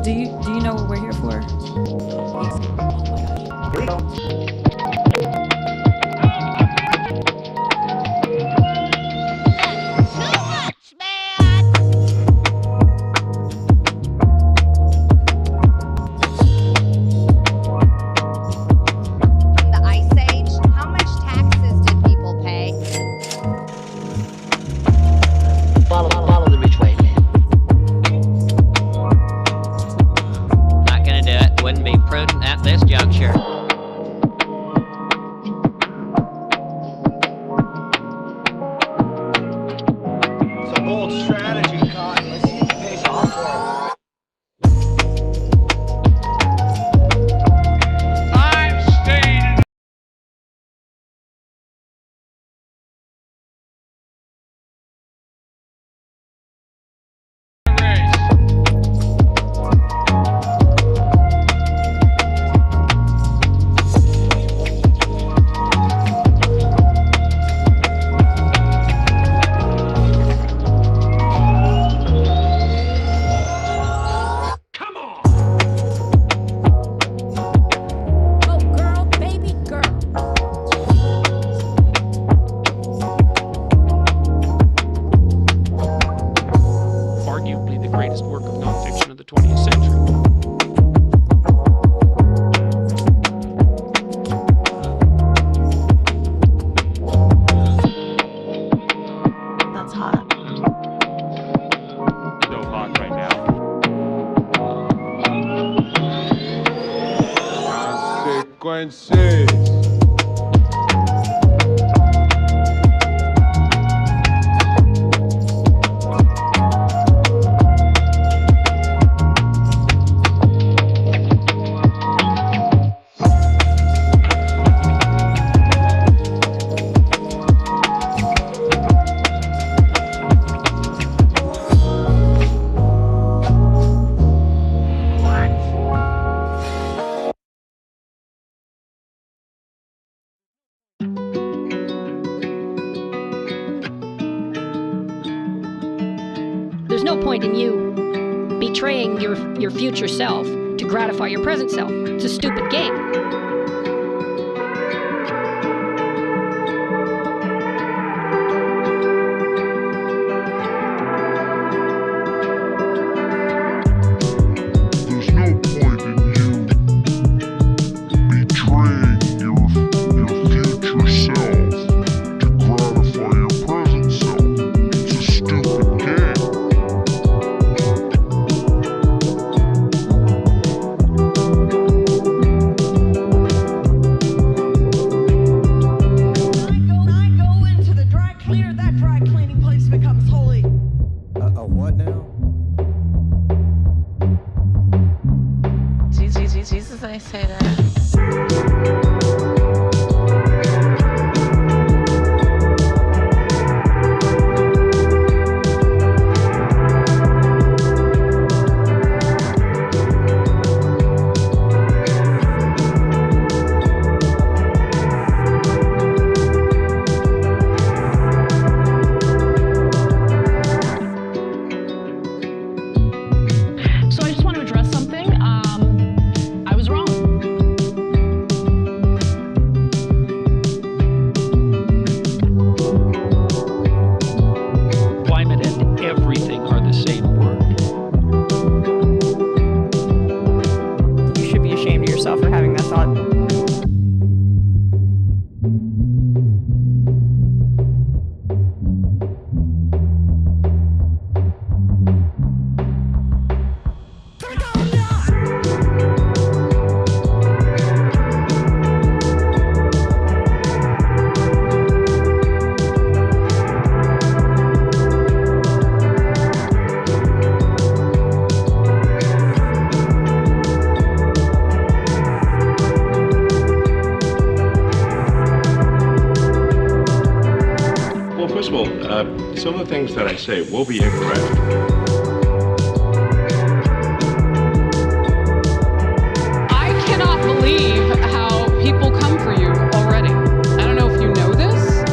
Do you know what we're here for? Here we go. Follow the rich way, man. Not gonna do it. Wouldn't be prudent at this juncture. It's a bold strategy, Cotton. Let's see if it pays off for him. Arguably the greatest work of nonfiction of the 20th century. That's hot. So hot right now. Consequences. There's no point in you betraying your future self to gratify your present self. It's a stupid game. There's no point in you betraying your future self to gratify your present self. It's a stupid game. When I go into the dry cleaner, that dry cleaning place becomes holy. What now? Jesus, I say that. So I just want to address something. I was wrong. Climate and everything are the same word. You should be ashamed of yourself for having that thought. Well, first of all, some of the things that I say will be incorrect. I cannot believe how people come for you already. I don't know if you know this.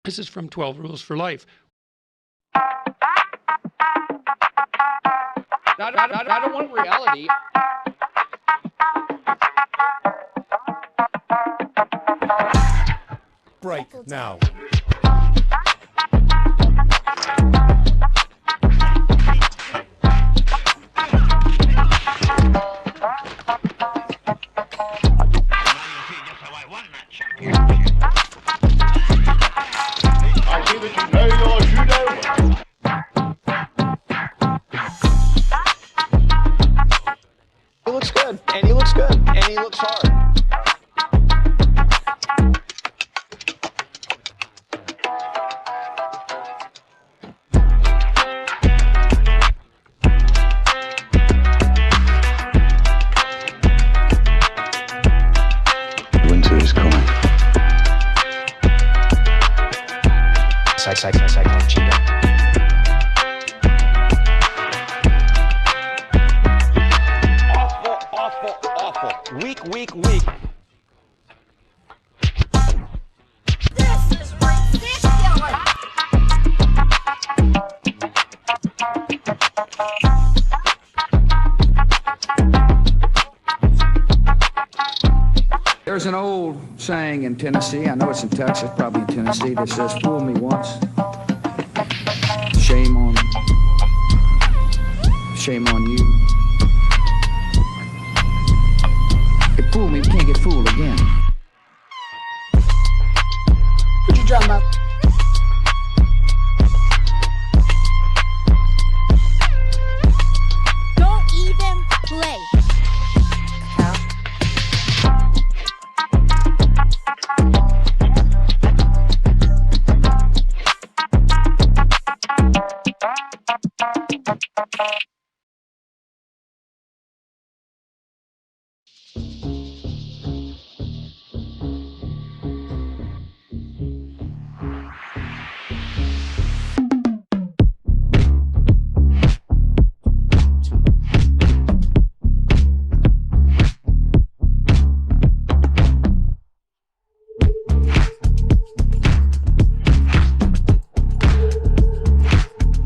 This is from 12 Rules for Life. I don't want reality. Break now. I give it to know your judo. He looks good, and he looks good, and he looks hard. Winter is coming. Cyclone cheetah. Awful. Weak. This is ridiculous! There's an old saying in Tennessee, I know it's in Texas, probably in Tennessee, that says, fool me once, shame on you. If fool me, we can't get fooled again. What you talking about? Don't even play.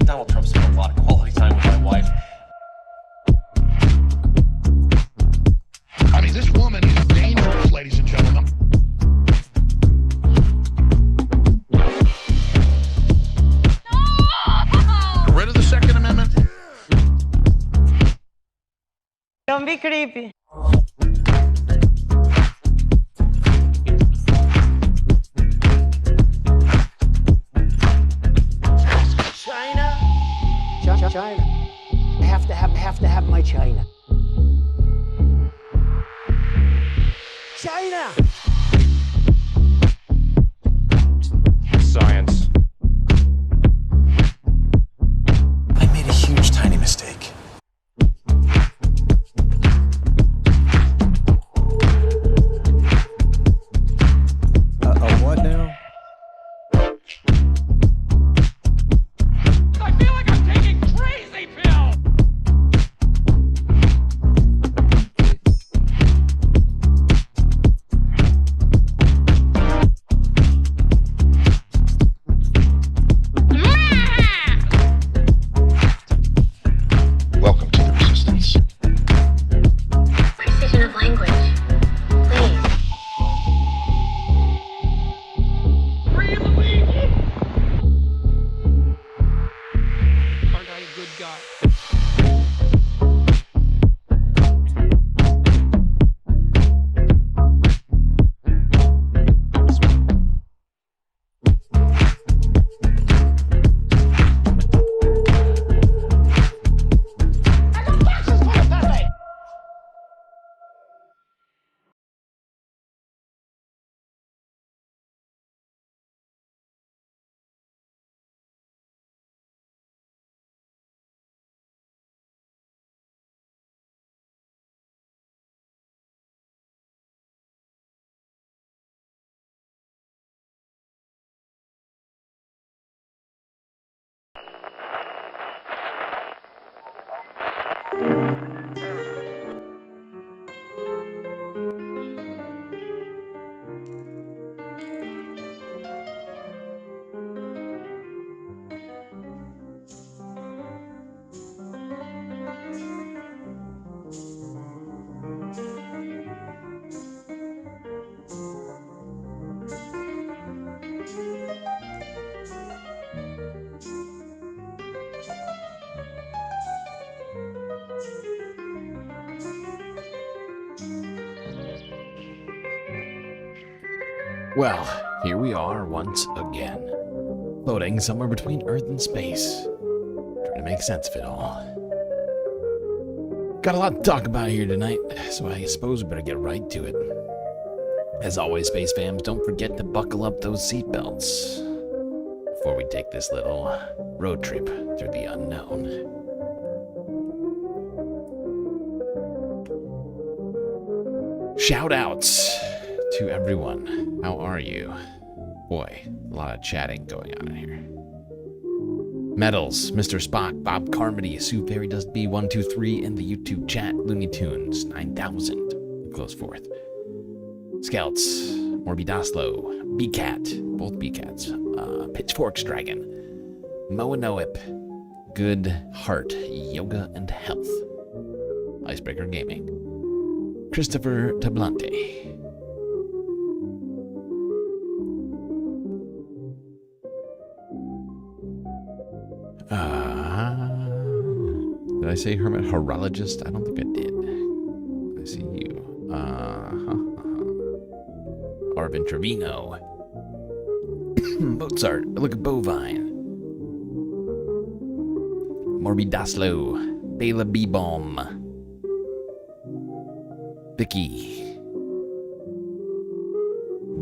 Donald Trump spent a lot of quality time with my wife. I mean, this woman is dangerous, ladies and gentlemen. Rid of the Second Amendment. Don't be creepy. China. I have to have my China. China! Science. I made a huge, tiny mistake. What now? I feel like I'm taking crazy pills. Well, here we are once again, floating somewhere between Earth and space, trying to make sense of it all. Got a lot to talk about here tonight, so I suppose we better get right to it. As always, Space Fams, don't forget to buckle up those seatbelts before we take this little road trip through the unknown. Shout-outs to everyone. How are you? Boy, a lot of chatting going on in here. Medals, Mr. Spock, Bob Carmody, Sue Fairy Dust B123 in the YouTube chat, Looney Tunes 9000, close fourth. Scouts, Morbidaslo, B-Cat, both B-Cats, Pitchforks Dragon, Moanoip, Good Heart, Yoga and Health, Icebreaker Gaming, Christopher Tablante. Did I say hermit horologist? I don't think I did. I see you. Arvin Trevino. Mozart, look at Bovine. Morbidaslo, Bela B-Bomb. Vicky.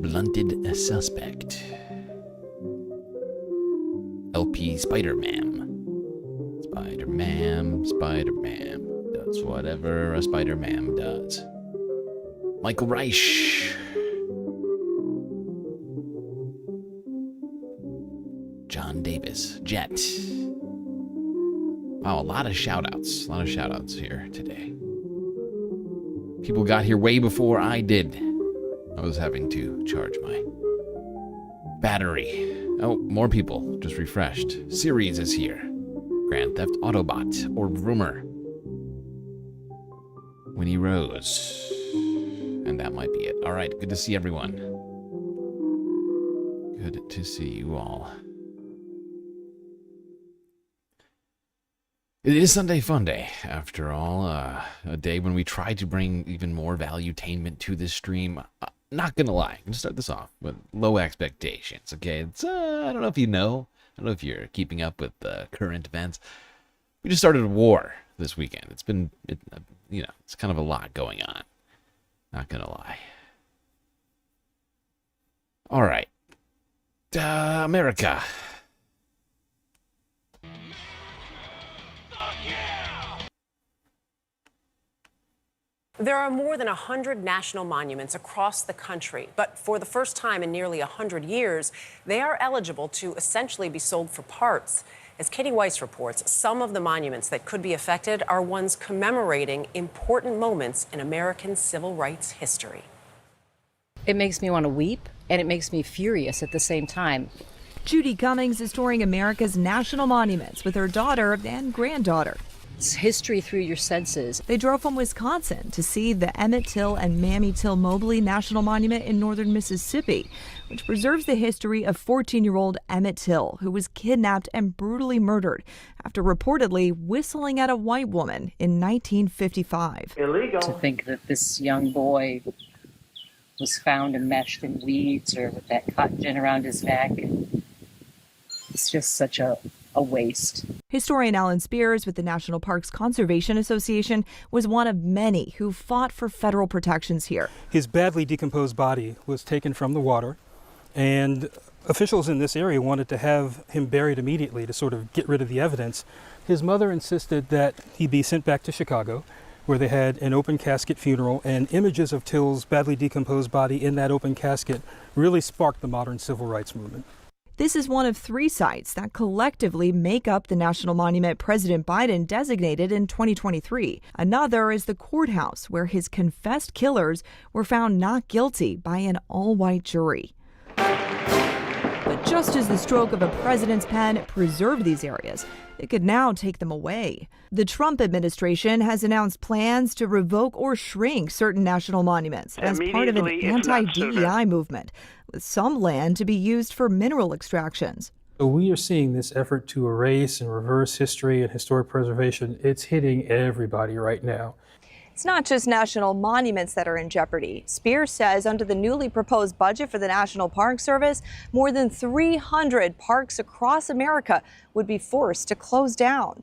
Blunted Suspect. LP Spider-Man. Spider-Man does whatever a Spider-Man does. Michael Reich. John Davis. Jet. Wow, a lot of shout-outs. Here today. People got here way before I did. I was having to charge my battery. Oh, more people. Just refreshed. Series is here. Grand Theft Autobot or Rumor. Winnie Rose. And that might be it. All right, good to see everyone. Good to see you all. It is Sunday Funday, after all. A day when we try to bring even more valuetainment to this stream. Not gonna lie, I'm gonna start this off with low expectations, okay? It's, I don't know if you know. I don't know if you're keeping up with the current events. We just started a war this weekend. It's been, it's kind of a lot going on. Not gonna lie. All right. America. There are more than 100 national monuments across the country, but for the first time in nearly 100 years, they are eligible to essentially be sold for parts. As Katie Weiss reports, some of the monuments that could be affected are ones commemorating important moments in American civil rights history. It makes me want to weep, and it makes me furious at the same time. Judy Cummings is touring America's national monuments with her daughter and granddaughter. It's history through your senses. They drove from Wisconsin to see the Emmett Till and Mamie Till Mobley National Monument in northern Mississippi, which preserves the history of 14-year-old Emmett Till, who was kidnapped and brutally murdered after reportedly whistling at a white woman in 1955. Illegal. To think that this young boy was found enmeshed in weeds or with that cotton gin around his neck. It's just such a waste. Historian Alan Spears with the National Parks Conservation Association was one of many who fought for federal protections here. His badly decomposed body was taken from the water, and officials in this area wanted to have him buried immediately to sort of get rid of the evidence. His mother insisted that he be sent back to Chicago, where they had an open casket funeral, and images of Till's badly decomposed body in that open casket really sparked the modern civil rights movement. This is one of 3 sites that collectively make up the national monument President Biden designated in 2023. Another is the courthouse, where his confessed killers were found not guilty by an all-white jury. But just as the stroke of a president's pen preserved these areas, it could now take them away. The Trump administration has announced plans to revoke or shrink certain national monuments as part of an anti-DEI movement, with some land to be used for mineral extractions. So we are seeing this effort to erase and reverse history and historic preservation. It's hitting everybody right now. It's not just national monuments that are in jeopardy. Spears says under the newly proposed budget for the National Park Service, more than 300 parks across America would be forced to close down.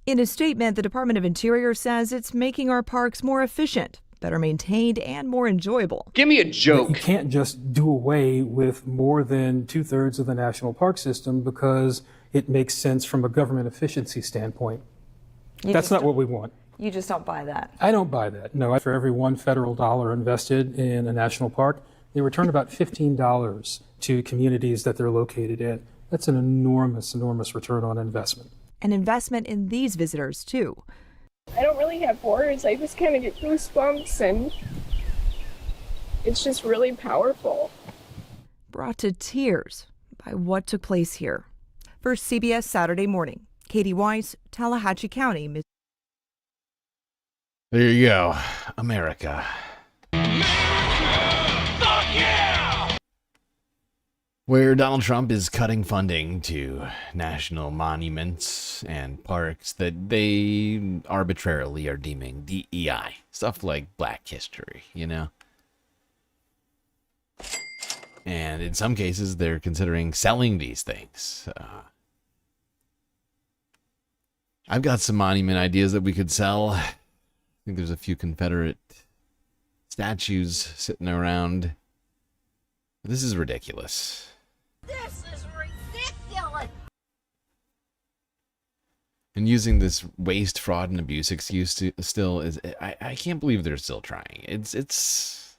In a statement, the Department of Interior says it's making our parks more efficient, better maintained, and more enjoyable. Give me a joke. You can't just do away with more than 2/3 of the national park system because it makes sense from a government efficiency standpoint. That's not what we want. You just don't buy that. I don't buy that. No, for every $1 federal dollar invested in a national park, they return about $15 to communities that they're located in. That's an enormous, enormous return on investment. An investment in these visitors, too. I don't really have words. I just kind of get goosebumps, and it's just really powerful. Brought to tears by what took place here. For CBS Saturday Morning, Katie Weiss, Tallahatchie County, Missouri. There you go, America. Fuck yeah! Where Donald Trump is cutting funding to national monuments and parks that they arbitrarily are deeming DEI. Stuff like Black history, you know? And in some cases, they're considering selling these things. I've got some monument ideas that we could sell. I think there's a few Confederate statues sitting around. This is ridiculous. This is ridiculous. And using this waste, fraud, and abuse excuse still is, I can't believe they're still trying. It's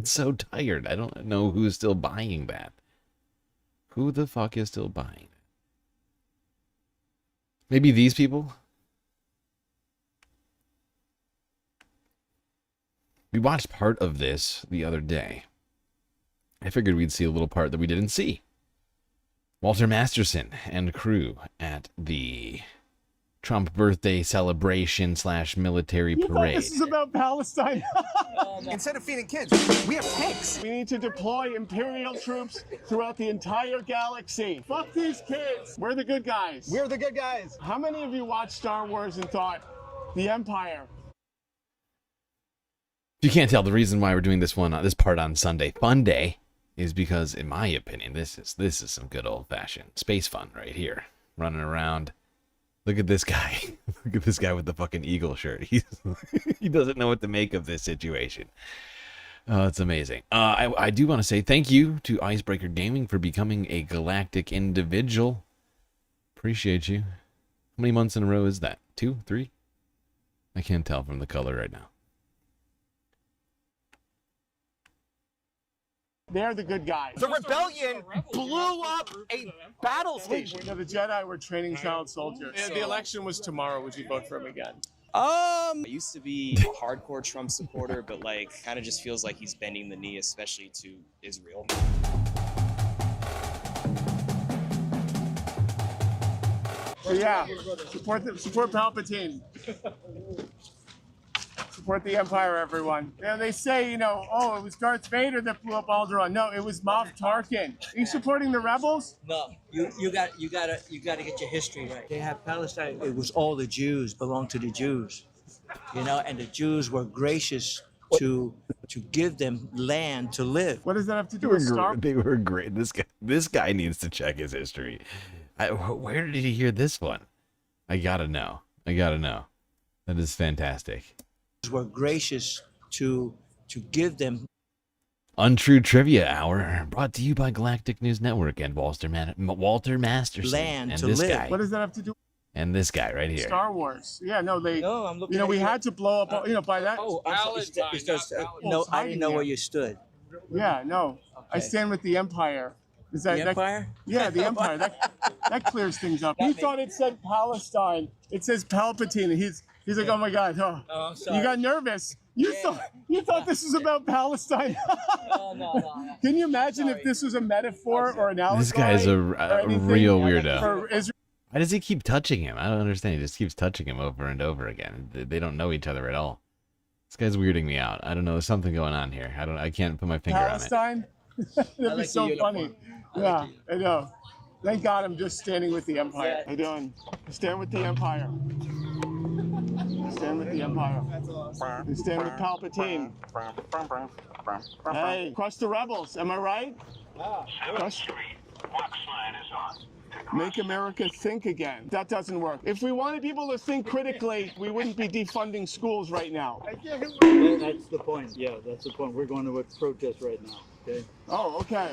so tired. I don't know who's still buying that. Who the fuck is still buying it? Maybe these people? We watched part of this the other day. I figured we'd see a little part that we didn't see. Walter Masterson and crew at the Trump birthday celebration / military parade. This is about Palestine. Instead of feeding kids, we have tanks. We need to deploy Imperial troops throughout the entire galaxy. Fuck these kids. We're the good guys. We're the good guys. How many of you watched Star Wars and thought, the Empire? If you can't tell, the reason why we're doing this part on Sunday Fun Day is because, in my opinion, this is some good old-fashioned space fun right here. Running around. Look at this guy. Look at this guy with the fucking eagle shirt. He doesn't know what to make of this situation. Oh, it's amazing. I do want to say thank you to Icebreaker Gaming for becoming a galactic individual. Appreciate you. How many months in a row is that? 2, 3? I can't tell from the color right now. They're the good guys. The rebellion blew up a battle station. The Jedi were training child soldiers. If the election was tomorrow, would you vote for him again? I used to be a hardcore Trump supporter, but kind of just feels like he's bending the knee, especially to Israel. Yeah, support Palpatine. Support the Empire, everyone. They say, oh, it was Darth Vader that blew up Alderaan. No, it was Moff Tarkin. Are you supporting the rebels? No, you gotta get your history right. They have Palestine. It was all the Jews, belonged to the Jews, and the Jews were gracious to give them land to live. What does that have to do with Star Wars? They were great. This guy needs to check his history. Where did he hear this one? I gotta know. That is fantastic. Were gracious to give them. Untrue Trivia Hour, brought to you by Galactic News Network and Walter Masterson. Land and to this live. guy. What does that have to do? And this guy right here. Star Wars. Yeah, no, they. No, I'm looking. We had to blow up. By that. Oh, no, I didn't know where you stood. Yeah, no, okay. I stand with the Empire. Is that the Empire? Yeah, the Empire. That clears things up. He thought it said Palestine. It says Palpatine. He's like, oh my God, I'm sorry. You got nervous. You thought this was about Palestine. No. Can you imagine if this was a metaphor or an allegory? This guy's a real weirdo. Why does he keep touching him? I don't understand. He just keeps touching him over and over again. They don't know each other at all. This guy's weirding me out. I don't know. There's something going on here. I can't put my finger Palestine? On it. That'd be so funny. Yeah, I know. Thank God I'm just standing with the Empire. How you doing? Stand with the Empire. Stand with the Empire. You stand with Palpatine. Hey, crush the rebels. Am I right? Crush. Make America think again. That doesn't work. If we wanted people to think critically, we wouldn't be defunding schools right now. That's the point. Yeah, that's the point. We're going to a protest right now. Okay. Oh, okay.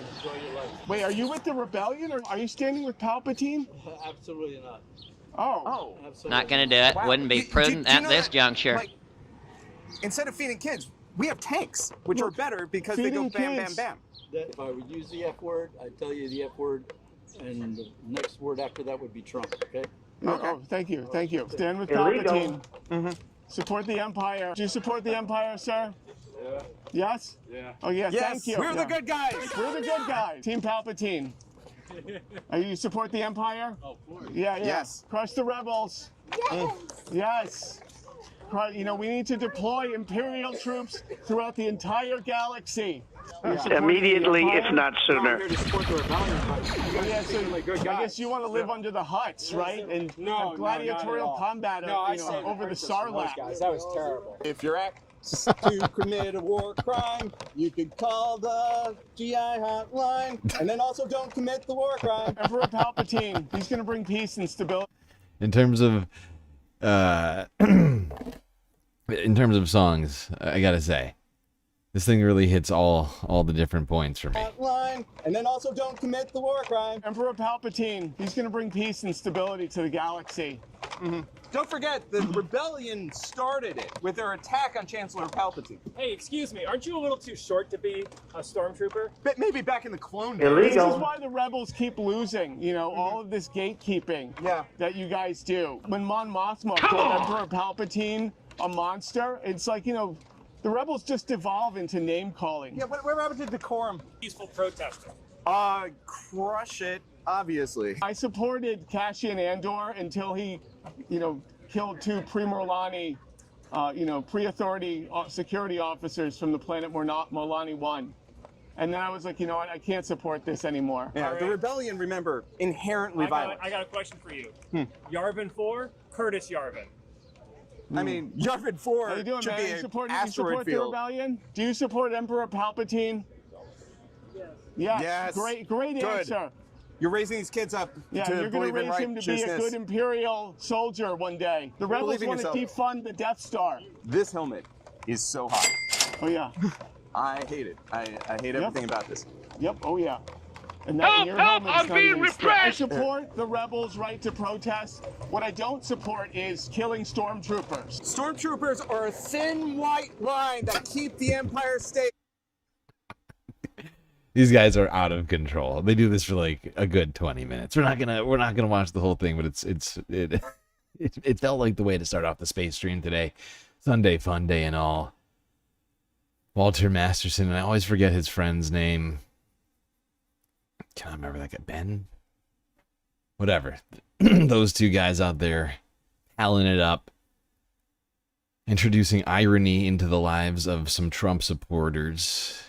Wait, are you with the rebellion, or are you standing with Palpatine? Absolutely not. Oh. Absolutely Not gonna do it. Wouldn't be prudent at this juncture. Like, instead of feeding kids, we have tanks, which are better because they go bam, bam, bam. If I would use the F word, I'd tell you the F word, and the next word after that would be Trump, okay? Oh, thank you, thank you. Stand with Palpatine. Support the Empire. Do you support the Empire, sir? Yeah. Yes? Yeah. Oh, yeah, Yes, thank you. we're the good guys. We're the good guys. Team Palpatine. You support the Empire? Oh, of course. Yeah, yeah. Yes. Crush the rebels. Yes. You know, we need to deploy Imperial troops throughout the entire galaxy. Immediately, if not sooner. I guess you want to live under the huts, right? And have gladiatorial combat over the Sarlacc. Guys, that was terrible. If you're asked to commit a war crime, you could call the GI hotline, and then also don't commit the war crime. Emperor Palpatine, he's going to bring peace and stability. In terms of songs, I gotta say, this thing really hits all the different points for me. Hotline, and then also don't commit the war crime. Emperor Palpatine, he's going to bring peace and stability to the galaxy. Don't forget, the rebellion started it with their attack on Chancellor Palpatine. Hey, excuse me, aren't you a little too short to be a stormtrooper? But maybe back in the clone days. This is why the rebels keep losing, you know, all of this gatekeeping that you guys do. When Mon Mothma called Emperor Palpatine a monster, it's like, you know, the rebels just devolve into name calling. Yeah, what happened to decorum? Peaceful protester. Crush it, obviously. I supported Cassian Andor until he, you know, killed two pre-Morlani, pre-authority security officers from the planet Morlani 1. And then I was like, you know what, I can't support this anymore. Yeah, right. The rebellion, remember, inherently violent. I got a question for you. Yavin 4, Curtis Yavin. I mean, Yavin 4 How you doing, should man? be You an support asteroid the field. rebellion? Do you support Emperor Palpatine? Yes. Yes. Great Good. answer. You're raising these kids up Yeah, to you're going believe to in raise him to be a righteousness. good Imperial soldier one day. The rebels Believe in want to yourself. defund the Death Star. This helmet is so hot. Oh, yeah. I hate it. I hate everything about this. Yep, oh, yeah. And that Help, I'm being I repressed! support the rebels' right to protest. What I don't support is killing stormtroopers. Stormtroopers are a thin white line that keep the Empire State. These guys are out of control. They do this for like a good 20 minutes. We're not gonna watch the whole thing, but it felt like the way to start off the space stream today. Sunday fun day and all. Walter Masterson, and I always forget his friend's name. Can I remember that guy? Ben? Whatever. Those two guys out there palling it up. Introducing irony into the lives of some Trump supporters.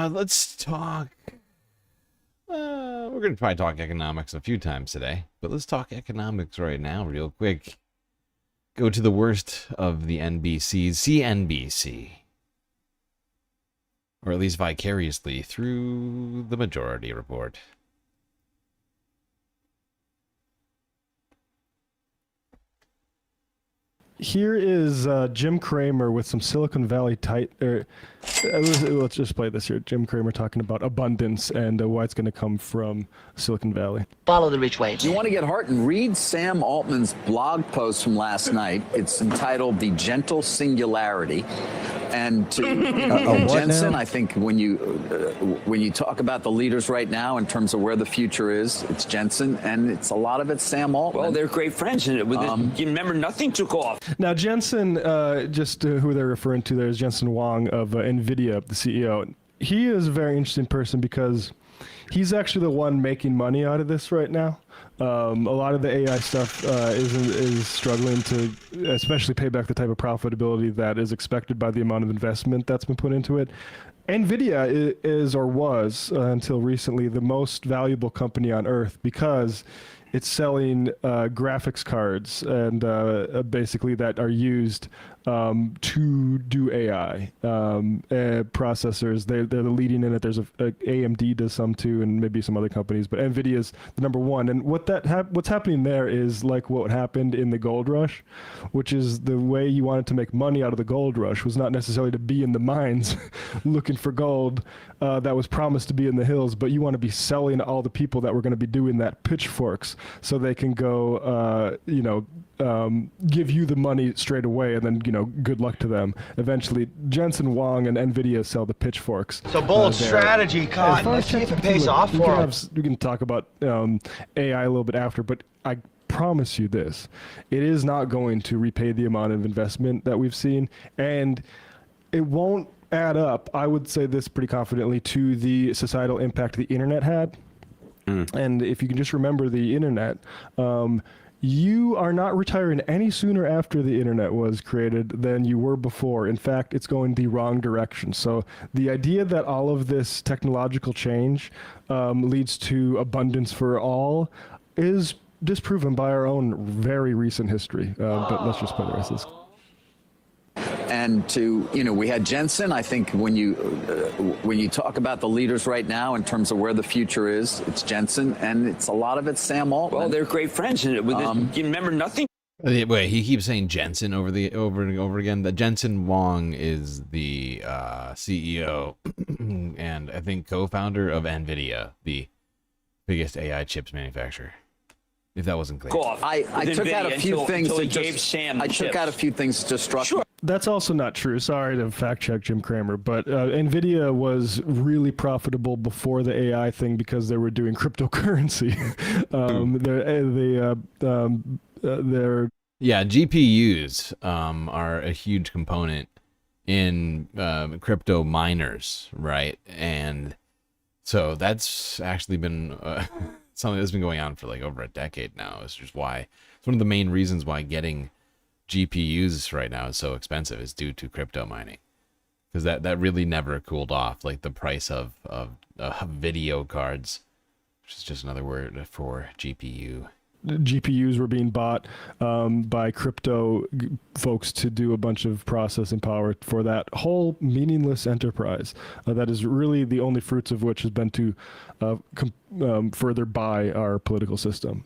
Let's talk. We're going to probably talk economics a few times today, but let's talk economics right now, real quick. Go to the worst of the NBCs, CNBC, or at least vicariously through the Majority Report. Here is Jim Cramer with some Silicon Valley let's just play this here. Jim Cramer talking about abundance and why it's going to come from Silicon Valley. Follow the rich way. If you want to get heartened, read Sam Altman's blog post from last night. It's entitled "The Gentle Singularity." And to Jensen, I think when you talk about the leaders right now in terms of where the future is, it's Jensen, and it's a lot of it's Sam Altman. Well, they're great friends. You remember, nothing took off. Now, Jensen, who they're referring to there is Jensen Huang of NVIDIA, the CEO. He is a very interesting person because he's actually the one making money out of this right now. A lot of the AI stuff is struggling to, especially pay back the type of profitability that is expected by the amount of investment that's been put into it. NVIDIA is or was until recently the most valuable company on earth because it's selling graphics cards and basically that are used to do AI processors. They're the leading in it. There's AMD does some too, and maybe some other companies, but NVIDIA is the number one. And what's happening there is like what happened in the gold rush, which is the way you wanted to make money out of the gold rush was not necessarily to be in the mines looking for gold that was promised to be in the hills, but you want to be selling all the people that were going to be doing that pitchforks so they can go, give you the money straight away, and then, good luck to them. Eventually, Jensen Huang and NVIDIA sell the pitchforks. It's a bold strategy, Cotton. Let's see if it pays off for them. We can talk about AI a little bit after, but I promise you this. It is not going to repay the amount of investment that we've seen, and it won't add up, I would say this pretty confidently, to the societal impact the internet had. And if you can just remember the internet, you are not retiring any sooner after the internet was created than you were before. In fact, it's going the wrong direction. So the idea that all of this technological change leads to abundance for all is disproven by our own very recent history. But let's just play the rest of this. And we had Jensen. I think when you talk about the leaders right now in terms of where the future is, it's Jensen, and a lot of it's Sam Altman. Well, they're great friends. You remember nothing. Wait, he keeps saying Jensen over and over again. That Jensen Huang is the CEO and I think co-founder of NVIDIA, the biggest AI chips manufacturer. If that wasn't clear, I took out a few things that took out a few things that just struck me. That's also not true. Sorry to fact check Jim Cramer, but NVIDIA was really profitable before the AI thing because they were doing cryptocurrency. GPUs are a huge component in crypto miners, right? And so that's actually been something that's been going on for like over a decade now. It's just why it's one of the main reasons why getting GPUs right now is so expensive is due to crypto mining, because that really never cooled off. Like the price of video cards, which is just another word for GPU. GPUs were being bought by crypto folks to do a bunch of processing power for that whole meaningless enterprise that is really the only fruits of which has been to further buy our political system.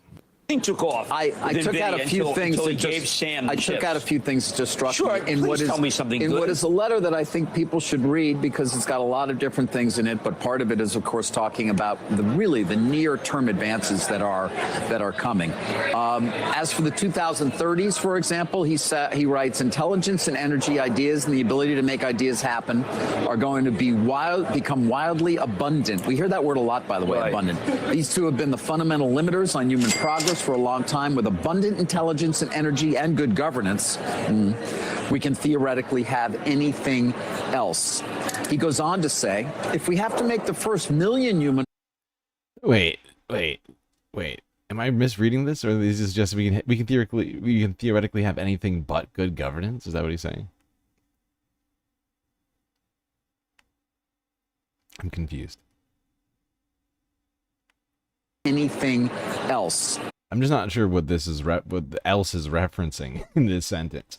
Took off. I took out a few things. I took out a few things that just struck me in what is tell me something good. What is a letter that I think people should read because it's got a lot of different things in it. But part of it is, of course, talking about the near-term advances that are coming. As for the 2030s, for example, he writes, intelligence and energy, ideas, and the ability to make ideas happen are going to become wildly abundant. We hear that word a lot, by the way, abundant. These two have been the fundamental limiters on human progress for a long time. With abundant intelligence and energy and good governance, we can theoretically have anything else. He goes on to say, if we have to make the first million human... Wait. Am I misreading this, or is this just we can theoretically have anything but good governance? Is that what he's saying? I'm confused. Anything else. I'm just not sure what this is what else is referencing in this sentence.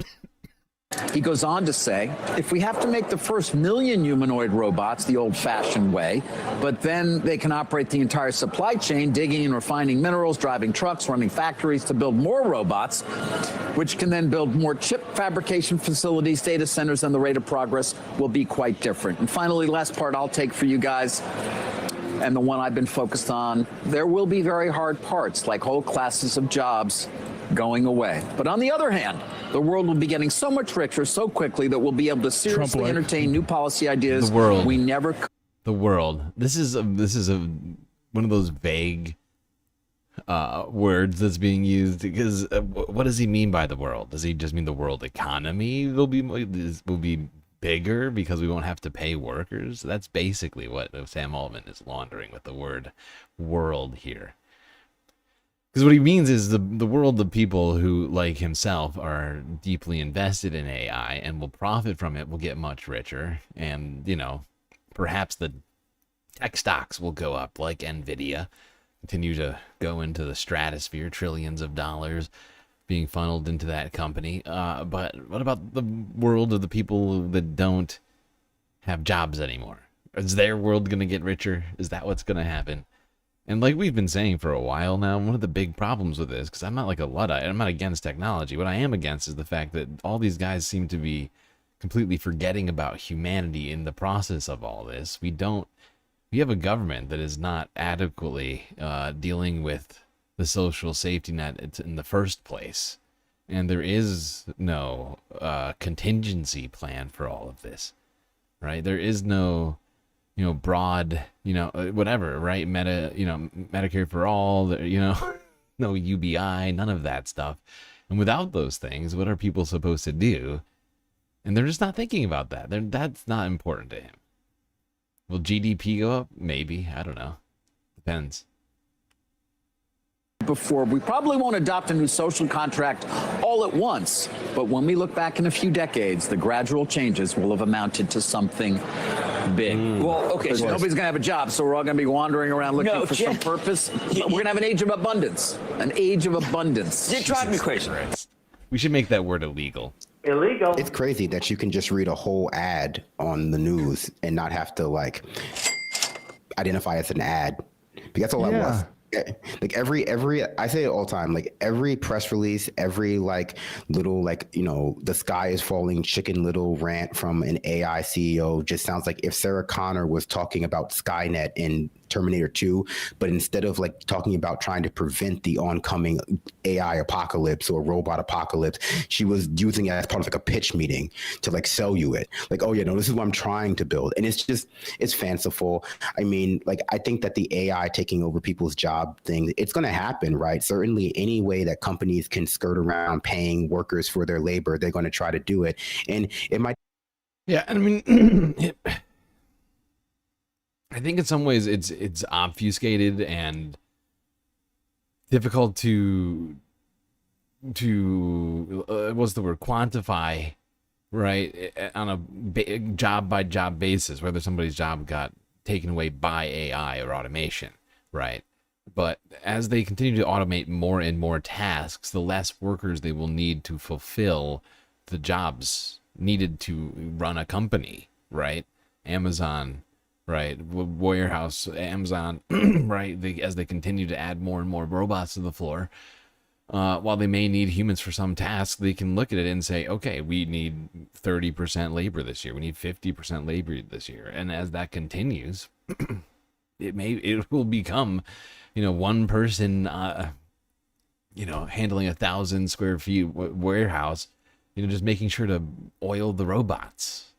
He goes on to say, if we have to make the first million humanoid robots the old-fashioned way, but then they can operate the entire supply chain, digging and refining minerals, driving trucks, running factories to build more robots, which can then build more chip fabrication facilities, data centers, and the rate of progress will be quite different. And finally, last part I'll take for you guys, and the one I've been focused on, there will be very hard parts, like whole classes of jobs going away. But on the other hand, the world will be getting so much richer so quickly that we'll be able to seriously entertain new policy ideas we never... The world. This is one of those vague words that's being used, because what does he mean by the world? Does he just mean the world economy will be bigger because we won't have to pay workers. That's basically what Sam Altman is laundering with the word world here. Because what he means is the world of people who, like himself, are deeply invested in AI and will profit from it will get much richer. And, you know, perhaps the tech stocks will go up, like Nvidia, continue to go into the stratosphere, trillions of dollars being funneled into that company. But what about the world of the people that don't have jobs anymore? Is their world going to get richer? Is that what's going to happen? And like we've been saying for a while now, one of the big problems with this, because I'm not like a Luddite, I'm not against technology. What I am against is the fact that all these guys seem to be completely forgetting about humanity in the process of all this. We have a government that is not adequately dealing with the social safety net in the first place. And there is no contingency plan for all of this, right? There is no, you know, broad, you know, whatever, right? Medicare for all, you know, no UBI, none of that stuff. And without those things, what are people supposed to do? And they're just not thinking about that. That's not important to him. Will GDP go up? Maybe. I don't know. Depends. Before, we probably won't adopt a new social contract all at once, but when we look back in a few decades, the gradual changes will have amounted to something big. Well, okay, so nobody's gonna have a job, so we're all gonna be wandering around looking for some purpose. We're gonna have an age of abundance. An age of abundance. It drives me crazy. We should make that word illegal. Illegal. It's crazy that you can just read a whole ad on the news and not have to like identify as an ad. Because that's all that was. Like every I say it all the time, like every press release, every like little like, you know, the sky is falling chicken little rant from an AI CEO just sounds like if Sarah Connor was talking about Skynet in Terminator 2, but instead of like talking about trying to prevent the oncoming AI apocalypse or robot apocalypse, she was using it as part of like a pitch meeting to like sell you it. Like, oh yeah, no, this is what I'm trying to build. And it's fanciful. I mean, like, I think that the AI taking over people's job thing, it's going to happen, right? Certainly any way that companies can skirt around paying workers for their labor, they're going to try to do it. And it might. Yeah. I mean, I think in some ways it's obfuscated and difficult to what's the word, quantify, right, on a job by job basis, whether somebody's job got taken away by AI or automation, right? But as they continue to automate more and more tasks, the less workers they will need to fulfill the jobs needed to run a company, right? Amazon, right? Warehouse, Amazon, right? As they continue to add more and more robots to the floor, while they may need humans for some tasks, they can look at it and say, okay, we need 30% labor this year. We need 50% labor this year. And as that continues, it will become, you know, one person, you know, handling 1,000 square feet warehouse, you know, just making sure to oil the robots.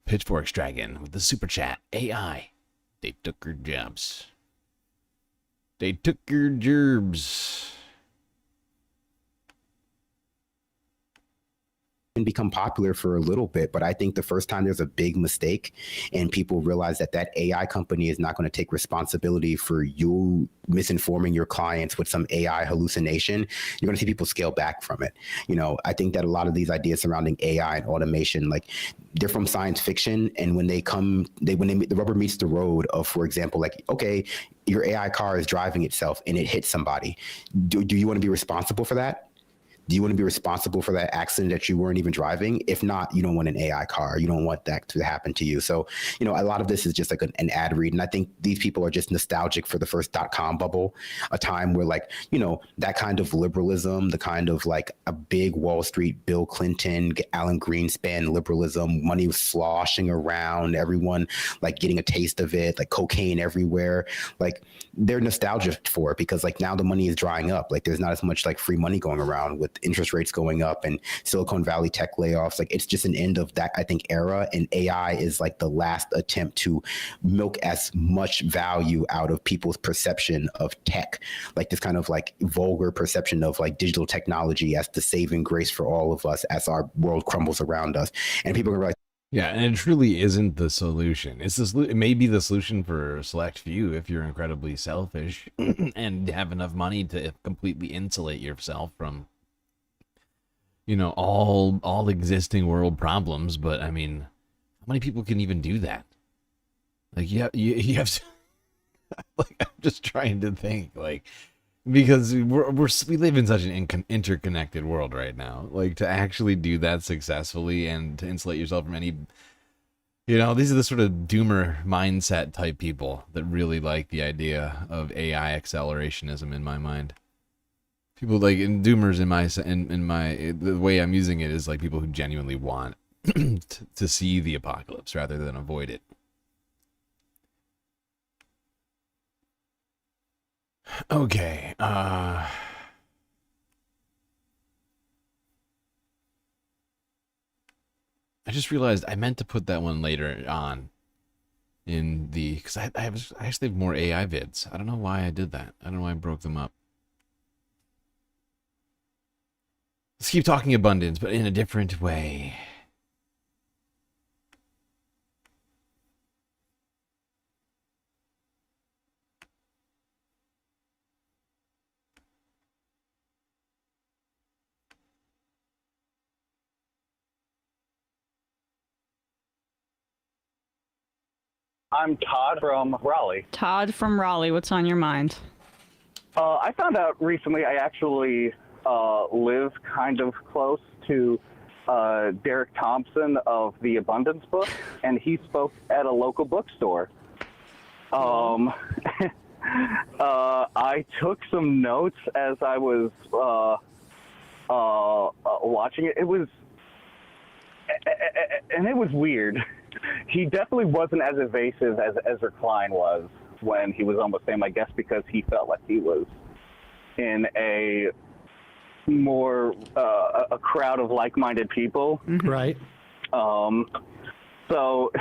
Pitchforks Dragon with the super chat. AI. They took your jobs. They took your gerbs. Become popular for a little bit, but I think the first time there's a big mistake and people realize that that AI company is not going to take responsibility for you misinforming your clients with some AI hallucination, you're going to see people scale back from it. You know, I think that a lot of these ideas surrounding AI and automation, like, they're from science fiction, and when the rubber meets the road of, for example, like, okay, your AI car is driving itself and it hits somebody. Do you want to be responsible for that? Do you want to be responsible for that accident that you weren't even driving? If not, you don't want an AI car. You don't want that to happen to you. So, you know, a lot of this is just like an ad read. And I think these people are just nostalgic for the first .com bubble, a time where, like, you know, that kind of liberalism, the kind of like a big Wall Street, Bill Clinton, Alan Greenspan liberalism, money was sloshing around, everyone like getting a taste of it, like cocaine everywhere. Like, they're nostalgic for it because, like, now the money is drying up. Like, there's not as much like free money going around with interest rates going up and Silicon Valley tech layoffs. Like, it's just an end of that, I think, era. And AI is like the last attempt to milk as much value out of people's perception of tech, like this kind of like vulgar perception of like digital technology as the saving grace for all of us as our world crumbles around us. And people are like, yeah, and it truly isn't the solution. It may be the solution for a select few if you're incredibly selfish and have enough money to completely insulate yourself from, you know, all existing world problems. But I mean, how many people can even do that? Like, you have to, like, I'm just trying to think, like, because we live in such an interconnected world right now. Like, to actually do that successfully and to insulate yourself from any, you know, these are the sort of doomer mindset type people that really like the idea of AI accelerationism in my mind. People like, and doomers in my the way I'm using it is like people who genuinely want to see the apocalypse rather than avoid it. Okay, I just realized I meant to put that one later on in the, because I actually have more AI vids. I don't know why I did that. I don't know why I broke them up. Let's keep talking abundance, but in a different way. I'm Todd from Raleigh. Todd from Raleigh, what's on your mind? I found out recently I actually live kind of close to Derek Thompson of the Abundance book, and he spoke at a local bookstore. I took some notes as I was watching it. It was weird. He definitely wasn't as evasive as Ezra Klein was when he was on the same, I guess, because he felt like he was in a more a crowd of like-minded people. Right. So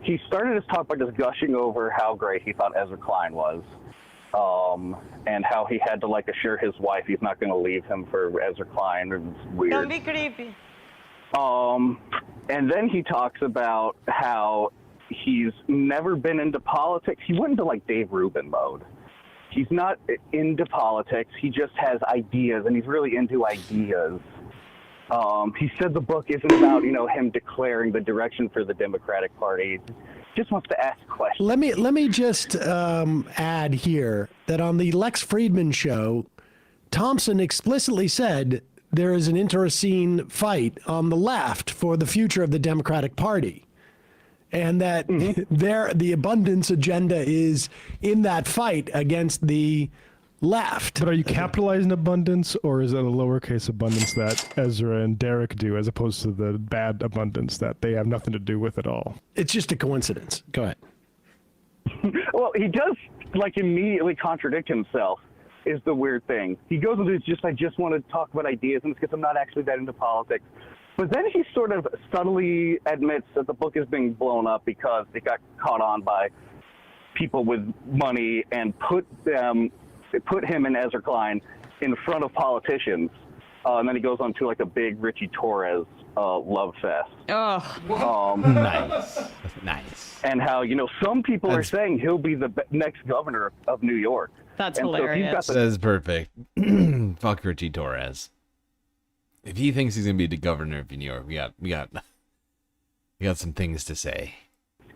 he started his talk by just gushing over how great he thought Ezra Klein was, and how he had to like assure his wife he's not going to leave him for Ezra Klein. It was weird. Don't be creepy. And then he talks about how he's never been into politics. He went into like Dave Rubin mode. He's not into politics. He just has ideas, and he's really into ideas. He said the book isn't about, you know, him declaring the direction for the Democratic Party. He just wants to ask questions. Let me just add here that on the Lex Friedman show, Thompson explicitly said there is an internecine fight on the left for the future of the Democratic Party, and that the abundance agenda is in that fight against the left. But are you capitalizing abundance, or is it a lowercase abundance that Ezra and Derek do, as opposed to the bad abundance that they have nothing to do with at all? It's just a coincidence. Go ahead. Well, he does like immediately contradict himself. Is the weird thing. He goes into I just want to talk about ideas, and it's because I'm not actually that into politics. But then he sort of subtly admits that the book is being blown up because it got caught on by people with money and put him and Ezra Klein in front of politicians. And then he goes on to like a big Richie Torres love fest. Oh, Nice. And how, you know, some people are saying he'll be the next governor of New York. That's and hilarious. That's perfect. Fuck Richie Torres. If he thinks he's gonna be the governor of New York, we got some things to say.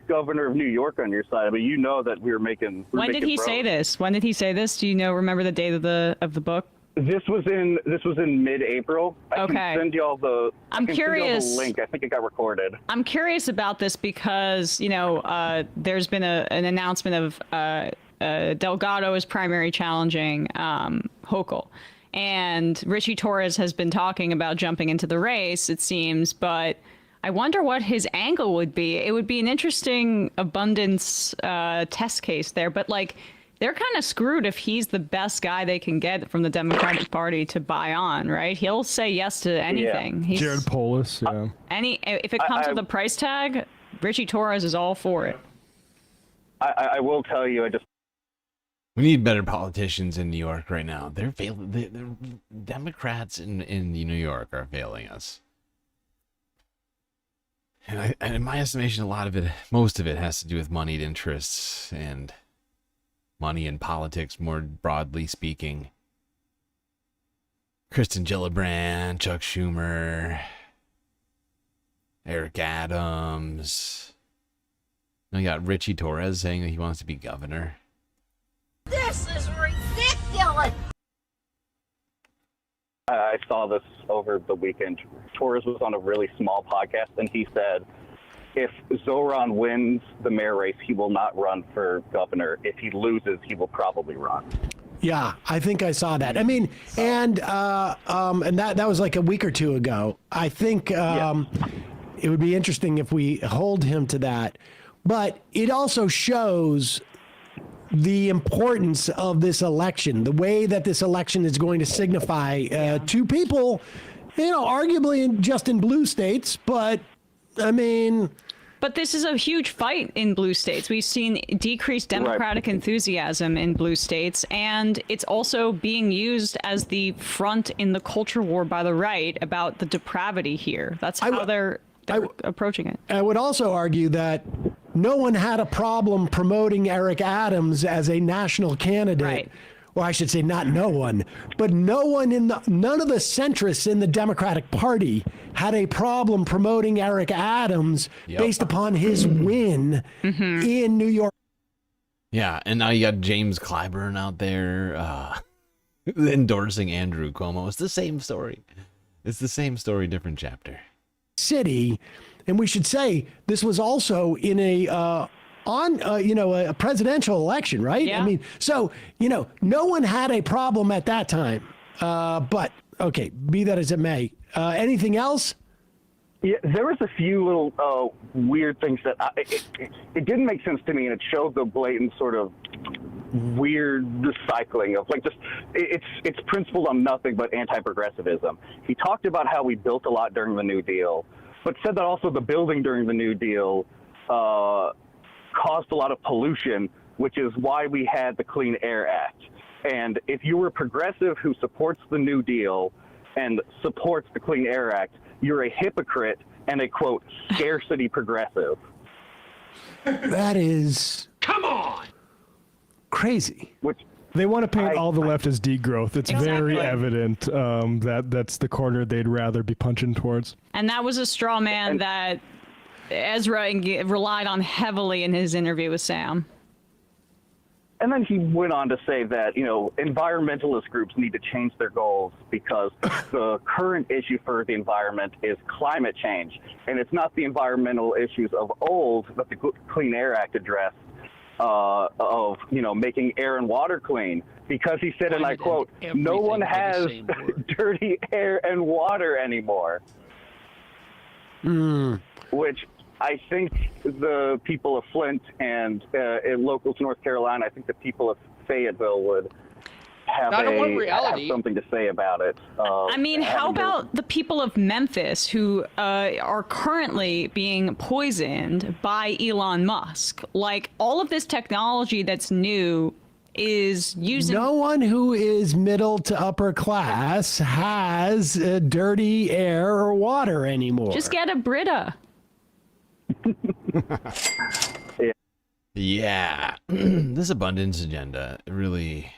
Governor of New York on your side. I mean, you know that we're making. When did he say this? When did he say this? Do you know? Remember the date of the book? This was in mid-April. I can send you all the. I'm curious. The link. I think it got recorded. I'm curious about this because, you know, there's been an announcement of Delgado is primary challenging Hochul. And Richie Torres has been talking about jumping into the race, it seems, but I wonder what his angle would be. It would be an interesting abundance test case there, but like, they're kind of screwed if he's the best guy they can get from the Democratic Party to buy on, right? He'll say yes to anything. Yeah. Jared Polis, yeah. If it comes with a price tag, Richie Torres is all for it. I will tell you, we need better politicians in New York right now. They're failing. The Democrats in New York are failing us. And in my estimation, most of it has to do with moneyed interests and money in politics, more broadly speaking. Kristen Gillibrand, Chuck Schumer, Eric Adams. Now you got Richie Torres saying that he wants to be governor. This is ridiculous! I saw this over the weekend. Torres was on a really small podcast, and he said, if Zoran wins the mayor race, he will not run for governor. If he loses, he will probably run. Yeah, I think I saw that. I mean, and that was like a week or two ago. I think it would be interesting if we hold him to that. But it also shows the importance of this election, the way that this election is going to signify to people, arguably just in blue states, but I mean... But this is a huge fight in blue states. We've seen decreased Democratic enthusiasm in blue states, and it's also being used as the front in the culture war by the right about the depravity here. That's how they're approaching it. I would also argue that no one had a problem promoting Eric Adams as a national candidate. Right. Well, I should say not no one, but none of the centrists in the Democratic Party had a problem promoting Eric Adams based upon his win in New York. Yeah, and now you got James Clyburn out there endorsing Andrew Cuomo. It's the same story. It's the same story, different chapter. City, and we should say this was also in a presidential election, right? Yeah. I mean, so no one had a problem at that time. But okay, be that as it may. Anything else? Yeah, there was a few little weird things that it didn't make sense to me, and it showed the blatant sort of weird recycling of it's principled on nothing but anti-progressivism. He talked about how we built a lot during the New Deal, but said that also the building during the New Deal caused a lot of pollution, which is why we had the Clean Air Act. And if you were progressive who supports the New Deal and supports the Clean Air Act, you're a hypocrite and a, quote, scarcity progressive. That is... Come on! Crazy. Which they want to paint all the left as degrowth. It's very evident that's the corner they'd rather be punching towards. And that was a straw man that Ezra relied on heavily in his interview with Sam. And then he went on to say that, environmentalist groups need to change their goals because the current issue for the environment is climate change. And it's not the environmental issues of old that the Clean Air Act addressed of making air and water clean. Because he said, and I quote, no one has dirty air and water anymore. Which I think the people of Flint and local to North Carolina, I think the people of Fayetteville would have something to say about it. I mean, how about the people of Memphis who are currently being poisoned by Elon Musk? Like, all of this technology that's new is using... No one who is middle to upper class has dirty air or water anymore. Just get a Brita. Yeah. This abundance agenda really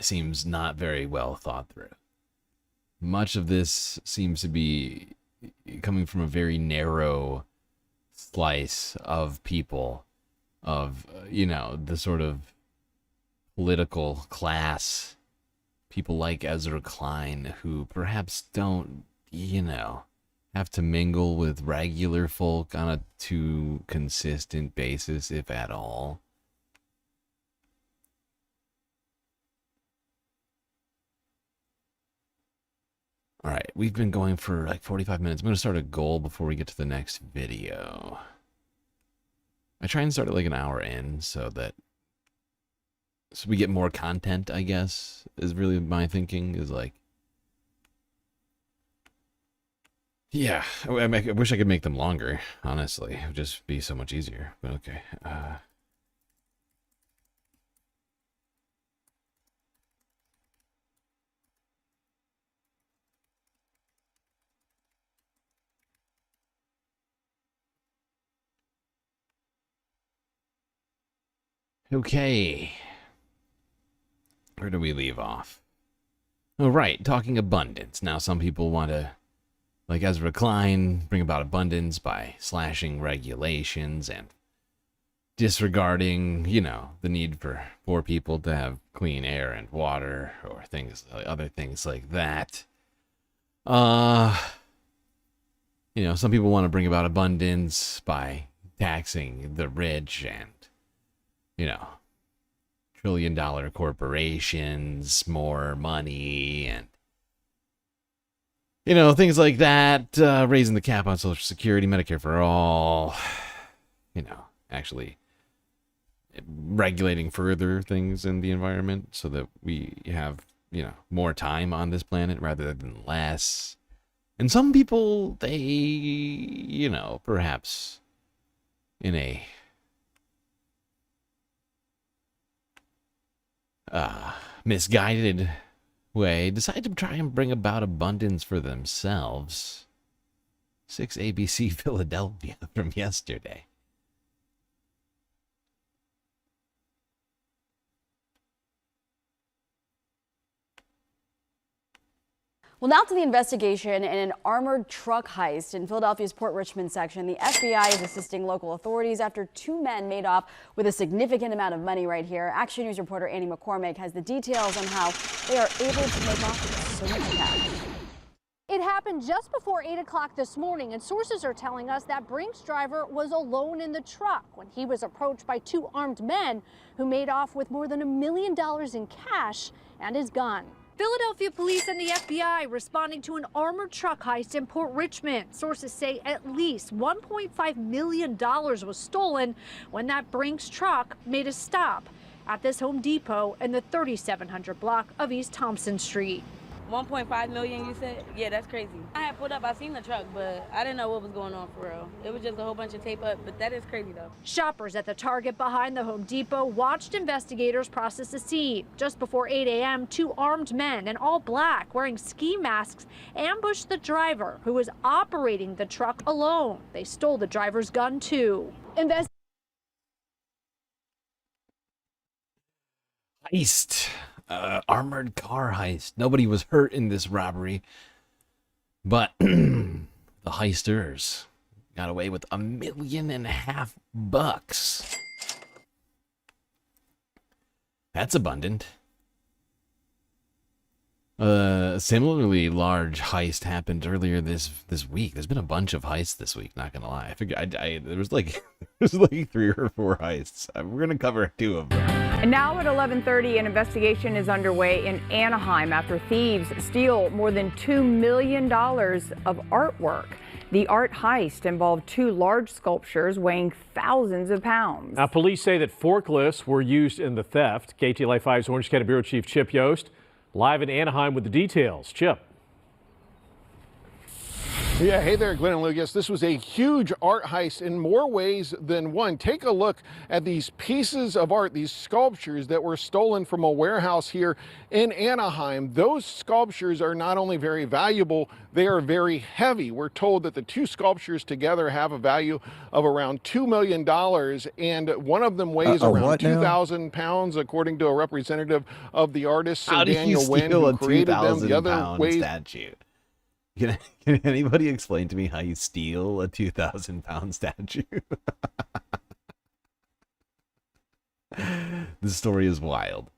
seems not very well thought through. Much of this seems to be coming from a very narrow slice of people, of, the sort of political class, people like Ezra Klein, who perhaps don't, have to mingle with regular folk on a too consistent basis, if at all. All right, we've been going for like 45 minutes. I'm going to start a goal before we get to the next video. I try and start it like an hour in so that So we get more content, I guess, is really my thinking, is like, yeah, I wish I could make them longer, honestly. It would just be so much easier, but okay. Okay. Where do we leave off? Oh, right, talking abundance. Now, some people want to, like Ezra Klein, bring about abundance by slashing regulations and disregarding, you know, the need for poor people to have clean air and water or things, other things like that. You know, some people want to bring about abundance by taxing the rich and, you know, trillion-dollar corporations, more money, and, you know, things like that, raising the cap on Social Security, Medicare for all, you know, actually regulating further things in the environment so that we have, you know, more time on this planet rather than less. And some people, they, you know, perhaps in a misguided way, decide to try and bring about abundance for themselves. 6 ABC Philadelphia from yesterday. Well, now to the investigation in an armored truck heist in Philadelphia's Port Richmond section. The FBI is assisting local authorities after 2 men made off with a significant amount of money right here. Action News reporter Annie McCormick has the details on how they are able to make off with so much cash. It happened just before 8 o'clock this morning, and sources are telling us that Brink's driver was alone in the truck when he was approached by 2 armed men who made off with more than $1 million in cash and his gun. Philadelphia police and the FBI responding to an armored truck heist in Port Richmond. Sources say at least $1.5 million was stolen when that Brink's truck made a stop at this Home Depot in the 3700 block of East Thompson Street. 1.5 million, you said? Yeah, that's crazy. I had pulled up, I seen the truck, but I didn't know what was going on for real. It was just a whole bunch of tape up, but that is crazy though. Shoppers at the Target behind the Home Depot watched investigators process the scene. Just before 8 a.m., 2 armed men in all black wearing ski masks ambushed the driver who was operating the truck alone. They stole the driver's gun too. Heist. Armored car heist. Nobody was hurt in this robbery, but the heisters got away with $1.5 million. That's abundant. Similarly large heist happened earlier this week. There's been a bunch of heists this week, not gonna lie. I figured there was like 3 or 4 heists. We're gonna cover 2 of them. And now at 11:30, an investigation is underway in Anaheim after thieves steal more than $2 million of artwork. The art heist involved 2 large sculptures weighing thousands of pounds. Now, police say that forklifts were used in the theft. KTLA 5's Orange County Bureau Chief Chip Yost live in Anaheim with the details. Chip. Yeah, hey there, Glenn and Lucas. This was a huge art heist in more ways than one. Take a look at these pieces of art, these sculptures that were stolen from a warehouse here in Anaheim. Those sculptures are not only very valuable, they are very heavy. We're told that the 2 sculptures together have a value of around $2 million, and one of them weighs around 2,000 pounds, according to a representative of the artist, Sir Daniel Wynn, who created them. The other weighs... statue. Can anybody explain to me how you steal a 2,000-pound statue? This story is wild.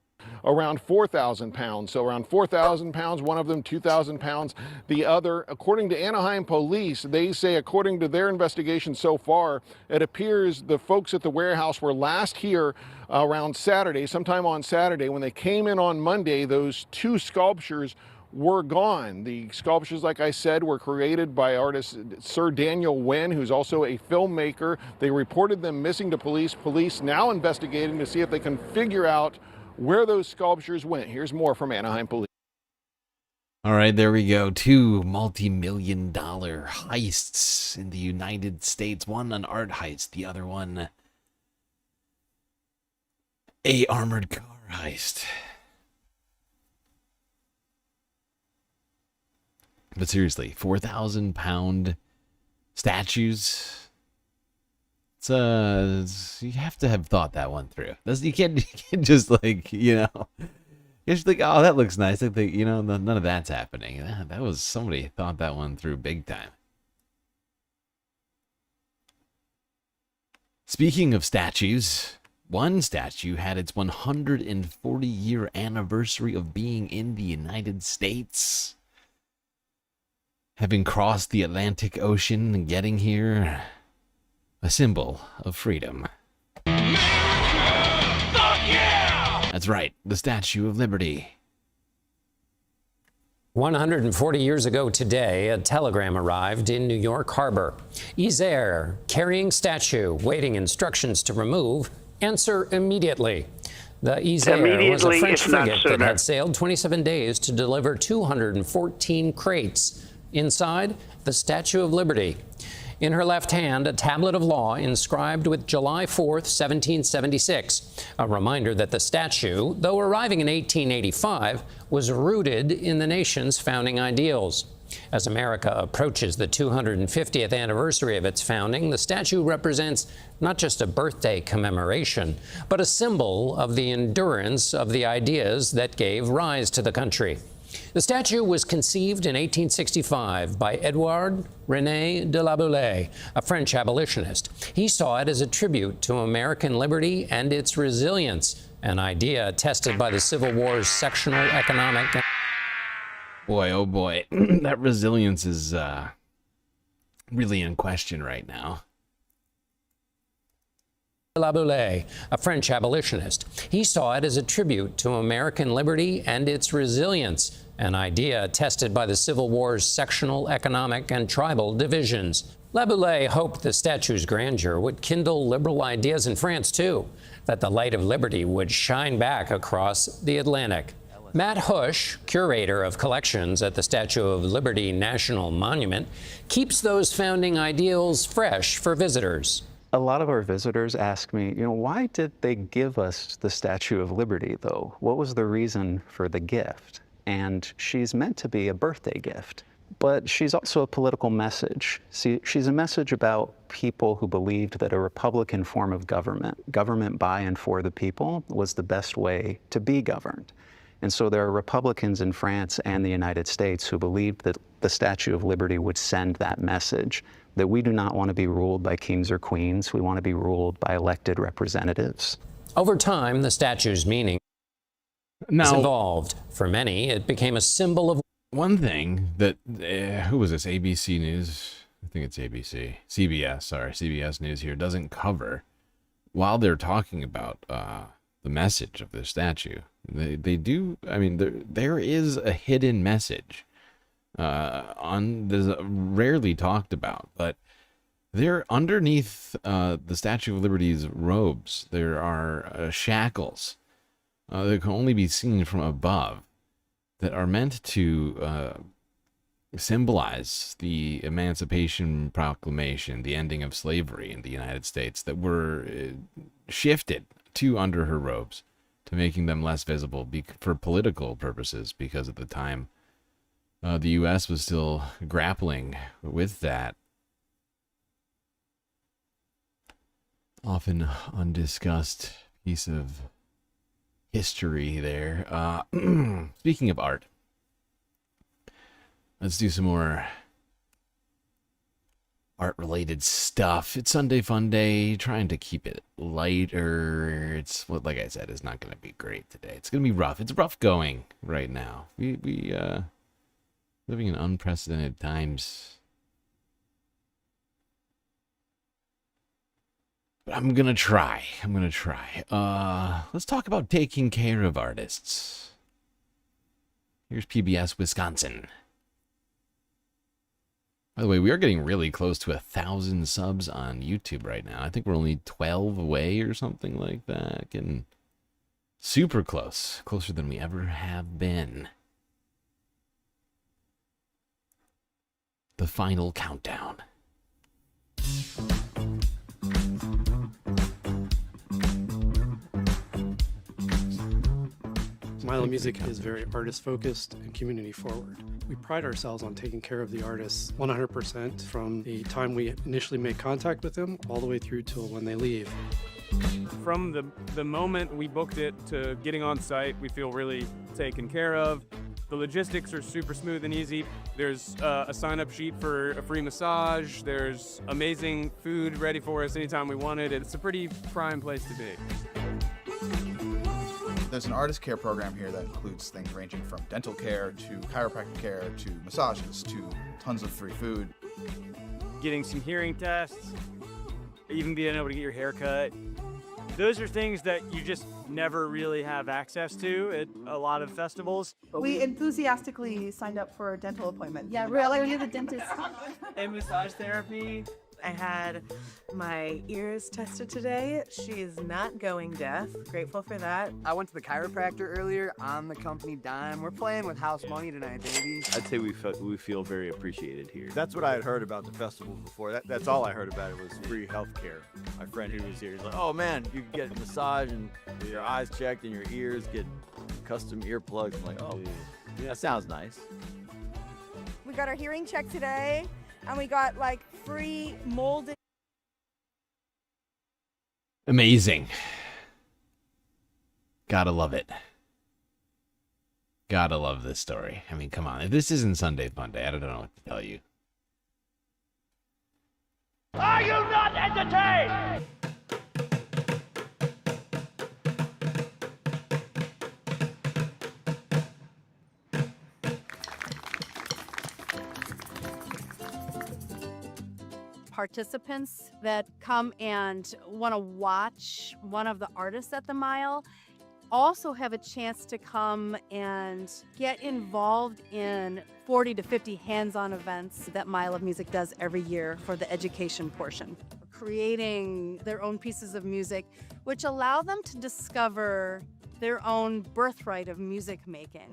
Around 4,000 pounds. So around 4,000 pounds, one of them 2,000 pounds. The other, according to Anaheim police, they say, according to their investigation so far, it appears the folks at the warehouse were last here around Saturday, sometime on Saturday. When they came in on Monday, those 2 sculptures were gone. The sculptures, like I said, were created by artist Sir Daniel Wynn, who's also a filmmaker. They reported them missing to police. Police now investigating to see if they can figure out where those sculptures went. Here's more from Anaheim Police. All right, there we go. 2 multi-million-dollar heists in the United States. One an art heist, the other one a armored car heist. But seriously, 4,000-pound statues. You have to have thought that one through. You can't just like, you know, you just think, oh, that looks nice. I think, you know, none of that's happening. That was, somebody thought that one through big time. Speaking of statues, one statue had its 140-year anniversary of being in the United States. Having crossed the Atlantic Ocean and getting here, a symbol of freedom. That's right, the Statue of Liberty. 140 years ago today, a telegram arrived in New York Harbor. Isère, carrying statue, waiting instructions to remove. Answer immediately. The Isère was a French frigate that had sailed 27 days to deliver 214 crates. Inside, the Statue of Liberty. In her left hand, a tablet of law inscribed with July 4th, 1776. A reminder that the statue, though arriving in 1885, was rooted in the nation's founding ideals. As America approaches the 250th anniversary of its founding, the statue represents not just a birthday commemoration, but a symbol of the endurance of the ideas that gave rise to the country. The statue was conceived in 1865 by Edouard René de la Boulaye, a French abolitionist. He saw it as a tribute to American liberty and its resilience, an idea tested by the Civil War's sectional economic. Boy, oh boy, that resilience is really in question right now. La Boulaye, a French abolitionist. He saw it as a tribute to American liberty and its resilience, an idea tested by the Civil War's sectional, economic, and tribal divisions. La Boulaye hoped the statue's grandeur would kindle liberal ideas in France, too, that the light of liberty would shine back across the Atlantic. Matt Hush, curator of collections at the Statue of Liberty National Monument, keeps those founding ideals fresh for visitors. A lot of our visitors ask me, you know, why did they give us the Statue of Liberty, though? What was the reason for the gift? And she's meant to be a birthday gift, but she's also a political message. See, she's a message about people who believed that a Republican form of government by and for the people, was the best way to be governed. And so there are Republicans in France and the United States who believed that the Statue of Liberty would send that message, that we do not want to be ruled by kings or queens. We want to be ruled by elected representatives. Over time, the statue's meaning has evolved. For many, it became a symbol of... One thing that, who was this, ABC News? I think it's ABC. CBS, sorry, CBS News here doesn't cover, while they're talking about the message of the statue. They do, I mean, there is a hidden message that's rarely talked about, but there underneath the Statue of Liberty's robes, there are shackles that can only be seen from above that are meant to symbolize the Emancipation Proclamation, the ending of slavery in the United States, that were shifted to under her robes, to making them less visible for political purposes, because at the time the U.S. was still grappling with that often undiscussed piece of history there. Speaking of art, let's do some more art-related stuff. It's Sunday Fun Day, trying to keep it lighter. It's, well, like I said, it's not going to be great today. It's going to be rough. It's rough going right now. We living in unprecedented times. But I'm going to try. Let's talk about taking care of artists. Here's PBS Wisconsin. By the way, we are getting really close to 1,000 subs on YouTube right now. I think we're only 12 away or something like that. Super close. Closer than we ever have been. The final countdown. Milo Music is very artist-focused and community-forward. We pride ourselves on taking care of the artists 100% from the time we initially make contact with them all the way through till when they leave. From the moment we booked it to getting on site, we feel really taken care of. The logistics are super smooth and easy. There's a sign-up sheet for a free massage. There's amazing food ready for us anytime we want it. It's a pretty prime place to be. There's an artist care program here that includes things ranging from dental care to chiropractic care to massages to tons of free food. Getting some hearing tests, even being able to get your hair cut. Those are things that you just never really have access to at a lot of festivals. We enthusiastically signed up for a dental appointment. Yeah, really, you're the dentist. And massage therapy. I had my ears tested today. She is not going deaf. Grateful for that. I went to the chiropractor earlier on the company dime. We're playing with house money tonight, baby. I'd say we feel very appreciated here. That's what I had heard about the festival before. That's all I heard about it was free health care. My friend who was here, he's like, oh man, you can get a massage and your eyes checked and your ears get custom earplugs. I'm like, oh, yeah, that sounds nice. We got our hearing check today, and we got like free molded. Amazing. Gotta love it. Gotta love this story. I mean, come on. If this isn't Sunday Funday, I don't know what to tell you. Are you not entertained? Participants that come and want to watch one of the artists at the mile also have a chance to come and get involved in 40 to 50 hands-on events that Mile of Music does every year for the education portion, creating their own pieces of music, which allow them to discover their own birthright of music making.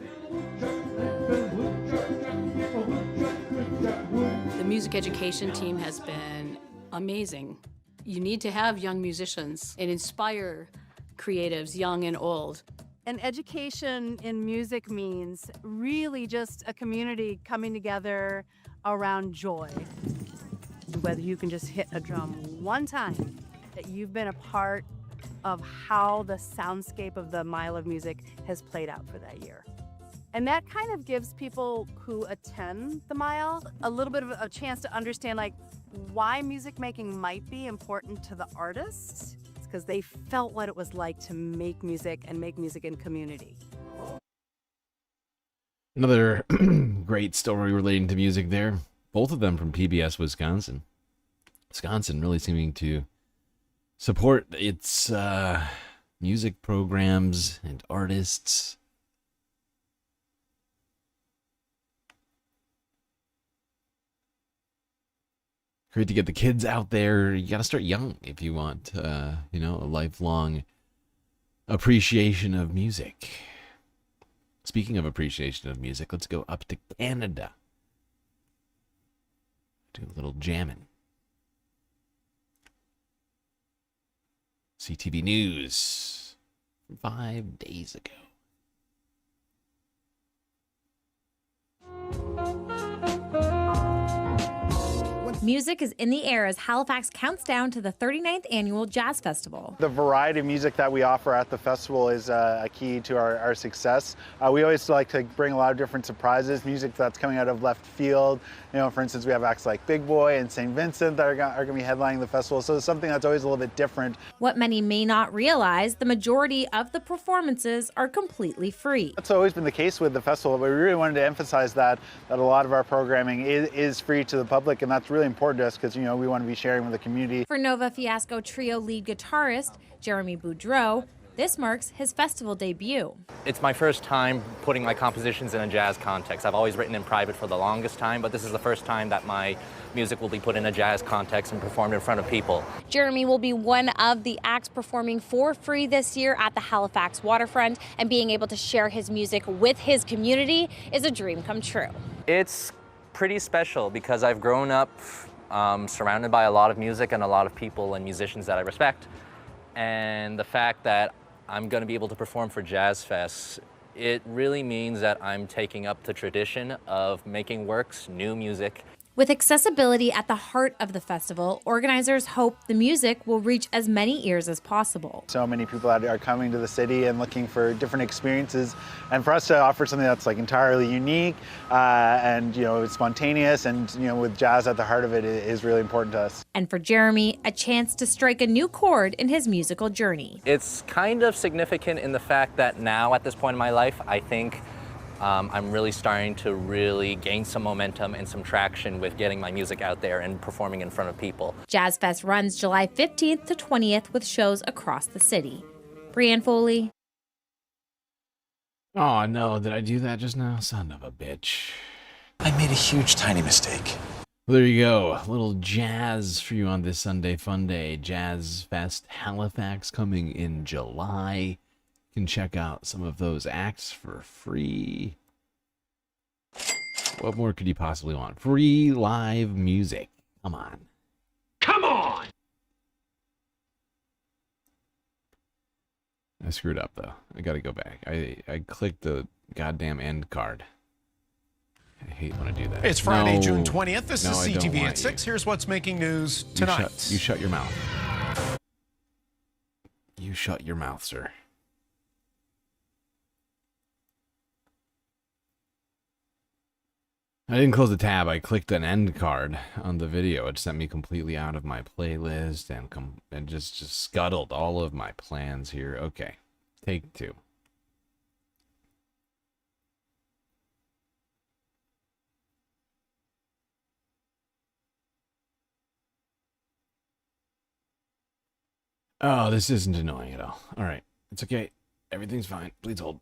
The music education team has been amazing. You need to have young musicians and inspire creatives, young and old. And education in music means really just a community coming together around joy. Whether you can just hit a drum one time, that you've been a part of how the soundscape of the Mile of Music has played out for that year. And that kind of gives people who attend the mile a little bit of a chance to understand like why music making might be important to the artist. It's because they felt what it was like to make music and make music in community. Another great story relating to music there. Both of them from PBS Wisconsin. Wisconsin really seeming to support its music programs and artists. Great to get the kids out there. You got to start young if you want, a lifelong appreciation of music. Speaking of appreciation of music, let's go up to Canada. Do a little jamming. CTV News from 5 days ago. Music is in the air as Halifax counts down to the 39th annual Jazz Festival. The variety of music that we offer at the festival is a key to our success. We always like to bring a lot of different surprises, music that's coming out of left field. For instance, we have acts like Big Boy and St. Vincent that are going to be headlining the festival, so it's something that's always a little bit different. What many may not realize, the majority of the performances are completely free. That's always been the case with the festival, but we really wanted to emphasize that a lot of our programming is free to the public, and that's really important to us because, we want to be sharing with the community. For Nova Fiasco Trio lead guitarist Jeremy Boudreau, This marks his festival debut. It's my first time putting my compositions in a jazz context. I've always written in private for the longest time, but this is the first time that my music will be put in a jazz context and performed in front of people. Jeremy will be one of the acts performing for free this year at the Halifax waterfront, and being able to share his music with his community is a dream come true. It's pretty special because I've grown up surrounded by a lot of music and a lot of people and musicians that I respect. And the fact that I'm going to be able to perform for Jazz Fest, it really means that I'm taking up the tradition of making works, new music. With accessibility at the heart of the festival, organizers hope the music will reach as many ears as possible. So many people are coming to the city and looking for different experiences, and for us to offer something that's like entirely unique and spontaneous and with jazz at the heart of it is really important to us. And for Jeremy, a chance to strike a new chord in his musical journey. It's kind of significant in the fact that now at this point in my life, I think I'm really starting to really gain some momentum and some traction with getting my music out there and performing in front of people. Jazz Fest runs July 15th to 20th with shows across the city. Brianne Foley. Oh no, did I do that just now? Son of a bitch. I made a huge tiny mistake. Well, there you go. A little jazz for you on this Sunday fun day. Jazz Fest Halifax coming in July. Can check out some of those acts for free. What more could you possibly want? Free live music. Come on. Come on! I screwed up though. I gotta go back. I clicked the goddamn end card. I hate when I do that. It's Friday, June 20th. This is I don't CTV want at 6. you. Here's what's making news tonight. You shut your mouth. You shut your mouth, sir. I didn't close the tab. I clicked an end card on the video. It sent me completely out of my playlist and just scuttled all of my plans here. Okay, take two. Oh, this isn't annoying at all. All right, it's okay. Everything's fine. Please hold.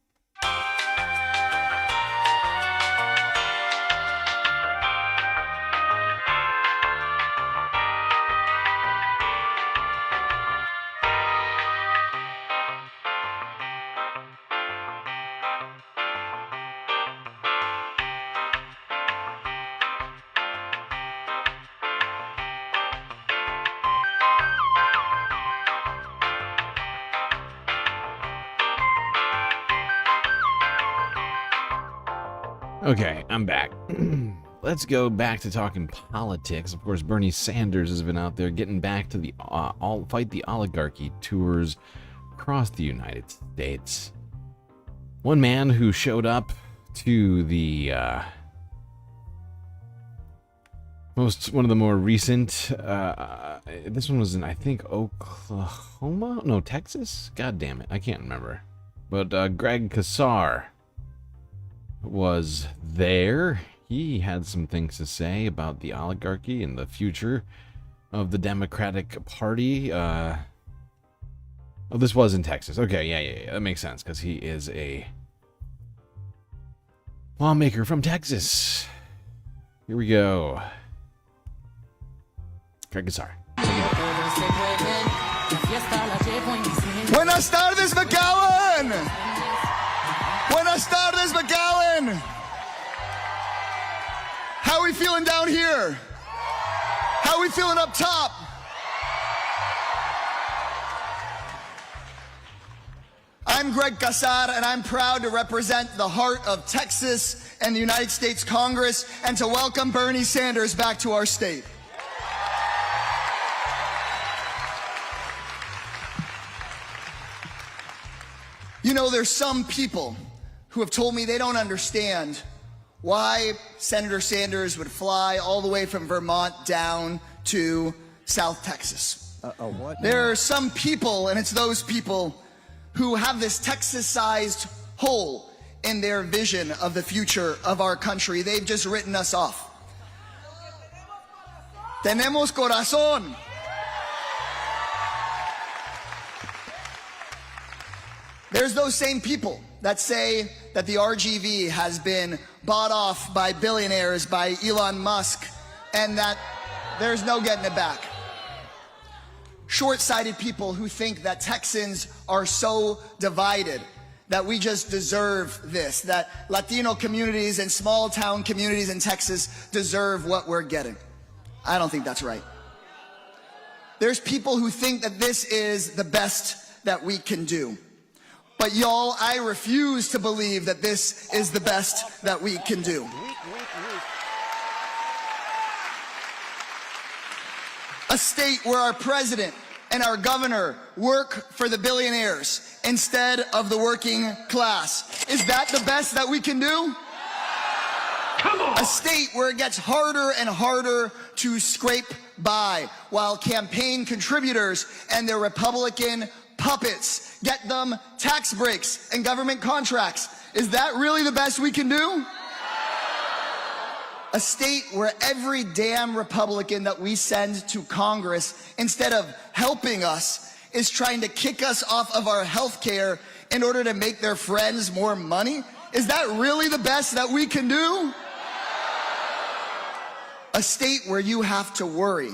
Okay, I'm back. Let's go back to talking politics. Of course, Bernie Sanders has been out there getting back to the Fight the Oligarchy tours across the United States. One man who showed up to the one of the more recent, this one was in, I think, Oklahoma? No, Texas? God damn it, I can't remember. But Greg Casar was there. He had some things to say about the oligarchy and the future of the Democratic Party. Oh, this was in Texas. Okay, yeah, that makes sense because he is a lawmaker from Texas. Here we go. Greg Casar. Buenas tardes, McGowan! Buenas tardes, McGowan! How are we feeling down here? How are we feeling up top? I'm Greg Casar, and I'm proud to represent the heart of Texas and the United States Congress, and to welcome Bernie Sanders back to our state. You know, there's some people who have told me they don't understand why Senator Sanders would fly all the way from Vermont down to South Texas. What? There are some people, and it's those people who have this Texas-sized hole in their vision of the future of our country. They've just written us off. Tenemos corazón. There's those same people that say that the RGV has been bought off by billionaires, by Elon Musk, and that there's no getting it back. Short-sighted people who think that Texans are so divided that we just deserve this, that Latino communities and small town communities in Texas deserve what we're getting. I don't think that's right. There's people who think that this is the best that we can do. But y'all, I refuse to believe that this is the best that we can do. A state where our president and our governor work for the billionaires instead of the working class. Is that the best that we can do? Come on. A state where it gets harder and harder to scrape by while campaign contributors and their Republican puppets get them tax breaks and government contracts. Is that really the best we can do? A state where every damn Republican that we send to Congress, instead of helping us, is trying to kick us off of our health care in order to make their friends more money? Is that really the best that we can do? A state where you have to worry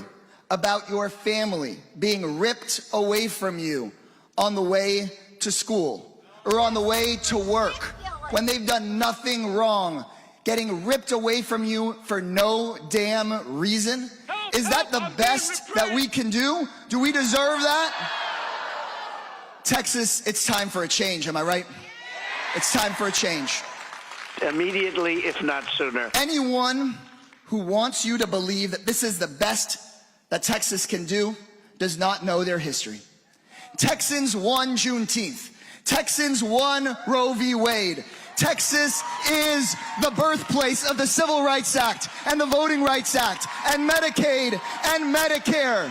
about your family being ripped away from you on the way to school or on the way to work when they've done nothing wrong, getting ripped away from you for no damn reason? Is that the best that we can do? Do we deserve that? Texas, it's time for a change, am I right? It's time for a change. Immediately, if not sooner. Anyone who wants you to believe that this is the best that Texas can do does not know their history. Texans won Juneteenth. Texans won Roe v. Wade. Texas is the birthplace of the Civil Rights Act and the Voting Rights Act and Medicaid and Medicare.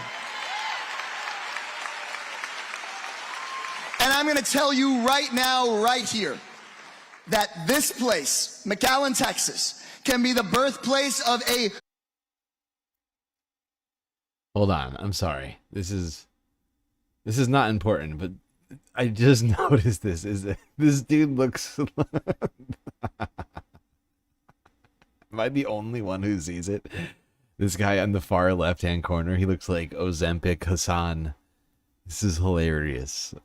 And I'm going to tell you right now, right here, that this place, McAllen, Texas, can be the birthplace of a... Hold on, I'm sorry. This is not important, but I just noticed this. This dude looks... Am I the only one who sees it? This guy on the far left-hand corner, he looks like Ozempic Hassan. This is hilarious.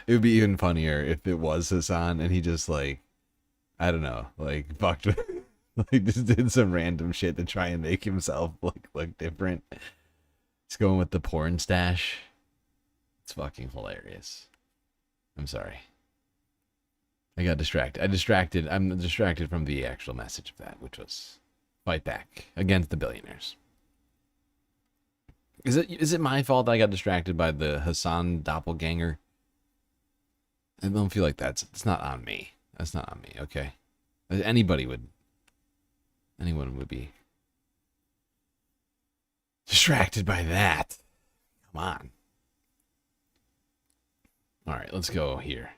It would be even funnier if it was Hassan and he just like, I don't know, like fucked with, like just did some random shit to try and make himself look different. He's going with the porn stash. It's fucking hilarious. I'm sorry. I got distracted. I'm distracted from the actual message of that, which was fight back against the billionaires. Is it my fault that I got distracted by the Hassan doppelganger? I don't feel like it's not on me. That's not on me, okay? Anyone would be distracted by that. Come on. All right, let's go here.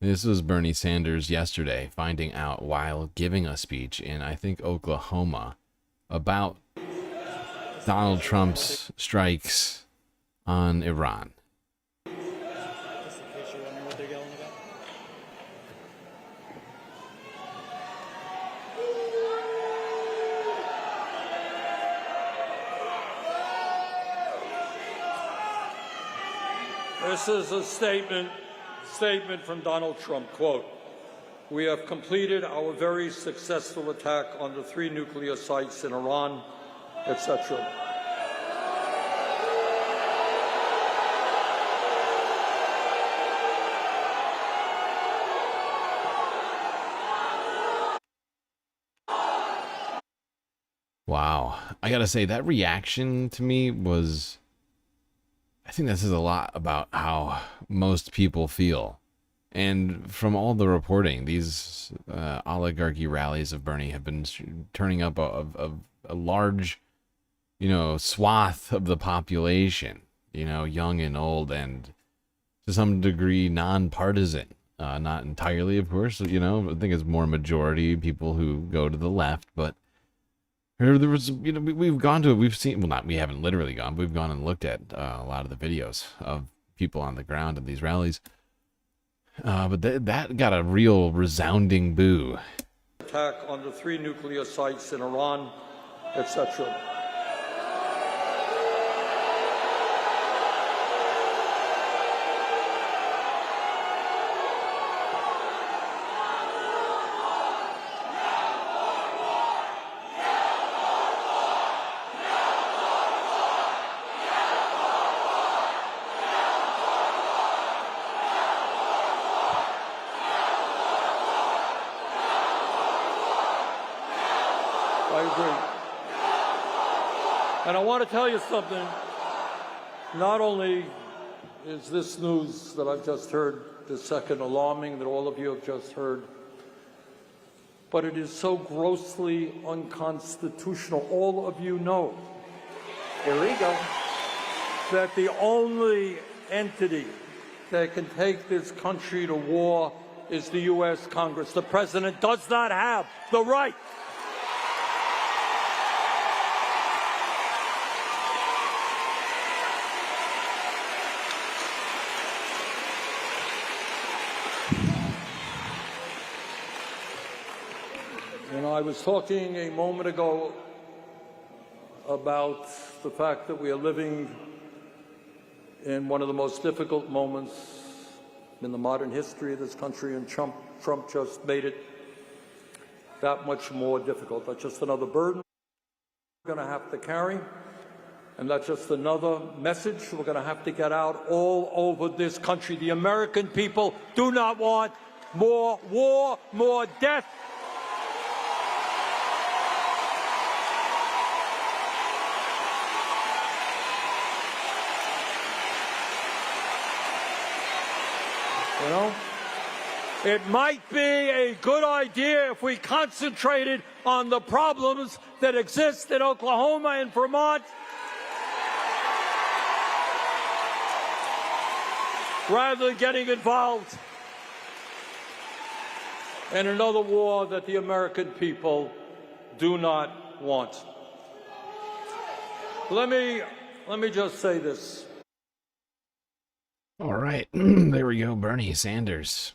This was Bernie Sanders yesterday finding out while giving a speech in, I think, Oklahoma about Donald Trump's strikes on Iran. This is a statement from Donald Trump, quote, "We have completed our very successful attack on the 3 nuclear sites in Iran," etc. Wow. I gotta say, that reaction to me was... I think this is a lot about how most people feel. And from all the reporting, these oligarchy rallies of Bernie have been turning up a large, swath of the population, young and old, and to some degree nonpartisan. Not entirely, of course, I think it's more majority people who go to the left, but There was, you know, we've gone to, we've seen, well, not, we haven't literally gone, but we've gone and looked at a lot of the videos of people on the ground at these rallies. But that got a real resounding boo. Attack on the 3 nuclear sites in Iran, etc. I agree. And I want to tell you something. Not only is this news that I've just heard, the second alarming that all of you have just heard, but it is so grossly unconstitutional. All of you know illegal that the only entity that can take this country to war is the U.S. Congress. The president does not have the right . You know, I was talking a moment ago about the fact that we are living in one of the most difficult moments in the modern history of this country, and Trump just made it that much more difficult. That's just another burden we're going to have to carry, and that's just another message we're going to have to get out all over this country. The American people do not want more war, more death. You know, it might be a good idea if we concentrated on the problems that exist in Oklahoma and Vermont, rather than getting involved in another war that the American people do not want. Let me just say this. All right, there we go, Bernie Sanders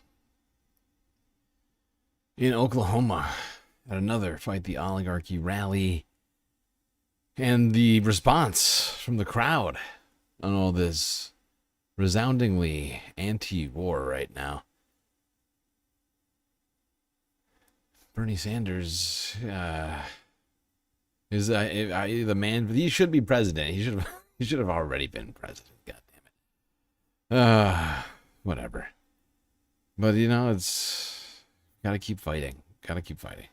in Oklahoma at another Fight the Oligarchy rally. And the response from the crowd on all this resoundingly anti-war right now. Bernie Sanders is the man. He should be president. He should have already been president. God. Whatever. But, you know, it's gotta keep fighting. Gotta keep fighting.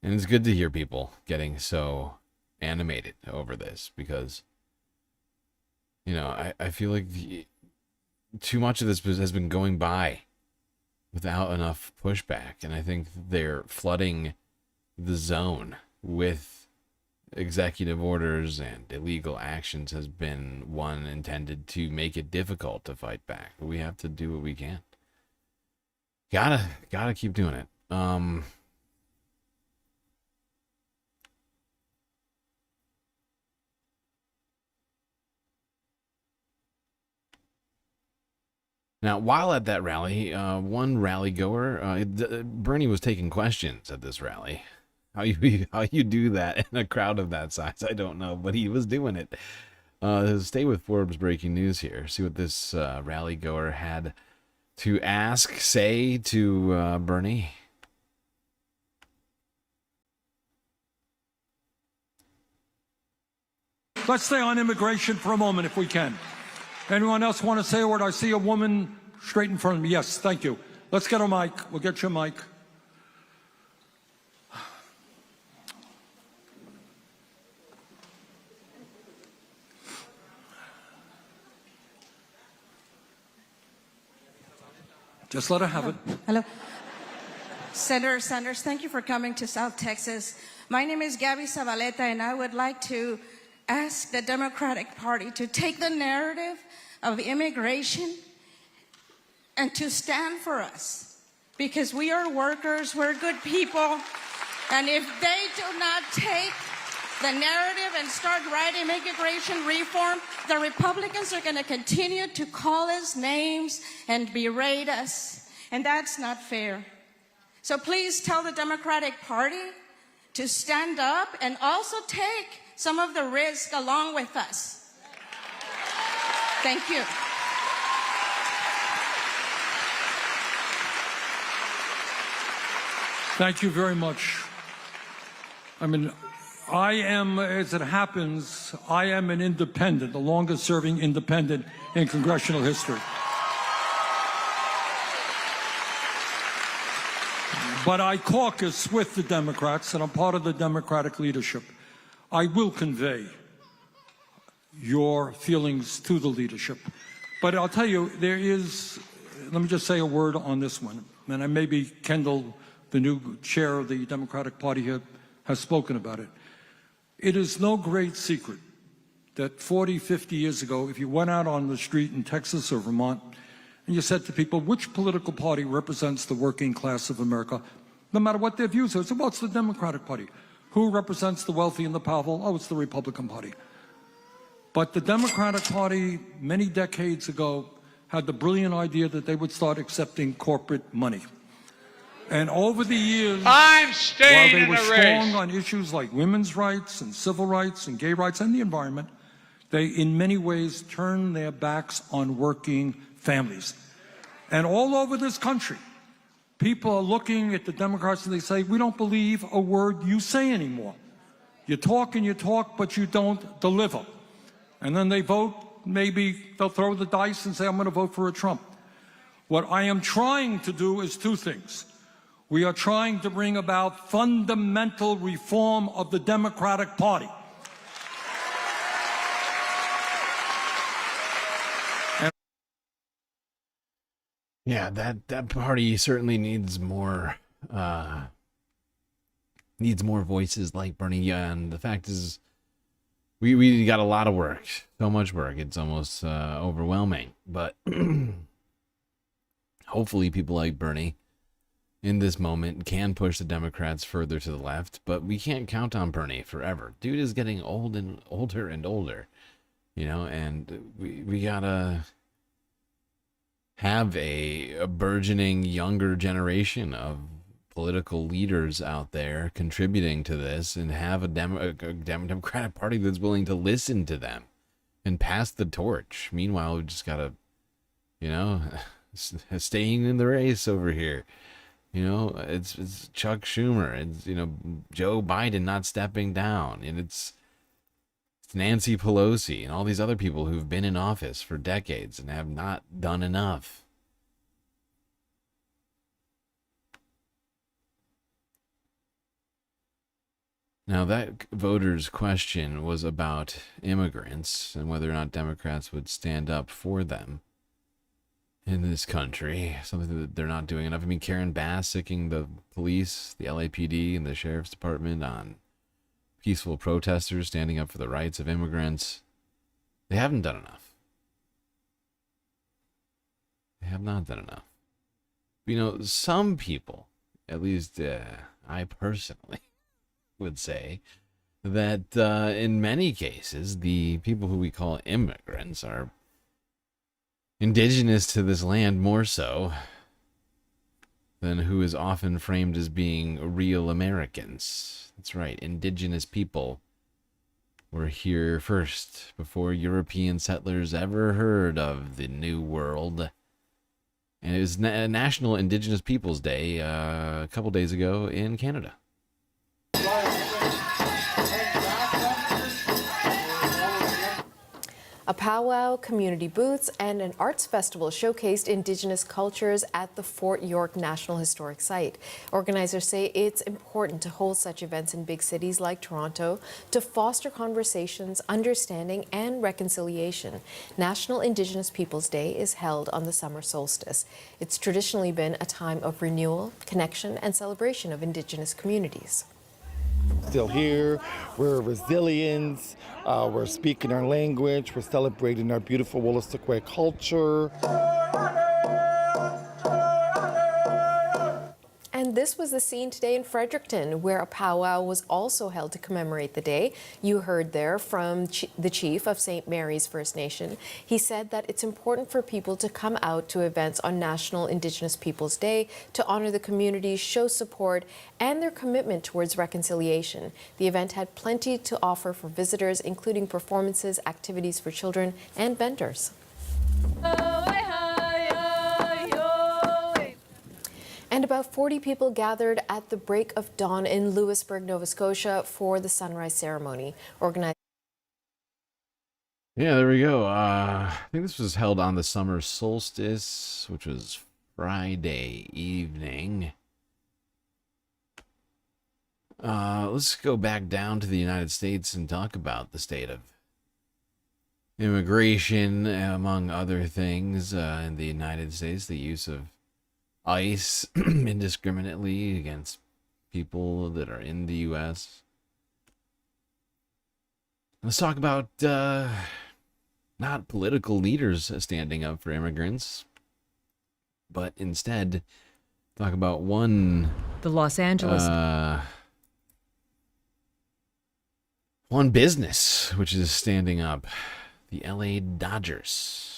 And it's good to hear people getting so animated over this, because, you know, I feel like too much of this has been going by without enough pushback. And I think they're flooding the zone with executive orders, and illegal actions has been one intended to make it difficult to fight back. We have to do what we can. Gotta keep doing it. Now, while at that rally, one rally goer, Bernie was taking questions at this rally. How you do that in a crowd of that size, I don't know, but he was doing it. Stay with Forbes breaking news here. See what this rally goer had to say to Bernie. Let's stay on immigration for a moment if we can. Anyone else want to say a word? I see a woman straight in front of me. Yes, thank you. Let's get a mic. We'll get you a mic. Just let her have it. Hello. Senator Sanders, thank you for coming to South Texas. My name is Gabby Zabaleta, and I would like to ask the Democratic Party to take the narrative of immigration and to stand for us, because we are workers, we're good people, And if they do not take the narrative and start writing immigration reform, the Republicans are going to continue to call us names and berate us. And that's not fair. So please tell the Democratic Party to stand up and also take some of the risk along with us. Thank you. Thank you very much. I mean, I am, as it happens, I am an independent, the longest serving independent in congressional history. But I caucus with the Democrats, and I'm part of the Democratic leadership. I will convey your feelings to the leadership. But I'll tell you, there is, let me just say a word on this one, and maybe Kendall, the new chair of the Democratic Party here, has spoken about it. It is no great secret that 40, 50 years ago, if you went out on the street in Texas or Vermont and you said to people, which political party represents the working class of America, no matter what their views are, so well, it's the Democratic Party. Who represents the wealthy and the powerful? Oh, it's the Republican Party. But the Democratic Party, many decades ago, had the brilliant idea that they would start accepting corporate money. And over the years, while they were strong on issues like women's rights and civil rights and gay rights and the environment, they in many ways turned their backs on working families. And all over this country, people are looking at the Democrats and they say, we don't believe a word you say anymore. You talk and you talk, but you don't deliver. And then they vote, maybe they'll throw the dice and say, I'm going to vote for a Trump. What I am trying to do is two things. We are trying to bring about fundamental reform of the Democratic Party. Yeah, that party certainly needs more voices like Bernie. And the fact is, we got a lot of work, so much work. It's almost overwhelming. But hopefully, people like Bernie in this moment can push the Democrats further to the left. But we can't count on Bernie forever. Dude is getting old and older and older, you know. And we gotta have a burgeoning younger generation of political leaders out there contributing to this, and have a Democratic Party that's willing to listen to them and pass the torch. Meanwhile, we just gotta, you know, staying in the race over here. You know, it's Chuck Schumer, it's, you know, Joe Biden not stepping down, and it's Nancy Pelosi and all these other people who've been in office for decades and have not done enough. Now, that voters' question was about immigrants and whether or not Democrats would stand up for them in this country, something that they're not doing enough. I mean, Karen Bass sicking the police, the LAPD, and the Sheriff's Department on peaceful protesters standing up for the rights of immigrants. They haven't done enough. They have not done enough. You know, some people, at least I personally, would say that in many cases, the people who we call immigrants are indigenous to this land more so than who is often framed as being real Americans. That's right, indigenous people were here first, before European settlers ever heard of the New World. And it was National Indigenous Peoples Day a couple days ago in Canada. A powwow, community booths, and an arts festival showcased Indigenous cultures at the Fort York National Historic Site. Organizers say it's important to hold such events in big cities like Toronto to foster conversations, understanding, and reconciliation. National Indigenous Peoples Day is held on the summer solstice. It's traditionally been a time of renewal, connection, and celebration of Indigenous communities. Still here, we're Resilients, we're speaking our language, we're celebrating our beautiful Wolastoqey culture. And this was the scene today in Fredericton, where a powwow was also held to commemorate the day. You heard there from the chief of St. Mary's First Nation. He said that it's important for people to come out to events on National Indigenous Peoples Day to honor the community, show support, and their commitment towards reconciliation. The event had plenty to offer for visitors, including performances, activities for children, and vendors. And about 40 people gathered at the break of dawn in Louisbourg, Nova Scotia for the sunrise ceremony. Organized. Yeah, there we go. I think this was held on the summer solstice, which was Friday evening. Let's go back down to the United States and talk about the state of immigration, among other things, in the United States, the use of ICE indiscriminately against people that are in the U.S. Let's talk about not political leaders standing up for immigrants, but instead talk about one business which is standing up, the LA Dodgers.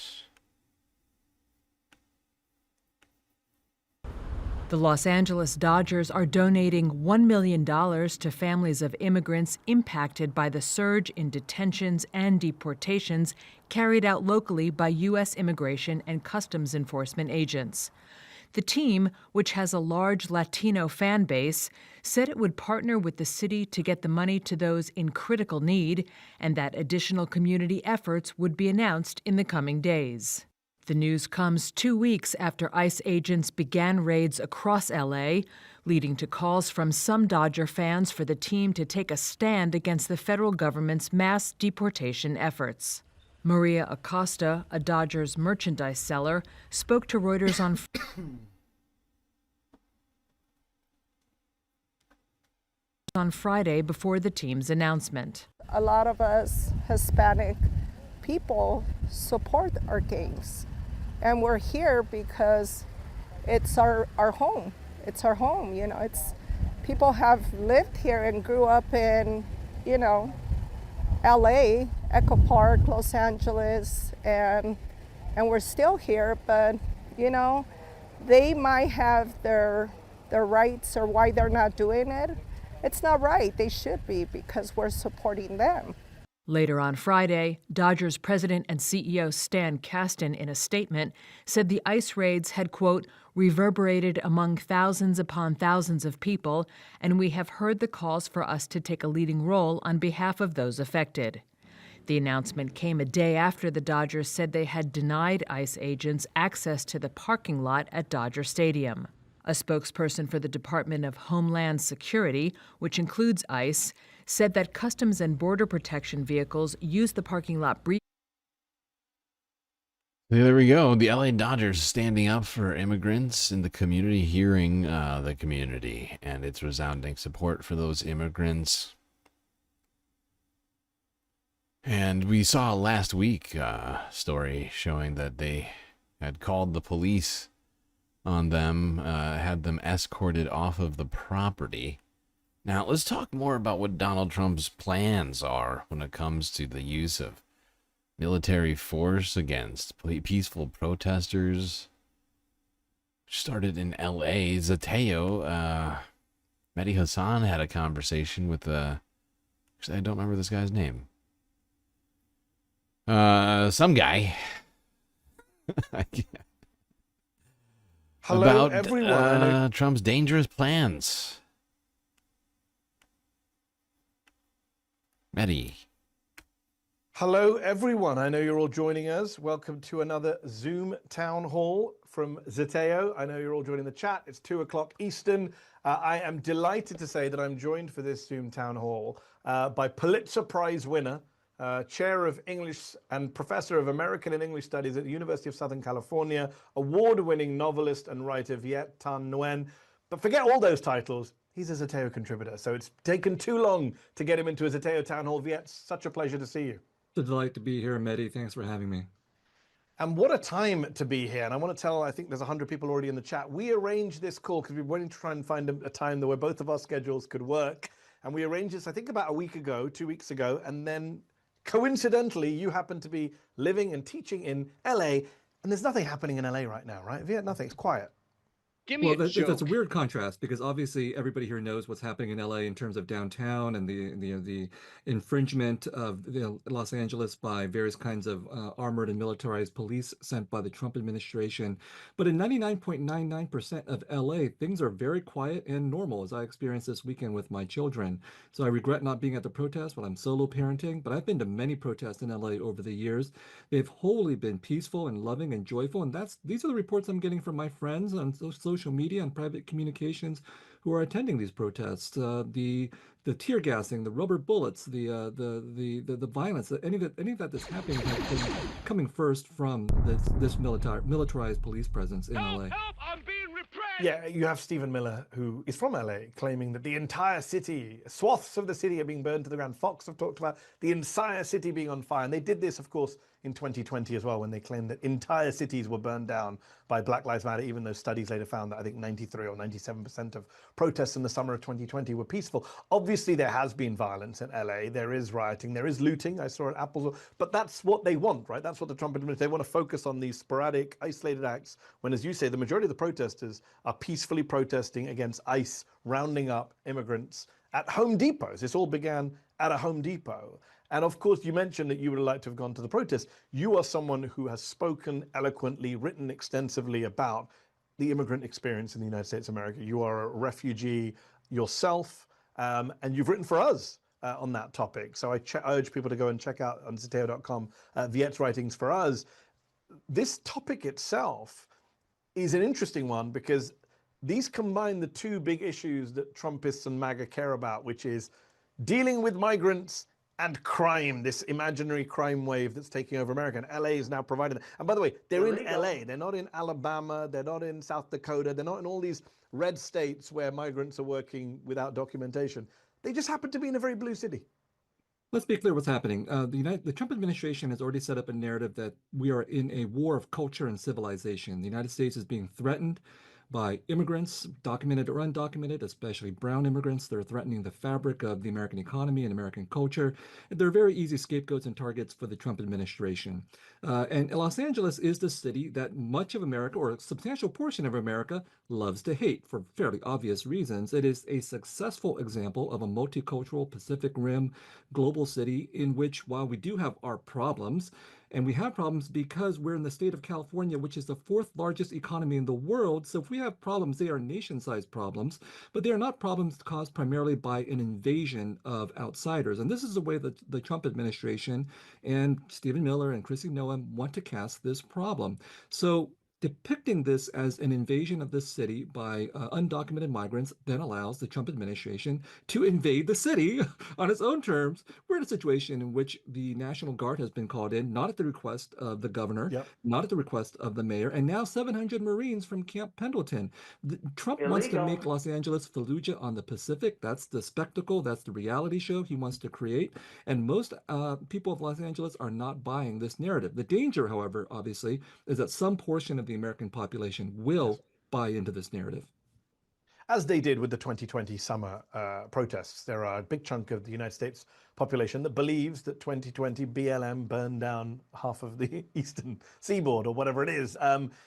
The Los Angeles Dodgers are donating $1 million to families of immigrants impacted by the surge in detentions and deportations carried out locally by U.S. Immigration and Customs Enforcement agents. The team, which has a large Latino fan base, said it would partner with the city to get the money to those in critical need, and that additional community efforts would be announced in the coming days. The news comes 2 weeks after ICE agents began raids across L.A., leading to calls from some Dodger fans for the team to take a stand against the federal government's mass deportation efforts. Maria Acosta, a Dodgers merchandise seller, spoke to Reuters on Friday before the team's announcement. A lot of us Hispanic people support our gangs. And we're here because it's our home. It's our home, you know. It's people have lived here and grew up in, you know, LA, Echo Park, Los Angeles, and we're still here, but you know, they might have their rights or why they're not doing it. It's not right. They should be because we're supporting them. Later on Friday, Dodgers president and CEO Stan Kasten, in a statement, said the ICE raids had, quote, reverberated among thousands upon thousands of people, and we have heard the calls for us to take a leading role on behalf of those affected. The announcement came a day after the Dodgers said they had denied ICE agents access to the parking lot at Dodger Stadium. A spokesperson for the Department of Homeland Security, which includes ICE, said that Customs and Border Protection vehicles used the parking lot briefly. There we go. The LA Dodgers standing up for immigrants in the community, hearing the community and its resounding support for those immigrants. And we saw last week a story showing that they had called the police on them, had them escorted off of the property. Now, let's talk more about what Donald Trump's plans are when it comes to the use of military force against peaceful protesters. Started in L.A. Zateo, Mehdi Hassan had a conversation with, actually, I don't remember this guy's name. Some guy. Hello, about everyone. Trump's dangerous plans. Mehdi. Hello, everyone. I know you're all joining us. Welcome to another Zoom town hall from Zateo. I know you're all joining the chat. It's 2 o'clock Eastern. I am delighted to say that I'm joined for this Zoom town hall by Pulitzer Prize winner, chair of English and professor of American and English Studies at the University of Southern California, award-winning novelist and writer Viet Thanh Nguyen. But forget all those titles. He's a Zateo contributor, so it's taken too long to get him into a Zateo town hall. Viet, such a pleasure to see you. It's a delight to be here, Mehdi. Thanks for having me. And what a time to be here. And I want to tell, I think there's 100 people already in the chat. We arranged this call because we wanted to try and find a time where both of our schedules could work. And we arranged this, I think, about a week ago, 2 weeks ago. And then coincidentally, you happen to be living and teaching in LA. And there's nothing happening in LA right now, right? Yeah, nothing. It's quiet. Well, that's a weird contrast because obviously everybody here knows what's happening in LA in terms of downtown and the infringement of Los Angeles by various kinds of armored and militarized police sent by the Trump administration. But in 99.99% of LA, things are very quiet and normal, as I experienced this weekend with my children. So I regret not being at the protest when I'm solo parenting, but I've been to many protests in LA over the years. They've wholly been peaceful and loving and joyful, and these are the reports I'm getting from my friends on social media and private communications who are attending these protests. The tear gassing, the rubber bullets, the violence, any of that that's happening has been coming first from this militarized police presence in LA. Yeah, you have Stephen Miller, who is from LA, claiming that the entire city, swaths of the city are being burned to the ground. Fox have talked about the entire city being on fire. And they did this, of course, in 2020 as well, when they claimed that entire cities were burned down by Black Lives Matter, even though studies later found that I think 93 or 97% of protests in the summer of 2020 were peaceful. Obviously, there has been violence in LA. There is rioting. There is looting. I saw at Apple's. But that's what they want, right? That's what the Trump administration, they want to focus on these sporadic, isolated acts, when, as you say, the majority of the protesters are peacefully protesting against ICE rounding up immigrants at Home Depots. This all began at a Home Depot. And of course, you mentioned that you would like to have gone to the protest. You are someone who has spoken eloquently, written extensively about the immigrant experience in the United States of America. You are a refugee yourself, and you've written for us on that topic. So I urge people to go and check out on Zeteo.com Viet's writings for us. This topic itself is an interesting one because these combine the two big issues that Trumpists and MAGA care about, which is dealing with migrants and crime, this imaginary crime wave that's taking over America. And LA is now providing that. And by the way, they're in LA. They're not in Alabama. They're not in South Dakota. They're not in all these red states where migrants are working without documentation. They just happen to be in a very blue city. Let's be clear what's happening. The Trump administration has already set up a narrative that we are in a war of culture and civilization. The United States is being threatened by immigrants, documented or undocumented, especially brown immigrants. They're threatening the fabric of the American economy and American culture. They're very easy scapegoats and targets for the Trump administration. And Los Angeles is the city that much of America, or a substantial portion of America, loves to hate for fairly obvious reasons. It is a successful example of a multicultural Pacific Rim global city in which, while we do have our problems, and we have problems because we're in the state of California, which is the fourth largest economy in the world. So if we have problems, they are nation-sized problems, but they are not problems caused primarily by an invasion of outsiders. And this is the way that the Trump administration and Stephen Miller and Kristi Noem want to cast this problem. So depicting this as an invasion of this city by undocumented migrants then allows the Trump administration to invade the city on its own terms. We're in a situation in which the National Guard has been called in, not at the request of the governor, not at the request of the mayor, and now 700 Marines from Camp Pendleton. Trump wants to make Los Angeles Fallujah on the Pacific. That's the spectacle. That's the reality show he wants to create. And most people of Los Angeles are not buying this narrative. The danger, however, obviously, is that some portion of the American population will buy into this narrative. As they did with the 2020 summer protests. There are a big chunk of the United States population that believes that 2020 BLM burned down half of the eastern seaboard or whatever it is.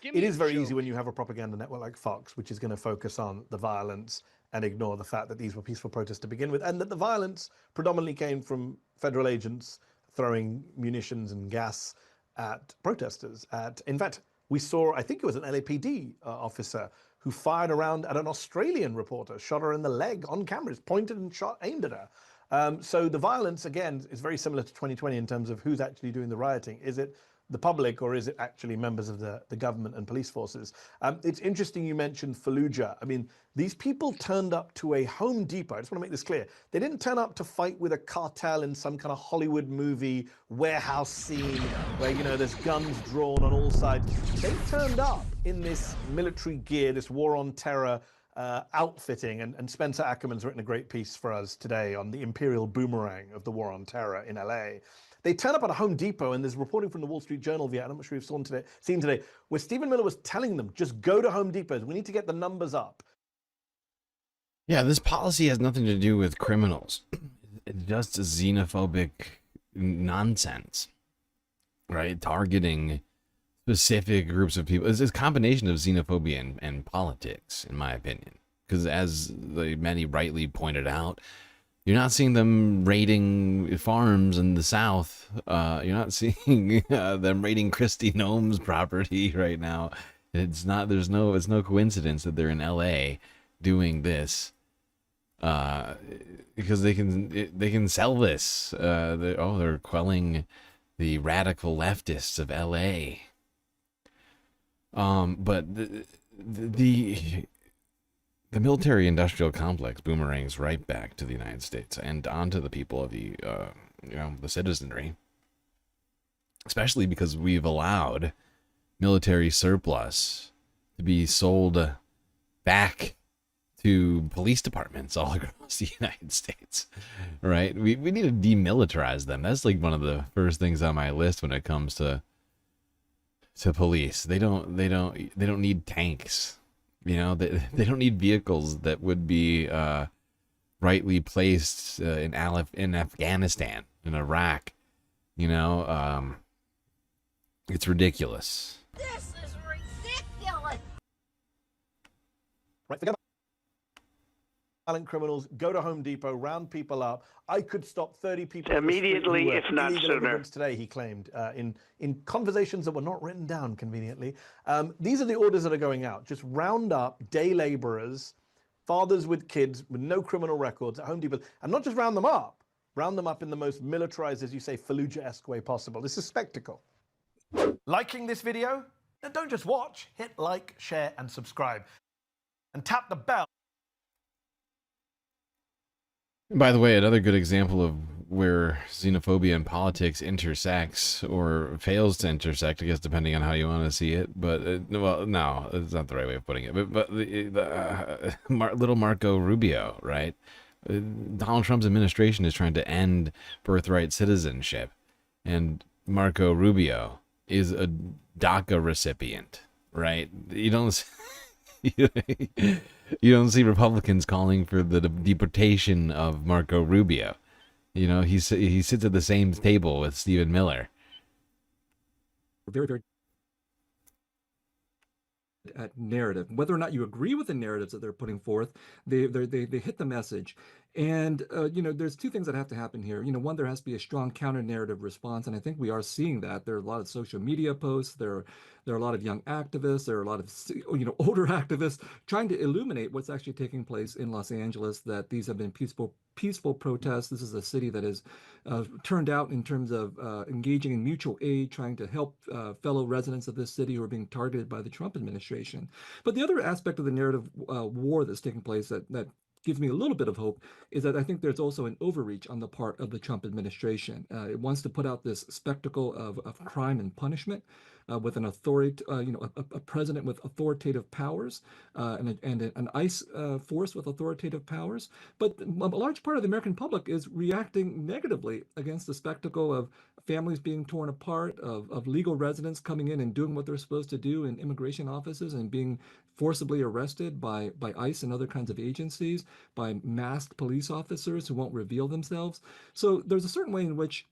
It is very easy when you have a propaganda network like Fox, which is going to focus on the violence and ignore the fact that these were peaceful protests to begin with, and that the violence predominantly came from federal agents throwing munitions and gas at protesters. In fact, we saw, I think it was an LAPD officer who fired around at an Australian reporter, shot her in the leg on cameras, pointed and shot, aimed at her. So the violence, again, is very similar to 2020 in terms of who's actually doing the rioting. Is it the public or is it actually members of the government and police forces? It's interesting you mentioned Fallujah. I mean, these people turned up to a Home Depot. I just want to make this clear. They didn't turn up to fight with a cartel in some kind of Hollywood movie warehouse scene where, you know, there's guns drawn on all sides. They turned up in this military gear, this war on terror outfitting, and Spencer Ackerman's written a great piece for us today on the imperial boomerang of the war on terror in LA. They turn up at a Home Depot, and there's reporting from the Wall Street Journal, I'm not sure you've seen today, where Stephen Miller was telling them, just go to Home Depots. We need to get the numbers up. Yeah, this policy has nothing to do with criminals. It's just xenophobic nonsense, right? Targeting specific groups of people. It's a combination of xenophobia and politics, in my opinion. Because as many rightly pointed out, you're not seeing them raiding farms in the South. You're not seeing them raiding Christy Nome's property right now. It's no coincidence that they're in LA doing this. Because they can sell this. They're quelling the radical leftists of LA. But the military-industrial complex boomerangs right back to the United States and onto the people of the citizenry, especially because we've allowed military surplus to be sold back to police departments all across the United States, right? We need to demilitarize them. That's like one of the first things on my list when it comes to police. They don't need tanks. They don't need vehicles that would be rightly placed in Afghanistan, in Iraq. It's ridiculous. This is ridiculous. Right, forget violent criminals, go to Home Depot, round people up. I could stop 30 people immediately, if not sooner. Today, he claimed, in conversations that were not written down conveniently. These are the orders that are going out. Just round up day laborers, fathers with kids with no criminal records at Home Depot, and not just round them up in the most militarized, as you say, Fallujah-esque way possible. This is spectacle. Liking this video? Then don't just watch. Hit like, share, and subscribe. And tap the bell. By the way, another good example of where xenophobia and politics intersects or fails to intersect, I guess, depending on how you want to see it. But no, it's not the right way of putting it. But little Marco Rubio, right? Donald Trump's administration is trying to end birthright citizenship, and Marco Rubio is a DACA recipient, right? You don't see Republicans calling for the deportation of Marco Rubio. He sits at the same table with Stephen Miller. Very, very at narrative. Whether or not you agree with the narratives that they're putting forth, they hit the message. And there's two things that have to happen here. One, there has to be a strong counter-narrative response, and I think we are seeing that. There are a lot of social media posts. There are a lot of young activists. There are a lot of older activists trying to illuminate what's actually taking place in Los Angeles. That these have been peaceful protests. This is a city that is turned out in terms of engaging in mutual aid, trying to help fellow residents of this city who are being targeted by the Trump administration. But the other aspect of the narrative war that's taking place that gives me a little bit of hope is that I think there's also an overreach on the part of the Trump administration. It wants to put out this spectacle of crime and punishment with an authority, a president with authoritative powers and an ICE force with authoritative powers. But a large part of the American public is reacting negatively against the spectacle of families being torn apart, of legal residents coming in and doing what they're supposed to do in immigration offices and being forcibly arrested by ICE and other kinds of agencies, by masked police officers who won't reveal themselves. So there's a certain way in which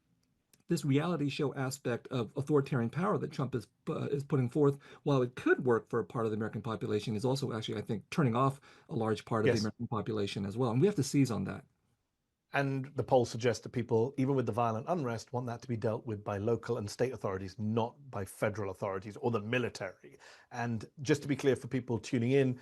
this reality show aspect of authoritarian power that Trump is putting forth, while it could work for a part of the American population, is also actually, I think, turning off a large part of the American population as well. And we have to seize on that. And the polls suggest that people, even with the violent unrest, want that to be dealt with by local and state authorities, not by federal authorities or the military. And just to be clear for people tuning in,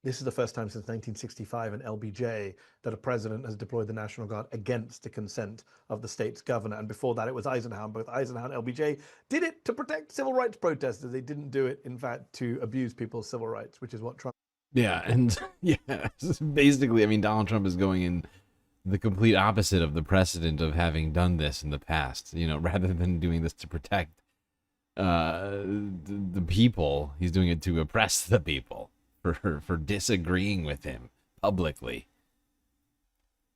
this is the first time since 1965 in LBJ that a president has deployed the National Guard against the consent of the state's governor. And before that, it was Eisenhower. Both Eisenhower and LBJ did it to protect civil rights protesters. They didn't do it, in fact, to abuse people's civil rights, which is what Trump... Yeah, and basically, Donald Trump is going in the complete opposite of the precedent of having done this in the past. Rather than doing this to protect the people, he's doing it to oppress the people for disagreeing with him publicly.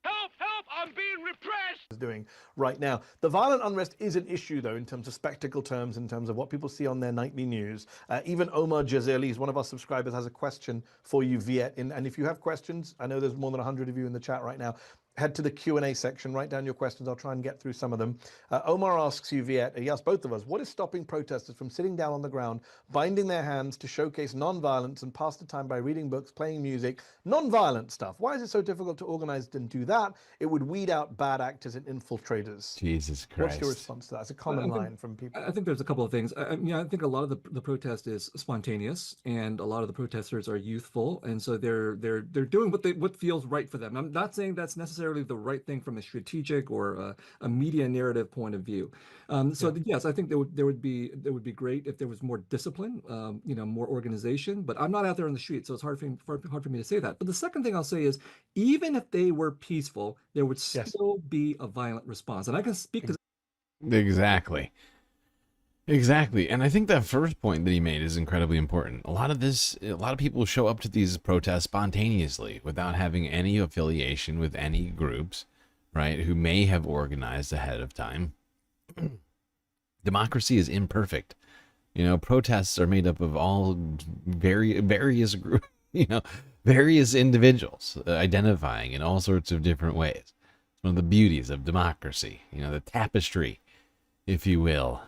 Help! Help! I'm being repressed! doing right now. The violent unrest is an issue, though, in terms of spectacle terms, in terms of what people see on their nightly news. Even Omar Jazeli, one of our subscribers, has a question for you, Viet. And if you have questions, I know there's more than 100 of you in the chat right now. Head to the Q&A section, write down your questions. I'll try and get through some of them. Omar asks you, Viet, he asks both of us, what is stopping protesters from sitting down on the ground, binding their hands to showcase non-violence and pass the time by reading books, playing music, non-violent stuff? Why is it so difficult to organize and do that? It would weed out bad actors and infiltrators. Jesus Christ. What's your response to that? It's a common line from people. I think there's a couple of things. I think a lot of the protest is spontaneous, and a lot of the protesters are youthful, and so they're doing what feels right for them. I'm not saying that's necessarily the right thing from a strategic or a media narrative point of view. Yes, I think there would be great if there was more discipline, more organization. But I'm not out there on the street, so it's hard for me to say that. But the second thing I'll say is, even if they were peaceful, there would still be a violent response, and I can speak to. Exactly. And I think that first point that he made is incredibly important. A lot of people show up to these protests spontaneously without having any affiliation with any groups, right, who may have organized ahead of time. Democracy is imperfect. Protests are made up of all various groups, various individuals identifying in all sorts of different ways. It's one of the beauties of democracy, the tapestry, if you will.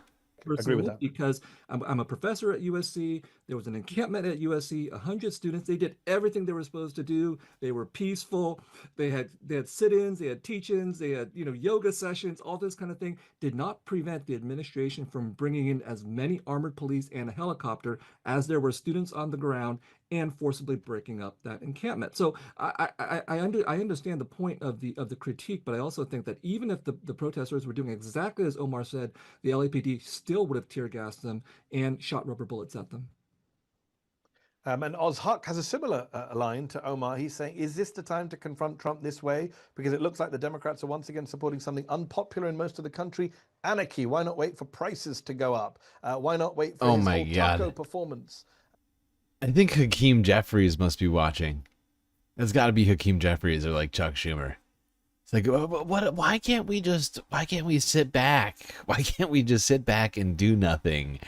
Agree with that. Because I'm a professor at USC. There was an encampment at USC, 100 students. They did everything they were supposed to do. They were peaceful. They had sit-ins, they had teach-ins, they had yoga sessions, all this kind of thing. Did not prevent the administration from bringing in as many armored police and a helicopter as there were students on the ground and forcibly breaking up that encampment. So I understand the point of the critique, but I also think that even if the protesters were doing exactly as Omar said, the LAPD still would have tear gassed them and shot rubber bullets at them. And Oz Huck has a similar line to Omar. He's saying, is this the time to confront Trump this way? Because it looks like the Democrats are once again supporting something unpopular in most of the country, anarchy. Why not wait for prices to go up? Why not wait for his whole taco performance? I think Hakeem Jeffries must be watching. It's got to be Hakeem Jeffries or like Chuck Schumer. It's like, why can't we sit back? Why can't we just sit back and do nothing?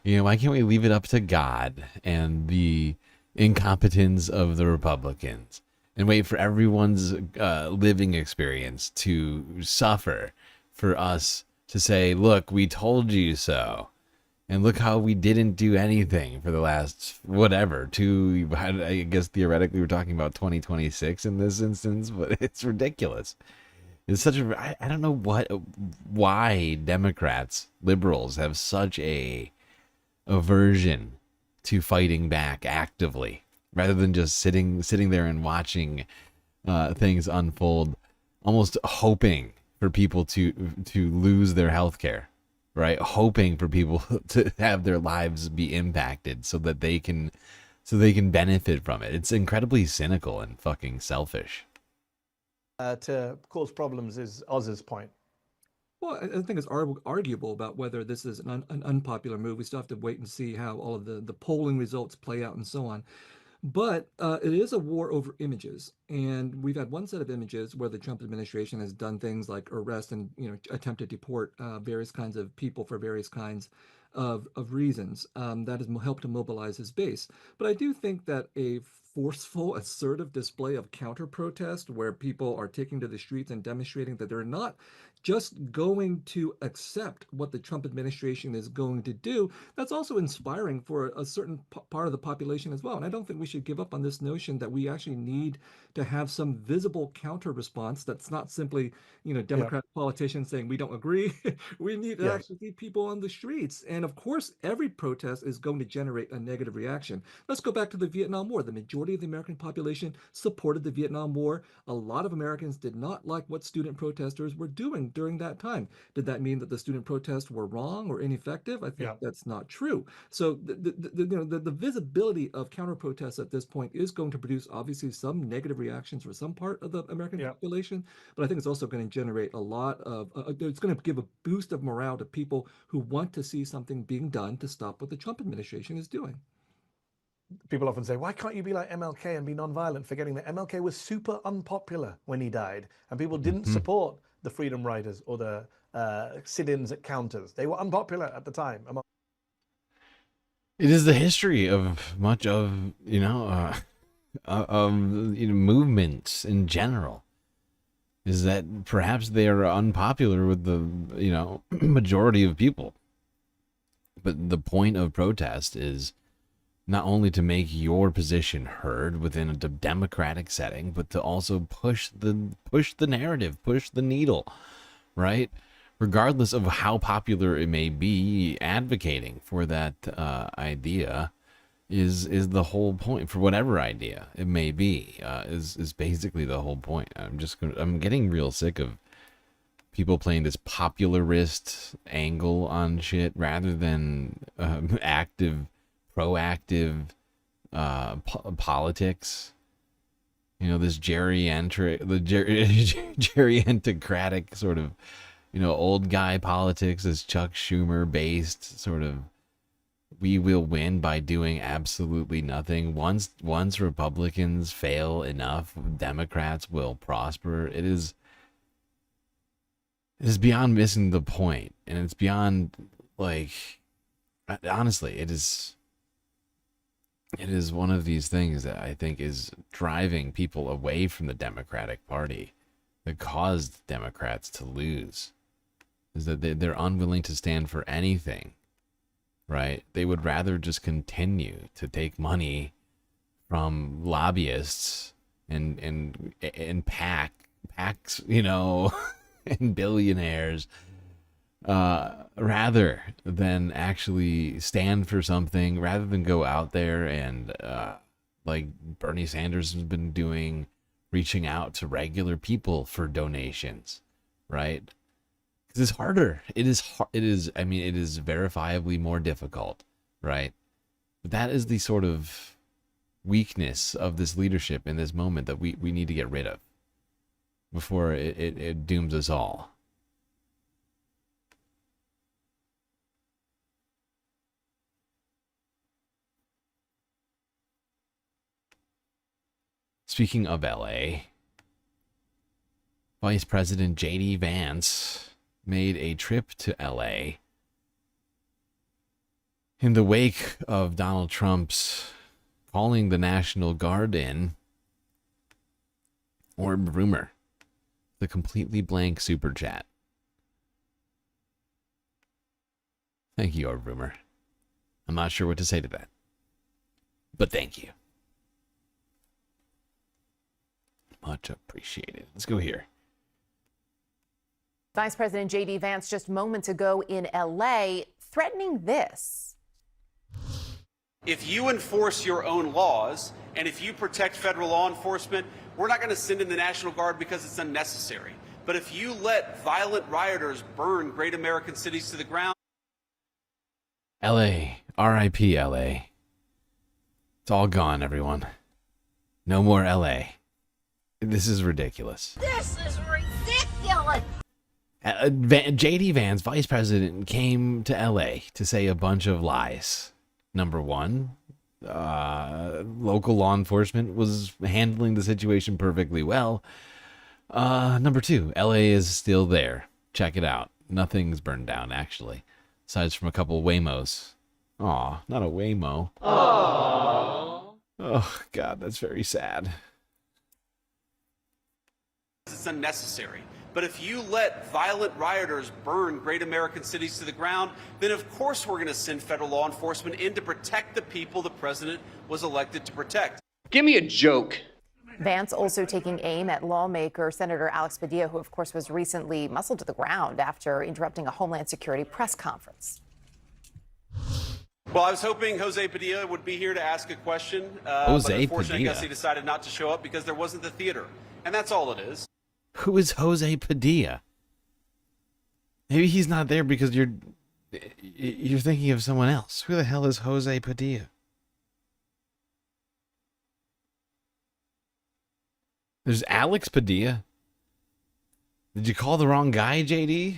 Why can't we leave it up to God and the incompetence of the Republicans and wait for everyone's living experience to suffer for us to say, look, we told you so. And look how we didn't do anything for the last, I guess theoretically we're talking about 2026 in this instance, but it's ridiculous. It's such I don't know why Democrats, liberals have such a aversion to fighting back actively rather than just sitting there and watching things unfold, almost hoping for people to lose their health care, right? Hoping for people to have their lives be impacted so that they can benefit from it. It's incredibly cynical and fucking selfish. To cause problems is Oz's point. Well, I think it's arguable about whether this is an unpopular move. We still have to wait and see how all of the polling results play out and so on. But it is a war over images. And we've had one set of images where the Trump administration has done things like arrest and attempt to deport various kinds of people for various kinds of reasons. That has helped to mobilize his base. But I do think that a forceful, assertive display of counter-protest where people are taking to the streets and demonstrating that they're not just going to accept what the Trump administration is going to do, that's also inspiring for a certain part of the population as well. And I don't think we should give up on this notion that we actually need to have some visible counter response that's not simply, Democratic politicians saying we don't agree. We need to actually see people on the streets. And of course, every protest is going to generate a negative reaction. Let's go back to the Vietnam War. The majority of the American population supported the Vietnam War. A lot of Americans did not like what student protesters were doing during that time. Did that mean that the student protests were wrong or ineffective? I think that's not true. So the visibility of counter protests at this point is going to produce obviously some negative reactions for some part of the American population, but I think it's also going to generate a lot of, it's going to give a boost of morale to people who want to see something being done to stop what the Trump administration is doing. People often say, why can't you be like MLK and be nonviolent, forgetting that MLK was super unpopular when he died, and people didn't support the Freedom Riders or the sit-ins at counters. They were unpopular at the time. It is the history of much of, movements in general, is that perhaps they are unpopular with the, majority of people. But the point of protest is not only to make your position heard within a democratic setting, but to also push the narrative, push the needle, right? Regardless of how popular it may be, advocating for that idea is the whole point. For whatever idea it may be, is basically the whole point. I'm getting real sick of people playing this popularist angle on shit rather than proactive politics. This geriancratic sort of, old guy politics, is Chuck Schumer based sort of, we will win by doing absolutely nothing. Once Republicans fail enough, Democrats will prosper. It is beyond missing the point, and it's beyond, honestly, it is one of these things that I think is driving people away from the Democratic Party, that caused Democrats to lose, is that they're unwilling to stand for anything, right? They would rather just continue to take money from lobbyists and PACs, and billionaires, rather than actually stand for something, rather than go out there and, like Bernie Sanders has been doing, reaching out to regular people for donations, right? Because it's harder. It is verifiably more difficult, right? But that is the sort of weakness of this leadership in this moment that we need to get rid of before it dooms us all. Speaking of LA, Vice President J.D. Vance made a trip to LA in the wake of Donald Trump's calling the National Guard in, or rumor, the completely blank super chat. Thank you, or rumor. I'm not sure what to say to that, but thank you. Much appreciated. Let's go here. Vice President J.D. Vance just moments ago in L.A. threatening this. If you enforce your own laws and if you protect federal law enforcement, we're not going to send in the National Guard because it's unnecessary. But if you let violent rioters burn great American cities to the ground. L.A. R.I.P. L.A. It's all gone, everyone. No more L.A. This is ridiculous. This is ridiculous. J.D. Vance, vice president, came to L.A. to say a bunch of lies. Number one, local law enforcement was handling the situation perfectly well. Number two, L.A. is still there. Check it out. Nothing's burned down, actually, aside from a couple Waymos. Aw, not a Waymo. Aww. Oh, God, that's very sad. It's unnecessary. But if you let violent rioters burn great American cities to the ground, then of course we're going to send federal law enforcement in to protect the people the president was elected to protect. Give me a joke. Vance also taking aim at lawmaker Senator Alex Padilla, who of course was recently muscled to the ground after interrupting a Homeland Security press conference. Well, I was hoping Jose Padilla would be here to ask a question, but unfortunately, I guess he decided not to show up because there wasn't the theater, and that's all it is. Who is Jose Padilla? Maybe he's not there because you're thinking of someone else. Who the hell is Jose Padilla? There's Alex Padilla. Did you call the wrong guy, JD?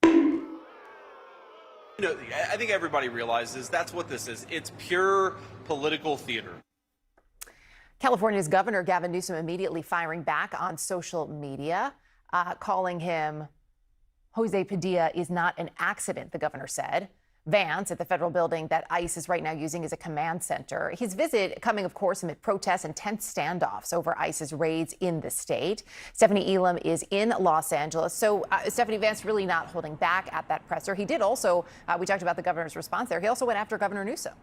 You know, I think everybody realizes that's what this is. It's pure political theater. California's Governor Gavin Newsom immediately firing back on social media, calling him Jose Padilla is not an accident, the governor said. Vance at the federal building that ICE is right now using as a command center. His visit coming, of course, amid protests and tense standoffs over ICE's raids in the state. Stephanie Elam is in Los Angeles. So, Stephanie, Vance really not holding back at that presser. He did also, we talked about the governor's response there. He also went after Governor Newsom.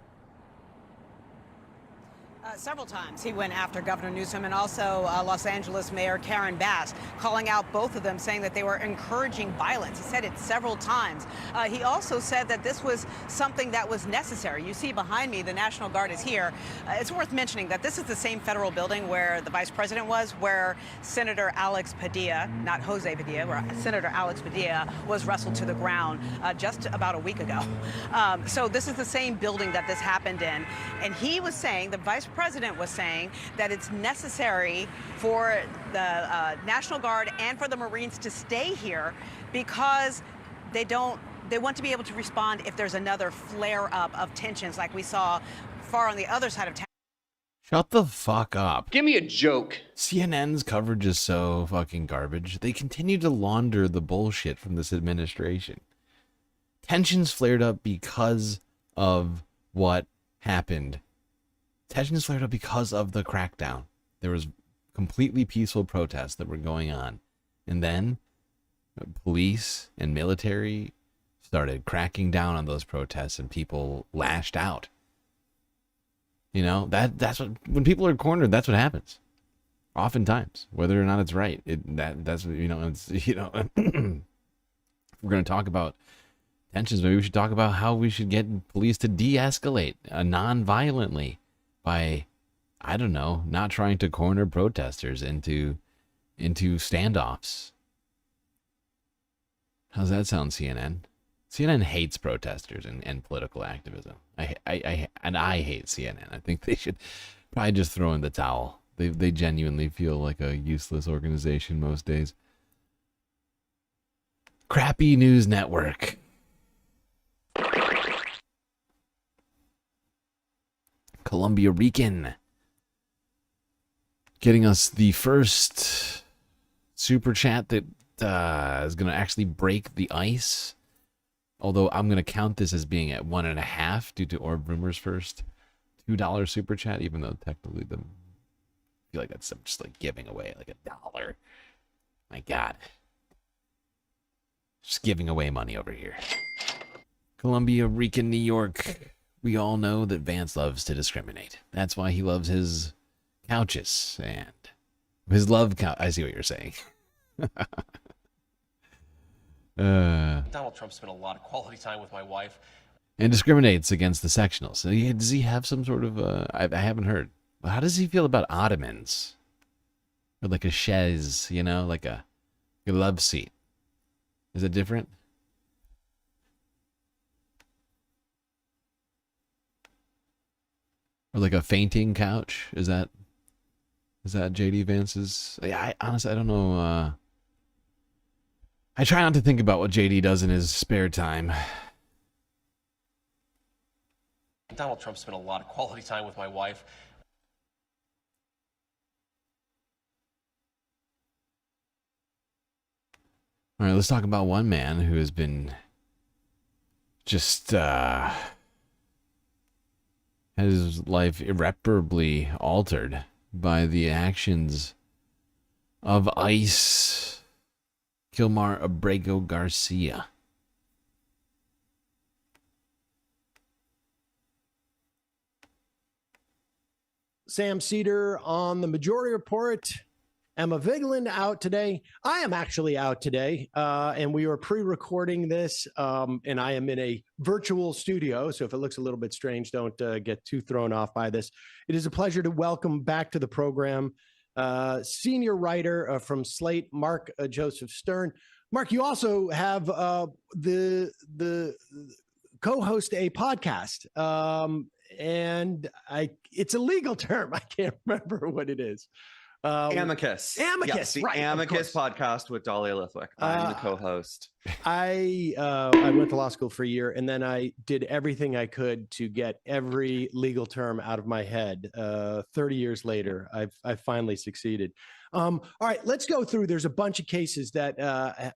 Several times he went after Governor Newsom and also Los Angeles Mayor Karen Bass, calling out both of them, saying that they were encouraging violence. He said it several times. He also said that this was something that was necessary. You see behind me, the National Guard is here. It's worth mentioning that this is the same federal building where the vice president was, where Senator Alex Padilla, not Jose Padilla, where Senator Alex Padilla was wrestled to the ground just about a week ago. So this is the same building that this happened in. And he was saying, the vice president was saying, that it's necessary for the National Guard and for the Marines to stay here because they want to be able to respond if there's another flare-up of tensions like we saw far on the other side of town. Shut the fuck up. Give me a joke. CNN's coverage is so fucking garbage. They continue to launder the bullshit from this administration. Tensions flared up because of what happened. Tensions flared up because of the crackdown. There was completely peaceful protests that were going on. And then police and military started cracking down on those protests and people lashed out. You know, that's what, when people are cornered, that's what happens. Oftentimes, whether or not it's right. That's what, you know, it's, you know, if we're going to talk about tensions, maybe we should talk about how we should get police to de-escalate non-violently by, I don't know, not trying to corner protesters into standoffs. How's that sound, CNN? CNN hates protesters and political activism. I hate CNN. I think they should probably just throw in the towel. They genuinely feel like a useless organization most days. Crappy news network. Columbia Rican getting us the first super chat that is going to actually break the ice. Although I'm going to count this as being at 1.5 due to Orb Rumor's first $2 super chat, even though technically I feel like that's just like giving away like $1. My God. Just giving away money over here. Columbia Rican, New York. We all know that Vance loves to discriminate. That's why he loves his couches and his love couch. I see what you're saying. Donald Trump spent a lot of quality time with my wife. And discriminates against the sectionals. So does he have some sort of, I haven't heard. How does he feel about ottomans? Or like a chaise, you know, like a love seat. Is it different? Or like a fainting couch? Is that JD Vance's? Yeah, honestly, I don't know. I try not to think about what JD does in his spare time. Donald Trump spent a lot of quality time with my wife. All right, let's talk about one man who has been just had his life irreparably altered by the actions of ICE. Kilmar Abrego Garcia. Sam Cedar on the Majority Report. Emma Vigeland out today. I am actually out today, and we are pre-recording this, and I am in a virtual studio, so if it looks a little bit strange, don't get too thrown off by this. It is a pleasure to welcome back to the program senior writer from Slate, Mark Joseph Stern. Mark, you also have the co-host a podcast, and it's a legal term. I can't remember what it is. Amicus. Amicus, yes, the right, Amicus podcast with Dahlia Lithwick. I'm the co-host. I went to law school for a year, and then I did everything I could to get every legal term out of my head. 30 years later, I've finally succeeded. All right, let's go through. There's a bunch of cases that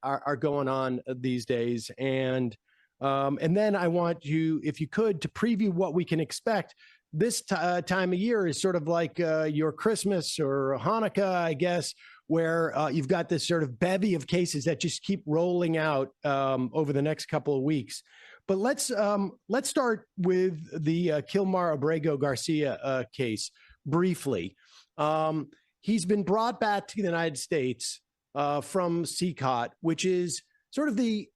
are going on these days, and then I want you, if you could, to preview what we can expect. This time of year is sort of like your Christmas or Hanukkah, I guess, where you've got this sort of bevy of cases that just keep rolling out over the next couple of weeks. But let's start with the Kilmar Abrego Garcia case briefly. He's been brought back to the United States from CCOT, which is sort of the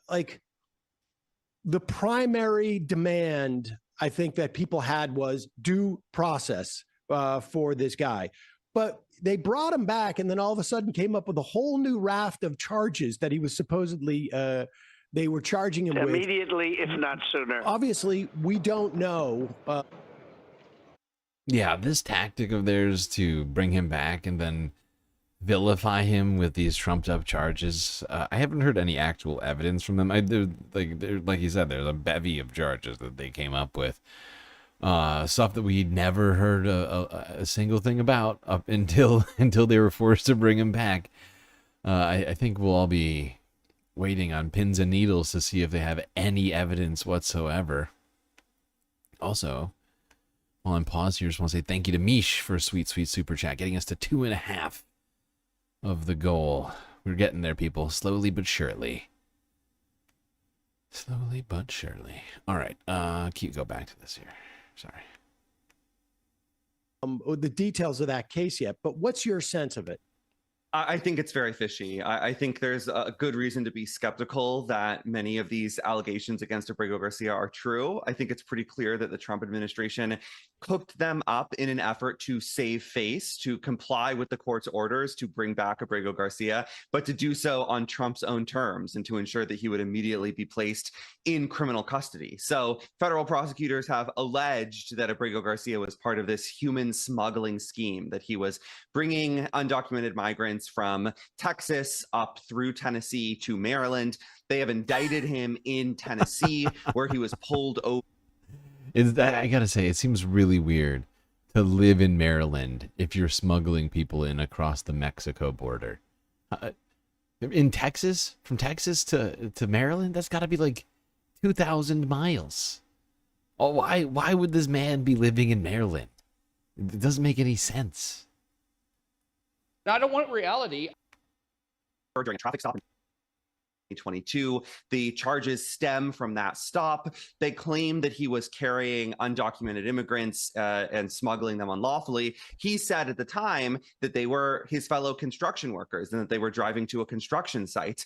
primary demand I think that people had was due process for this guy. But they brought him back and then all of a sudden came up with a whole new raft of charges that he was supposedly, they were charging him immediately, if not sooner. Obviously, we don't know. Yeah, this tactic of theirs to bring him back and then vilify him with these trumped up charges. I haven't heard any actual evidence from them. Like you said, there's a bevy of charges that they came up with. Stuff that we'd never heard a single thing about up until they were forced to bring him back. I think we'll all be waiting on pins and needles to see if they have any evidence whatsoever. Also, while I'm paused here, I just want to say thank you to Mish for a sweet, sweet super chat, getting us to 2.5 of the goal. We're getting there, people, slowly but surely. Slowly but surely. All right, go back to this here. Sorry. The details of that case yet, but what's your sense of it? I think it's very fishy. I think there's a good reason to be skeptical that many of these allegations against Abrego Garcia are true. I think it's pretty clear that the Trump administration cooked them up in an effort to save face, to comply with the court's orders to bring back Abrego Garcia, but to do so on Trump's own terms and to ensure that he would immediately be placed in criminal custody. So federal prosecutors have alleged that Abrego Garcia was part of this human smuggling scheme, that he was bringing undocumented migrants from Texas up through Tennessee to Maryland. They have indicted him in Tennessee, where he was pulled over. I gotta say, it seems really weird to live in Maryland if you're smuggling people in across the Mexico border. In Texas, from Texas to Maryland, that's got to be like 2,000 miles. Oh, why would this man be living in Maryland? It doesn't make any sense. I don't want reality. During a traffic stop in 2022, the charges stem from that stop. They claim that he was carrying undocumented immigrants and smuggling them unlawfully. He said at the time that they were his fellow construction workers and that they were driving to a construction site.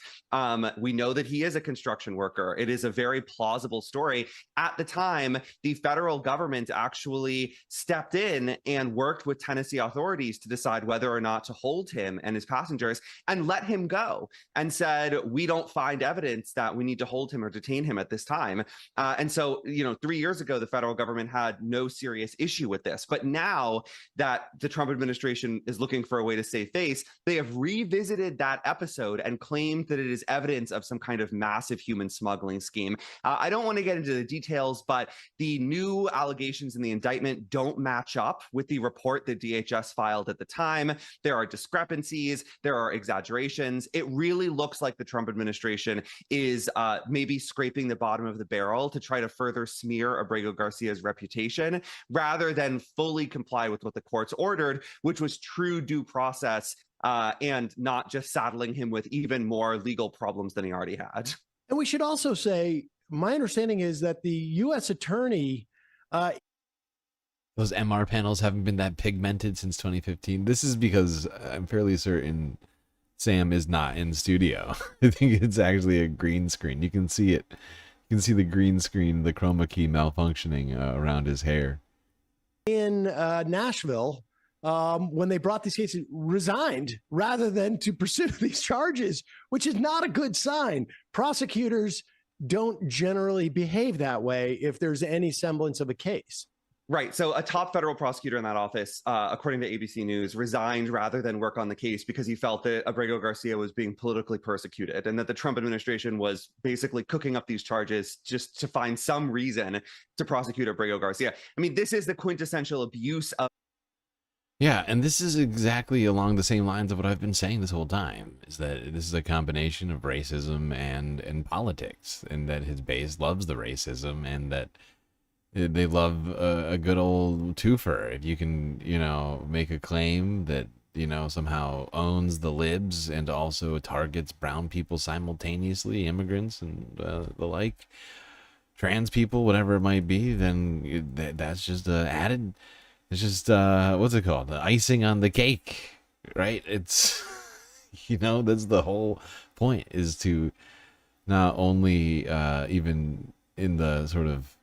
We know that he is a construction worker. It is a very plausible story. At the time, the federal government actually stepped in and worked with Tennessee authorities to decide whether or not to hold him and his passengers and let him go, and said, we don't find evidence that we need to hold him or detain him at this time. And so, 3 years ago, the federal government had no serious issue with this. But now that the Trump administration is looking for a way to save face, they have revisited that episode and claimed that it is evidence of some kind of massive human smuggling scheme. I don't want to get into the details, but the new allegations in the indictment don't match up with the report that DHS filed at the time. There are discrepancies. There are exaggerations. It really looks like the Trump administration is maybe scraping the bottom of the barrel to try to further smear Abrego Garcia's reputation, rather than fully comply with what the courts ordered, which was true due process and not just saddling him with even more legal problems than he already had. And we should also say, my understanding is that the U.S. attorney... Those MR panels haven't been that pigmented since 2015. This is because I'm fairly certain Sam is not in studio. I think it's actually a green screen. You can see it. You can see the green screen, the chroma key malfunctioning around his hair. In Nashville, when they brought these cases, resigned rather than to pursue these charges, which is not a good sign. Prosecutors don't generally behave that way if there's any semblance of a case. Right. So a top federal prosecutor in that office, according to ABC News, resigned rather than work on the case because he felt that Abrego Garcia was being politically persecuted and that the Trump administration was basically cooking up these charges just to find some reason to prosecute Abrego Garcia. I mean, this is the quintessential abuse of. Yeah, and this is exactly along the same lines of what I've been saying this whole time, is that this is a combination of racism and politics, and that his base loves the racism, and that they love a good old twofer. If you can, you know, make a claim that, you know, somehow owns the libs and also targets brown people simultaneously, immigrants and the like, trans people, whatever it might be, then that's just added. It's just, what's it called? The icing on the cake, right? It's, you know, that's the whole point, is to not only even in the sort of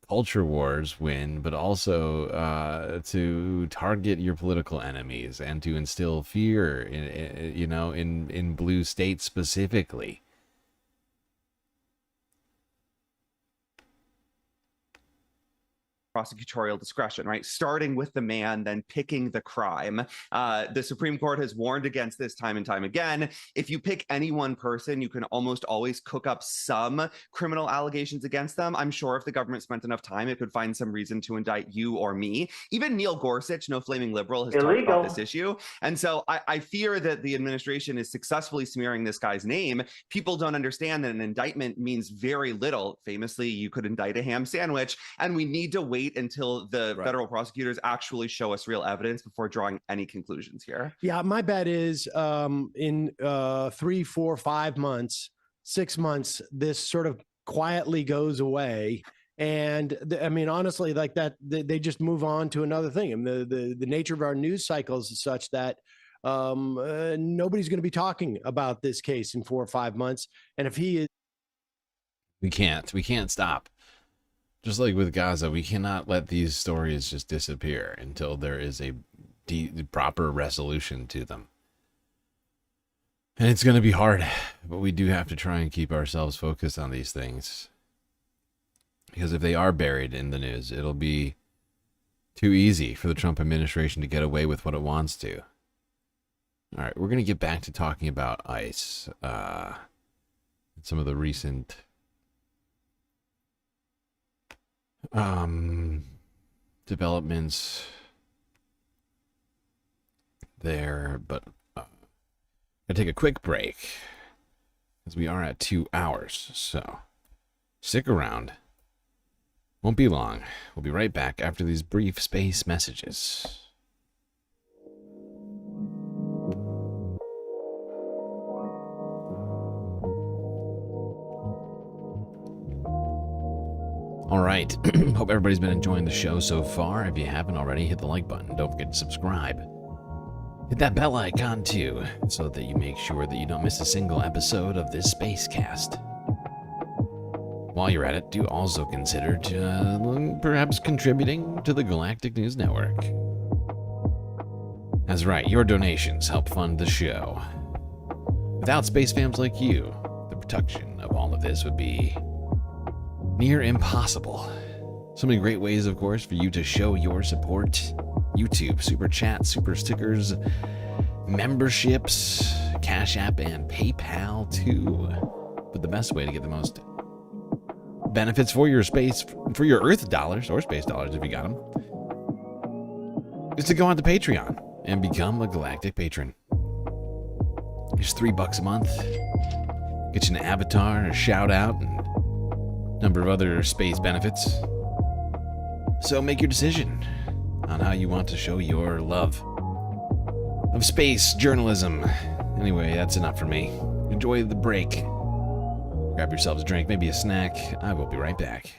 culture wars win, but also to target your political enemies and to instill fear, you know, in blue states specifically. Prosecutorial discretion, right? Starting with the man, then picking the crime. The Supreme Court has warned against this time and time again. If you pick any one person, you can almost always cook up some criminal allegations against them. I'm sure if the government spent enough time, it could find some reason to indict you or me. Even Neil Gorsuch, no flaming liberal, has talked about this issue. And so I fear that the administration is successfully smearing this guy's name. People don't understand that an indictment means very little. Famously, you could indict a ham sandwich, and we need to wait until the federal prosecutors actually show us real evidence before drawing any conclusions here. Yeah, my bet is in 3, 4, 5 months, 6 months, this sort of quietly goes away. And I mean, honestly, like that, they just move on to another thing. And the nature of our news cycles is such that nobody's going to be talking about this case in 4 or 5 months. And if he is, we can't stop. Just like with Gaza, we cannot let these stories just disappear until there is a proper resolution to them. And it's going to be hard, but we do have to try and keep ourselves focused on these things. Because if they are buried in the news, it'll be too easy for the Trump administration to get away with what it wants to. All right, we're going to get back to talking about ICE. Some of the recent developments there, but I take a quick break because we are at 2 hours, so stick around. Won't be long. We'll be right back after these brief space messages. All right. Hope everybody's been enjoying the show so far. If you haven't already, hit the like button. Don't forget to subscribe. Hit that bell icon too, so that you make sure that you don't miss a single episode of this spacecast. While you're at it, do also consider perhaps contributing to the Galactic News Network. That's right, your donations help fund the show. Without space fams like you, the production of all of this would be near impossible. So many great ways, of course, for you to show your support. YouTube, Super Chat, Super Stickers, memberships, Cash App, and PayPal too. But the best way to get the most benefits for your space, for your Earth dollars, or space dollars if you got them, is to go on to Patreon and become a Galactic Patron. It's $3 a month. Get you an avatar, a shout out, and number of other space benefits. So make your decision on how you want to show your love of space journalism. Anyway, that's enough for me. Enjoy the break. Grab yourselves a drink, maybe a snack. I will be right back.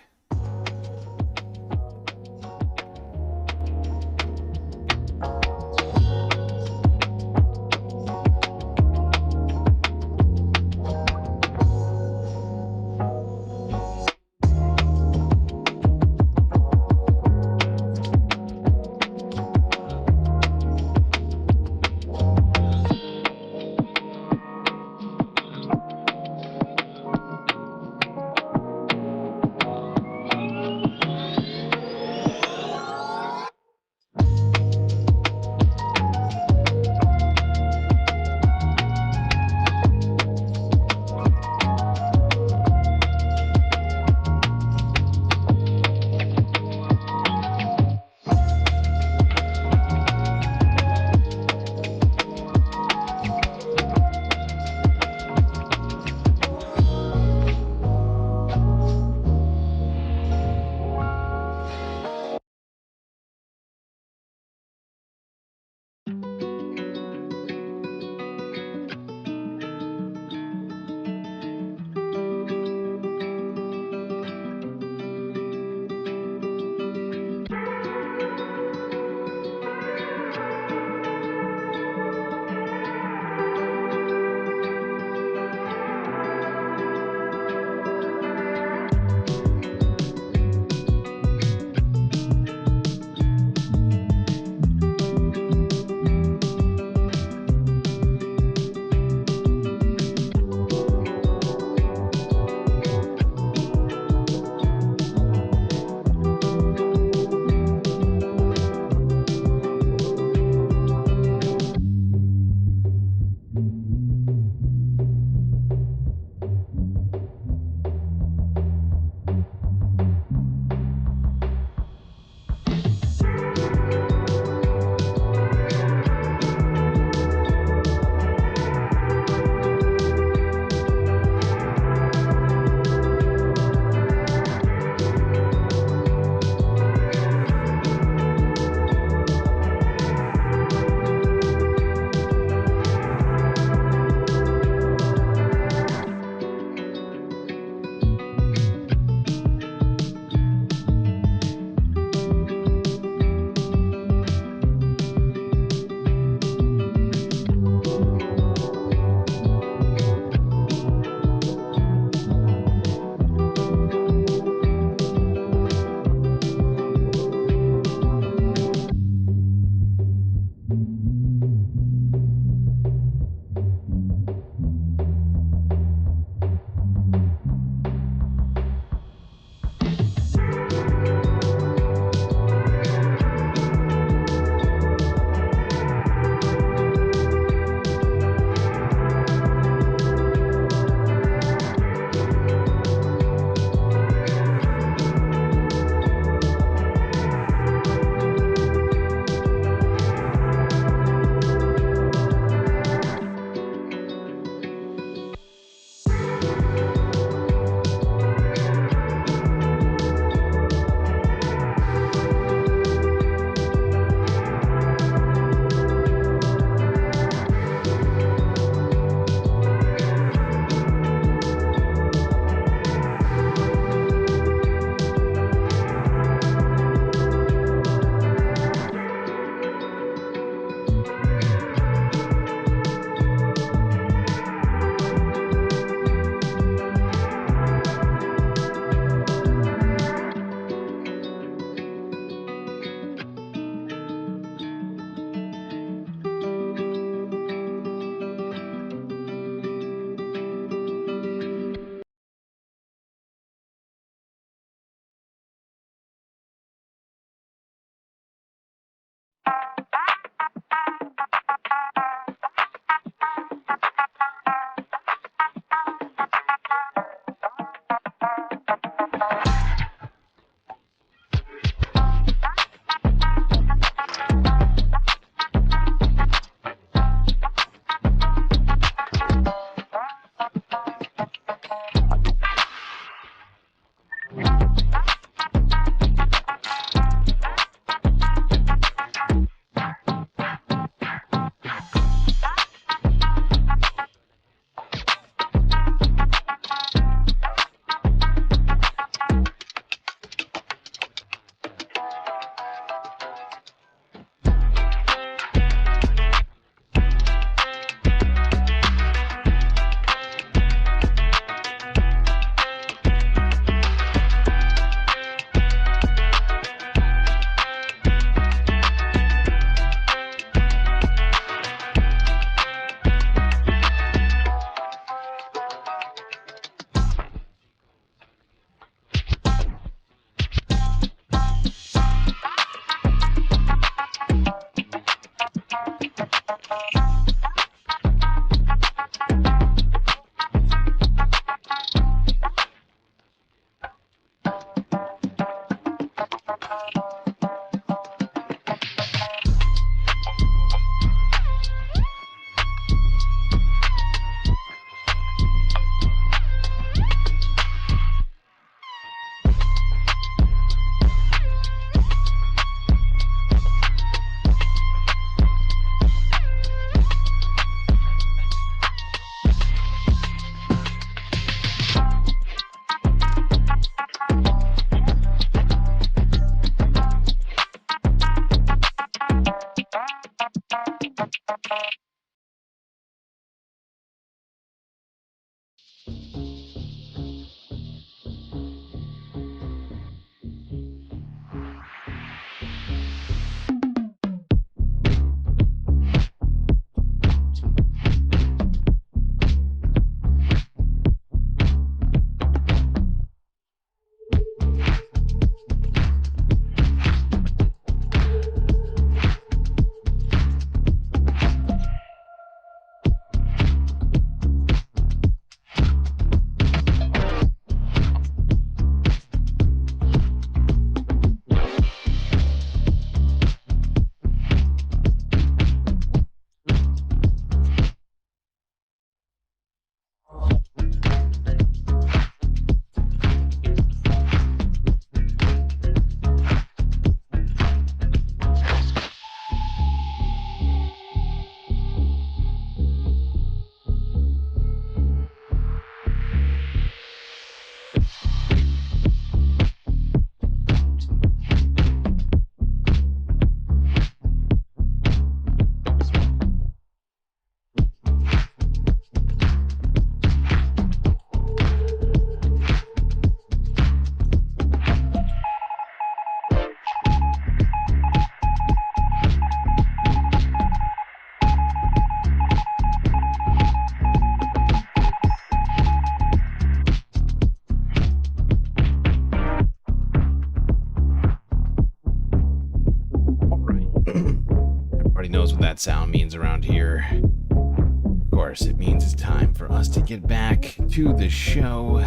Everybody knows what that sound means around here. Of course, it means it's time for us to get back to the show.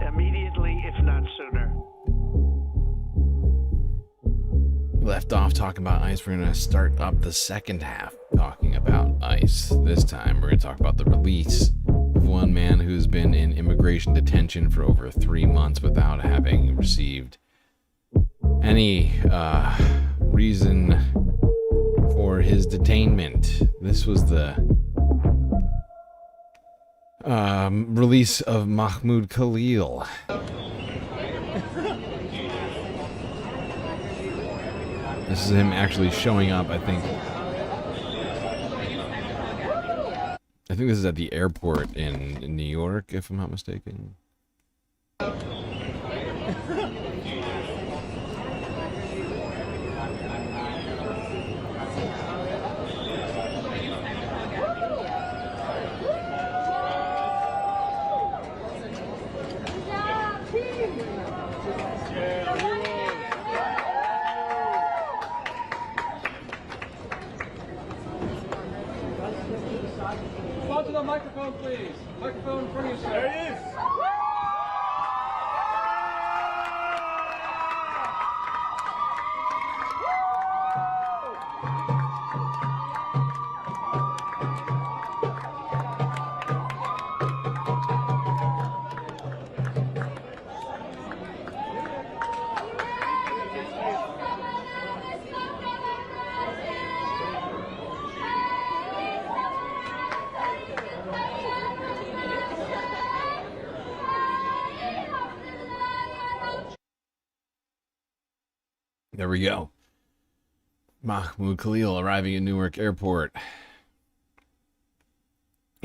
Immediately, if not sooner. We left off talking about ICE. We're going to start up the second half talking about ICE. This time, we're going to talk about the release of one man who's been in immigration detention for over 3 months without having received any reason for his detainment. This was the release of Mahmoud Khalil. This is him actually showing up, I think. I think this is at the airport in New York, if I'm not mistaken. To the microphone, please. Microphone in front of you, sir. There he is. There we go. Mahmoud Khalil arriving in Newark Airport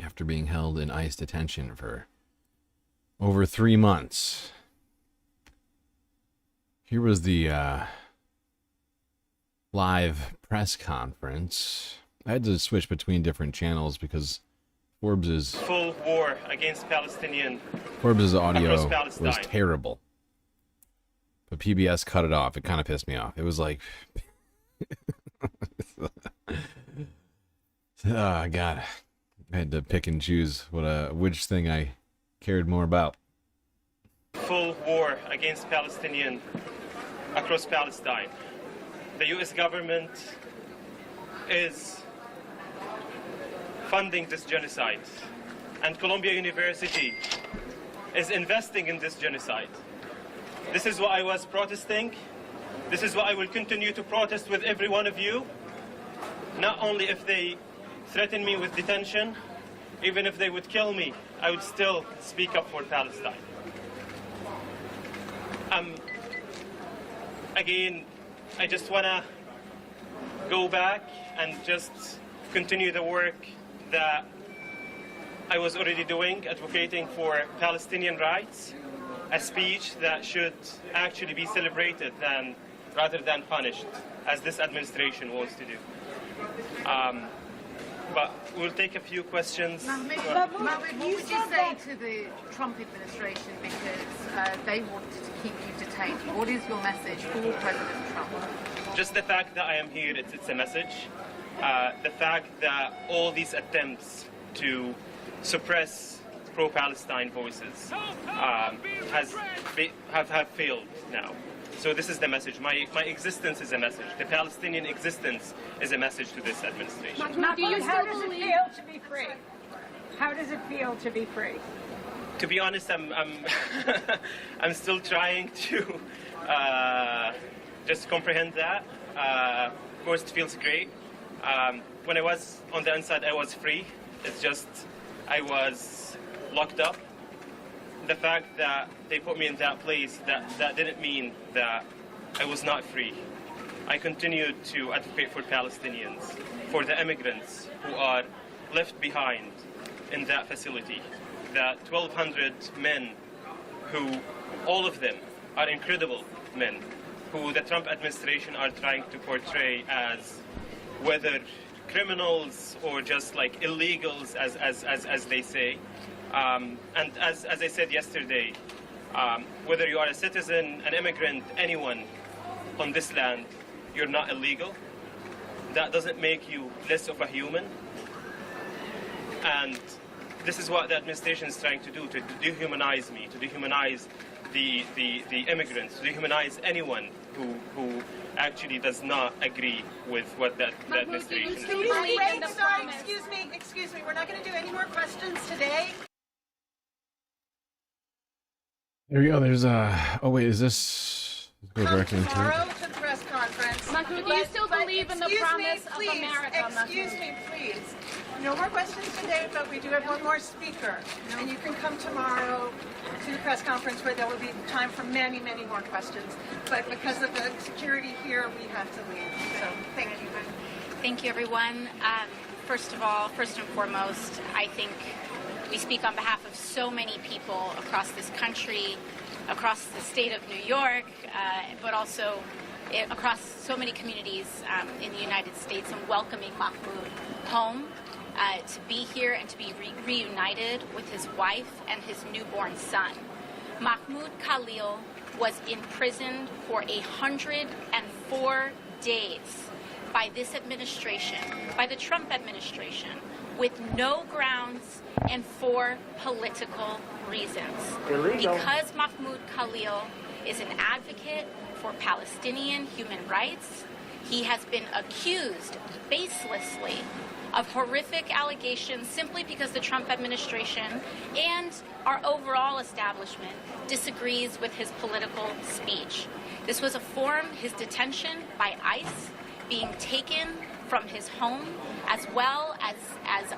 after being held in ICE detention for over 3 months. Here was the live press conference. I had to switch between different channels because Forbes's full war against Palestinian. Forbes's audio was terrible. But PBS cut it off. It kind of pissed me off. It was like, oh God, I had to pick and choose which thing I cared more about. Full war against Palestinian across Palestine. The U.S. government is funding this genocide, and Columbia University is investing in this genocide. This is what I was protesting. This is what I will continue to protest with every one of you. Not only if they threaten me with detention, even if they would kill me, I would still speak up for Palestine. Again, I just want to go back and just continue the work that I was already doing, advocating for Palestinian rights, a speech that should actually be celebrated rather than punished, as this administration wants to do. But we'll take a few questions. Mahmoud, what would you say to the Trump administration because they wanted to keep you detained? What is your message for President Trump? Just the fact that I am here, it's a message. The fact that all these attempts to suppress pro-Palestine voices have failed now. So this is the message. My existence is a message. The Palestinian existence is a message to this administration. How does it feel to be free? How does it feel to be free? To be honest, I'm I'm still trying to just comprehend that. Of course, it feels great. When I was on the inside, I was free. It's just I was locked up. The fact that they put me in that place, that didn't mean that I was not free. I continued to advocate for Palestinians, for the immigrants who are left behind in that facility. That 1,200 men who, all of them, are incredible men, who the Trump administration are trying to portray as whether criminals or just like illegals, as they say. And as I said yesterday, whether you are a citizen, an immigrant, anyone on this land, you're not illegal. that doesn't make you less of a human. And this is what the administration is trying to do, to dehumanize me, to dehumanize the immigrants, to dehumanize anyone who actually does not agree with what the administration is doing. Excuse me. We're not going to do any more questions today. There we go. There's oh wait, is this go directly into Tomorrow it? to the press conference. Mahmoud, do you still believe in the promise of America? Excuse me, please. No more questions today, but we do have one more speaker. And you can come tomorrow to the press conference where there will be time for many, many more questions. But because of the security here, we have to leave. So thank you. Thank you, everyone. First of all, first and foremost, I think we speak on behalf of so many people across this country, across the state of New York, but also across so many communities in the United States, and welcoming Mahmoud home to be here and to be reunited with his wife and his newborn son. Mahmoud Khalil was imprisoned for 104 days by this administration, by the Trump administration, with no grounds and for political reasons. Illegal. Because Mahmoud Khalil is an advocate for Palestinian human rights, he has been accused baselessly of horrific allegations simply because the Trump administration and our overall establishment disagrees with his political speech. This was a form, his detention by ICE, being taken from his home, as well as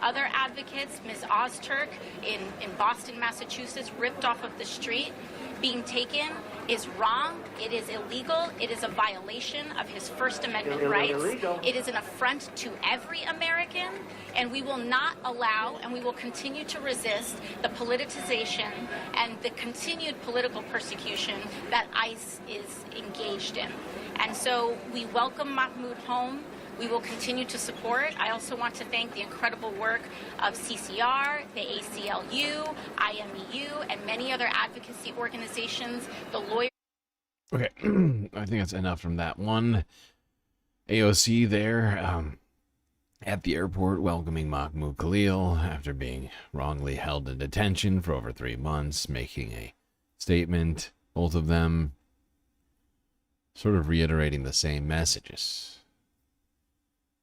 other advocates, Ms. Ozturk in Boston, Massachusetts, ripped off of the street, being taken is wrong. It is illegal. It is a violation of his First Amendment rights. It is an affront to every American, and we will not allow and we will continue to resist the politicization and the continued political persecution that ICE is engaged in. And so we welcome Mahmoud home. We will continue to support. I also want to thank the incredible work of CCR, the ACLU, IMEU, and many other advocacy organizations, the lawyers. Okay, I think that's enough from that one. AOC there at the airport welcoming Mahmoud Khalil after being wrongly held in detention for over 3 months, making a statement, both of them sort of reiterating the same messages.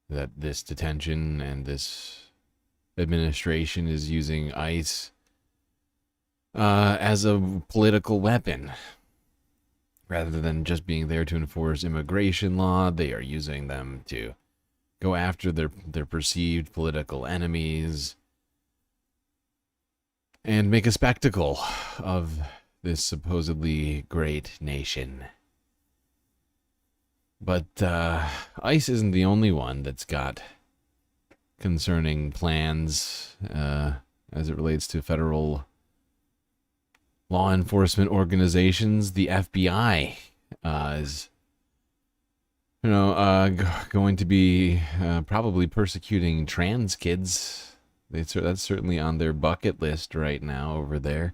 That this detention and this administration is using ICE as a political weapon. Rather than just being there to enforce immigration law, they are using them to go after their perceived political enemies and make a spectacle of this supposedly great nation. But ICE isn't the only one that's got concerning plans as it relates to federal law enforcement organizations. The FBI is, going to be probably persecuting trans kids. That's certainly on their bucket list right now over there.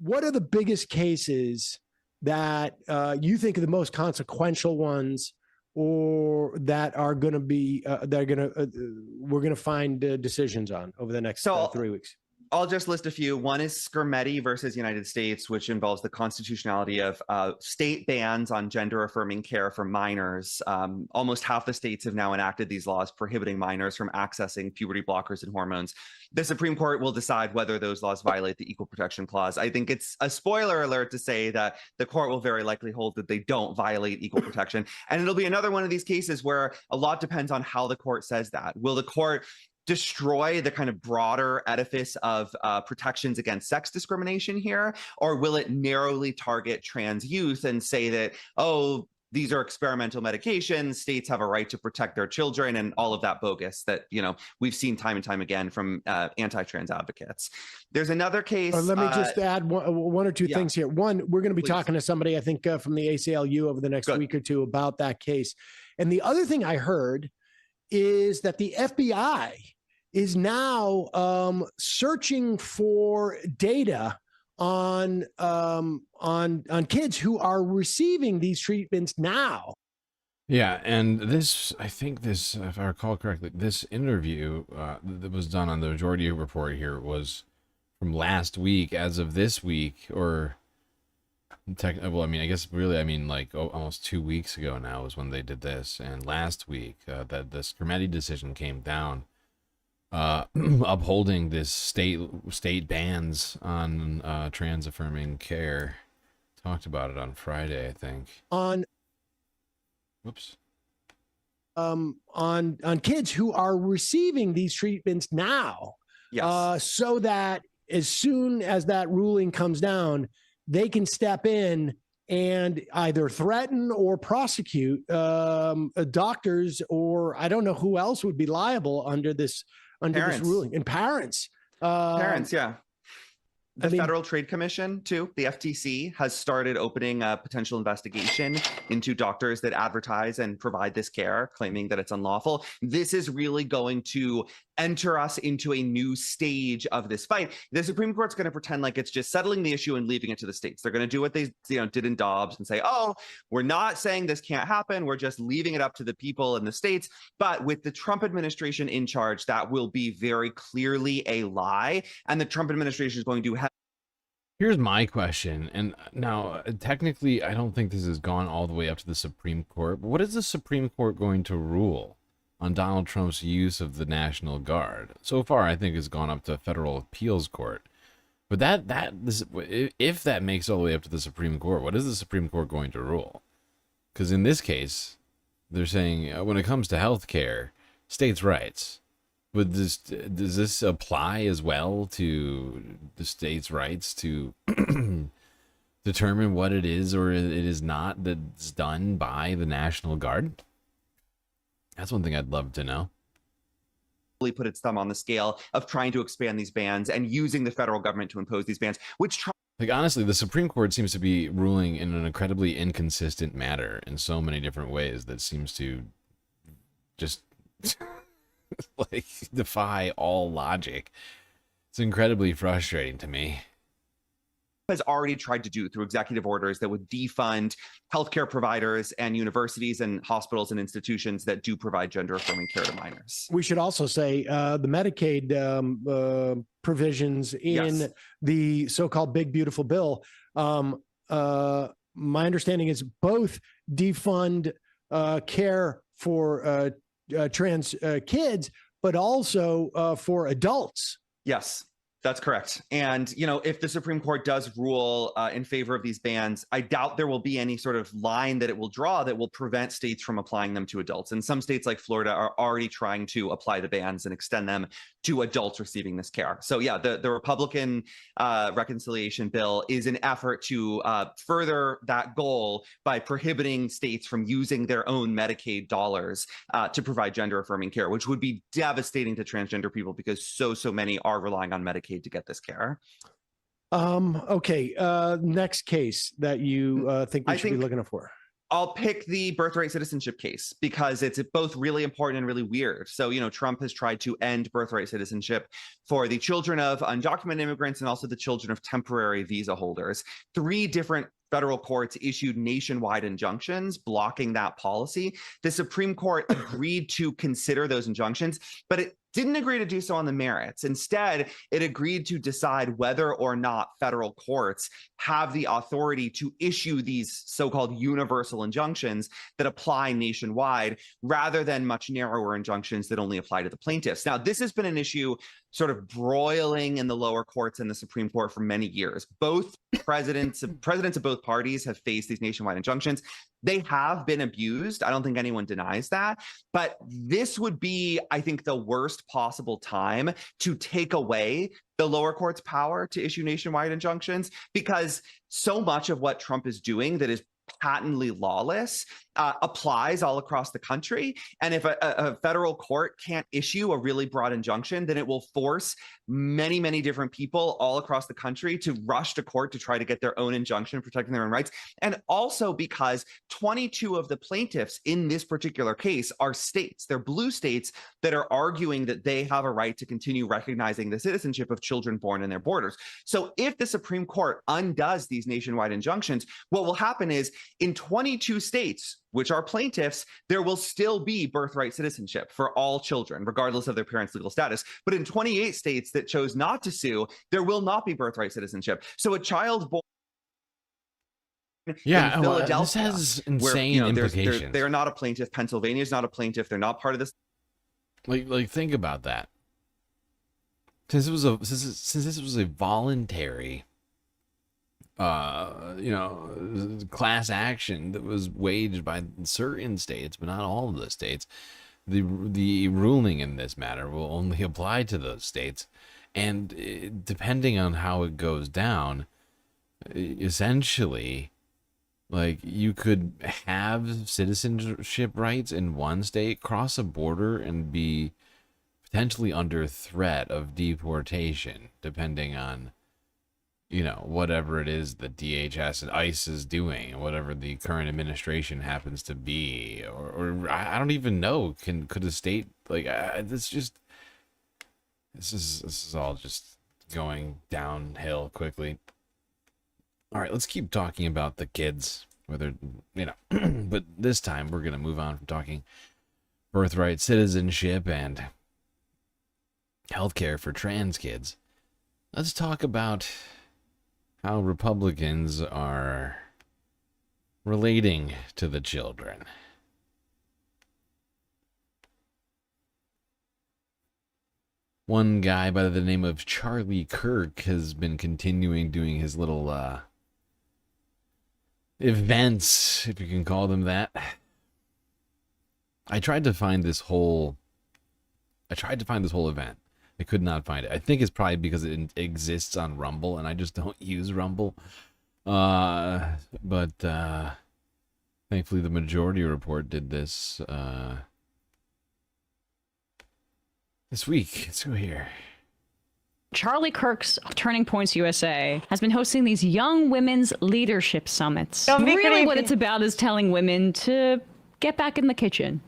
What are the biggest cases that you think are the most consequential ones, or that are going to be we're going to find decisions on over the next 3 weeks? I'll just list a few. One is Skermeti versus United States, which involves the constitutionality of state bans on gender-affirming care for minors. Almost half the states have now enacted these laws prohibiting minors from accessing puberty blockers and hormones. The Supreme Court will decide whether those laws violate the Equal Protection Clause. I think it's a spoiler alert to say that the court will very likely hold that they don't violate equal protection. And it'll be another one of these cases where a lot depends on how the court says that. Will the court destroy the kind of broader edifice of protections against sex discrimination here? Or will it narrowly target trans youth and say that, oh, these are experimental medications, states have a right to protect their children, and all of that bogus that, we've seen time and time again from anti-trans advocates. There's another case. Let me just add one or two things here. One, we're going to be talking to somebody, I think, from the ACLU over the next week or two about that case. And the other thing I heard is that the FBI is now searching for data on kids who are receiving these treatments now. Yeah, and this, I think this, if I recall correctly, this interview that was done on the Majority Report here was from last week. As of this week, or well, I mean, I guess really, I mean, like almost 2 weeks ago now is when they did this, and last week that the Scarametti decision came down, upholding this state bans on trans affirming care. Talked about it on Friday, I think. Whoops. On kids who are receiving these treatments now. Yes. So that as soon as that ruling comes down, they can step in and either threaten or prosecute doctors, or I don't know who else would be liable under this ruling. And parents. Yeah. The Federal Trade Commission, too, the FTC, has started opening a potential investigation into doctors that advertise and provide this care, claiming that it's unlawful. This is really going to enter us into a new stage of this fight. The Supreme Court's going to pretend like it's just settling the issue and leaving it to the states. They're going to do what they did in Dobbs and say, oh, we're not saying this can't happen. We're just leaving it up to the people in the states. But with the Trump administration in charge, that will be very clearly a lie. And the Trump administration is going to have. Here's my question, and now technically I don't think this has gone all the way up to the Supreme Court, but what is the Supreme Court going to rule on Donald Trump's use of the National Guard? So far, I think it's gone up to federal appeals court. But if that makes all the way up to the Supreme Court, what is the Supreme Court going to rule? Because in this case, they're saying when it comes to health care, states' rights. But does this apply as well to the states' rights to determine what it is or it is not that's done by the National Guard? That's one thing I'd love to know. Put its thumb on the scale of trying to expand these bans and using the federal government to impose these bans, which like honestly, the Supreme Court seems to be ruling in an incredibly inconsistent manner in so many different ways that seems to just like defy all logic. It's incredibly frustrating to me. Has already tried to do through executive orders that would defund healthcare providers and universities and hospitals and institutions that do provide gender-affirming care to minors. We should also say the Medicaid provisions in the so-called Big Beautiful Bill. My understanding is both defund care for trans kids, but also for adults. Yes. That's correct. And, if the Supreme Court does rule in favor of these bans, I doubt there will be any sort of line that it will draw that will prevent states from applying them to adults. And some states like Florida are already trying to apply the bans and extend them to adults receiving this care. So, yeah, the Republican reconciliation bill is an effort to further that goal by prohibiting states from using their own Medicaid dollars to provide gender-affirming care, which would be devastating to transgender people because so many are relying on Medicaid to get this care. Okay. Next case that you think we should be looking for. I'll pick the birthright citizenship case because it's both really important and really weird. So, Trump has tried to end birthright citizenship for the children of undocumented immigrants and also the children of temporary visa holders. 3 different federal courts issued nationwide injunctions blocking that policy. The Supreme Court agreed to consider those injunctions, but it didn't agree to do so on the merits. Instead, it agreed to decide whether or not federal courts have the authority to issue these so-called universal injunctions that apply nationwide rather than much narrower injunctions that only apply to the plaintiffs. Now, this has been an issue sort of broiling in the lower courts and the Supreme Court for many years. Both presidents of both parties have faced these nationwide injunctions. They have been abused. I don't think anyone denies that. But this would be, I think, the worst possible time to take away the lower court's power to issue nationwide injunctions, because so much of what Trump is doing that is patently lawless applies all across the country. And if a federal court can't issue a really broad injunction, then it will force many, many different people all across the country to rush to court to try to get their own injunction protecting their own rights. And also because 22 of the plaintiffs in this particular case are states, they're blue states that are arguing that they have a right to continue recognizing the citizenship of children born in their borders. So if the Supreme Court undoes these nationwide injunctions, what will happen is in 22 states, which are plaintiffs, there will still be birthright citizenship for all children, regardless of their parents' legal status. But in 28 states that chose not to sue, there will not be birthright citizenship. So a child born in Philadelphia, this has insane implications. They're not a plaintiff. Pennsylvania is not a plaintiff. They're not part of this. Like think about that. Since this was a voluntary class action that was waged by certain states, but not all of the states, the ruling in this matter will only apply to those states, and depending on how it goes down, essentially, like, you could have citizenship rights in one state, cross a border, and be potentially under threat of deportation, depending on, whatever it is that DHS and ICE is doing, whatever the current administration happens to be, or I don't even know. Could a state, like, this is all just going downhill quickly. All right, let's keep talking about the kids, whether, but this time we're going to move on from talking birthright citizenship and healthcare for trans kids. Let's talk about how Republicans are relating to the children. One guy by the name of Charlie Kirk has been continuing doing his little events, if you can call them that. I tried to find this whole event. I could not find it. I think it's probably because it exists on Rumble, and I just don't use Rumble. But thankfully, the Majority Report did this this week. Let's go here. Charlie Kirk's Turning Points USA has been hosting these young women's leadership summits. Really what it's about is telling women to get back in the kitchen.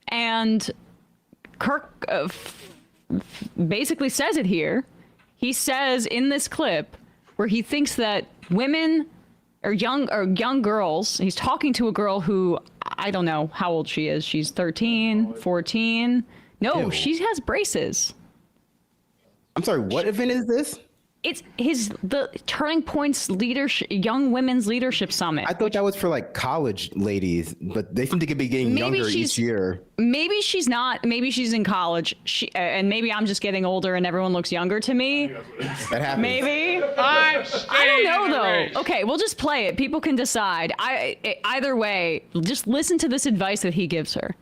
And Kirk basically says it here. He says in this clip where he thinks that women or young girls, he's talking to a girl who, I don't know how old she is. She's 13, 14. No, Ew. she has braces. I'm sorry, what event is this? It's the Turning Points leadership, Young Women's Leadership Summit. I thought that was for like college ladies, but they seem to be getting younger each year. Maybe she's not. Maybe she's in college. And maybe I'm just getting older and everyone looks younger to me. That happens. Maybe. I don't know though. Okay, we'll just play it. People can decide. Either way, just listen to this advice that he gives her.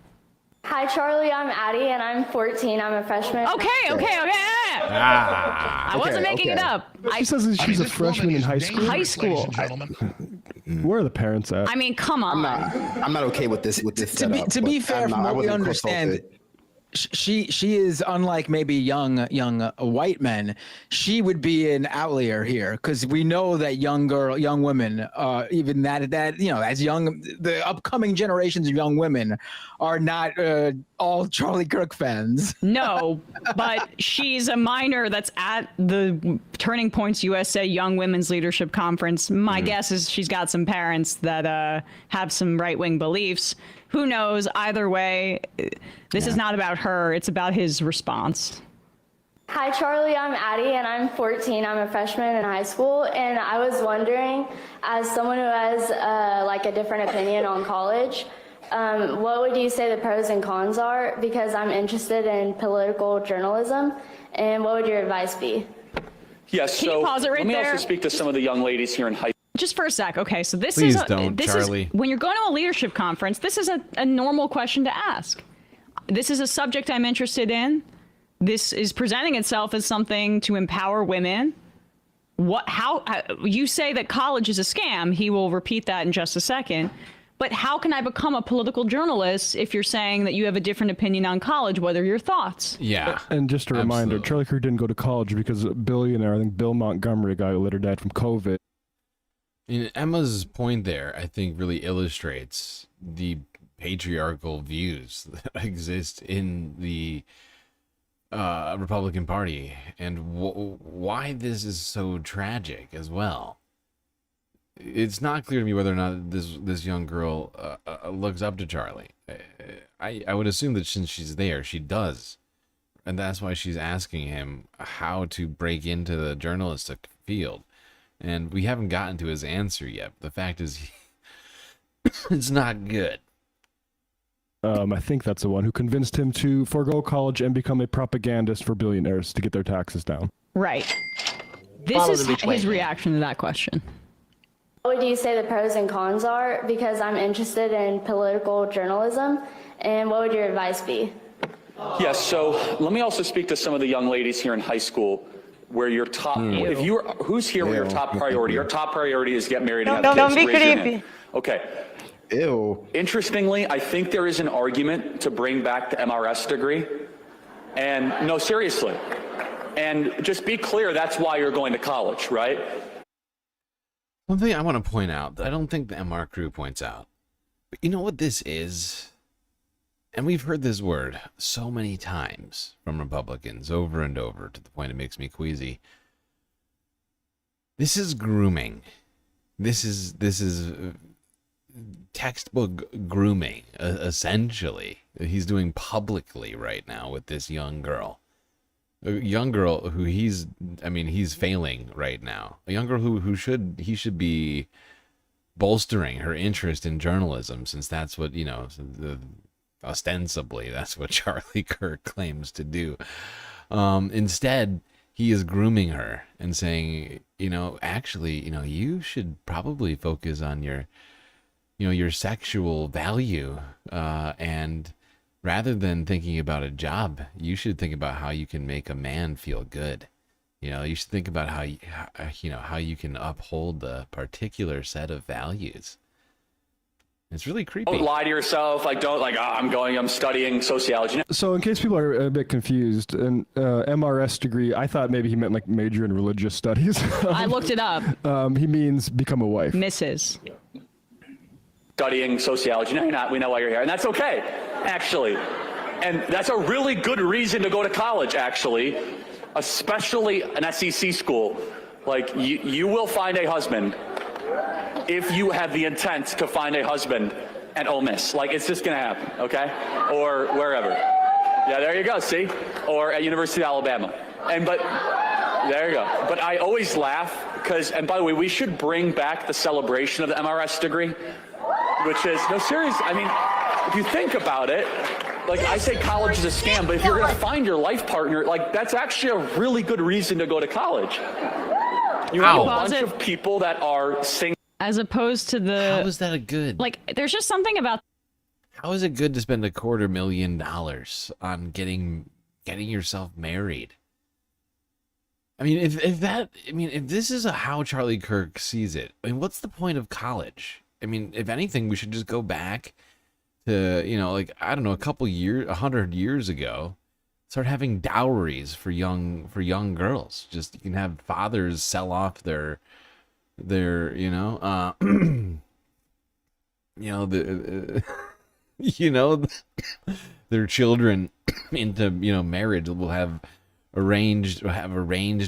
Hi, Charlie. I'm Addie, and I'm 14. I'm a freshman. Okay. I wasn't making it up. She says she's a freshman in high school. High school. Where are the parents at? I mean, come on. I'm not okay with this. To be fair, from what we understand, she is unlike maybe young white men. She would be an outlier here because we know that young women, even that as young, the upcoming generations of young women are not all Charlie Kirk fans. No, but she's a minor that's at the Turning Points USA Young Women's Leadership Conference. My guess is she's got some parents that have some right-wing beliefs. Who knows? Either way, this is not about her. It's about his response. Hi, Charlie. I'm Addie, and I'm 14. I'm a freshman in high school, and I was wondering, as someone who has like a different opinion on college, what would you say the pros and cons are? Because I'm interested in political journalism, and what would your advice be? Yes. Can you pause it right let me there? also speak to some of the young ladies here in high. Just for a sec. Okay, so this Please is don't, Charlie. when you're going to a leadership conference, this is a normal question to ask. This is a subject I'm interested in. This is presenting itself as something to empower women. What? How you say that college is a scam? He will repeat that in just a second. But how can I become a political journalist if you're saying that you have a different opinion on college? What are your thoughts? Yeah. And just a reminder, Charlie Kirk didn't go to college because a billionaire, I think Bill Montgomery, a guy who later died from COVID. Emma's point there, I think, really illustrates the patriarchal views that exist in the Republican Party and why this is so tragic as well. It's not clear to me whether or not this young girl looks up to Charlie. I would assume that since she's there, she does. And that's why she's asking him how to break into the journalistic field. And we haven't gotten to his answer yet. The fact is, it's not good. I think that's the one who convinced him to forego college and become a propagandist for billionaires to get their taxes down. Right. This is his reaction to that question. What would you say the pros and cons are? Because I'm interested in political journalism. And what would your advice be? Yes, so let me also speak to some of the young ladies here in high school where your top, if you are, who's here with your top priority? Your top priority is get married and have kids. Don't be creepy. Okay. Ew. Interestingly, I think there is an argument to bring back the MRS degree. And no, seriously. And just be clear, that's why you're going to college, right? One thing I want to point out that I don't think the MR crew points out, but you know what this is? And we've heard this word so many times from Republicans over and over to the point it makes me queasy. This is grooming. This is textbook grooming, essentially. He's doing publicly right now with this young girl. A young girl who he's failing right now. A young girl who should be bolstering her interest in journalism, since that's what, ostensibly that's what Charlie Kirk claims to do. Instead, he is grooming her and saying, actually, you should probably focus on your sexual value, and rather than thinking about a job, you should think about how you can make a man feel good. You should think about how you can uphold the particular set of values. It's really creepy. Don't lie to yourself. I'm studying sociology. So in case people are a bit confused, an MRS degree, I thought maybe he meant like major in religious studies. I looked it up. He means become a wife. Mrs. Studying sociology. No, you're not. We know why you're here. And that's okay, actually. And that's a really good reason to go to college, actually, especially an SEC school. Like, you will find a husband if you have the intent to find a husband at Ole Miss. Like, it's just going to happen, okay? Or wherever. Yeah, there you go, see? Or at University of Alabama. But there you go. But I always laugh because, and by the way, we should bring back the celebration of the MRS degree. Which is, no, serious. I mean, if you think about it, like I say college is a scam, but if you're going to find your life partner, like that's actually a really good reason to go to college. You have a bunch of people that are single. As opposed to the... How is that a good... Like, there's just something about... How is it good to spend $250,000 on getting yourself married? I mean, if this is how Charlie Kirk sees it, I mean, what's the point of college? I mean, if anything, we should just go back to, I don't know, 100 years ago, start having dowries for young girls. Just, you can have fathers sell off their their children into marriage. Will have arranged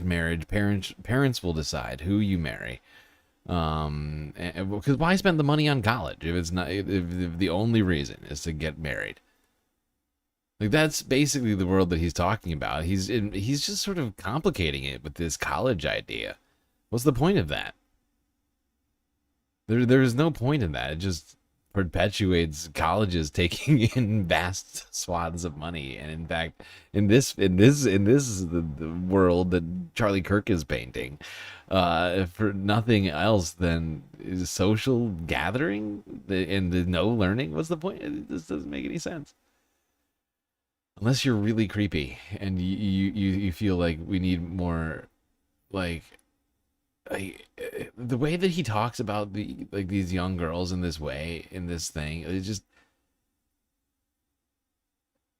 marriage. Parents will decide who you marry. Because why spend the money on college if the only reason is to get married? Like, that's basically the world that he's talking about. He's just sort of complicating it with this college idea. What's the point of that? There is no point in that. It just perpetuates colleges taking in vast swaths of money. And in fact, in this the world that Charlie Kirk is painting, for nothing else than social gathering and the no learning. What's the point? This doesn't make any sense. Unless you're really creepy and you feel like we need more, like, the way that he talks about these young girls in this way, in this thing,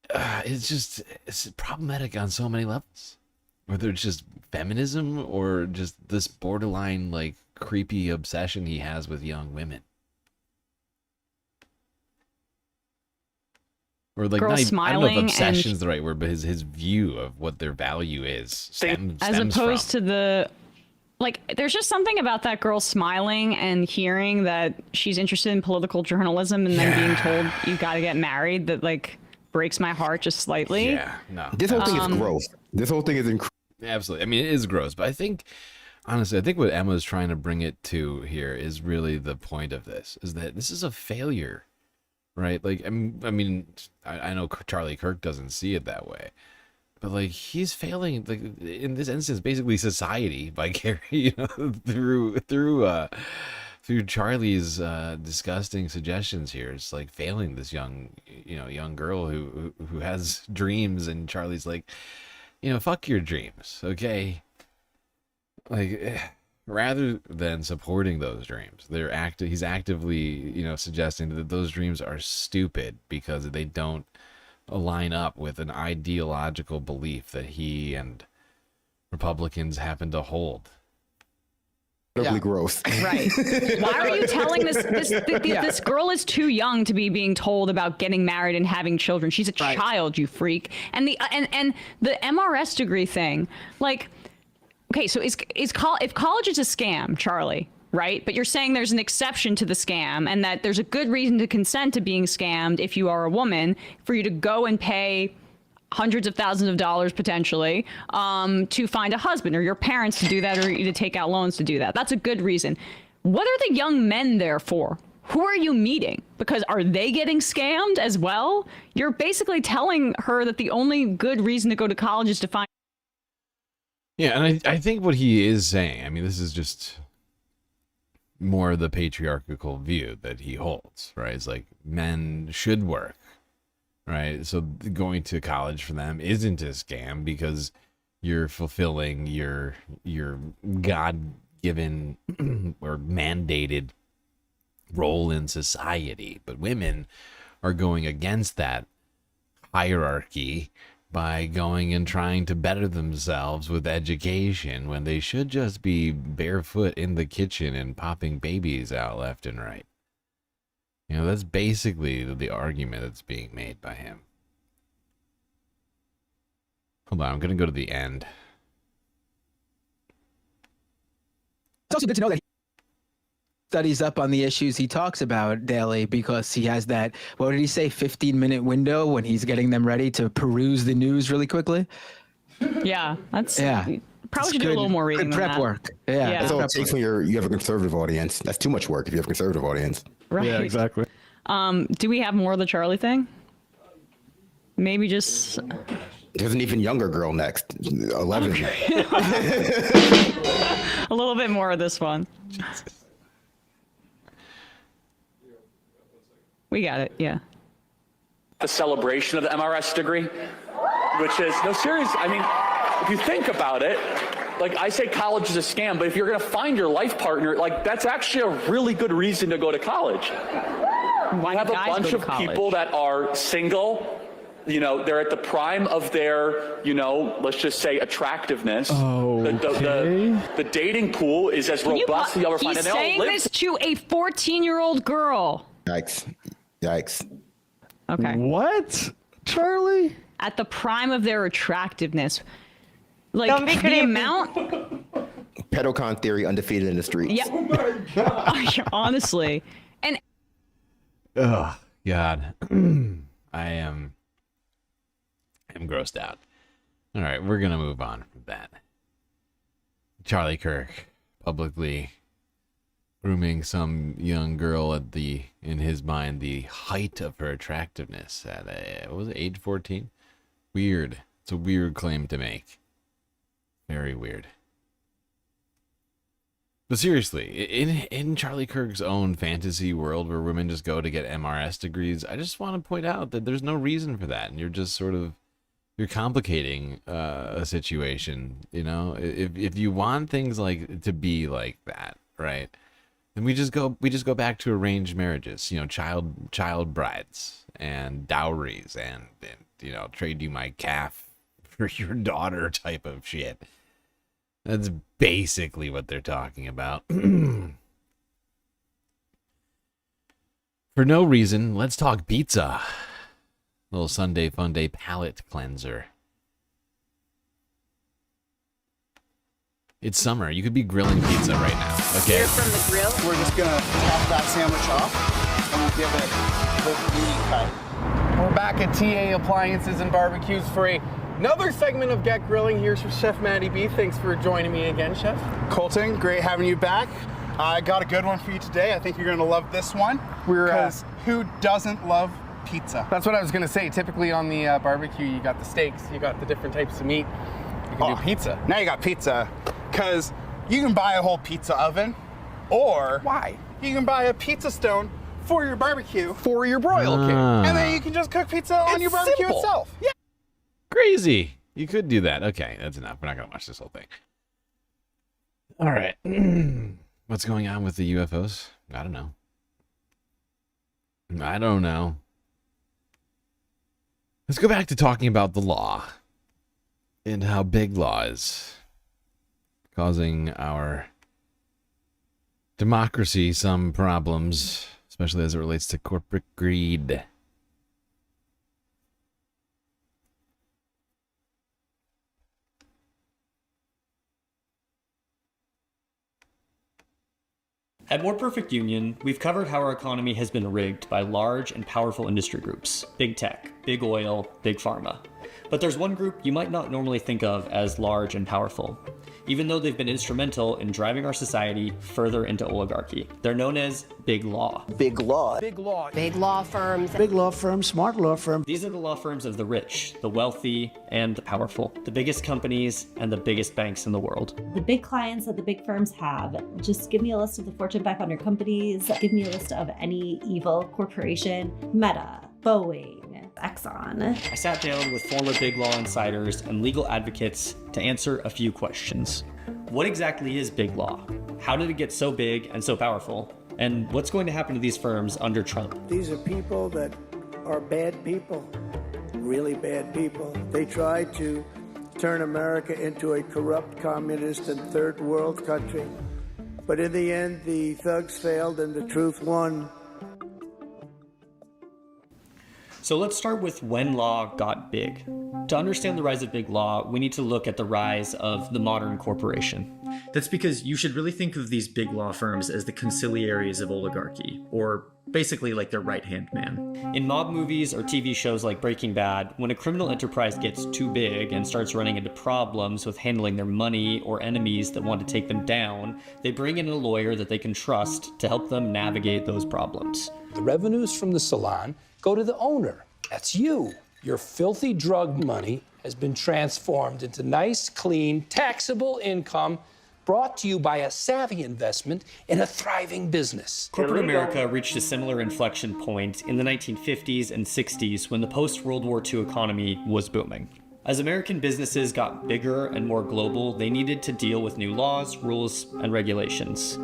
it's problematic on so many levels. Whether it's just feminism or just this borderline like creepy obsession he has with young women. Or like, not even, I don't know if obsession is the right word, but his view of what their value is stems as opposed to the, like, there's just something about that girl smiling and hearing that she's interested in political journalism and then being told you got to get married that like breaks my heart just slightly. Yeah, no. This whole thing is gross. This whole thing is incredible. Absolutely. I mean, it is gross, but I think, honestly, I think what Emma's trying to bring it to here is really the point of this, is that this is a failure, right? Like, I mean, I know Charlie Kirk doesn't see it that way, but like, he's failing, like, in this instance, basically society by carrying, through Charlie's disgusting suggestions here. It's like failing this young girl who has dreams, and Charlie's like, fuck your dreams, okay? Like, rather than supporting those dreams, he's actively, suggesting that those dreams are stupid because they don't align up with an ideological belief that he and Republicans happen to hold. Gross. Right. Why are you telling this girl is too young to be being told about getting married and having children? She's a child, you freak. And the MRS degree thing, like, okay, so if college is a scam, Charlie, right? But you're saying there's an exception to the scam and that there's a good reason to consent to being scammed if you are a woman, for you to go and pay hundreds of thousands of dollars potentially to find a husband, or your parents to do that, or you to take out loans to do that. That's a good reason. What are the young men there for? Who are you meeting? Because are they getting scammed as well? You're basically telling her that the only good reason to go to college is to find. Yeah, and I think what he is saying, I mean, this is just more the patriarchal view that he holds, right? It's like men should work. Right, so going to college for them isn't a scam because you're fulfilling your God-given or mandated role in society. But women are going against that hierarchy by going and trying to better themselves with education when they should just be barefoot in the kitchen and popping babies out left and right. That's basically the argument that's being made by him. Hold on, I'm going to go to the end. It's also good to know that he studies up on the issues he talks about daily, because he has that, what did he say, 15-minute window when he's getting them ready to peruse the news really quickly? Yeah, that's... Yeah. Probably should do a little more reading. Good prep work. Yeah. That's all it takes when you have a conservative audience. That's too much work if you have a conservative audience. Right. Yeah, exactly. Do we have more of the Charlie thing? Maybe just... There's an even younger girl next, 11. Okay. A little bit more of this one. Jesus. We got it, yeah. The celebration of the MRS degree, which is, no, serious, I mean, if you think about it, like, I say college is a scam, but if you're going to find your life partner, like, that's actually a really good reason to go to college. Why I have a bunch of people that are single, they're at the prime of their, let's just say attractiveness. Oh, the dating pool is as robust as you'll ever find. He's saying this to a 14-year-old girl. Yikes. Okay. What? Charlie? At the prime of their attractiveness. Like, don't be the amount... Pedocon theory undefeated in the streets. Yeah. Oh my God. Honestly. And... Oh, God. I am grossed out. All right, we're going to move on from that. Charlie Kirk publicly grooming some young girl at in his mind, the height of her attractiveness at, what was it, age 14? Weird. It's a weird claim to make. Very weird. But seriously, in Charlie Kirk's own fantasy world where women just go to get MRS degrees, I just want to point out that there's no reason for that. And you're just sort of You're complicating a situation, you know. If you want things like to be like that, right? Then we just go back to arranged marriages, you know, child brides and dowries and you know, trade you my calf for your daughter type of shit. That's basically what they're talking about. For no reason, let's talk pizza. Little Sunday Funday palate cleanser. It's summer. You could be grilling pizza right now. Okay. Here from the grill. We're just gonna top that sandwich off and we'll give it a beauty cut. We're back at TA Appliances and Barbecues for another segment of Get Grilling. Here's from Chef Matty B. Thanks for joining me again, Chef. Colton, great having you back. I got a good one for you today. I think you're gonna love this one. Because who doesn't love pizza? That's what I was gonna say. Typically on the barbecue, you got the steaks, you got the different types of meat. You can do pizza. Now you got pizza, because you can buy a whole pizza oven, or you can buy a pizza stone for your barbecue, for your broil kit, and then you can just cook pizza on your barbecue itself. Yeah. Crazy. You could do that. Okay, that's enough. We're not gonna watch this whole thing. All right. What's going on with the UFOs? I don't know. Let's go back to talking about the law and how big law is causing our democracy some problems, especially as it relates to corporate greed. At More Perfect Union, we've covered how our economy has been rigged by large and powerful industry groups, big tech, big oil, big pharma. But there's one group you might not normally think of as large and powerful, even though they've been instrumental in driving our society further into oligarchy. They're known as big law. Big law. Big law. Big law firms. Big law firms, smart law firms. These are the law firms of the rich, the wealthy, and the powerful. The biggest companies and the biggest banks in the world. The big clients that the big firms have. Just give me a list of the Fortune 500 companies. Give me a list of any evil corporation. Meta, Boeing, Exxon. I sat down with former big law insiders and legal advocates to answer a few questions. What exactly is big law? How did it get so big and so powerful? And what's going to happen to these firms under Trump? These are people that are bad people, really bad people. They tried to turn America into a corrupt communist and third world country. But in the end, the thugs failed and the truth won. So let's start with when law got big. To understand the rise of big law, we need to look at the rise of the modern corporation. That's because you should really think of these big law firms as the conciliaries of oligarchy, or basically like their right-hand man. In mob movies or TV shows like Breaking Bad, when a criminal enterprise gets too big and starts running into problems with handling their money or enemies that want to take them down, they bring in a lawyer that they can trust to help them navigate those problems. The revenues from the salon go to the owner. That's you. Your filthy drug money has been transformed into nice, clean, taxable income brought to you by a savvy investment in a thriving business. Corporate America reached a similar inflection point in the 1950s and 60s when the post-World War II economy was booming. As American businesses got bigger and more global, they needed to deal with new laws, rules, and regulations.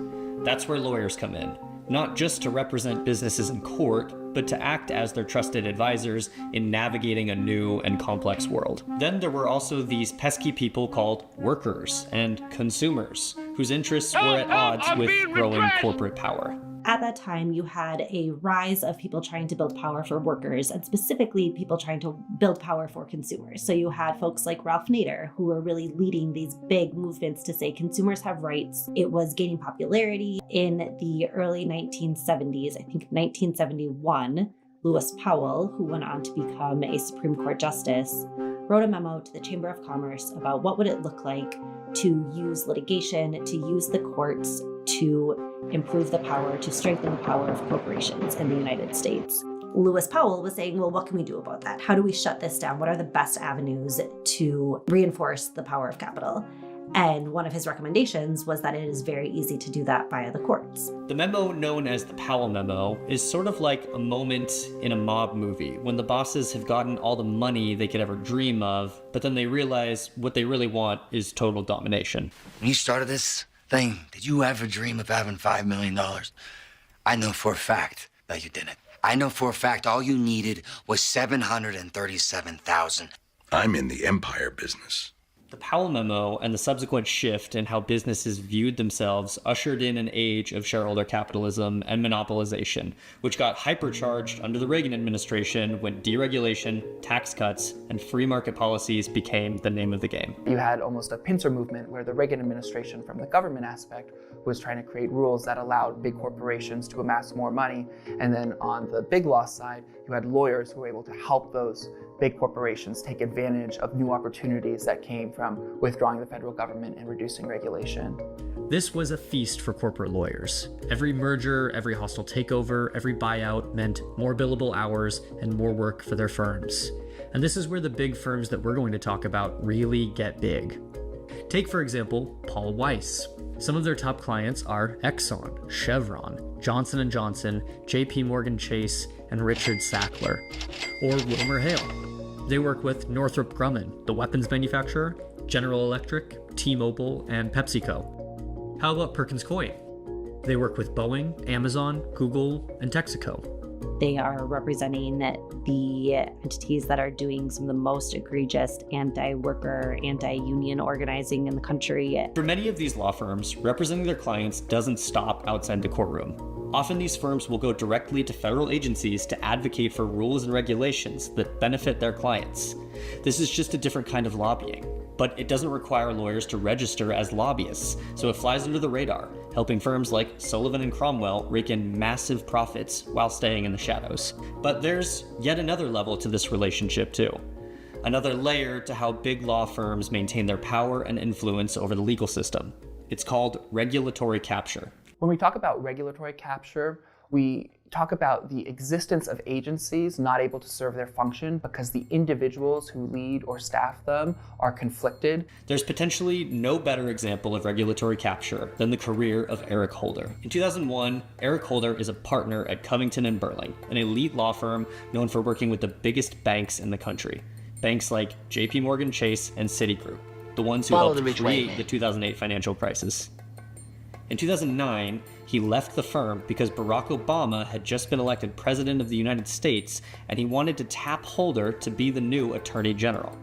That's where lawyers come in, not just to represent businesses in court, but to act as their trusted advisors in navigating a new and complex world. Then there were also these pesky people called workers and consumers, whose interests were at odds with growing corporate power. At that time, you had a rise of people trying to build power for workers, and specifically people trying to build power for consumers. So you had folks like Ralph Nader, who were really leading these big movements to say consumers have rights. It was gaining popularity. In the early 1970s, I think 1971, Lewis Powell, who went on to become a Supreme Court justice, wrote a memo to the Chamber of Commerce about what would it look like to use litigation, to use the courts to improve the power, to strengthen the power of corporations in the United States. Lewis Powell was saying, well, what can we do about that? How do we shut this down? What are the best avenues to reinforce the power of capital? And one of his recommendations was that it is very easy to do that via the courts. The memo, known as the Powell Memo, is sort of like a moment in a mob movie when the bosses have gotten all the money they could ever dream of, but then they realize what they really want is total domination. When you started this thing, did you ever dream of having $5 million? I know for a fact that you didn't. I know for a fact all you needed was $737,000. I'm in the empire business. The Powell Memo and the subsequent shift in how businesses viewed themselves ushered in an age of shareholder capitalism and monopolization, which got hypercharged under the Reagan administration when deregulation, tax cuts, and free market policies became the name of the game. You had almost a pincer movement where the Reagan administration, from the government aspect, was trying to create rules that allowed big corporations to amass more money. And then on the big law side, you had lawyers who were able to help those big corporations take advantage of new opportunities that came from withdrawing the federal government and reducing regulation. This was a feast for corporate lawyers. Every merger, every hostile takeover, every buyout meant more billable hours and more work for their firms. And this is where the big firms that we're going to talk about really get big. Take, for example, Paul Weiss. Some of their top clients are Exxon, Chevron, Johnson & Johnson, JP Morgan Chase, and Richard Sackler, or Wilmer Hale. They work with Northrop Grumman, the weapons manufacturer, General Electric, T-Mobile, and PepsiCo. How about Perkins Coie? They work with Boeing, Amazon, Google, and Texaco. They are representing the entities that are doing some of the most egregious anti-worker, anti-union organizing in the country. For many of these law firms, representing their clients doesn't stop outside the courtroom. Often these firms will go directly to federal agencies to advocate for rules and regulations that benefit their clients. This is just a different kind of lobbying, but it doesn't require lawyers to register as lobbyists, so it flies under the radar, helping firms like Sullivan and Cromwell rake in massive profits while staying in the shadows. But there's yet another level to this relationship too. Another layer to how big law firms maintain their power and influence over the legal system. It's called regulatory capture. When we talk about regulatory capture, we talk about the existence of agencies not able to serve their function because the individuals who lead or staff them are conflicted. There's potentially no better example of regulatory capture than the career of Eric Holder. In 2001, Eric Holder is a partner at Covington & Burling, an elite law firm known for working with the biggest banks in the country. Banks like JP Morgan Chase and Citigroup, the ones who helped create the 2008 financial crisis. In 2009, he left the firm because Barack Obama had just been elected president of the United States, and he wanted to tap Holder to be the new attorney general.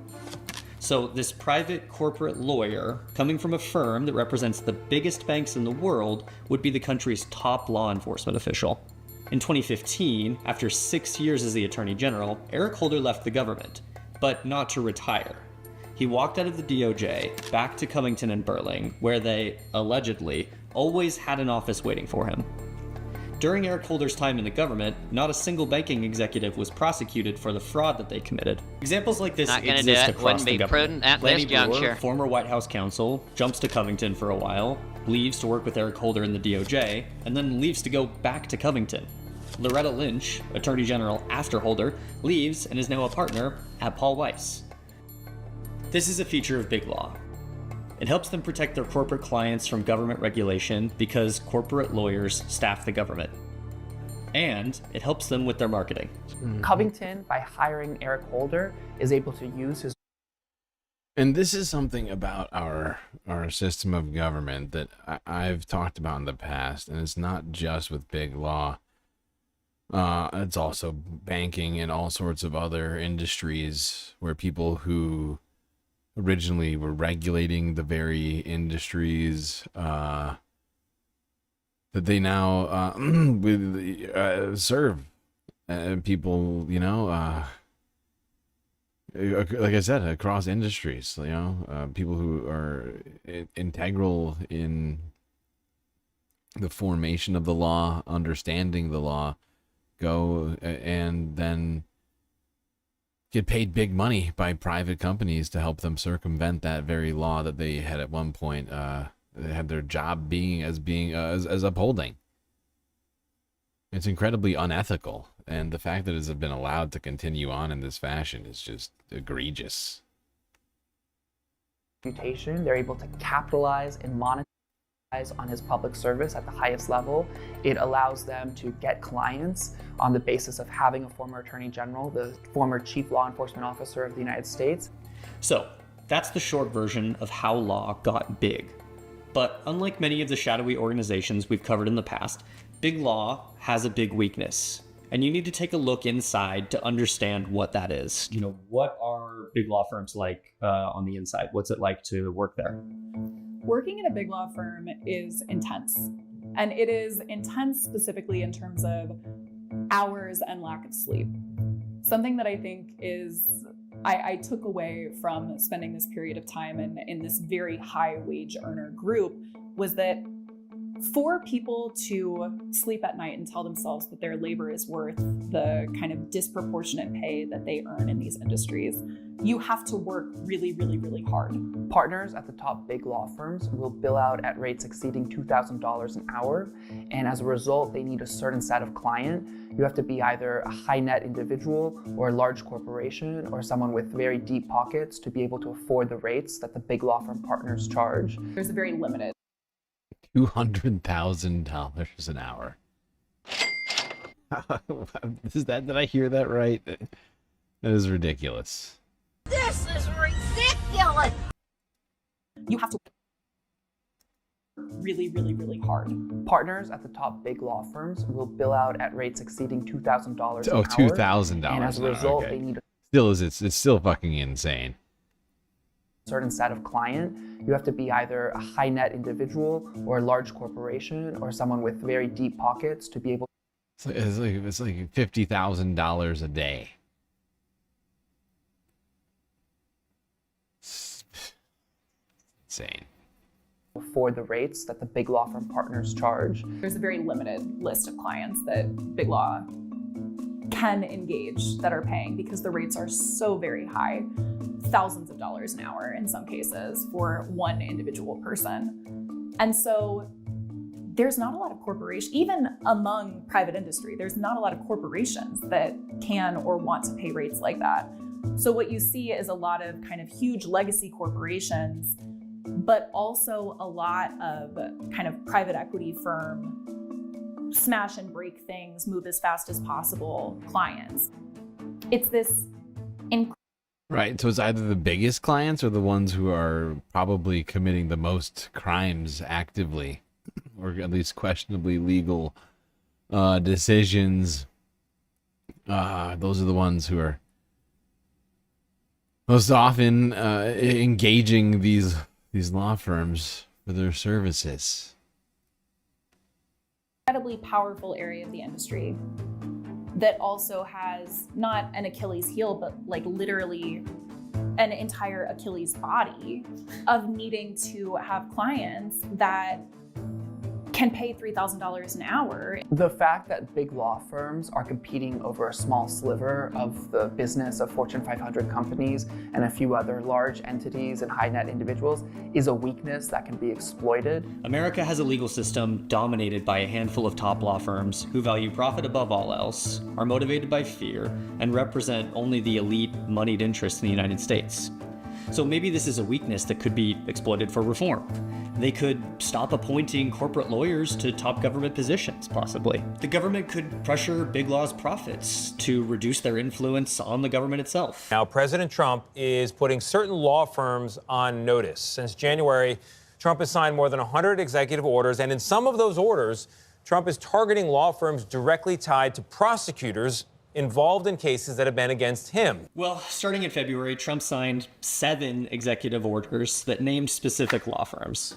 So this private corporate lawyer, coming from a firm that represents the biggest banks in the world, would be the country's top law enforcement official. In 2015, after 6 years as the attorney general, Eric Holder left the government, but not to retire. He walked out of the DOJ back to Covington & Burling, where they, allegedly, always had an office waiting for him. During Eric Holder's time in the government, not a single banking executive was prosecuted for the fraud that they committed. Examples like this exist across the government. Lanny Brewer, former White House counsel, jumps to Covington for a while, leaves to work with Eric Holder in the DOJ, and then leaves to go back to Covington. Loretta Lynch, Attorney General after Holder, leaves and is now a partner at Paul Weiss. This is a feature of big law. It helps them protect their corporate clients from government regulation because corporate lawyers staff the government. And it helps them with their marketing. Covington, by hiring Eric Holder, is able to use his... And this is something about our system of government that I've talked about in the past, and it's not just with big law. It's also banking and all sorts of other industries where people who originally were regulating the very industries that they now serve. People, you know, like I said, across industries, you know, people who are integral in the formation of the law, understanding the law, go and then get paid big money by private companies to help them circumvent that very law that they had at one point had their job being as upholding. It's incredibly unethical, and the fact that it has been allowed to continue on in this fashion is just egregious. reputation. They're able to capitalize and monetize on his public service at the highest level. It allows them to get clients on the basis of having a former attorney general, the former chief law enforcement officer of the United States. So that's the short version of how law got big. But unlike many of the shadowy organizations we've covered in the past, big law has a big weakness. And you need to take a look inside to understand what that is. You know, what are big law firms like on the inside? What's it like to work there? Working in a big law firm is intense. And it is intense specifically in terms of hours and lack of sleep. Something that I think is, I took away from spending this period of time in this very high wage earner group was that for people to sleep at night and tell themselves that their labor is worth the kind of disproportionate pay that they earn in these industries, you have to work really, really, really hard. Partners at the top big law firms will bill out at rates exceeding $2,000 an hour, and as a result, they need a certain set of client. You have to be either a high net individual or a large corporation or someone with very deep pockets to be able to afford the rates that the big law firm partners charge. There's a very limited $200,000 an hour. Did I hear that right? That is ridiculous. This is ridiculous! You have to really, really, really hard. Partners at the top big law firms will bill out at rates exceeding $2,000 an hour. Oh, $2,000. And as a result, okay. They need it's still fucking insane. certain set of client. You have to be either a high net individual or a large corporation or someone with very deep pockets to be able to. It's like $50,000 a day. It's insane. afford the rates that the big law firm partners charge. There's a very limited list of clients that big law can engage that are paying because the rates are so very high, thousands of dollars an hour in some cases for one individual person. And so there's not a lot of corporations, even among private industry, there's not a lot of corporations that can or want to pay rates like that. So what you see is a lot of kind of huge legacy corporations, but also a lot of kind of private equity firm smash and break things, move as fast as possible clients. It's this Right, so it's either the biggest clients or the ones who are probably committing the most crimes actively, or at least questionably legal decisions. Those are the ones who are most often engaging these law firms for their services. Incredibly powerful area of the industry that also has not an Achilles heel, but like literally an entire Achilles body of needing to have clients that can pay $3,000 an hour. The fact that big law firms are competing over a small sliver of the business of Fortune 500 companies and a few other large entities and high net individuals is a weakness that can be exploited. America has a legal system dominated by a handful of top law firms who value profit above all else, are motivated by fear, and represent only the elite, moneyed interests in the United States. So maybe this is a weakness that could be exploited for reform. They could stop appointing corporate lawyers to top government positions, possibly. The government could pressure big law's profits to reduce their influence on the government itself. Now, President Trump is putting certain law firms on notice. Since January, Trump has signed more than 100 executive orders, and in some of those orders, Trump is targeting law firms directly tied to prosecutors involved in cases that have been against him. Well, starting in February, Trump signed 7 executive orders that named specific law firms.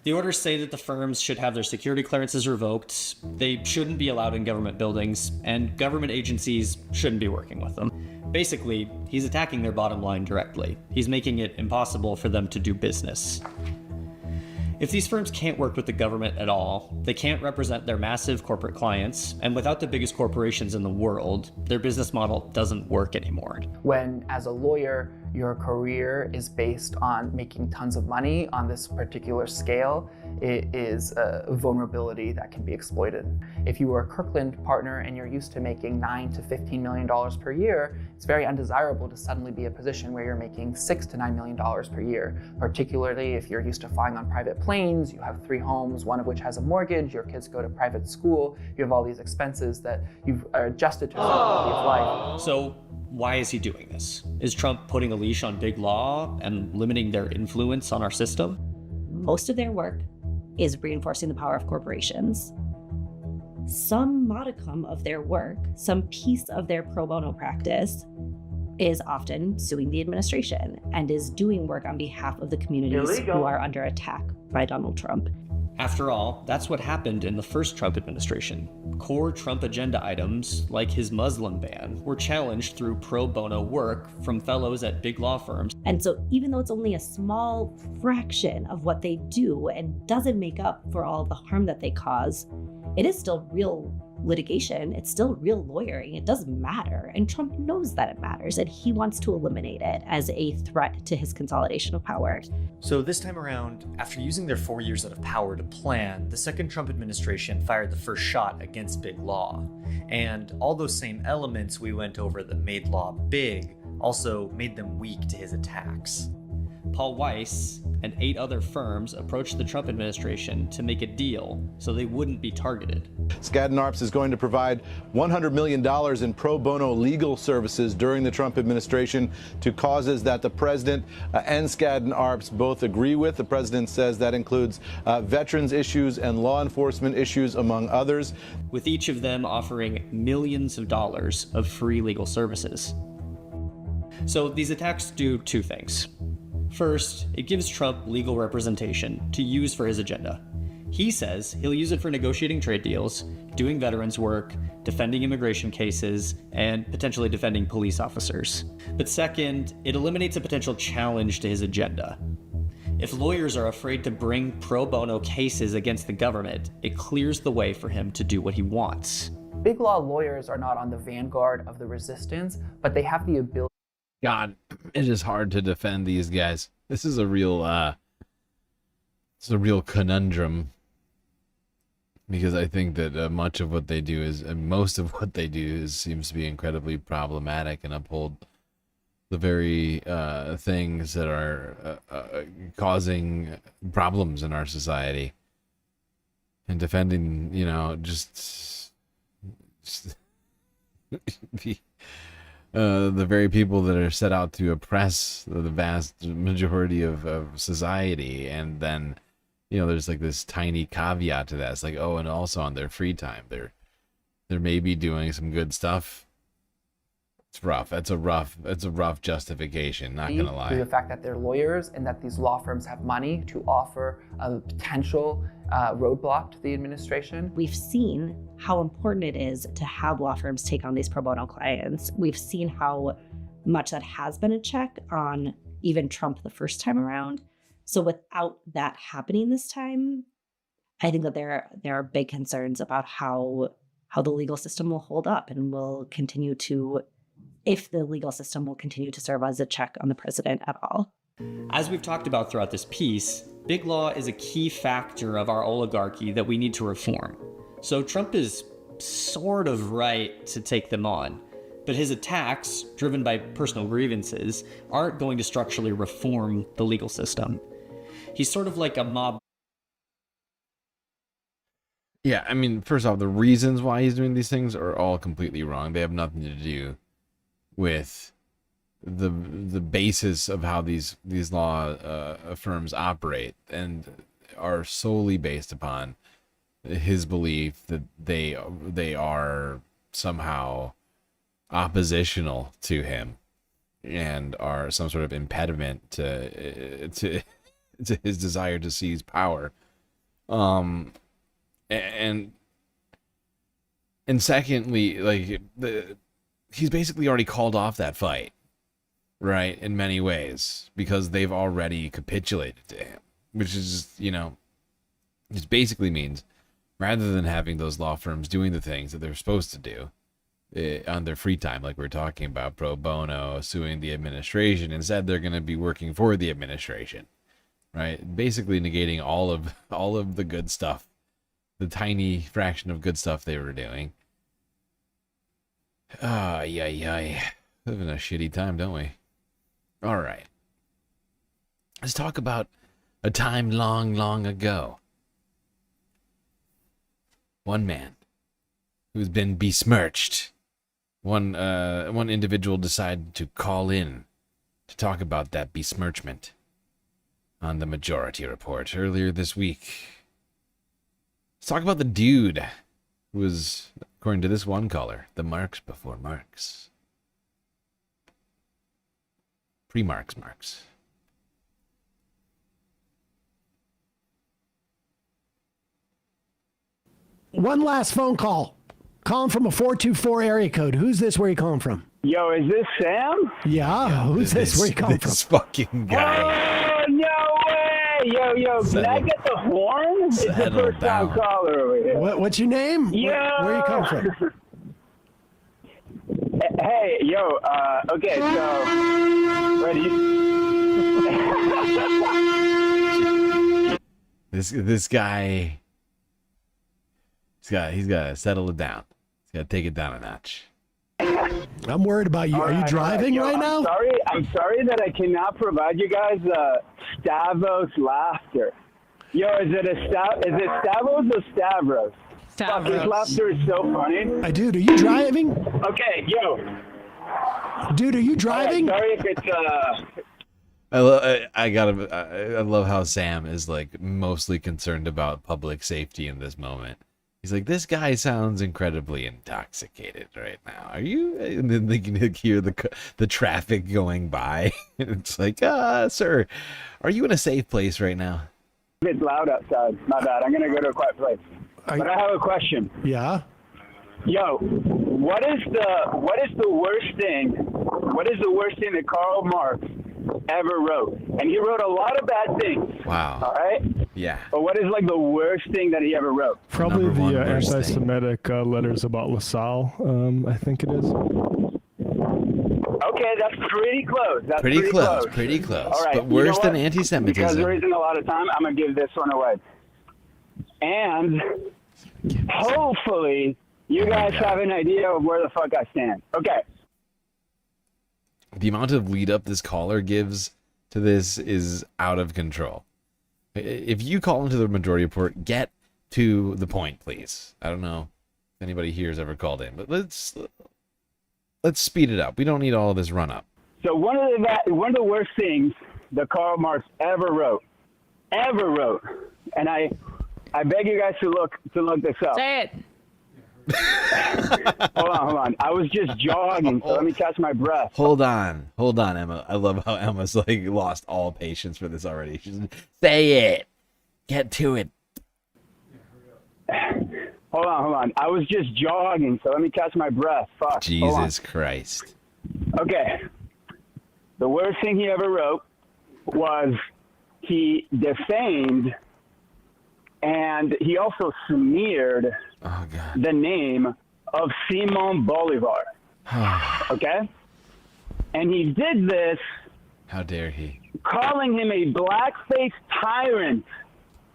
The orders say that the firms should have their security clearances revoked, they shouldn't be allowed in government buildings, and government agencies shouldn't be working with them. Basically, he's attacking their bottom line directly. He's making it impossible for them to do business. If these firms can't work with the government at all, they can't represent their massive corporate clients, and without the biggest corporations in the world, their business model doesn't work anymore. When, as a lawyer, your career is based on making tons of money on this particular scale, it is a vulnerability that can be exploited. If you were a Kirkland partner and you're used to making $9 to $15 million per year, it's very undesirable to suddenly be in a position where you're making $6 to $9 million per year, particularly if you're used to flying on private planes, you have 3 homes, one of which has a mortgage, your kids go to private school, you have all these expenses that you've adjusted to a certain quality of life. So why is he doing this? Is Trump putting a leash on big law and limiting their influence on our system? Most of their work is reinforcing the power of corporations. Some modicum of their work, some piece of their pro bono practice, is often suing the administration and is doing work on behalf of the communities who are under attack by Donald Trump. After all, that's what happened in the first Trump administration. Core Trump agenda items, like his Muslim ban, were challenged through pro bono work from fellows at big law firms. And so even though it's only a small fraction of what they do and doesn't make up for all of the harm that they cause, it is still real litigation. It's still real lawyering. It does matter. And Trump knows that it matters, and he wants to eliminate it as a threat to his consolidation of power. So this time around, after using their 4 years of power to plan, the second Trump administration fired the first shot against big law. And all those same elements we went over that made law big also made them weak to his attacks. Paul Weiss and 8 other firms approached the Trump administration to make a deal so they wouldn't be targeted. Skadden Arps is going to provide $100 million in pro bono legal services during the Trump administration to causes that the president and Skadden Arps both agree with. The president says that includes veterans issues and law enforcement issues, among others. With each of them offering millions of dollars of free legal services. So these attacks do 2 things. First, it gives Trump legal representation to use for his agenda. He says he'll use it for negotiating trade deals, doing veterans work, defending immigration cases, and potentially defending police officers. But second, it eliminates a potential challenge to his agenda. If lawyers are afraid to bring pro bono cases against the government, it clears the way for him to do what he wants. Big law lawyers are not on the vanguard of the resistance, but they have the ability. God, it is hard to defend these guys. This is a real, conundrum, because I think that most of what they do seems to be incredibly problematic and uphold the very things that are causing problems in our society. And defending, just the very people that are set out to oppress the vast majority of society. And then, there's like this tiny caveat to that. It's like, oh, and also on their free time, they're maybe doing some good stuff. It's rough. It's a rough justification, not gonna lie. The fact that they're lawyers and that these law firms have money to offer a potential roadblock to the administration. We've seen how important it is to have law firms take on these pro bono clients. We've seen how much that has been a check on even Trump the first time around. So without that happening this time, I think that there are big concerns about how the legal system will hold up and will continue to, if the legal system will continue to serve as a check on the president at all. As we've talked about throughout this piece, big law is a key factor of our oligarchy that we need to reform. So Trump is sort of right to take them on, but his attacks, driven by personal grievances, aren't going to structurally reform the legal system. He's sort of like a mob. Yeah, I mean, first off, the reasons why he's doing these things are all completely wrong. They have nothing to do with the basis of how these law firms operate, and are solely based upon his belief that they are somehow oppositional to him and are some sort of impediment to his desire to seize power. And secondly, like, he's basically already called off that fight, right, in many ways, because they've already capitulated to him, which is, just basically means, rather than having those law firms doing the things that they're supposed to do on their free time, like we're talking about, pro bono, suing the administration, instead they're going to be working for the administration, right? Basically negating all of the good stuff, the tiny fraction of good stuff they were doing. Yeah. Living a shitty time, don't we? All right. Let's talk about a time long, long ago. One man who's been besmirched. One individual decided to call in to talk about that besmirchment on the Majority Report earlier this week. Let's talk about the dude who was, according to this one caller, the Marx before Marx. Pre-Marx Marx. One last phone call. Calling from a 424 area code. Who's this? Where are you calling from? Yo, is this Sam? Yeah. Who's this? Where are you calling from? This fucking guy. Oh, no way! Yo, can I get the horn? It's the first time caller over here. What's your name? Yo! Where are you coming from? Hey, yo, okay, so, ready? This guy, he's got to settle it down. He's got to take it down a notch. I'm worried about you. Are you driving right now? I'm sorry that I cannot provide you guys Stavros laughter. Yo, is it Stavros or Stavros? Fuck, his laughter is so funny. Dude, are you driving? Okay, yo. Dude, are you driving? Sorry if it's I love how Sam is like mostly concerned about public safety in this moment. He's like, this guy sounds incredibly intoxicated right now. Are you? And then they can hear the traffic going by. It's like, sir, are you in a safe place right now? It's loud outside. My bad. I'm gonna go to a quiet place. But I have a question. Yeah. Yo, what is the worst thing? What is the worst thing that Karl Marx ever wrote? And he wrote a lot of bad things. Wow. All right. Yeah. But what is like the worst thing that he ever wrote? Probably the anti-Semitic letters about LaSalle. I think it is. Okay, that's pretty close. That's pretty close. Pretty close. All right. But worse than anti-Semitism. Because there isn't a lot of time, I'm gonna give this one away. And hopefully you guys have an idea of where the fuck I stand. Okay. The amount of lead up this caller gives to this is out of control. If you call into the Majority Report, get to the point, please. I don't know if anybody here has ever called in, but let's speed it up. We don't need all of this run up. So one of the worst things that Karl Marx ever wrote, and I beg you guys to look this up. Say it. Hold on. I was just jogging, so let me catch my breath. Hold on, Emma. I love how Emma's like lost all patience for this already. She's say it. Get to it. Hold on. I was just jogging, so let me catch my breath. Fuck. Jesus Christ. Okay. The worst thing he ever wrote was he defamed and he also smeared the name of Simon Bolivar. Okay? And he did this. How dare he? Calling him a blackface tyrant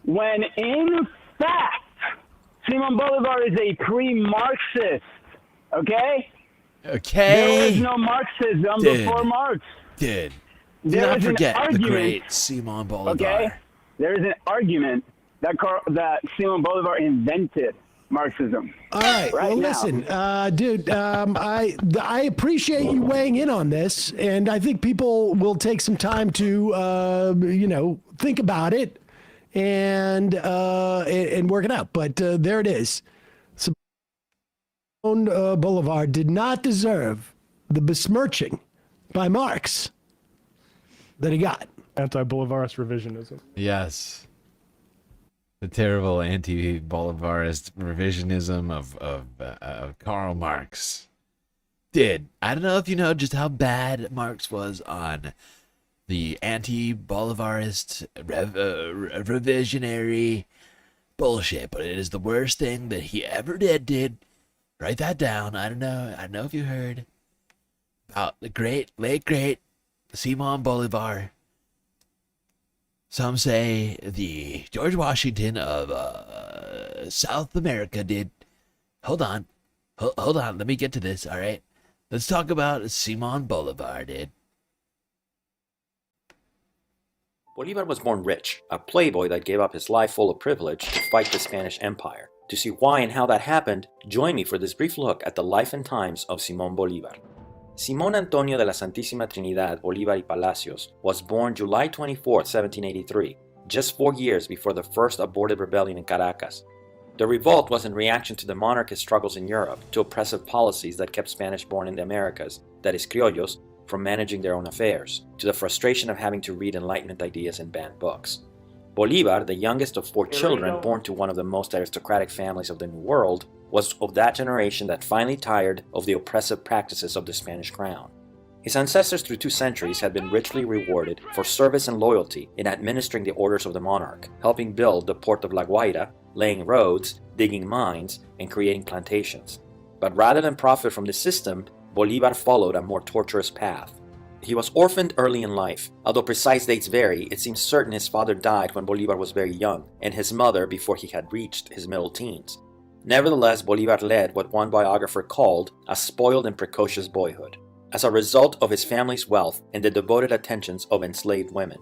when in fact Simon Bolivar is a pre-Marxist. Okay? There was no Marxism before Marx. Do There not is an forget the argument, great Simon Bolivar. Okay? There is an argument that Simon Bolivar invented Marxism. All right. Well, now. listen, dude, I appreciate you weighing in on this, and I think people will take some time to, think about it and work it out. But there it is. Simon Bolivar did not deserve the besmirching by Marx that he got. Anti-Bolivarist revisionism. Yes. The terrible anti-Bolivarist revisionism of Karl Marx. I don't know if you know just how bad Marx was on the anti-Bolivarist revisionary bullshit, but it is the worst thing that he ever did. Write that down. I don't know if you heard about the late great Simon Bolivar. Some say the George Washington of South America did. Hold on. Hold on. Let me get to this, all right? Let's talk about Simon Bolivar did. Bolivar was born rich, a playboy that gave up his life full of privilege to fight the Spanish Empire. To see why and how that happened, join me for this brief look at the life and times of Simón Bolívar. Simón Antonio de la Santísima Trinidad Bolívar y Palacios was born July 24, 1783, just 4 years before the first aborted rebellion in Caracas. The revolt was in reaction to the monarchist struggles in Europe, to oppressive policies that kept Spanish-born in the Americas, that is criollos, from managing their own affairs, to the frustration of having to read Enlightenment ideas in banned books. Bolívar, the youngest of 4 children born to one of the most aristocratic families of the New World, was of that generation that finally tired of the oppressive practices of the Spanish crown. His ancestors through 2 centuries had been richly rewarded for service and loyalty in administering the orders of the monarch, helping build the port of La Guaira, laying roads, digging mines, and creating plantations. But rather than profit from this system, Bolívar followed a more tortuous path. He was orphaned early in life. Although precise dates vary, it seems certain his father died when Bolívar was very young, and his mother before he had reached his middle teens. Nevertheless, Bolívar led what one biographer called a spoiled and precocious boyhood, as a result of his family's wealth and the devoted attentions of enslaved women.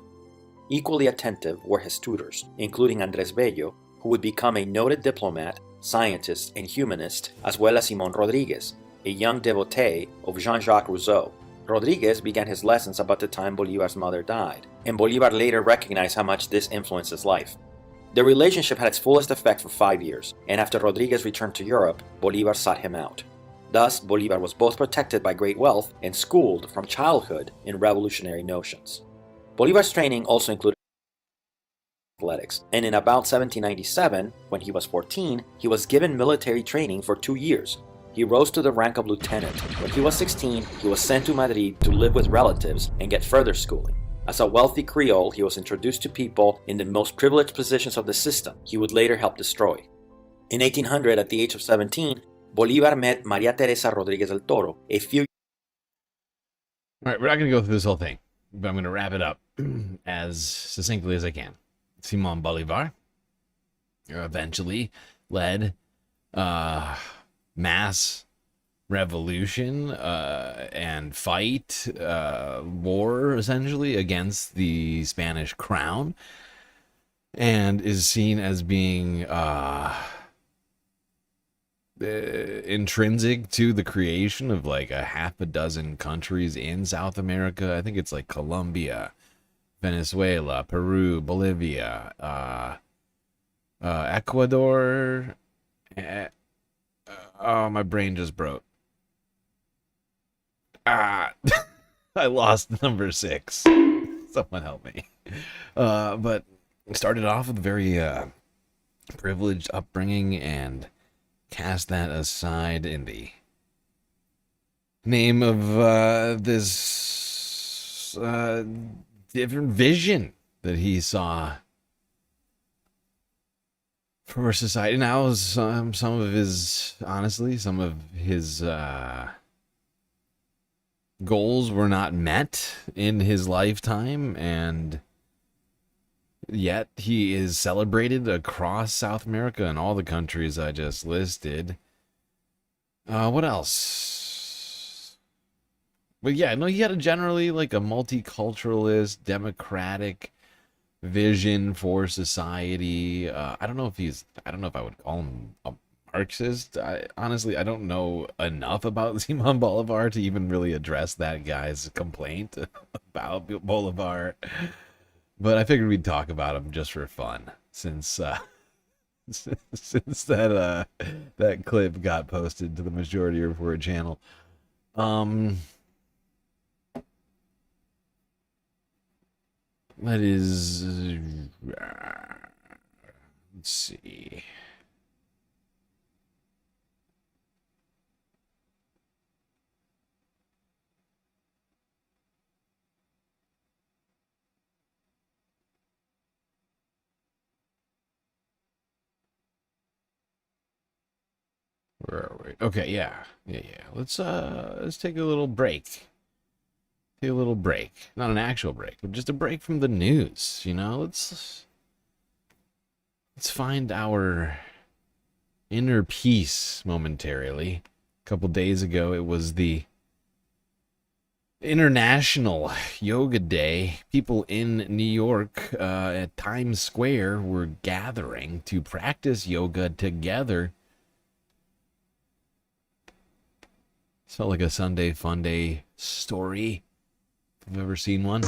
Equally attentive were his tutors, including Andrés Bello, who would become a noted diplomat, scientist, and humanist, as well as Simón Rodríguez, a young devotee of Jean-Jacques Rousseau. Rodríguez began his lessons about the time Bolívar's mother died, and Bolívar later recognized how much this influenced his life. The relationship had its fullest effect for 5 years, and after Rodríguez returned to Europe, Bolívar sought him out. Thus, Bolívar was both protected by great wealth and schooled from childhood in revolutionary notions. Bolívar's training also included athletics, and in about 1797, when he was 14, he was given military training for 2 years. He rose to the rank of lieutenant. When he was 16, he was sent to Madrid to live with relatives and get further schooling. As a wealthy Creole, he was introduced to people in the most privileged positions of the system he would later help destroy. In 1800, at the age of 17, Bolívar met María Teresa Rodríguez del Toro, a few... All right, we're not going to go through this whole thing, but I'm going to wrap it up as succinctly as I can. Simón Bolívar eventually led mass revolution and fight war essentially against the Spanish crown, and is seen as being intrinsic to the creation of like a half a dozen countries in South America. I think it's like Colombia, Venezuela, Peru, Bolivia, Ecuador. Oh, my brain just broke. I lost number 6. Someone help me. But started off with a very privileged upbringing and cast that aside in the name of this different vision that he saw for society. Now, some of his goals were not met in his lifetime, and yet he is celebrated across South America and all the countries I just listed. What else? But yeah, no, he had a generally like a multiculturalist, democratic vision for society. I don't know if I would call him a Marxist. Honestly, I don't know enough about Simón Bolivar to even really address that guy's complaint about Bolivar. But I figured we'd talk about him just for fun, since since that clip got posted to the Majority Report channel. That is, let's see. Where are we? Okay, yeah. Let's take a little break. Take a little break. Not an actual break, but just a break from the news, you know? Let's find our inner peace momentarily. A couple days ago, it was the International Yoga Day. People in New York at Times Square were gathering to practice yoga together. It felt like a Sunday Funday story. Have you ever seen one?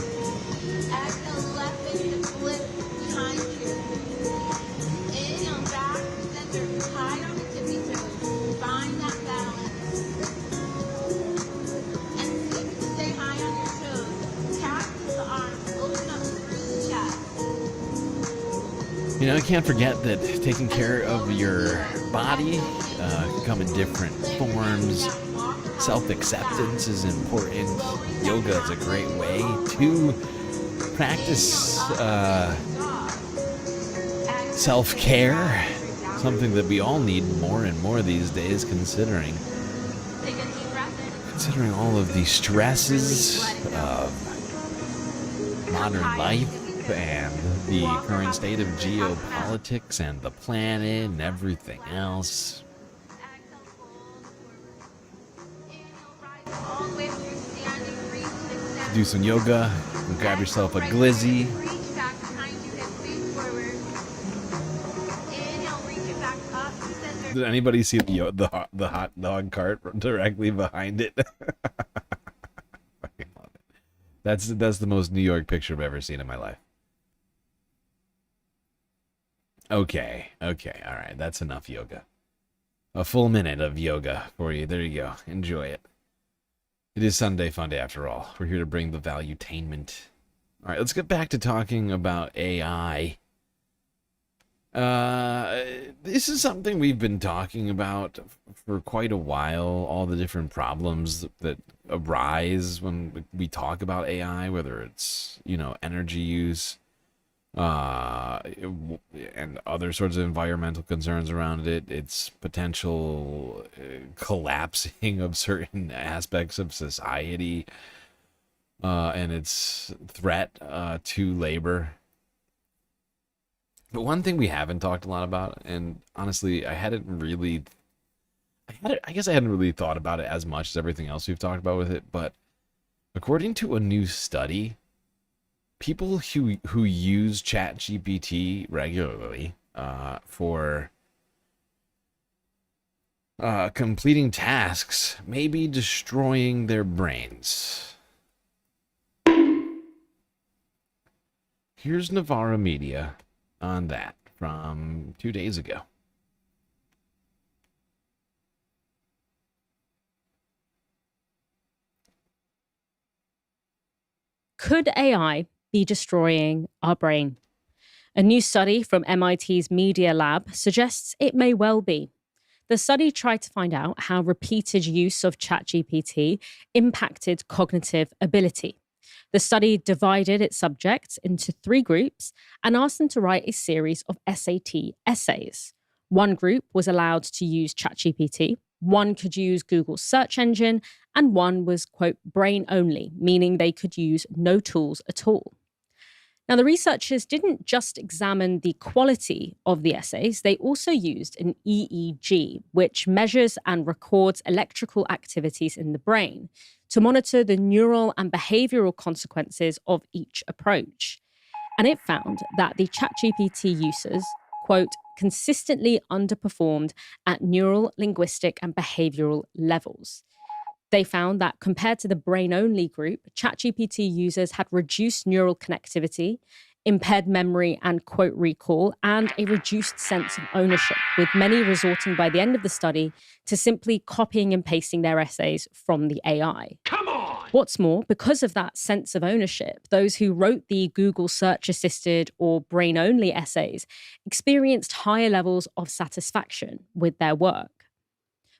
You know, I can't forget that taking care of your body can come in different forms. Self-acceptance is important. Yoga is a great way to practice self-care, something that we all need more and more these days, considering all of the stresses of modern life and the current state of geopolitics and the planet and everything else. Do some yoga, grab yourself a glizzy. Did anybody see the hot dog cart directly behind it? Fucking love it. That's the most New York picture I've ever seen in my life. Okay, all right, that's enough yoga. A full minute of yoga for you. There you go. Enjoy it. It is Sunday Funday after all. We're here to bring the valuetainment. All right, let's get back to talking about AI. This is something we've been talking about for quite a while. All the different problems that arise when we talk about AI, whether it's, you know, energy use, and other sorts of environmental concerns around it, its potential collapsing of certain aspects of society, and its threat to labor. But one thing we haven't talked a lot about, and honestly, I hadn't really thought about it as much as everything else we've talked about with it, but according to a new study, people who use ChatGPT regularly for completing tasks may be destroying their brains. Here's Navarro Media on that from 2 days ago. Could AI be destroying our brain? A new study from MIT's Media Lab suggests it may well be. The study tried to find out how repeated use of ChatGPT impacted cognitive ability. The study divided its subjects into 3 groups and asked them to write a series of SAT essays. One group was allowed to use ChatGPT, one could use Google's search engine, and one was, quote, brain only, meaning they could use no tools at all. Now, the researchers didn't just examine the quality of the essays, they also used an EEG, which measures and records electrical activities in the brain to monitor the neural and behavioral consequences of each approach. And it found that the ChatGPT users, quote, consistently underperformed at neural, linguistic, and behavioral levels. They found that compared to the brain-only group, ChatGPT users had reduced neural connectivity, impaired memory and quote recall, and a reduced sense of ownership, with many resorting by the end of the study to simply copying and pasting their essays from the AI. Come on! What's more, because of that sense of ownership, those who wrote the Google search-assisted or brain-only essays experienced higher levels of satisfaction with their work.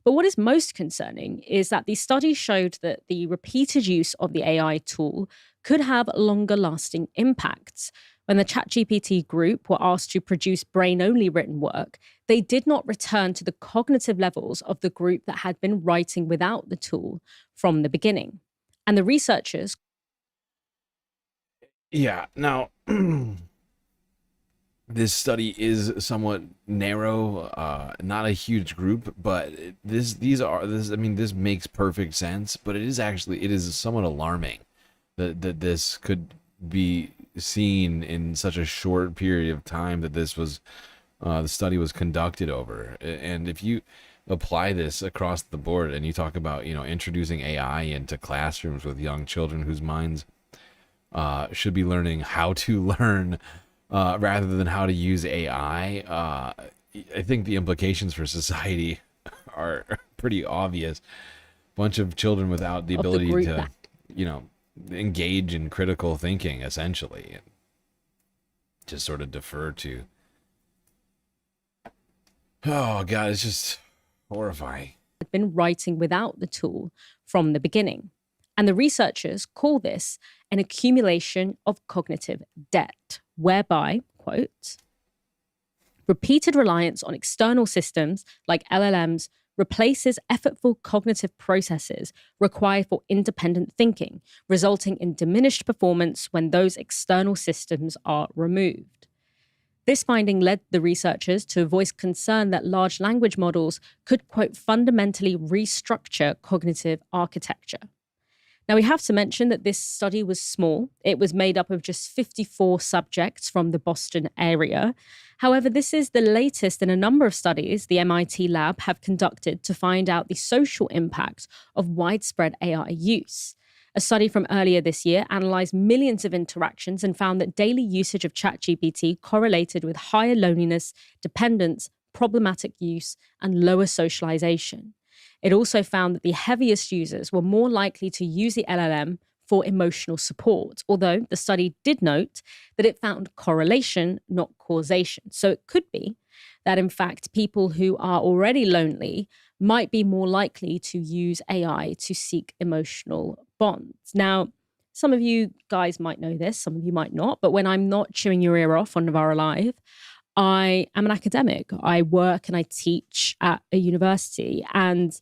But what is most concerning is that the study showed that the repeated use of the AI tool could have longer-lasting impacts. When the ChatGPT group were asked to produce brain-only written work, they did not return to the cognitive levels of the group that had been writing without the tool from the beginning. And the researchers Yeah. Now, this study is somewhat narrow, not a huge group, but this makes perfect sense, but it is somewhat alarming that this could be seen in such a short period of time that this was the study was conducted over. And if you apply this across the board and you talk about, introducing AI into classrooms with young children whose minds should be learning how to learn rather than how to use AI, I think the implications for society are pretty obvious. Bunch of children without the ability to, engage in critical thinking, essentially, and just sort of defer to. Oh God, it's just horrifying. Had been writing without the tool from the beginning. And the researchers call this an accumulation of cognitive debt, whereby, quote, repeated reliance on external systems like LLMs replaces effortful cognitive processes required for independent thinking, resulting in diminished performance when those external systems are removed. This finding led the researchers to voice concern that large language models could, quote, fundamentally restructure cognitive architecture. Now, we have to mention that this study was small. It was made up of just 54 subjects from the Boston area. However, this is the latest in a number of studies the MIT lab have conducted to find out the social impact of widespread AI use. A study from earlier this year analyzed millions of interactions and found that daily usage of ChatGPT correlated with higher loneliness, dependence, problematic use, and lower socialization. It also found that the heaviest users were more likely to use the LLM for emotional support, although the study did note that it found correlation, not causation. So it could be that, in fact, people who are already lonely might be more likely to use AI to seek emotional bonds. Now, some of you guys might know this, some of you might not, but when I'm not chewing your ear off on Navarra Live, I am an academic. I work and I teach at a university, and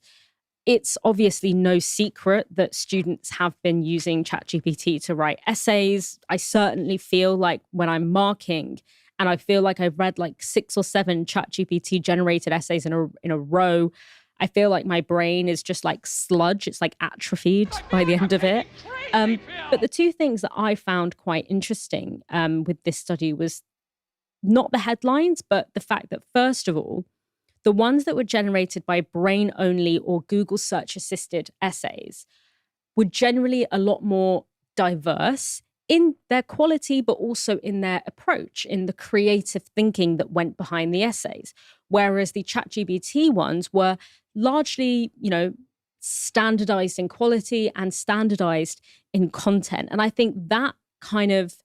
it's obviously no secret that students have been using ChatGPT to write essays. I certainly feel like when I'm marking, and I feel like I've read like 6 or 7 ChatGPT generated essays in a row, I feel like my brain is just like sludge. It's like atrophied by the end of it. But the two things that I found quite interesting with this study was not the headlines, but the fact that, first of all, the ones that were generated by brain-only or Google search-assisted essays were generally a lot more diverse in their quality, but also in their approach, in the creative thinking that went behind the essays. Whereas the ChatGPT ones were largely, standardized in quality and standardized in content. And I think that kind of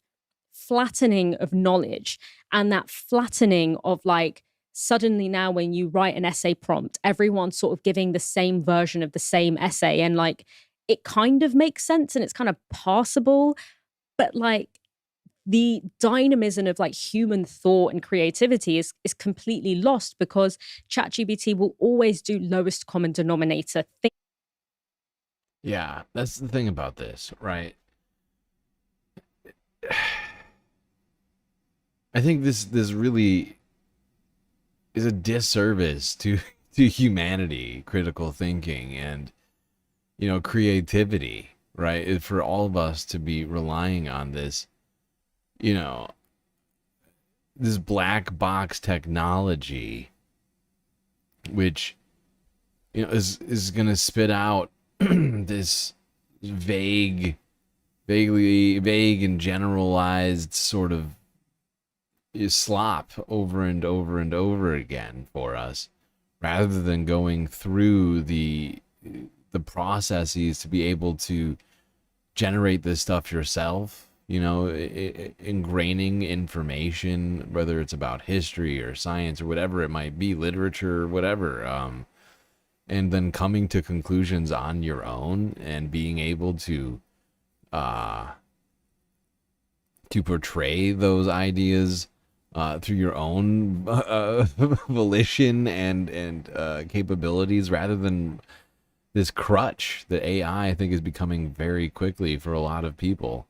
flattening of knowledge and that flattening of like, suddenly now when you write an essay prompt, everyone's sort of giving the same version of the same essay, and like it kind of makes sense and it's kind of passable, but like the dynamism of like human thought and creativity is completely lost because ChatGPT will always do lowest common denominator thing. Yeah, that's the thing about this, right? I think this really is a disservice to humanity, critical thinking, and creativity, right? For all of us to be relying on this, this black box technology, which is gonna spit out this vague and generalized sort of slop over and over and over again for us, rather than going through the processes to be able to generate this stuff yourself, ingraining information, whether it's about history or science or whatever it might be, literature or whatever, and then coming to conclusions on your own and being able to portray those ideas through your own volition and capabilities, rather than this crutch that AI, I think, is becoming very quickly for a lot of people.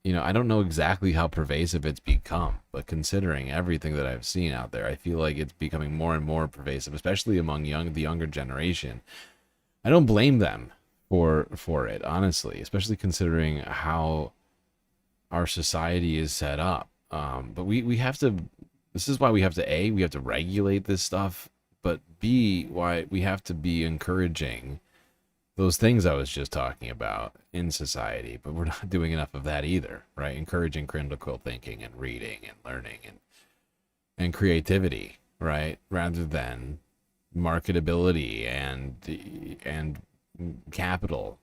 you know, I don't know exactly how pervasive it's become, but considering everything that I've seen out there, I feel like it's becoming more and more pervasive, especially among the younger generation. I don't blame them for it, honestly, especially considering how our society is set up. But we have to, this is why we have to, we have to regulate this stuff, but B, why we have to be encouraging those things I was just talking about in society, but we're not doing enough of that either, right? Encouraging critical thinking and reading and learning and creativity, right? Rather than marketability and capital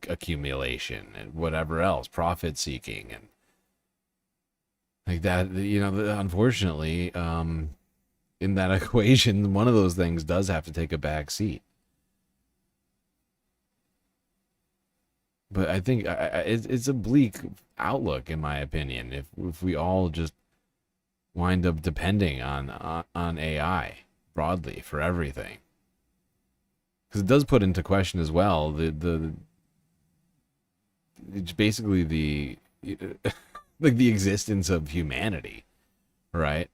accumulation and whatever else, profit seeking and like that. You know, unfortunately, in that equation, one of those things does have to take a back seat. But I think it's a bleak outlook, in my opinion, if we all just wind up depending on AI broadly for everything. Because it does put into question as well it's basically the like the existence of humanity, right?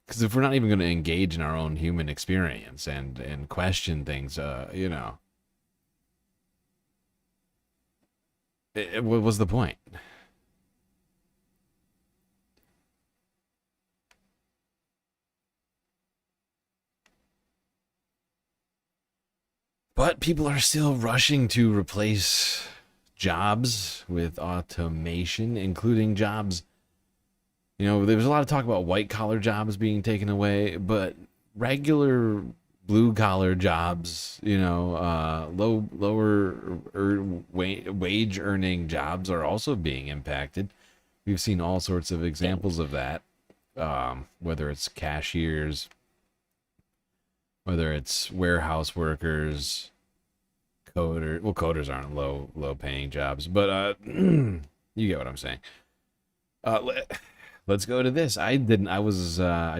Because if we're not even going to engage in our own human experience and question things, you know, what was the point? But people are still rushing to replace jobs with automation, including jobs. You know, there was a lot of talk about white-collar jobs being taken away, but regular blue-collar jobs, you know, lower wage-earning jobs are also being impacted. We've seen all sorts of examples of that, whether it's cashiers, whether it's warehouse workers, coders. Well, coders aren't low-paying jobs, but you get what I'm saying. Let's go to this. I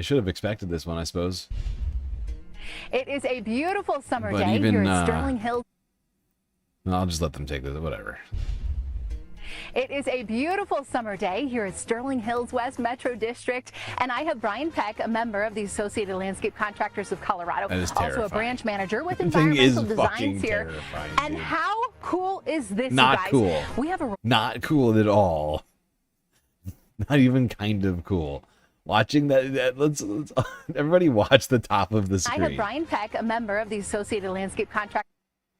should have expected this one, I suppose. It is a beautiful summer But day even, here at Sterling Hills. I'll just let them take this, whatever. It is a beautiful summer day here at Sterling Hills West Metro District, and I have Brian Peck, a member of the Associated Landscape Contractors of Colorado, That is also a terrifying. branch manager with The thing is Environmental fucking Designs here. terrifying, And dude. how cool is this, Not you guys? cool. We have a Not cool at all. Not even kind of cool. Watching that let's everybody watch the top of the I screen. have Brian Peck, a member of the Associated Landscape Contractors.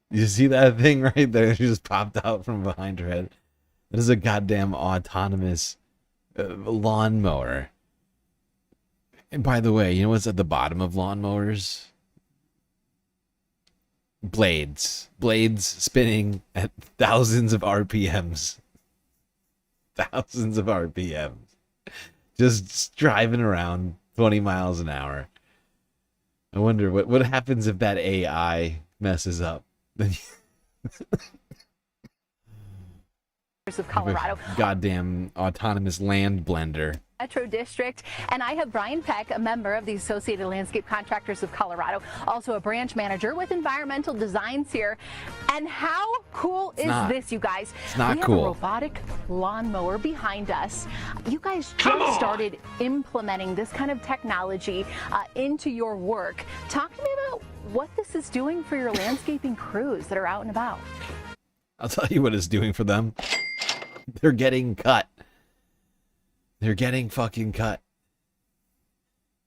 You see that thing right there? She just popped out from behind her head. That is a goddamn autonomous lawnmower. And by the way, you know what's at the bottom of lawnmowers? Blades spinning at thousands of RPMs. Thousands of RPMs. Just driving around 20 miles an hour. I wonder what happens if that AI messes up. of Colorado. Goddamn autonomous land blender. Metro District, and I have Brian Peck, a member of the Associated Landscape Contractors of Colorado, also a branch manager with Environmental Designs here. And how cool is this, you guys? It's not we have cool. a robotic lawnmower behind us. You guys just started implementing this kind of technology into your work. Talk to me about what this is doing for your landscaping crews that are out and about. I'll tell you what it's doing for them. They're getting cut. They're getting fucking cut.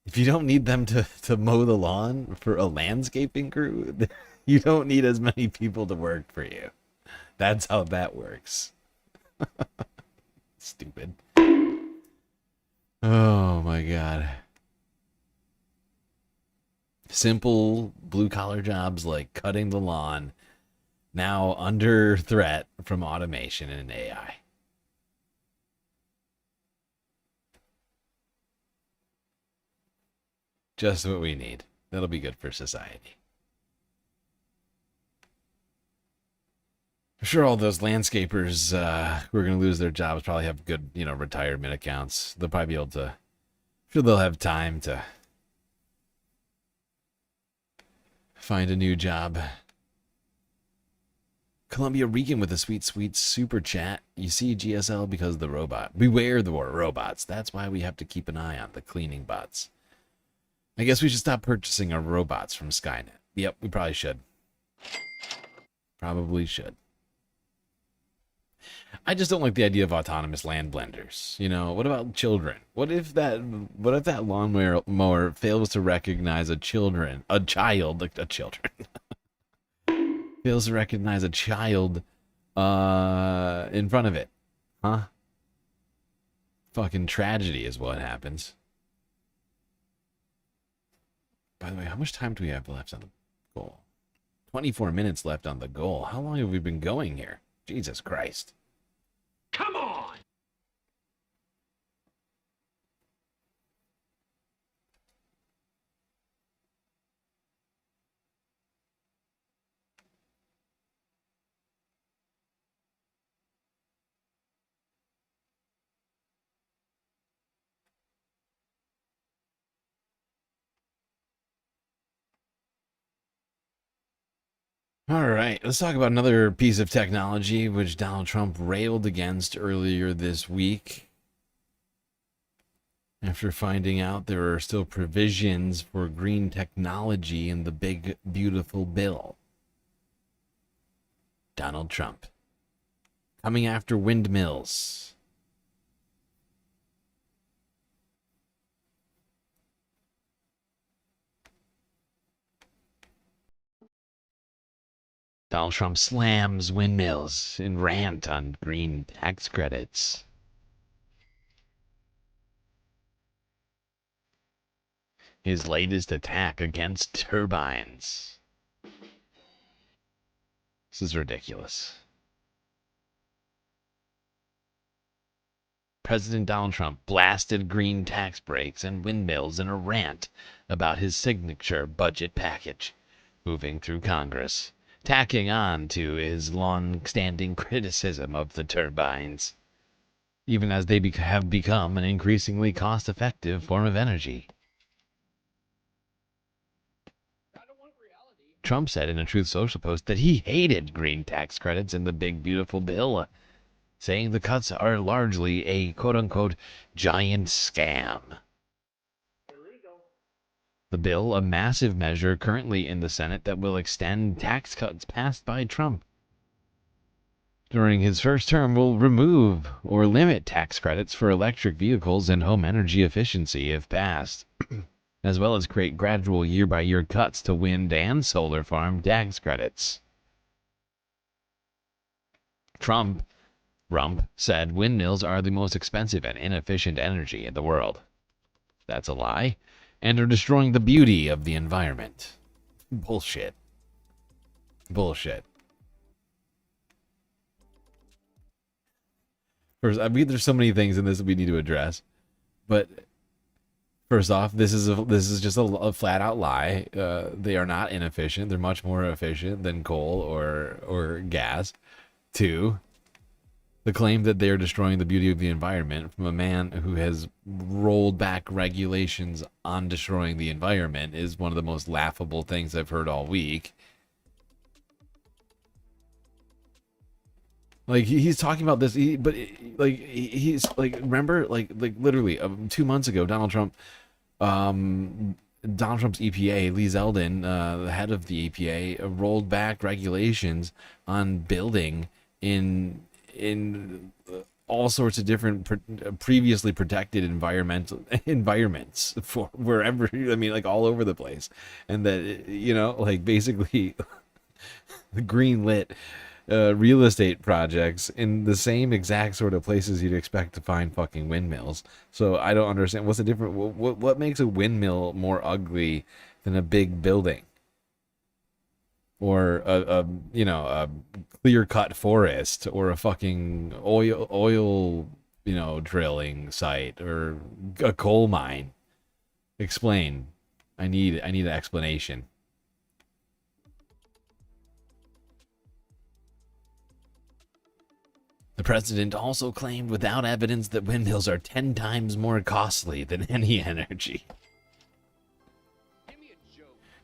If you don't need them to mow the lawn for a landscaping crew, you don't need as many people to work for you. That's how that works. Stupid. Oh my god. Simple blue-collar jobs like cutting the lawn now under threat from automation and AI. Just what we need. That'll be good for society. I'm sure all those landscapers who are going to lose their jobs probably have good, retirement accounts. They'll probably be able to, I'm sure they'll have time to find a new job. Columbia Regan with a sweet, sweet super chat. You see GSL because of the robot. Beware the robots. That's why we have to keep an eye on the cleaning bots. I guess we should stop purchasing our robots from Skynet. Yep, we probably should. Probably should. I just don't like the idea of autonomous land blenders. You know, what about children? What if that lawnmower fails to recognize a child fails to recognize a child in front of it? Huh? Fucking tragedy is what happens. By the way, how much time do we have left on the goal? 24 minutes left on the goal. How long have we been going here? Jesus Christ. Come on! All right, let's talk about another piece of technology which Donald Trump railed against earlier this week. After finding out there are still provisions for green technology in the big, beautiful bill. Donald Trump coming after windmills. Donald Trump slams windmills in rant on green tax credits. His latest attack against turbines. This is ridiculous. President Donald Trump blasted green tax breaks and windmills in a rant about his signature budget package moving through Congress, tacking on to his long-standing criticism of the turbines, even as they have become an increasingly cost-effective form of energy. Trump said in a Truth Social post that he hated green tax credits in the big, beautiful bill, saying the cuts are largely a quote-unquote giant scam. The bill, a massive measure currently in the Senate that will extend tax cuts passed by Trump during his first term, will remove or limit tax credits for electric vehicles and home energy efficiency if passed, as well as create gradual year-by-year cuts to wind and solar farm tax credits. Trump said windmills are the most expensive and inefficient energy in the world. That's a lie, and are destroying the beauty of the environment. Bullshit. Bullshit. First, I mean, there's so many things in this that we need to address, but first off, this is just a flat out lie. They are not inefficient. They're much more efficient than coal or gas. Two, the claim that they are destroying the beauty of the environment from a man who has rolled back regulations on destroying the environment is one of the most laughable things I've heard all week. Like, he's talking about this, he's like, remember, like literally 2 months ago, Donald Trump's EPA, Lee Zeldin, the head of the EPA, rolled back regulations on building in all sorts of different previously protected environments for wherever, I mean, like all over the place, and that, you know, like basically the green lit real estate projects in the same exact sort of places you'd expect to find fucking windmills. So I don't understand what's the difference. What makes a windmill more ugly than a big building, or a clear cut forest, or a fucking oil drilling site, or a coal mine? Explain. I need an explanation. The president also claimed without evidence that windmills are 10 times more costly than any energy,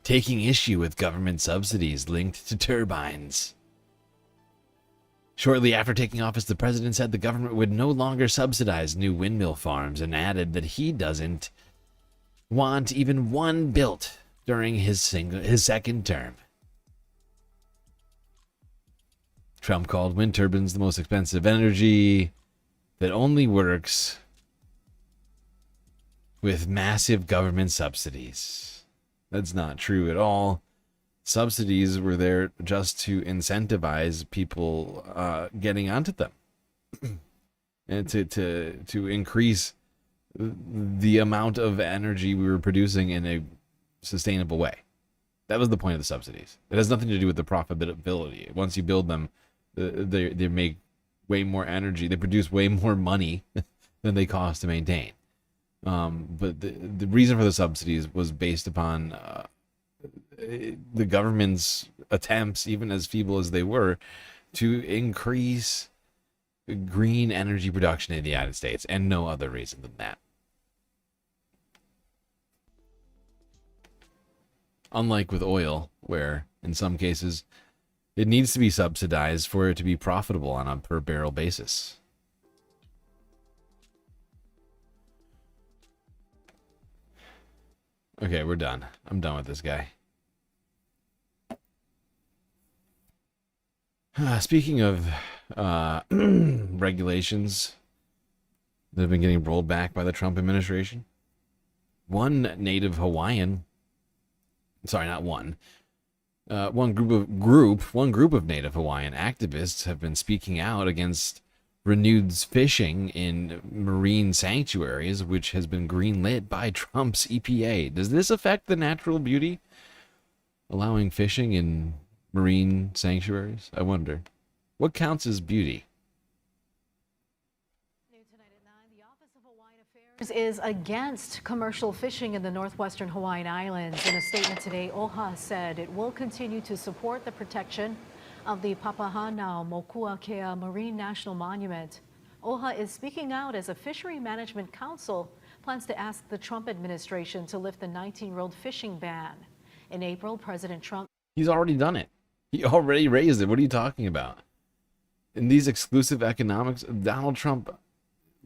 taking issue with government subsidies linked to turbines. Shortly after taking office, the president said the government would no longer subsidize new windmill farms and added that he doesn't want even one built during his second term. Trump called wind turbines the most expensive energy that only works with massive government subsidies. That's not true at all. Subsidies were there just to incentivize people getting onto them and to increase the amount of energy we were producing in a sustainable way. That was the point of the subsidies. It has nothing to do with the profitability. Once you build them, they make way more energy. They produce way more money than they cost to maintain. But the reason for the subsidies was based upon the government's attempts, even as feeble as they were, to increase green energy production in the United States, and no other reason than that. Unlike with oil, where in some cases it needs to be subsidized for it to be profitable on a per barrel basis. Okay, we're done. I'm done with this guy. Speaking of regulations that have been getting rolled back by the Trump administration, one group of native Hawaiian activists have been speaking out against renewed fishing in marine sanctuaries, which has been greenlit by Trump's EPA. Does this affect the natural beauty? Allowing fishing in marine sanctuaries? I wonder. What counts as beauty? Is against commercial fishing in the northwestern Hawaiian Islands. In a statement today, OHA said it will continue to support the protection of the Papahanao Mokuakea Marine National Monument. OHA is speaking out as a Fishery Management Council plans to ask the Trump administration to lift the 19-year-old fishing ban. In April, President Trump... He's already done it. He already raised it. What are you talking about? In these exclusive economics, Donald Trump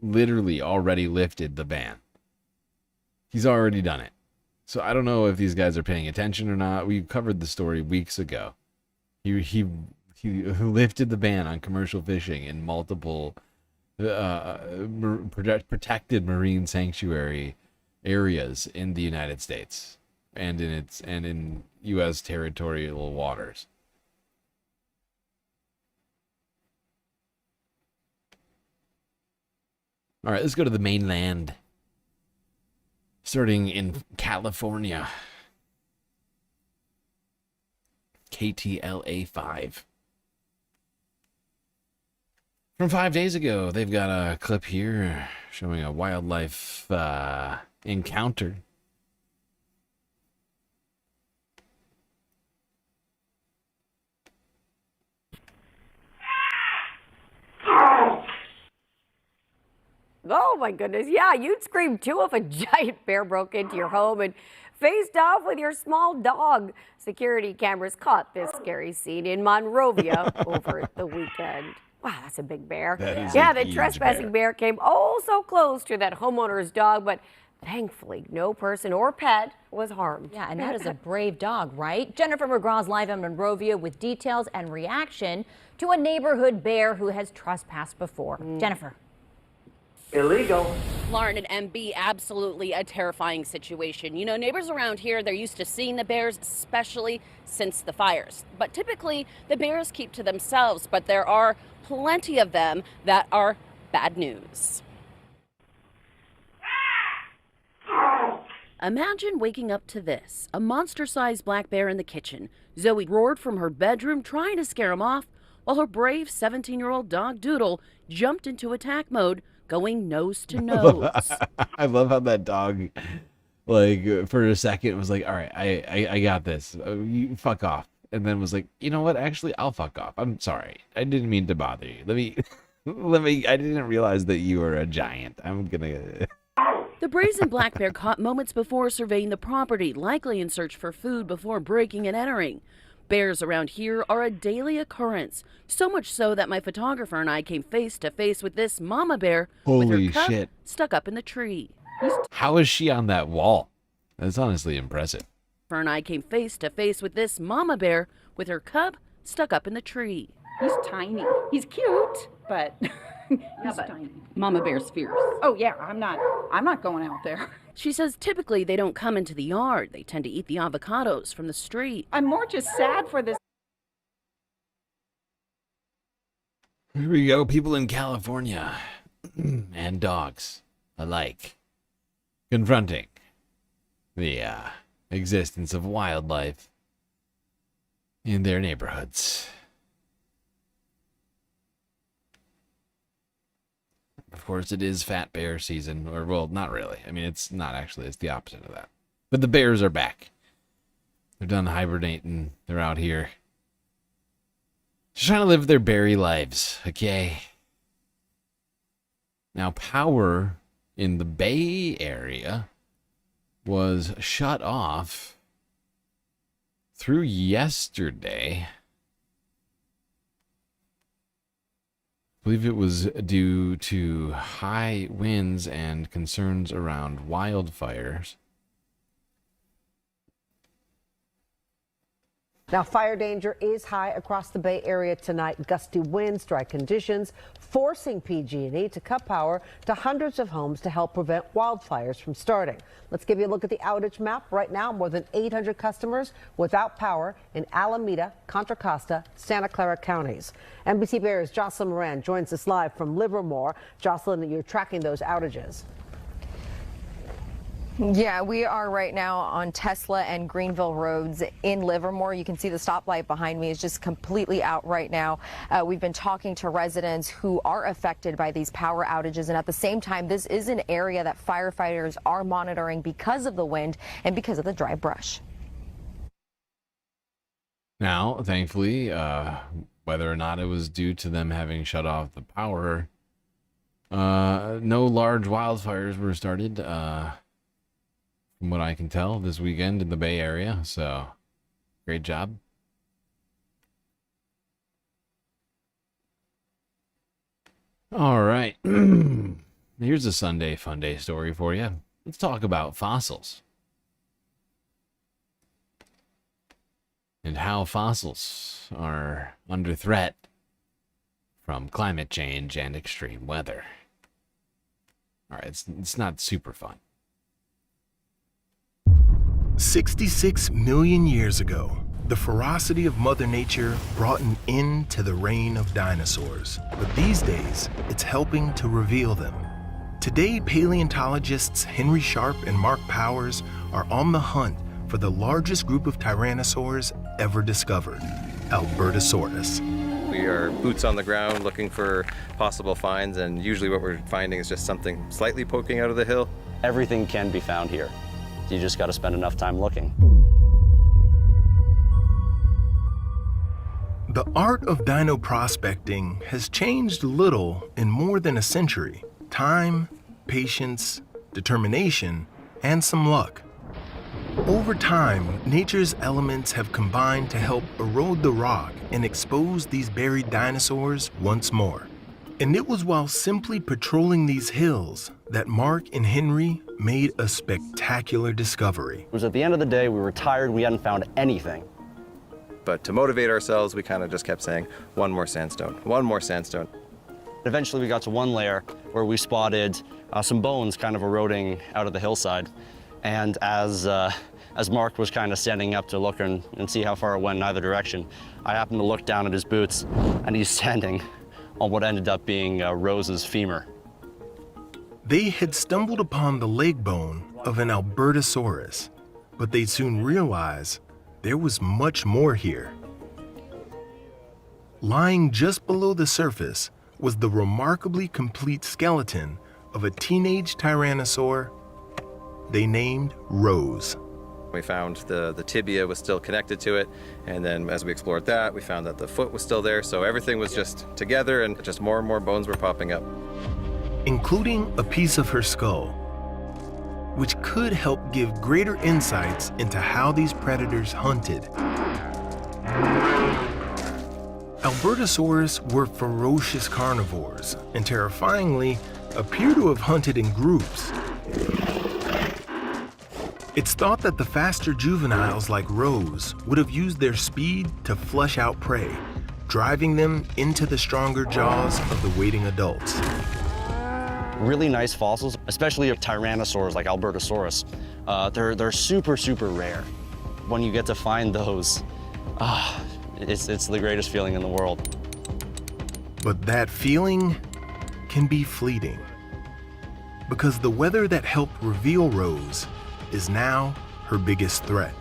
literally already lifted the ban. He's already done it. So I don't know if these guys are paying attention or not. We covered the story weeks ago. He lifted the ban on commercial fishing in multiple protected marine sanctuary areas in the United States and in U.S. territorial waters. All right, let's go to the mainland. Starting in California. KTLA 5. From 5 days ago, they've got a clip here showing a wildlife encounter. Oh my goodness, yeah, you'd scream too if a giant bear broke into your home and faced off with your small dog. Security cameras caught this scary scene in Monrovia over the weekend. Wow, that's a big bear. Yeah, the trespassing bear came oh so close to that homeowner's dog, but thankfully no person or pet was harmed. Yeah, and that is a brave dog, right? Jennifer McGraw's live in Monrovia with details and reaction to a neighborhood bear who has trespassed before. Jennifer. Illegal. Lauren and MB, absolutely a terrifying situation. You know, neighbors around here, they're used to seeing the bears, especially since the fires. But typically, the bears keep to themselves, but there are plenty of them that are bad news. Imagine waking up to this, a monster-sized black bear in the kitchen. Zoe roared from her bedroom trying to scare him off, while her brave 17-year-old dog Doodle jumped into attack mode, going nose to nose. I love how that dog, like, for a second was like, all right, I got this. You fuck off. And then was like, you know what? Actually, I'll fuck off. I'm sorry. I didn't mean to bother you. I didn't realize that you were a giant. I'm gonna... The brazen black bear caught moments before surveying the property, likely in search for food before breaking and entering. Bears around here are a daily occurrence, so much so that my photographer and I came face to face with this mama bear with Holy her cub shit. stuck up in the tree. How is she on that wall? That's honestly impressive. And I came face to face with this mama bear with her cub stuck up in the tree. He's tiny. He's cute, but he's tiny. Mama bear's fierce. Oh yeah, I'm not going out there. She says typically they don't come into the yard. They tend to eat the avocados from the street. I'm more just sad for this. Here we go, people in California and dogs alike confronting the existence of wildlife in their neighborhoods. Of course, it is fat bear season, or well, not really. I mean, it's not actually, it's the opposite of that. But the bears are back. They're done hibernating. They're out here. Just trying to live their berry lives, okay? Now, power in the Bay Area was shut off through yesterday. I believe it was due to high winds and concerns around wildfires. Now, fire danger is high across the Bay Area tonight. Gusty winds, dry conditions, forcing PG&E to cut power to hundreds of homes to help prevent wildfires from starting. Let's give you a look at the outage map. Right now, more than 800 customers without power in Alameda, Contra Costa, Santa Clara counties. NBC Bears' Jocelyn Moran joins us live from Livermore. Jocelyn, you're tracking those outages. Yeah, we are right now on Tesla and Greenville roads in Livermore. You can see the stoplight behind me is just completely out right now. We've been talking to residents who are affected by these power outages, and at the same time, this is an area that firefighters are monitoring because of the wind and because of the dry brush. Now, thankfully, whether or not it was due to them having shut off the power, no large wildfires were started. From what I can tell, this weekend in the Bay Area, so great job. All right, here's a Sunday Fun Day story for you. Let's talk about fossils and how fossils are under threat from climate change and extreme weather. All right, it's not super fun. 66 million years ago, the ferocity of Mother Nature brought an end to the reign of dinosaurs. But these days, it's helping to reveal them. Today, paleontologists Henry Sharp and Mark Powers are on the hunt for the largest group of tyrannosaurs ever discovered, Albertosaurus. We are boots on the ground looking for possible finds, and usually what we're finding is just something slightly poking out of the hill. Everything can be found here. You just got to spend enough time looking. The art of dino prospecting has changed little in more than a century. Time, patience, determination, and some luck. Over time, nature's elements have combined to help erode the rock and expose these buried dinosaurs once more. And it was while simply patrolling these hills that Mark and Henry made a spectacular discovery. It was at the end of the day, we were tired, we hadn't found anything. But to motivate ourselves, we kind of just kept saying, one more sandstone, one more sandstone. Eventually we got to one layer where we spotted some bones kind of eroding out of the hillside. And as Mark was kind of standing up to look and see how far it went in either direction, I happened to look down at his boots, and he's standing on what ended up being Rose's femur. They had stumbled upon the leg bone of an Albertosaurus, but they'd soon realize there was much more here. Lying just below the surface was the remarkably complete skeleton of a teenage tyrannosaur they named Rose. We found the tibia was still connected to it, and then as we explored that, we found that the foot was still there, so everything was just together, and just more and more bones were popping up. Including a piece of her skull, which could help give greater insights into how these predators hunted. Albertosaurus were ferocious carnivores and terrifyingly appear to have hunted in groups. It's thought that the faster juveniles like Rose would have used their speed to flush out prey, driving them into the stronger jaws of the waiting adults. Really nice fossils, especially of tyrannosaurs like Albertosaurus. They're super, super rare. When you get to find those, it's the greatest feeling in the world. But that feeling can be fleeting, because the weather that helped reveal Rose is now her biggest threat.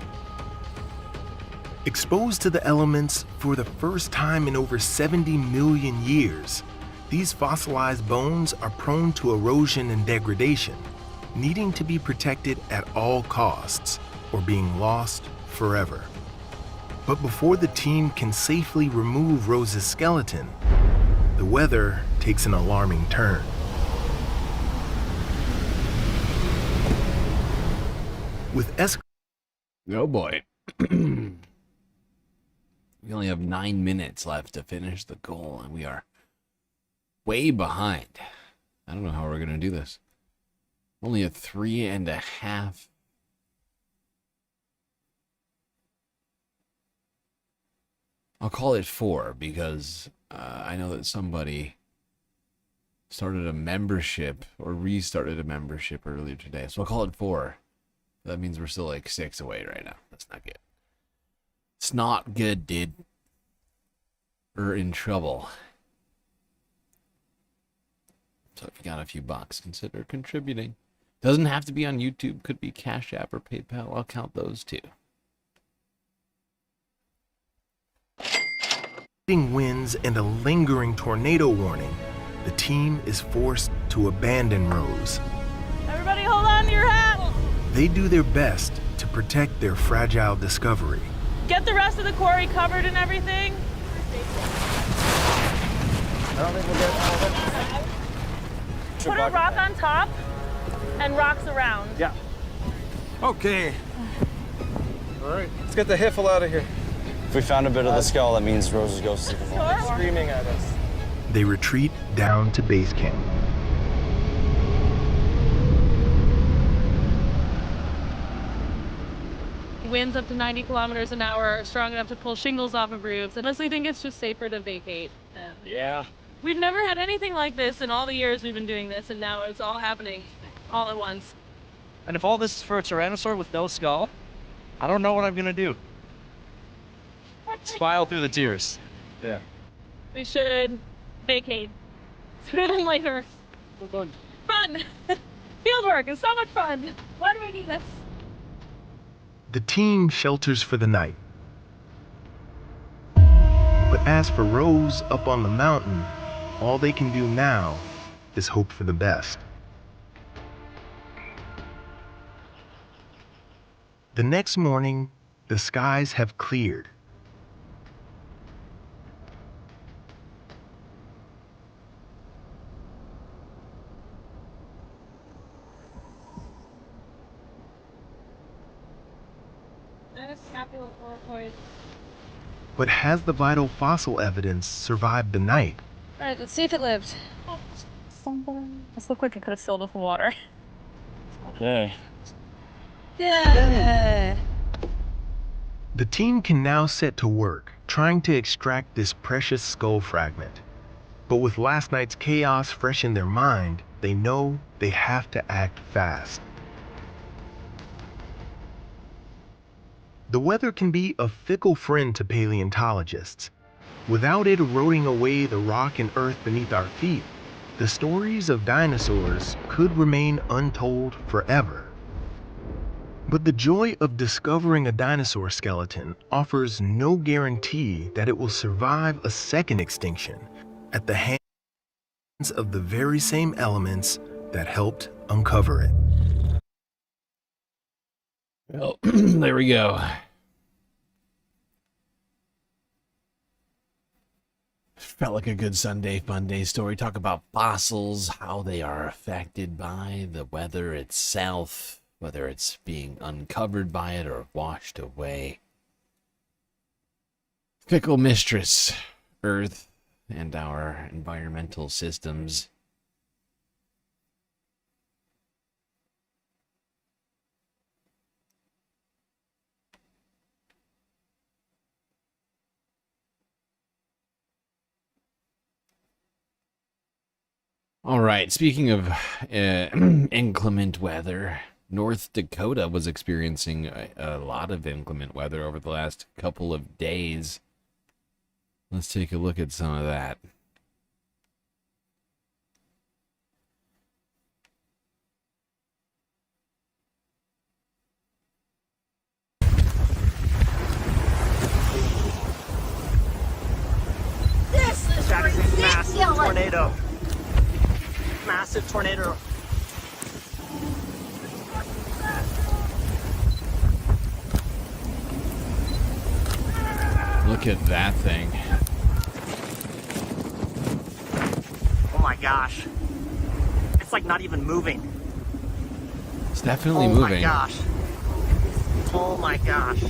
Exposed to the elements for the first time in over 70 million years, these fossilized bones are prone to erosion and degradation, needing to be protected at all costs or being lost forever. But before the team can safely remove Rose's skeleton, the weather takes an alarming turn. With Oh boy. We only have 9 minutes left to finish the goal, and we are way behind. I don't know how we're going to do this. Only a 3.5. I'll call it 4 because I know that somebody started a membership or restarted a membership earlier today. So I'll call it 4. That means we're still like 6 away right now. That's not good. It's not good, dude. We're in trouble. So if you got a few bucks, consider contributing. Doesn't have to be on YouTube. Could be Cash App or PayPal. I'll count those too. winds and a lingering tornado warning, the team is forced to abandon Rose. Everybody hold on to your hat! They do their best to protect their fragile discovery. Get the rest of the quarry covered and everything. I don't think we'll get all of it. Put a rock on top and rocks around. Yeah. Okay. All right, let's get the Hiffle out of here. If we found a bit of the skull, that means Rose's ghost is Screaming at us. They retreat down to base camp. Winds up to 90 kilometers an hour, strong enough to pull shingles off of roofs. I honestly think it's just safer to vacate. Yeah. We've never had anything like this in all the years we've been doing this, and now it's all happening all at once. And if all this is for a tyrannosaur with no skull, I don't know what I'm gonna do. Smile through the tears. Yeah. We should vacate. Sooner than later. Fun! Fieldwork is so much fun! Why do we need this? The team shelters for the night. But as for Rose up on the mountain, all they can do now is hope for the best. The next morning, the skies have cleared. But has the vital fossil evidence survived the night? All right, let's see if it lived. This looked like it could have filled with water. Okay. Yeah. The team can now set to work trying to extract this precious skull fragment. But with last night's chaos fresh in their mind, they know they have to act fast. The weather can be a fickle friend to paleontologists. Without it eroding away the rock and earth beneath our feet, the stories of dinosaurs could remain untold forever. But the joy of discovering a dinosaur skeleton offers no guarantee that it will survive a second extinction at the hands of the very same elements that helped uncover it. Well, there we go. Felt like a good Sunday fun day story. Talk about fossils, how they are affected by the weather itself, whether it's being uncovered by it or washed away. Fickle mistress, Earth, and our environmental systems. All right, speaking of inclement weather, North Dakota was experiencing a lot of inclement weather over the last couple of days. Let's take a look at some of that. This is ridiculous. Massive tornado. Massive tornado. Look at that thing. Oh my gosh. It's like not even moving. It's definitely moving. Oh my gosh. Oh my gosh.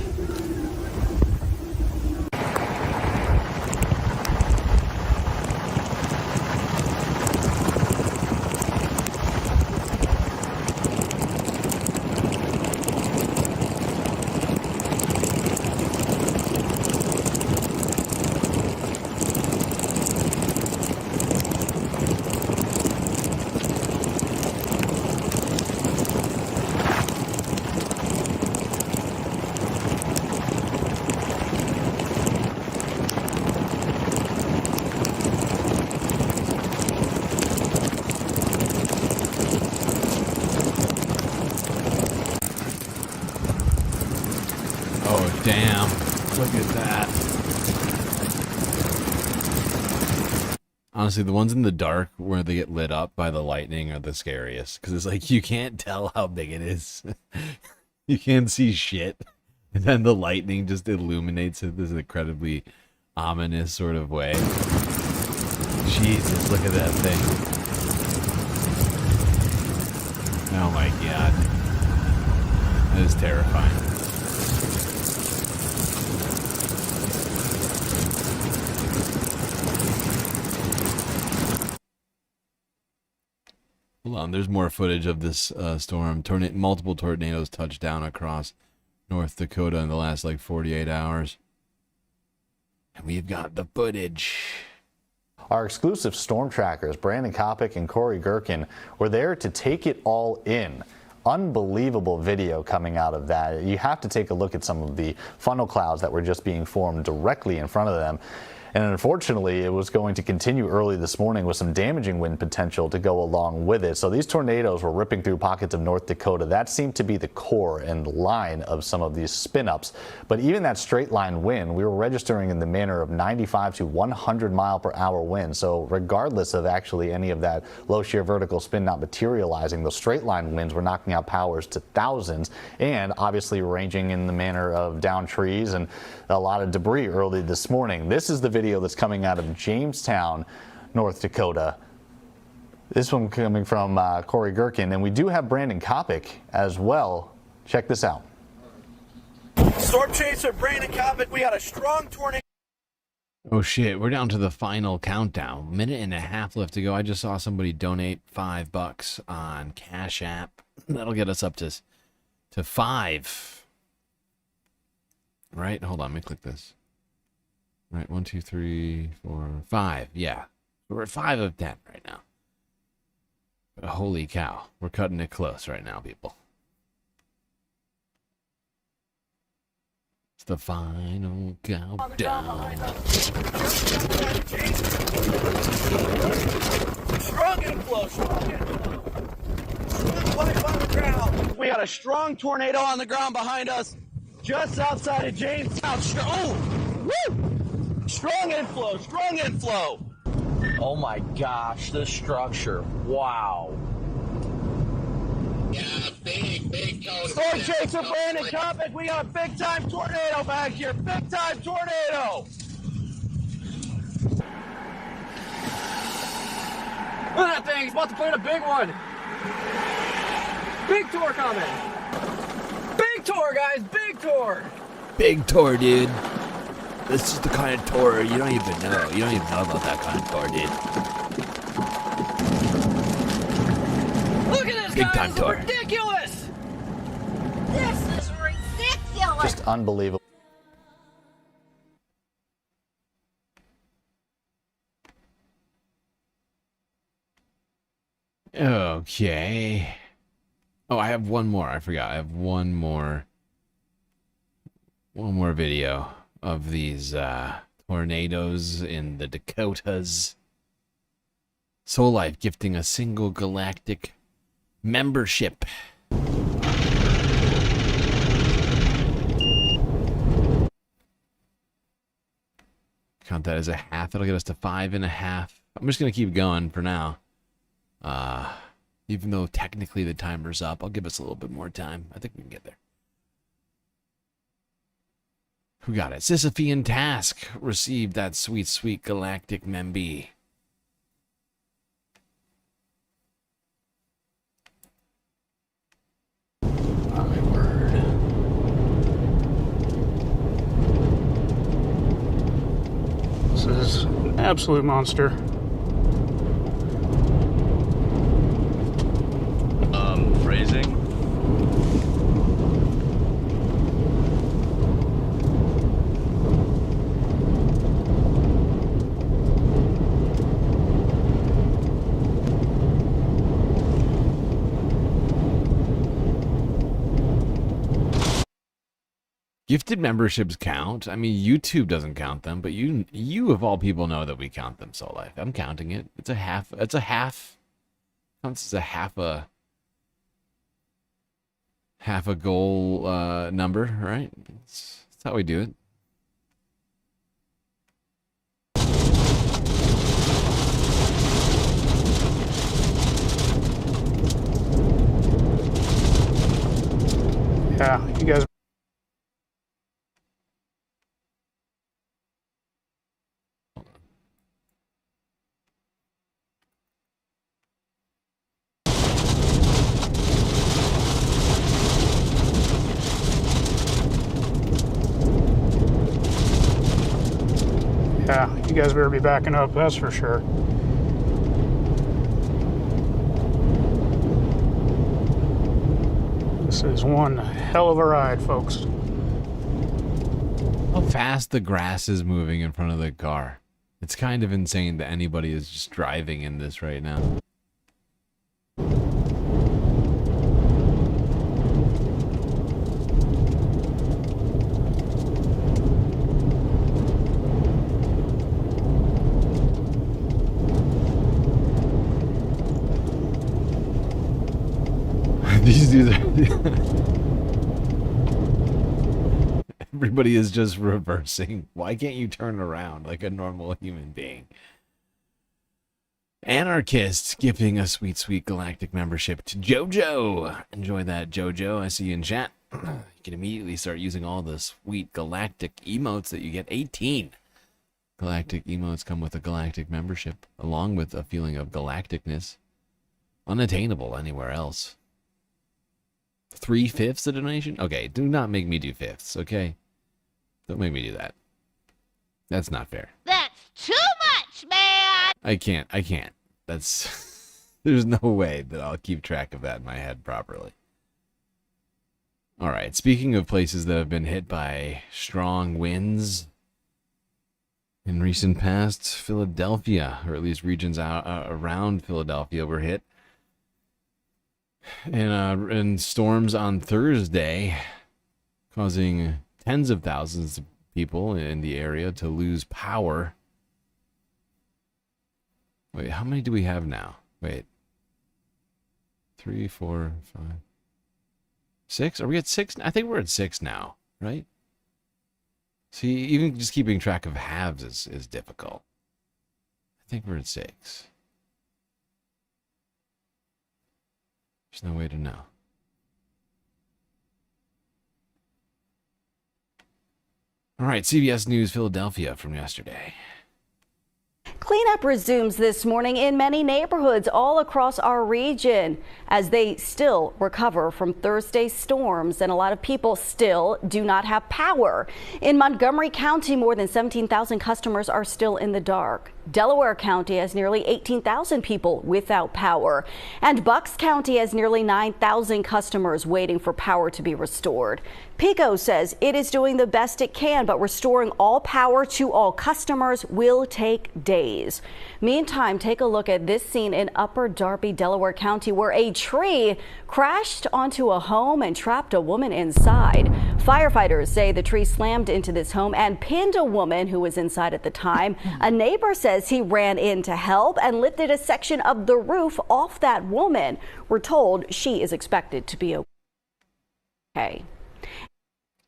Damn, look at that. Honestly, the ones in the dark where they get lit up by the lightning are the scariest, because it's like you can't tell how big it is. You can't see shit. And then the lightning just illuminates it this incredibly ominous sort of way. Jesus, look at that thing. Oh my god. That is terrifying. Hold on, there's more footage of this storm. Multiple tornadoes touched down across North Dakota in the last like 48 hours. And we've got the footage. Our exclusive storm trackers, Brandon Kopic and Corey Gherkin, were there to take it all in. Unbelievable video coming out of that. You have to take a look at some of the funnel clouds that were just being formed directly in front of them. And unfortunately, it was going to continue early this morning with some damaging wind potential to go along with it. So these tornadoes were ripping through pockets of North Dakota. That seemed to be the core and line of some of these spin-ups. But even that straight line wind, we were registering in the manner of 95 to 100 mile per hour wind. So regardless of actually any of that low shear vertical spin not materializing, those straight line winds were knocking out powers to thousands and obviously ranging in the manner of down trees and a lot of debris early this morning. This is the video that's coming out of Jamestown, North Dakota. This one coming from Corey Gherkin, and we do have Brandon Kopic as well. Check this out. Storm chaser Brandon Kopic, we got a strong tornado. Oh shit, we're down to the final countdown. Minute and a half left to go. I just saw somebody donate $5 on Cash App. That'll get us up to 5. Right? Hold on, let me click this. Right, 1, 2, 3, 4, 5. Yeah. We're at 5 of 10 right now. But holy cow. We're cutting it close right now, people. It's the final countdown. Strong inflow, strong inflow. Strong pipe on the ground. We got a strong tornado on the ground behind us, just outside of Jamestown. Oh! Woo! Strong inflow, strong inflow. Oh my gosh, this structure. Wow. Yeah, big code. Storm chaser Brandon Kopic, we got a big time tornado back here. Big time tornado. Look at that thing, he's about to put in a big one. Big tour coming. Big tour, guys, big tour. Big tour, dude. This is the kind of tour you don't even know. You don't even know about that kind of tour, dude. Look at this, Big guys. time This is tour. ridiculous. This is ridiculous. Just unbelievable. Okay. Oh, I have one more. I forgot. I have one more video of these tornadoes in the Dakotas. Soul Life gifting a single galactic membership. Count that as a half. That'll get us to 5.5. I'm just gonna keep going for now. Even though technically the timer's up, I'll give us a little bit more time. I think we can get there. Who got it? Sisyphean Task received that sweet, sweet galactic memby. Oh, my word. This is an absolute monster. Phrasing. Gifted memberships count. I mean, YouTube doesn't count them, but you of all people know that we count them. Soul Life. I'm counting it. It's a half. It's a half. Counts as a half a goal number, right? That's how we do it. Yeah, you guys. Yeah, you guys better be backing up, that's for sure. This is one hell of a ride, folks. How fast the grass is moving in front of the car. It's kind of insane that anybody is just driving in this right now. These dudes are... Everybody is just reversing. Why can't you turn around like a normal human being? Anarchists gifting a sweet, sweet galactic membership to Jojo. Enjoy that, Jojo. I see you in chat. You can immediately start using all the sweet galactic emotes that you get. 18 galactic emotes come with a galactic membership, along with a feeling of galacticness. Unattainable anywhere else. 3/5 a donation? Okay, do not make me do fifths, okay? Don't make me do that. That's not fair. That's too much, man! I can't. That's... There's no way that I'll keep track of that in my head properly. Alright, speaking of places that have been hit by strong winds, in recent past, Philadelphia, or at least regions around Philadelphia, were hit. And storms on Thursday, causing tens of thousands of people in the area to lose power. Wait, how many do we have now? Wait. 3, 4, 5, 6? Are we at 6? I think we're at 6 now, right? See, even just keeping track of halves is difficult. I think we're at 6. There's no way to know. All right, CBS News Philadelphia from yesterday. Cleanup resumes this morning in many neighborhoods all across our region as they still recover from Thursday's storms, and a lot of people still do not have power. In Montgomery County, more than 17,000 customers are still in the dark. Delaware County has nearly 18,000 people without power, and Bucks County has nearly 9,000 customers waiting for power to be restored. PECO says it is doing the best it can, but restoring all power to all customers will take days. Meantime, take a look at this scene in Upper Darby, Delaware County, where a tree crashed onto a home and trapped a woman inside. Firefighters say the tree slammed into this home and pinned a woman who was inside at the time. A neighbor says he ran in to help and lifted a section of the roof off that woman. We're told she is expected to be okay.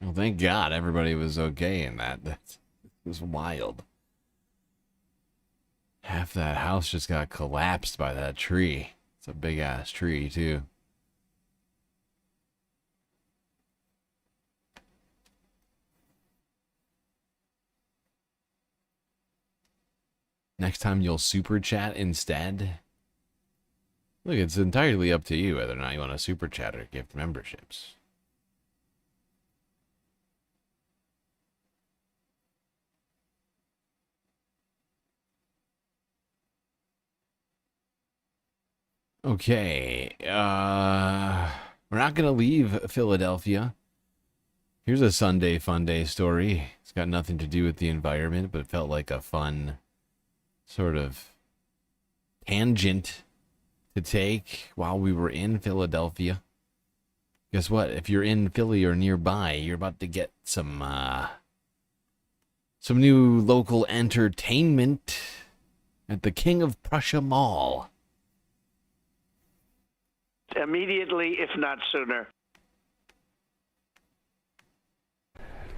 Well, thank God everybody was okay in that. That was wild. Half that house just got collapsed by that tree. It's a big ass tree, too. Next time you'll super chat instead. Look, it's entirely up to you whether or not you want to super chat or gift memberships. Okay, we're not going to leave Philadelphia. Here's a Sunday Fun Day story. It's got nothing to do with the environment, but it felt like a fun sort of tangent to take while we were in Philadelphia. Guess what? If you're in Philly or nearby, you're about to get some new local entertainment at the King of Prussia Mall. Immediately, if not sooner.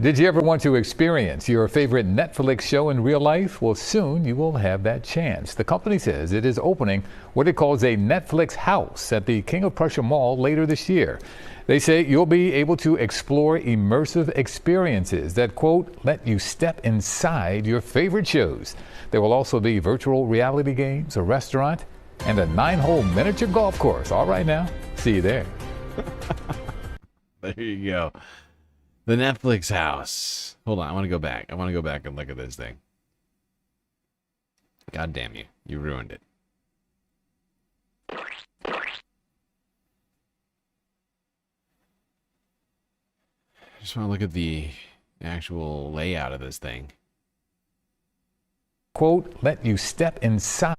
Did you ever want to experience your favorite Netflix show in real life? Well, soon you will have that chance. The company says it is opening what it calls a Netflix house at the King of Prussia Mall later this year. They say you'll be able to explore immersive experiences that, quote, let you step inside your favorite shows. There will also be virtual reality games, a restaurant, and a 9-hole miniature golf course. All right now, see you there. There you go. The Netflix house. Hold on, I want to go back. I want to go back and look at this thing. God damn you. You ruined it. I just want to look at the actual layout of this thing. Quote, let you step inside.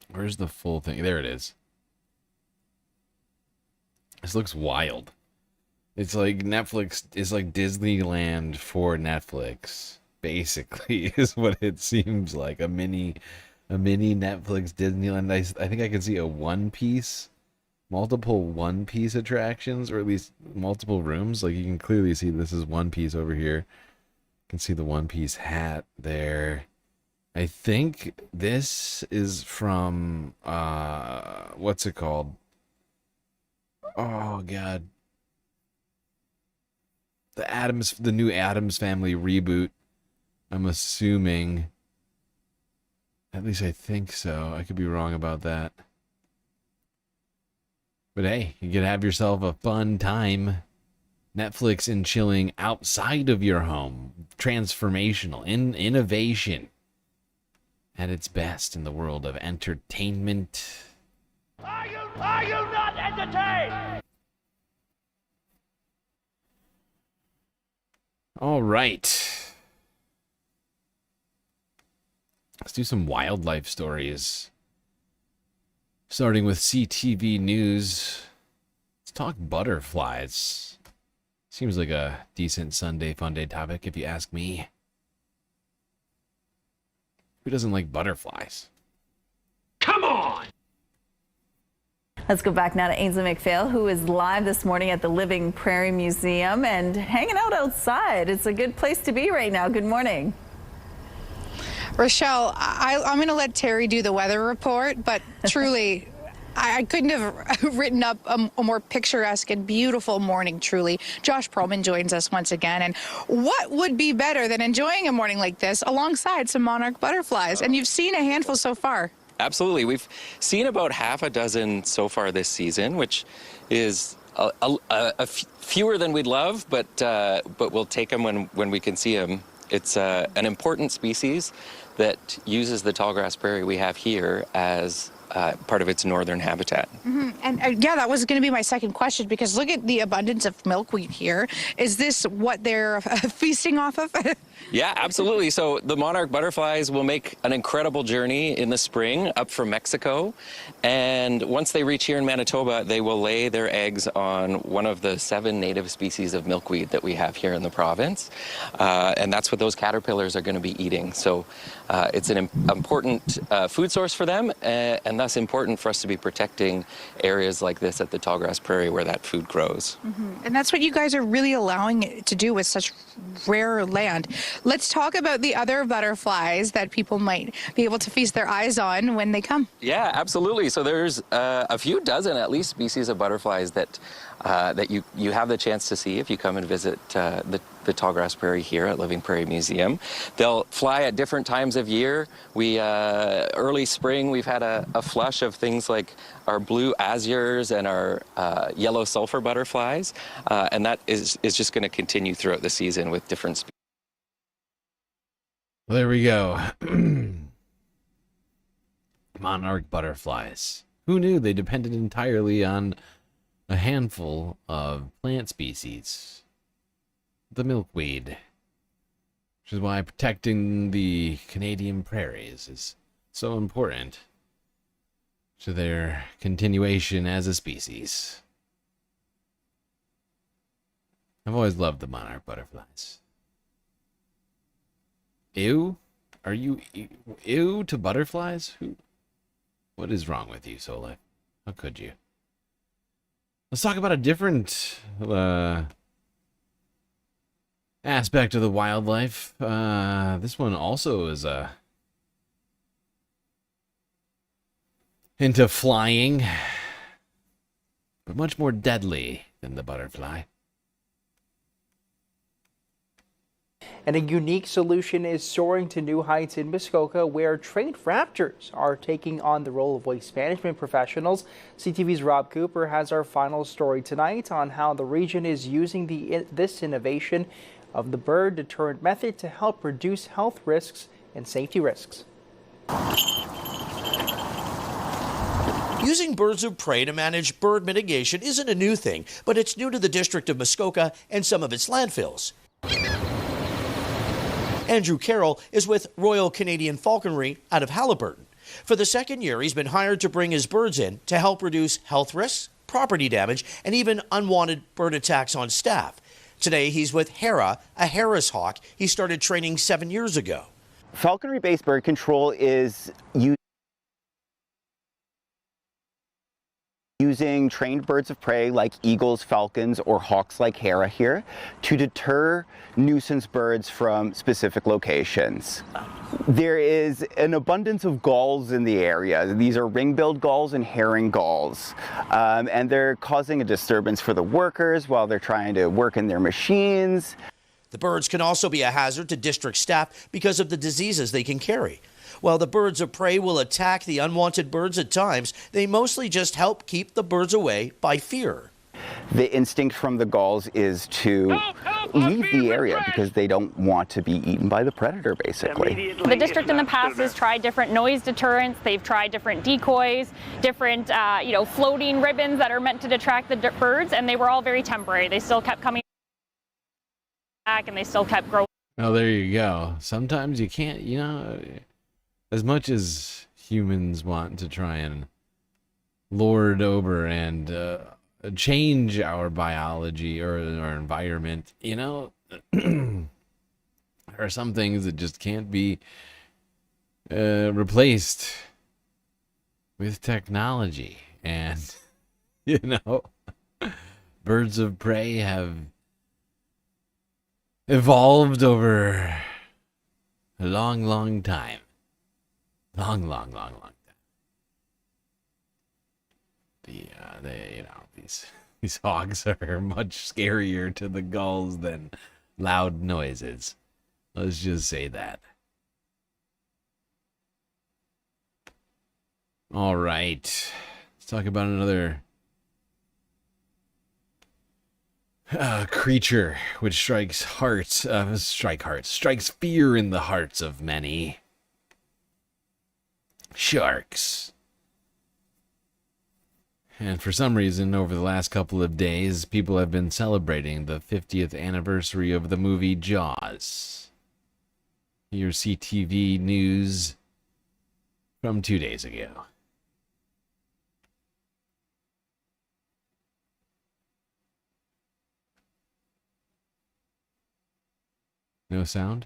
Where's the full thing? There it is. This looks wild. It's like Netflix is like Disneyland for Netflix, basically, is what it seems like. A mini Netflix Disneyland. I think I can see a multiple One Piece attractions, or at least multiple rooms. Like you can clearly see this is One Piece over here. You can see the One Piece hat there. I think this is from, what's it called? Oh, God. The new Addams Family reboot. I'm assuming. At least I think so. I could be wrong about that. But hey, you can have yourself a fun time. Netflix and chilling outside of your home. Transformational. Innovation. At its best in the world of entertainment. Are you not entertained? All right. Let's do some wildlife stories. Starting with CTV News. Let's talk butterflies. Seems like a decent Sunday Fun Day topic if you ask me. Who doesn't like butterflies? Come on! Let's go back now to Ainsley McPhail, who is live this morning at the Living Prairie Museum and hanging out outside. It's a good place to be right now. Good morning. Rochelle, I'm going to let Terry do the weather report, but truly, I couldn't have written up a more picturesque and beautiful morning, truly. Josh Perlman joins us once again. And what would be better than enjoying a morning like this alongside some monarch butterflies? And you've seen a handful so far. Absolutely. We've seen about half a dozen so far this season, which is fewer than we'd love, but we'll take them when we can see them. It's an important species that uses the tallgrass prairie we have here as part of its northern habitat. Mm-hmm. And yeah, that was going to be my second question, because look at the abundance of milkweed here. Is this what they're feasting off of? Yeah, absolutely. So the monarch butterflies will make an incredible journey in the spring up from Mexico. And once they reach here in Manitoba, they will lay their eggs on one of the 7 native species of milkweed that we have here in the province. And that's what those caterpillars are going to be eating. So it's an important food source for them, and thus important for us to be protecting areas like this at the tallgrass prairie where that food grows. Mm-hmm. And that's what you guys are really allowing it to do with such rare land. Let's talk about the other butterflies that people might be able to feast their eyes on when they come. Yeah, absolutely. So there's a few dozen at least species of butterflies that you have the chance to see if you come and visit the tallgrass prairie here at Living Prairie Museum. They'll fly at different times of year. Early spring, we've had a flush of things like our blue azures and our yellow sulfur butterflies, and that is just going to continue throughout the season with different species. Well, there we go. Monarch butterflies. Who knew they depended entirely on a handful of plant species? The milkweed. Which is why protecting the Canadian prairies is so important to their continuation as a species. I've always loved the monarch butterflies. Ew? Are you ew to butterflies? What is wrong with you, Soleil? How could you? Let's talk about a different aspect of the wildlife. This one also is into flying, but much more deadly than the butterfly. And a unique solution is soaring to new heights in Muskoka, where trained raptors are taking on the role of waste management professionals. CTV's Rob Cooper has our final story tonight on how the region is using this innovation of the bird deterrent method to help reduce health risks and safety risks. Using birds of prey to manage bird mitigation isn't a new thing, but it's new to the District of Muskoka and some of its landfills. Andrew Carroll is with Royal Canadian Falconry out of Haliburton. For the second year, he's been hired to bring his birds in to help reduce health risks, property damage, and even unwanted bird attacks on staff. Today, he's with Hera, a Harris hawk he started training 7 years ago. Falconry-based bird control is using trained birds of prey like eagles, falcons, or hawks like Hera here to deter nuisance birds from specific locations. There is an abundance of gulls in the area. These are ring-billed gulls and herring gulls, and they're causing a disturbance for the workers while they're trying to work in their machines. The birds can also be a hazard to district staff because of the diseases they can carry. While the birds of prey will attack the unwanted birds at times, they mostly just help keep the birds away by fear. The instinct from the gulls is to leave the area because they don't want to be eaten by the predator, basically. The district in the past has tried different noise deterrents. They've tried different decoys, different, floating ribbons that are meant to detract the birds, and they were all very temporary. They still kept coming back, and they still kept growing. Oh, there you go. Sometimes you can't, as much as humans want to try and lord over and change our biology or our environment, there are some things that just can't be replaced with technology. And, birds of prey have evolved over a long, long time. Long, long, long, long time. these hogs are much scarier to the gulls than loud noises. Let's just say that. All right, let's talk about another creature which strikes fear in the hearts of many. Sharks. And for some reason, over the last couple of days, people have been celebrating the 50th anniversary of the movie Jaws. Here's CTV news from 2 days ago. No sound?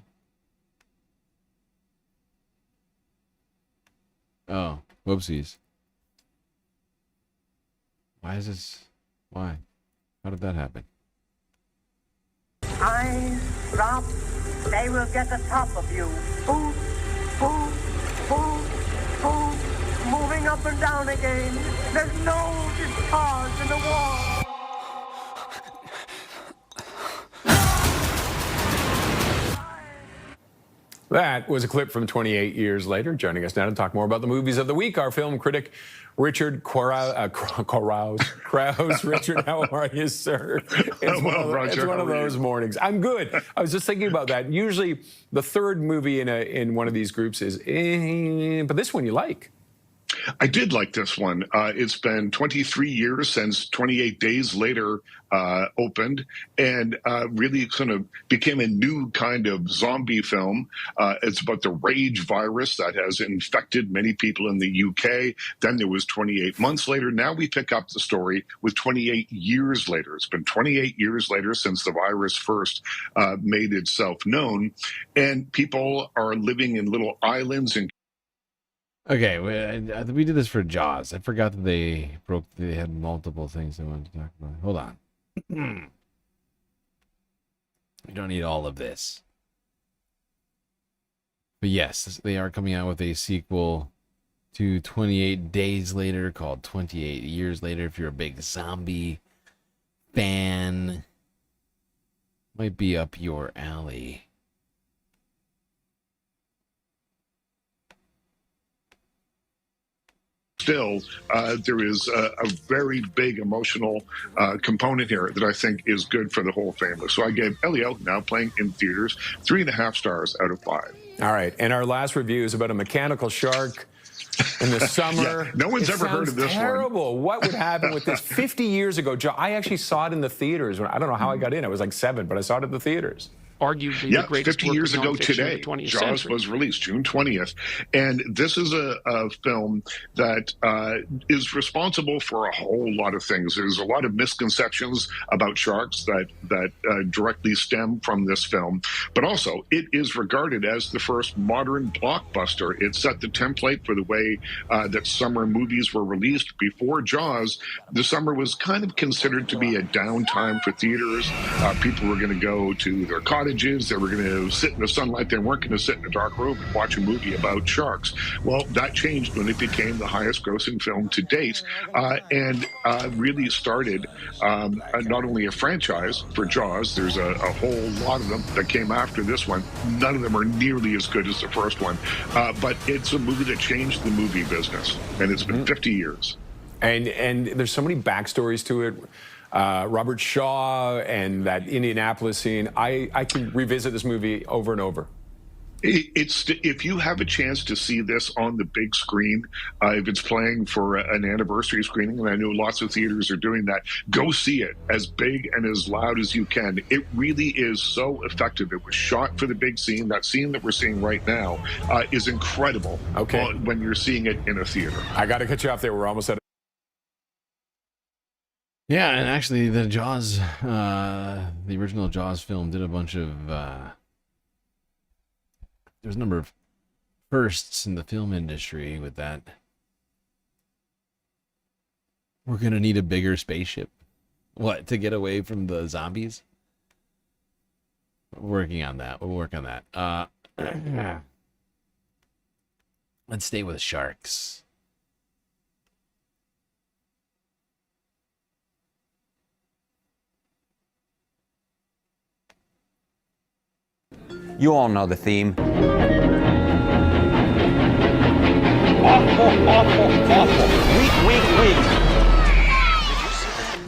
Oh, whoopsies. Why is this? Why? How did that happen? I drop, they will get the top of you. Boom, boom, boom, boom, moving up and down again. There's no discharge in the wall. That was a clip from 28 years later. Joining us now to talk more about the movies of the week, our film critic, Richard Krause. Richard, how are you, sir? It's one of those mornings. I'm good. I was just thinking about that. Usually the third movie in one of these groups is, but this one you like. I did like this one. It's been 23 years since 28 Days Later opened, and really kind of became a new kind of zombie film. It's about the rage virus that has infected many people in the UK. Then there was 28 months later. Now we pick up the story with 28 years later. It's been 28 years later since the virus first made itself known, and people are living in little islands and Okay, we did this for Jaws. I forgot that they had multiple things they wanted to talk about. Hold on. We don't need all of this. But yes, they are coming out with a sequel to 28 Days Later called 28 Years Later. If you're a big zombie fan, might be up your alley. still, there is a very big emotional component here that I think is good for the whole family. So I gave Elio, now playing in theaters, 3.5 stars out of 5. All right, and our last review is about a mechanical shark in the summer. Yeah, no one's ever heard of this terrible. one. What would happen with this? 50 years ago, I actually saw it in the theaters. I don't know how I got in. I was like 7, but I saw it at the theaters. Arguably the greatest 50 years ago today, Jaws century. Was released June 20th. And this is a film that is responsible for a whole lot of things. There's a lot of misconceptions about sharks that directly stem from this film. But also, it is regarded as the first modern blockbuster. It set the template for the way that summer movies were released. Before Jaws, the summer was kind of considered to be a downtime for theaters. People were going to go to their cottages. They were going to sit in the sunlight. They weren't going to sit in a dark room and watch a movie about sharks. Well, that changed when it became the highest grossing film to date and really started not only a franchise for Jaws. There's a whole lot of them that came after this one. None of them are nearly as good as the first one. But it's a movie that changed the movie business, and it's been 50 years. And there's so many backstories to it. Robert Shaw and that Indianapolis scene. I can revisit this movie over and over. If you have a chance to see this on the big screen, if it's playing for an anniversary screening, and I know lots of theaters are doing that, go see it as big and as loud as you can. It really is so effective. It was shot for the big scene. That scene that we're seeing right now is incredible. Okay. When you're seeing it in a theater. I got to cut you off there. We're almost at. Yeah, and actually the Jaws, the original Jaws film did a bunch of, there's a number of firsts in the film industry with that. We're going to need a bigger spaceship. What, to get away from the zombies? We're working on that. We'll work on that. Let's stay with sharks. You all know the theme. Awful, awful, awful. Weak.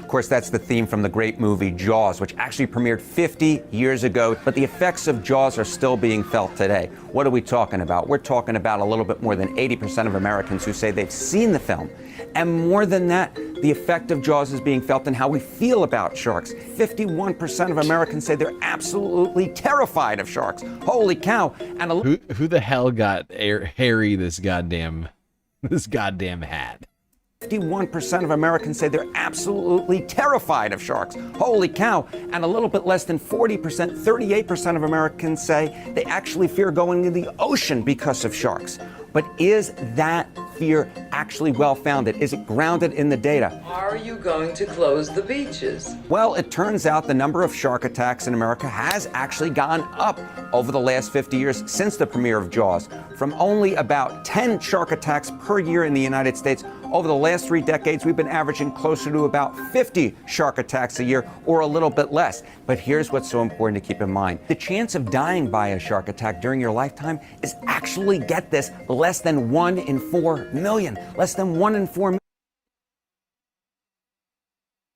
Of course, that's the theme from the great movie Jaws, which actually premiered 50 years ago, but the effects of Jaws are still being felt today. What are we talking about? We're talking about a little bit more than 80% of Americans who say they've seen the film. And more than that, the effect of Jaws is being felt in how we feel about sharks. 51% of Americans say they're absolutely terrified of sharks. Holy cow. And who the hell got Harry this goddamn hat? 51% of Americans say they're absolutely terrified of sharks. Holy cow. And a little bit less than 40%, 38% of Americans say they actually fear going in the ocean because of sharks. But is that fear actually well-founded? Is it grounded in the data? Are you going to close the beaches? Well, it turns out the number of shark attacks in America has actually gone up over the last 50 years since the premiere of Jaws. From only about 10 shark attacks per year in the United States, over the last 3 decades, we've been averaging closer to about 50 shark attacks a year, or a little bit less. But here's what's so important to keep in mind. The chance of dying by a shark attack during your lifetime is actually, get this, less than 1 in 4 million. Less than 1 in 4 million.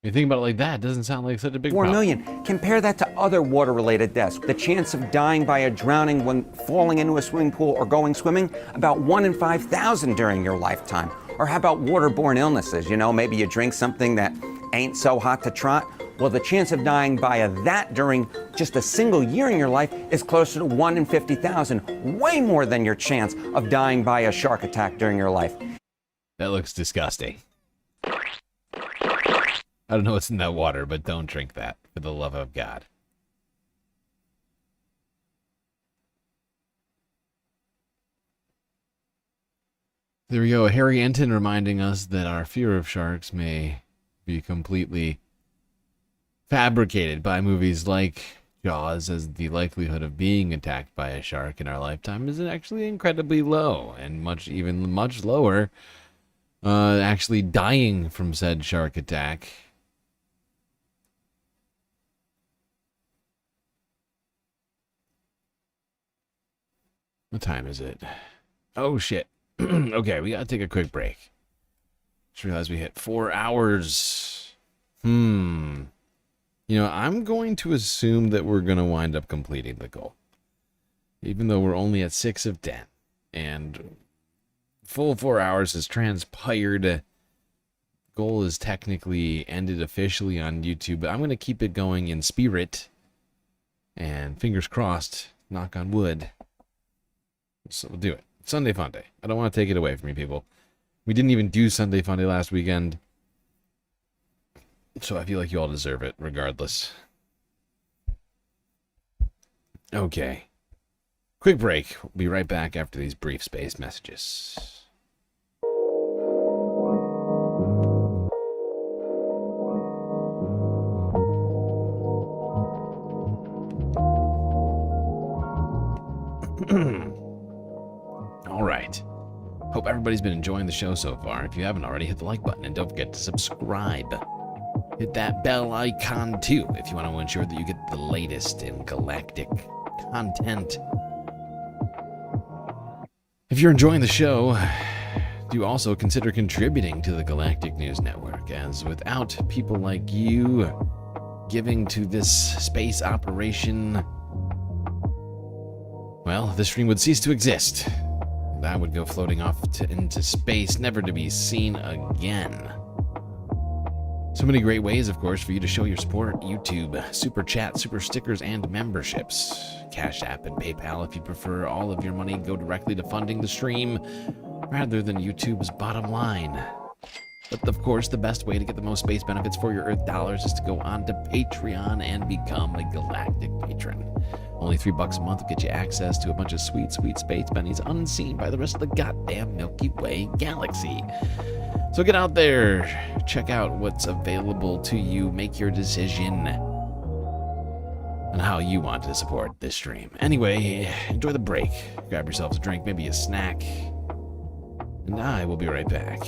You think about it like that, it doesn't sound like such a big 4 problem. million. Compare that to other water-related deaths. The chance of dying by a drowning when falling into a swimming pool or going swimming, about 1 in 5,000 during your lifetime. Or how about waterborne illnesses? You know, maybe you drink something that ain't so hot to trot. Well, the chance of dying by that during just a single year in your life is closer to 1 in 50,000. Way more than your chance of dying by a shark attack during your life. That looks disgusting. I don't know what's in that water, but don't drink that, for the love of God. There we go. Harry Enton reminding us that our fear of sharks may be completely fabricated by movies like Jaws, as the likelihood of being attacked by a shark in our lifetime is actually incredibly low, and even much lower actually dying from said shark attack. What time is it? Oh, shit. Okay, we gotta take a quick break. Just realized we hit 4 hours. You know, I'm going to assume that we're going to wind up completing the goal. Even though we're only at 6 of 10. And full 4 hours has transpired. Goal is technically ended officially on YouTube, but I'm going to keep it going in spirit. And fingers crossed, knock on wood. So we'll do it. Sunday Funday. I don't want to take it away from you people. We didn't even do Sunday Funday last weekend. So I feel like you all deserve it, regardless. Okay. Quick break. We'll be right back after these brief space messages. All right. Hope everybody's been enjoying the show so far. If you haven't already, hit the like button and don't forget to subscribe. Hit that bell icon too if you want to ensure that you get the latest in galactic content. If you're enjoying the show, do also consider contributing to the Galactic News Network, as without people like you giving to this space operation, well, the stream would cease to exist. That would go floating off into space, never to be seen again. So many great ways, of course, for you to show your support. YouTube, Super Chat, Super Stickers, and memberships. Cash App and PayPal if you prefer. All of your money go directly to funding the stream, rather than YouTube's bottom line. But of course, the best way to get the most space benefits for your Earth dollars is to go on to Patreon and become a Galactic Patron. Only $3 a month will get you access to a bunch of sweet, sweet space bennies unseen by the rest of the goddamn Milky Way galaxy. So get out there, check out what's available to you, make your decision on how you want to support this stream. Anyway, enjoy the break. Grab yourselves a drink, maybe a snack, and I will be right back.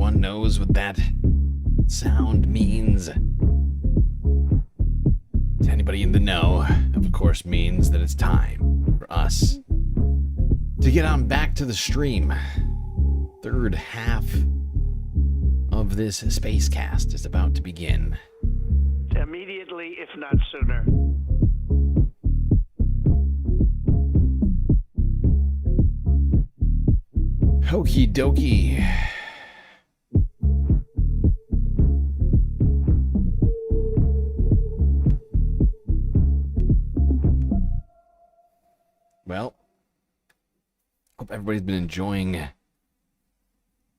everyone knows what that sound means. To anybody in the know, of course, means that it's time for us to get on back to the stream. Third half of this spacecast is about to begin. Immediately, if not sooner. Okie dokie. Well, hope everybody's been enjoying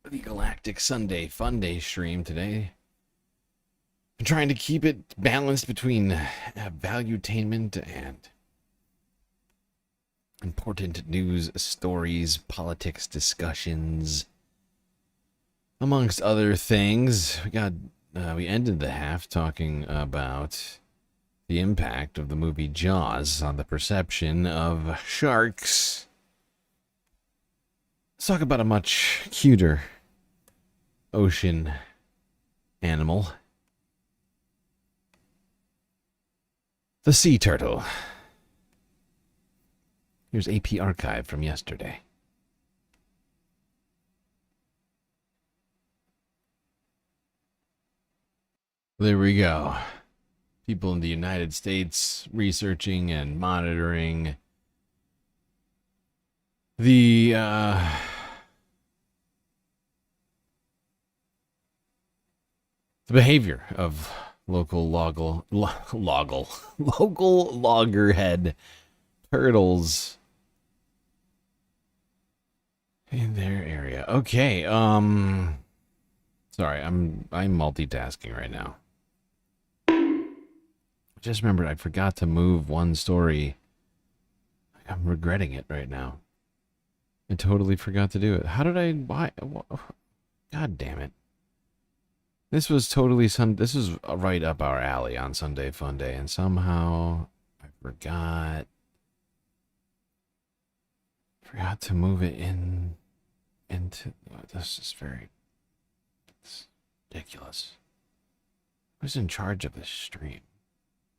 the Galactic Sunday Funday stream today. I'm trying to keep it balanced between valuetainment and important news stories, politics discussions, amongst other things. We ended the half talking about the impact of the movie Jaws on the perception of sharks. Let's talk about a much cuter ocean animal. The sea turtle. Here's AP Archive from yesterday. There we go. People in the United States researching and monitoring the behavior of local loggerhead turtles in their area. Okay, sorry, I'm multitasking right now. Just remembered I forgot to move one story. I'm regretting it right now. I totally forgot to do it. How did I? Why? God damn it! This was totally This is right up our alley on Sunday Funday, and somehow I forgot to move it into. This is it's ridiculous. Who's in charge of this stream?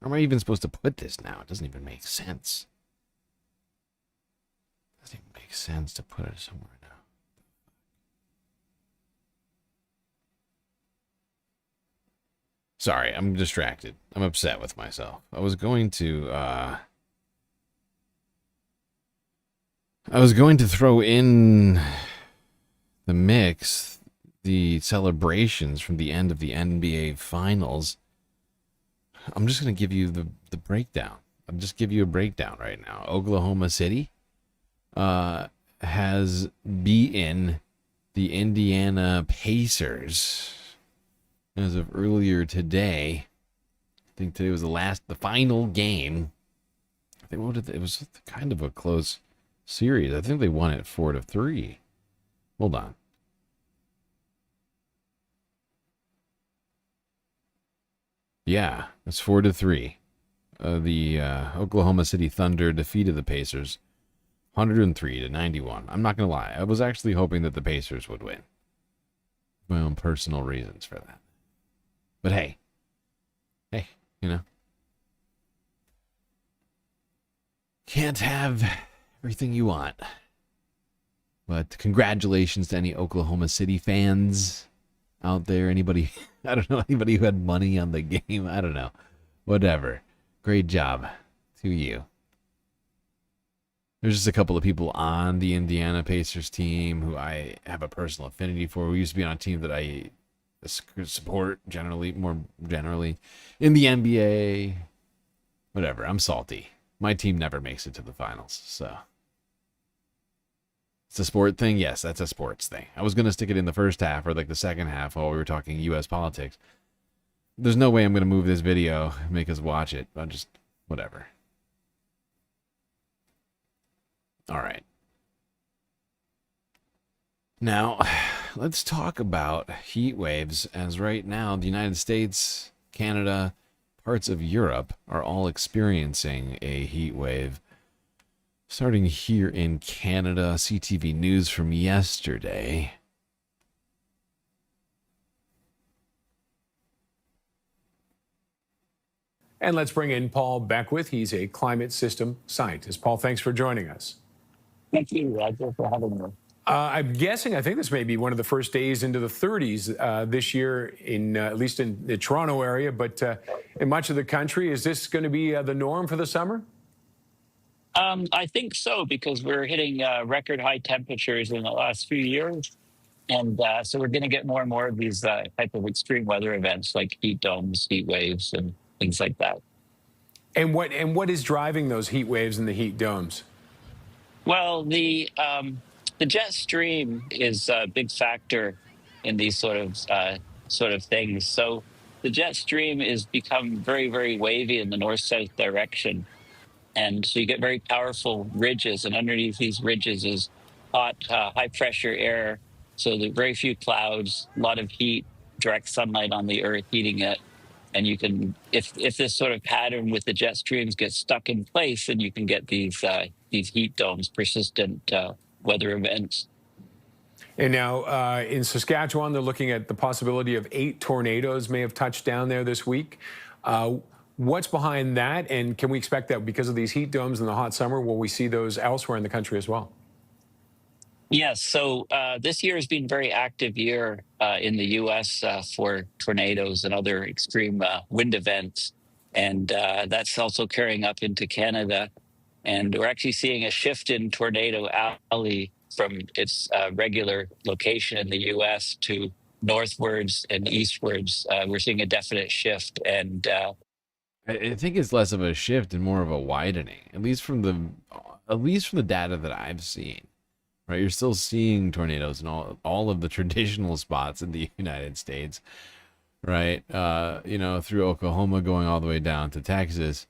Where am I even supposed to put this now? It doesn't even make sense. It doesn't even make sense to put it somewhere now. Sorry, I'm distracted. I'm upset with myself. I was going to throw in the mix the celebrations from the end of the NBA Finals. I'm just going to give you the breakdown. I'll just give you a breakdown right now. Oklahoma City has beaten the Indiana Pacers as of earlier today. I think today was the final game. I think it was kind of a close series. I think they won it 4-3. Hold on. Yeah, it's 4-3. The Oklahoma City Thunder defeated the Pacers 103-91. I'm not going to lie. I was actually hoping that the Pacers would win. My own personal reasons for that. But hey, you know. Can't have everything you want. But congratulations to any Oklahoma City fans out there. Anybody, I don't know, anybody who had money on the game. I don't know. Whatever. Great job to you. There's just a couple of people on the Indiana Pacers team who I have a personal affinity for. We used to be on a team that I support more generally in the NBA. Whatever. I'm salty. My team never makes it to the finals, so. It's a sport thing? Yes, that's a sports thing. I was going to stick it in the first half or like the second half while we were talking U.S. politics. There's no way I'm going to move this video and make us watch it. I'll just, whatever. All right. Now, let's talk about heat waves, as right now the United States, Canada, parts of Europe are all experiencing a heat wave. Starting here in Canada, CTV News from yesterday. And let's bring in Paul Beckwith. He's a climate system scientist. Paul, thanks for joining us. Thank you, Roger, for having me. I'm guessing, I think this may be one of the first days into the 30s this year, in at least in the Toronto area, but in much of the country. Is this going to be the norm for the summer? I think so, because we're hitting record high temperatures in the last few years. And so we're going to get more and more of these type of extreme weather events like heat domes, heat waves, and things like that. And what is driving those heat waves and the heat domes? Well, the jet stream is a big factor in these sort of things. So the jet stream is become very, very wavy in the north-south direction. And so you get very powerful ridges, and underneath these ridges is hot, high-pressure air. So there are very few clouds, a lot of heat, direct sunlight on the Earth heating it. And you can, if this sort of pattern with the jet streams gets stuck in place, then you can get these heat domes, persistent weather events. And now in Saskatchewan, they're looking at the possibility of 8 tornadoes may have touched down there this week. What's behind that? And can we expect that because of these heat domes in the hot summer, will we see those elsewhere in the country as well? Yes. So this year has been a very active year in the U.S. For tornadoes and other extreme wind events. And that's also carrying up into Canada. And we're actually seeing a shift in Tornado Alley from its regular location in the U.S. to northwards and eastwards. We're seeing a definite shift. And I think it's less of a shift and more of a widening, at least from the data that I've seen. Right, you're still seeing tornadoes in all of the traditional spots in the United States, right? Through Oklahoma, going all the way down to Texas.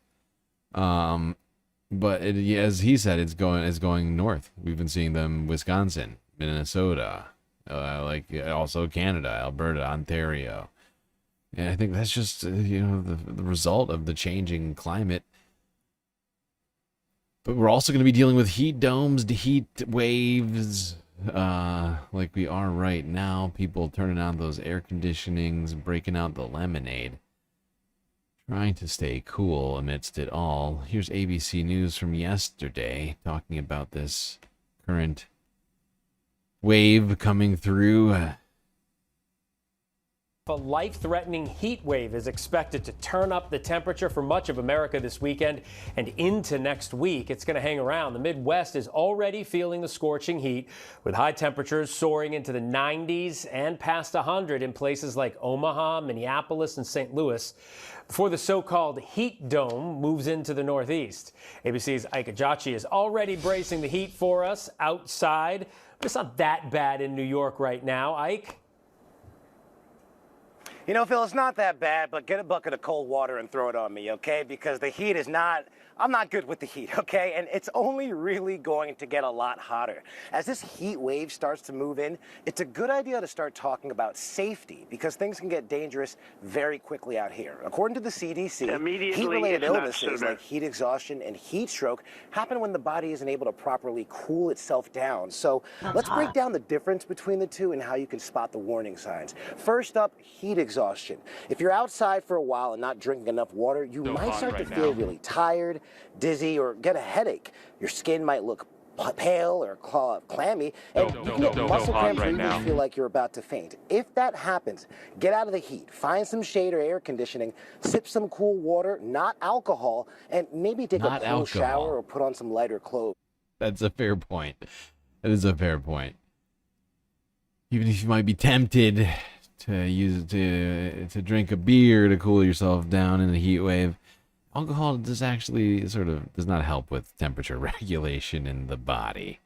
But as he said, it's going north. We've been seeing them Wisconsin, Minnesota, also Canada, Alberta, Ontario. And I think that's just the result of the changing climate. But we're also going to be dealing with heat domes, heat waves, like we are right now. People turning on those air conditionings, breaking out the lemonade, trying to stay cool amidst it all. Here's ABC News from yesterday talking about this current wave coming through. A life-threatening heat wave is expected to turn up the temperature for much of America this weekend and into next week. It's going to hang around. The Midwest is already feeling the scorching heat, with high temperatures soaring into the 90s and past 100 in places like Omaha, Minneapolis, and St. Louis, before the so-called heat dome moves into the Northeast. ABC's Ike Ajachi is already bracing the heat for us outside, but it's not that bad in New York right now. Ike? You know, Phil, it's not that bad, but get a bucket of cold water and throw it on me, okay? Because the heat is I'm not good with the heat, okay? And it's only really going to get a lot hotter. As this heat wave starts to move in, it's a good idea to start talking about safety, because things can get dangerous very quickly out here. According to the CDC, heat-related illnesses like heat exhaustion and heat stroke happen when the body isn't able to properly cool itself down. So let's break down the difference between the two and how you can spot the warning signs. First up, heat exhaustion. If you're outside for a while and not drinking enough water, you might start to feel really tired, dizzy, or get a headache. Your skin might look pale or clammy, and you can get muscle cramps or even feel like you're about to faint. If that happens, get out of the heat, find some shade or air conditioning, sip some cool water, not alcohol, and maybe take a cool shower or put on some lighter clothes. That's a fair point. That is a fair point. Even if you might be tempted to drink a beer to cool yourself down in a heat wave, alcohol does not help with temperature regulation in the body.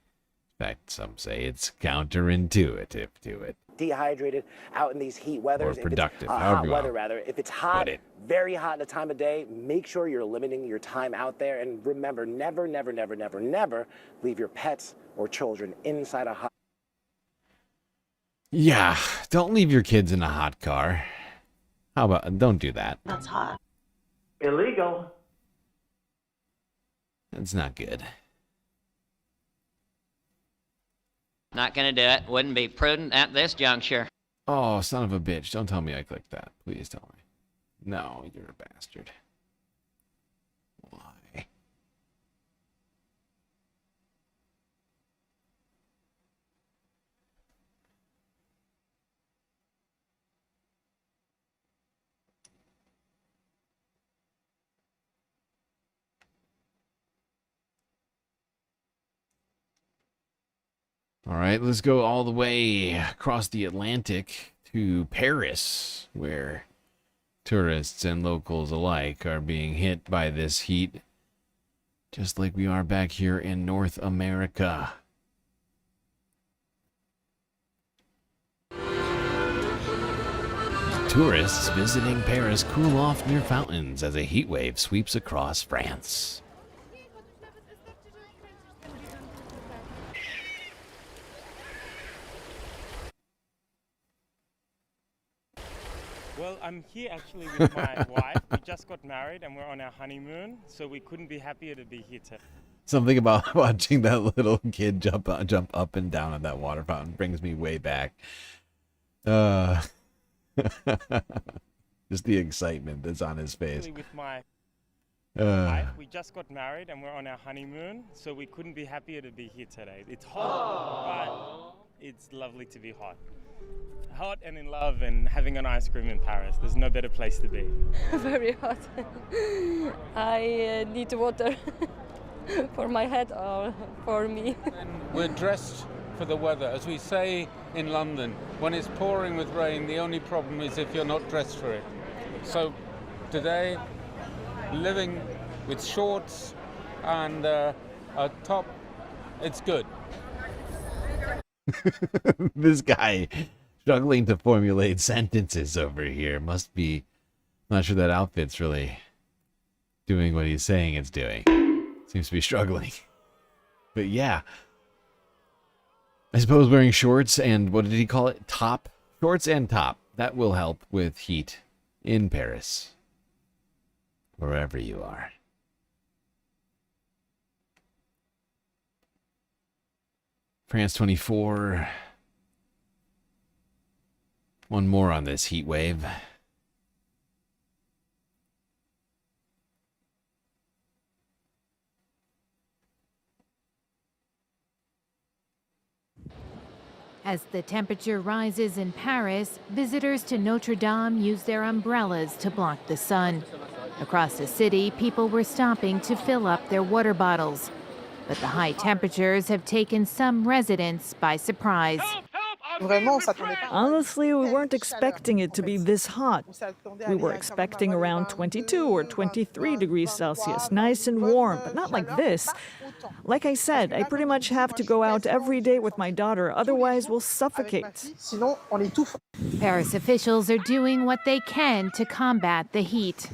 In fact, some say it's counterintuitive to it. Dehydrated out in these heat weathers. Or productive, hot weather rather. If it's hot, very hot in a time of day, make sure you're limiting your time out there. And remember, never, never, never, never, never leave your pets or children inside a hot. Yeah, don't leave your kids in a hot car. How about, don't do that. That's hot. Illegal. That's not good. Not gonna do it. Wouldn't be prudent at this juncture. Oh, son of a bitch. Don't tell me I clicked that. Please tell me. No, you're a bastard. All right, let's go all the way across the Atlantic to Paris, where tourists and locals alike are being hit by this heat, just like we are back here in North America. Tourists visiting Paris cool off near fountains as a heat wave sweeps across France. Well, I'm here actually with my wife. We just got married and we're on our honeymoon, so we couldn't be happier to be here today. Something about watching that little kid jump up and down at that water fountain brings me way back. Just the excitement that's on his face. Actually with my wife, we just got married and we're on our honeymoon, so we couldn't be happier to be here today. It's hot, but it's lovely to be hot. Hot and in love and having an ice cream in Paris. There's no better place to be. Very hot. I need water for my head or for me. We're dressed for the weather. As we say in London, when it's pouring with rain, the only problem is if you're not dressed for it. So today, living with shorts and a top, it's good. This guy struggling to formulate sentences over here must be not sure that outfit's really doing what he's saying it's doing. Seems to be struggling. But yeah, I suppose wearing shorts and what did he call it? Top? Shorts and top. That will help with heat in Paris. Wherever you are. France 24. One more on this heat wave. As the temperature rises in Paris, visitors to Notre Dame use their umbrellas to block the sun. Across the city, people were stopping to fill up their water bottles. But the high temperatures have taken some residents by surprise. Honestly, we weren't expecting it to be this hot. We were expecting around 22 or 23 degrees Celsius, nice and warm, but not like this. Like I said, I pretty much have to go out every day with my daughter, otherwise we'll suffocate. Paris officials are doing what they can to combat the heat.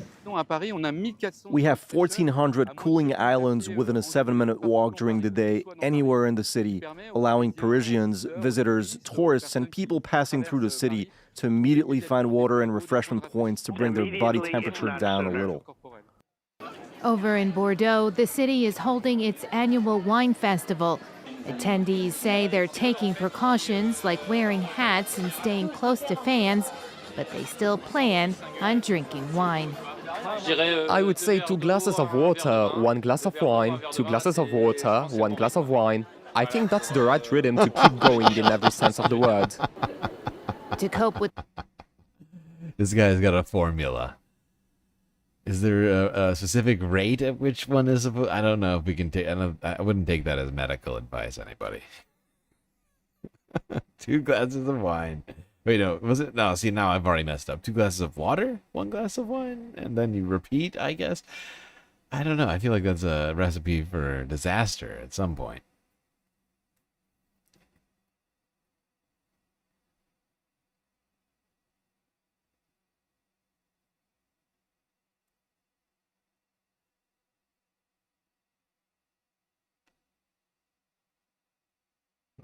We have 1,400 cooling islands within a 7-minute walk during the day anywhere in the city, allowing Parisians, visitors, tourists, and people passing through the city to immediately find water and refreshment points to bring their body temperature down a little. Over in Bordeaux, the city is holding its annual wine festival. Attendees say they're taking precautions like wearing hats and staying close to fans, but they still plan on drinking wine. I would say 2 glasses of water, 1 glass of wine, 2 glasses of water, 1 glass of wine. I think that's the right rhythm to keep going in every sense of the word. To cope with... This guy's got a formula. Is there a specific rate at which one is supposed... I don't know if we can take... I wouldn't take that as medical advice, anybody. 2 glasses of wine. Wait, no, was it? No, see, now I've already messed up. 2 glasses of water, 1 glass of wine, and then you repeat, I guess. I don't know. I feel like that's a recipe for disaster at some point.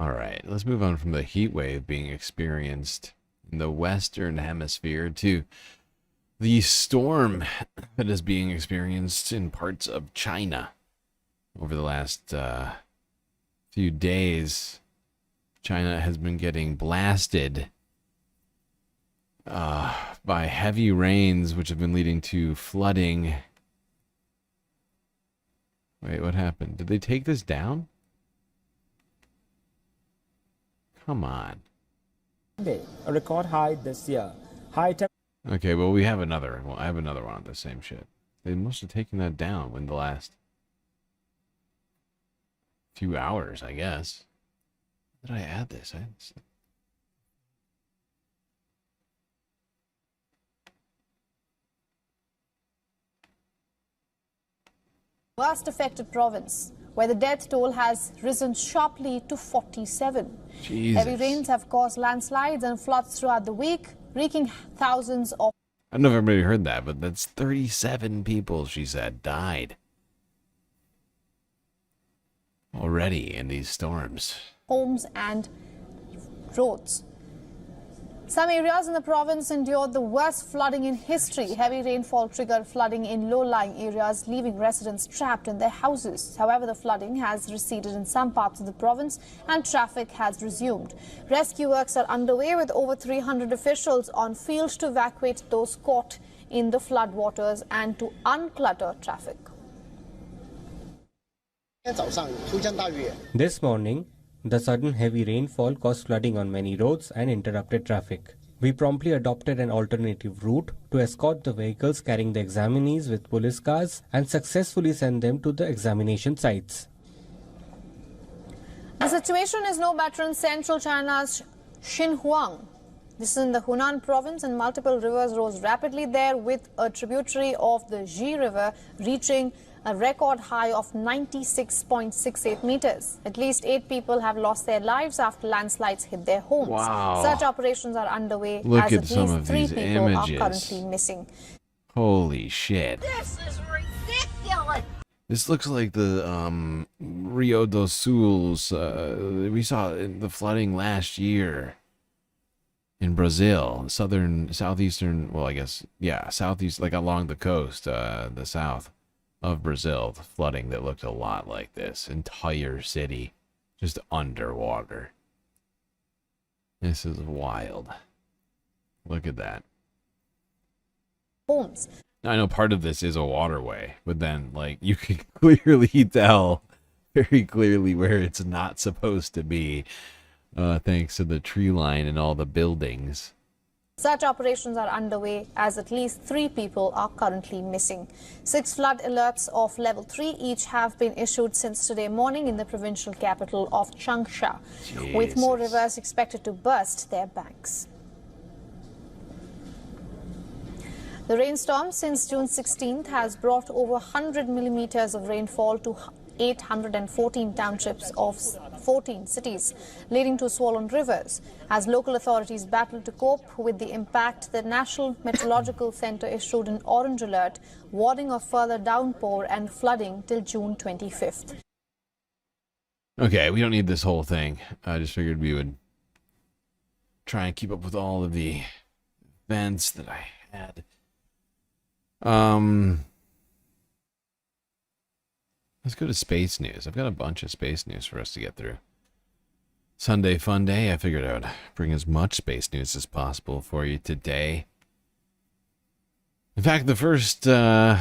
All right, let's move on from the heat wave being experienced in the Western Hemisphere to the storm that is being experienced in parts of China. Over the last few days, China has been getting blasted by heavy rains, which have been leading to flooding. Wait, what happened? Did they take this down? Come on. A record high this year. Okay, well, we have another. Well, I have another one on the same shit. They must have taken that down in the last few hours, I guess. Did I add this? Worst affected province, where the death toll has risen sharply to 47. Jesus. Heavy rains have caused landslides and floods throughout the week, wreaking thousands of... I don't know if everybody heard that, but that's 37 people, she said, died already in these storms. Homes and roads. Some areas in the province endured the worst flooding in history. Heavy rainfall triggered flooding in low-lying areas, leaving residents trapped in their houses. However, the flooding has receded in some parts of the province and traffic has resumed. Rescue works are underway with over 300 officials on field to evacuate those caught in the floodwaters and to unclutter traffic. This morning, the sudden heavy rainfall caused flooding on many roads and interrupted traffic. We promptly adopted an alternative route to escort the vehicles carrying the examinees with police cars and successfully send them to the examination sites. The situation is no better in central China's Xinjiang. This is in the Hunan province, and multiple rivers rose rapidly there, with a tributary of the Ji River reaching a record high of 96.68 meters. At least 8 people have lost their lives after landslides hit their homes. Wow. Such operations are underway. Look as at at some least of 3 these people images. are currently missing. Holy shit. This is ridiculous. This looks like the Rio do Sul's we saw in the flooding last year in Brazil, southeastern, well, I guess, yeah, southeast, like along the coast, the south of Brazil, the flooding that looked a lot like this. Entire city just underwater. This is wild. Look at that. Homes. I know part of this is a waterway, but then, like, you can clearly tell very clearly where it's not supposed to be, thanks to the tree line and all the buildings. Such operations are underway, as at least 3 people are currently missing. 6 flood alerts of level 3 each have been issued since today morning in the provincial capital of Changsha, with more rivers expected to burst their banks. The rainstorm since June 16th has brought over 100 millimeters of rainfall to 814 townships of 14 cities, leading to swollen rivers. As local authorities battle to cope with the impact, the National Meteorological Center issued an orange alert, warning of further downpour and flooding till June 25th. Okay, we don't need this whole thing. I just figured we would try and keep up with all of the events that I had. Let's go to space news. I've got a bunch of space news for us to get through. Sunday fun day. I figured I would bring as much space news as possible for you today. In fact, the first thing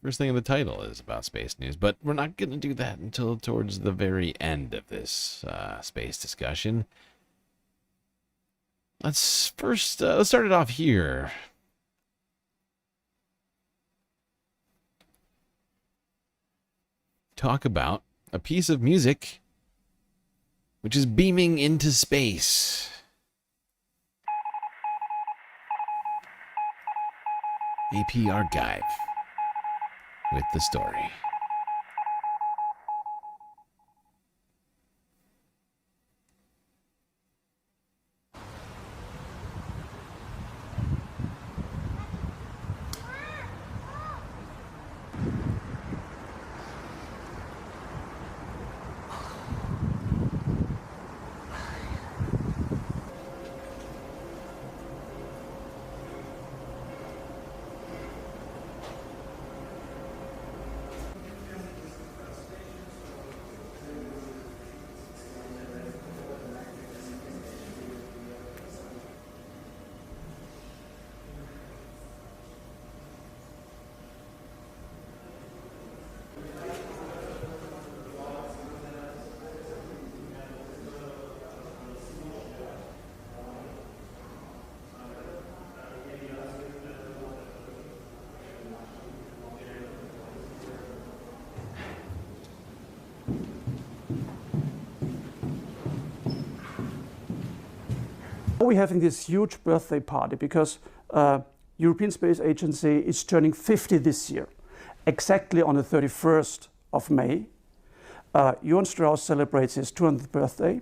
in the title is about space news, but we're not going to do that until towards the very end of this space discussion. Let's start it off here. Talk about a piece of music which is beaming into space. AP Archive with the story. we're having this huge birthday party because European Space Agency is turning 50 this year, exactly on the 31st of May. Johann Strauss celebrates his 200th birthday,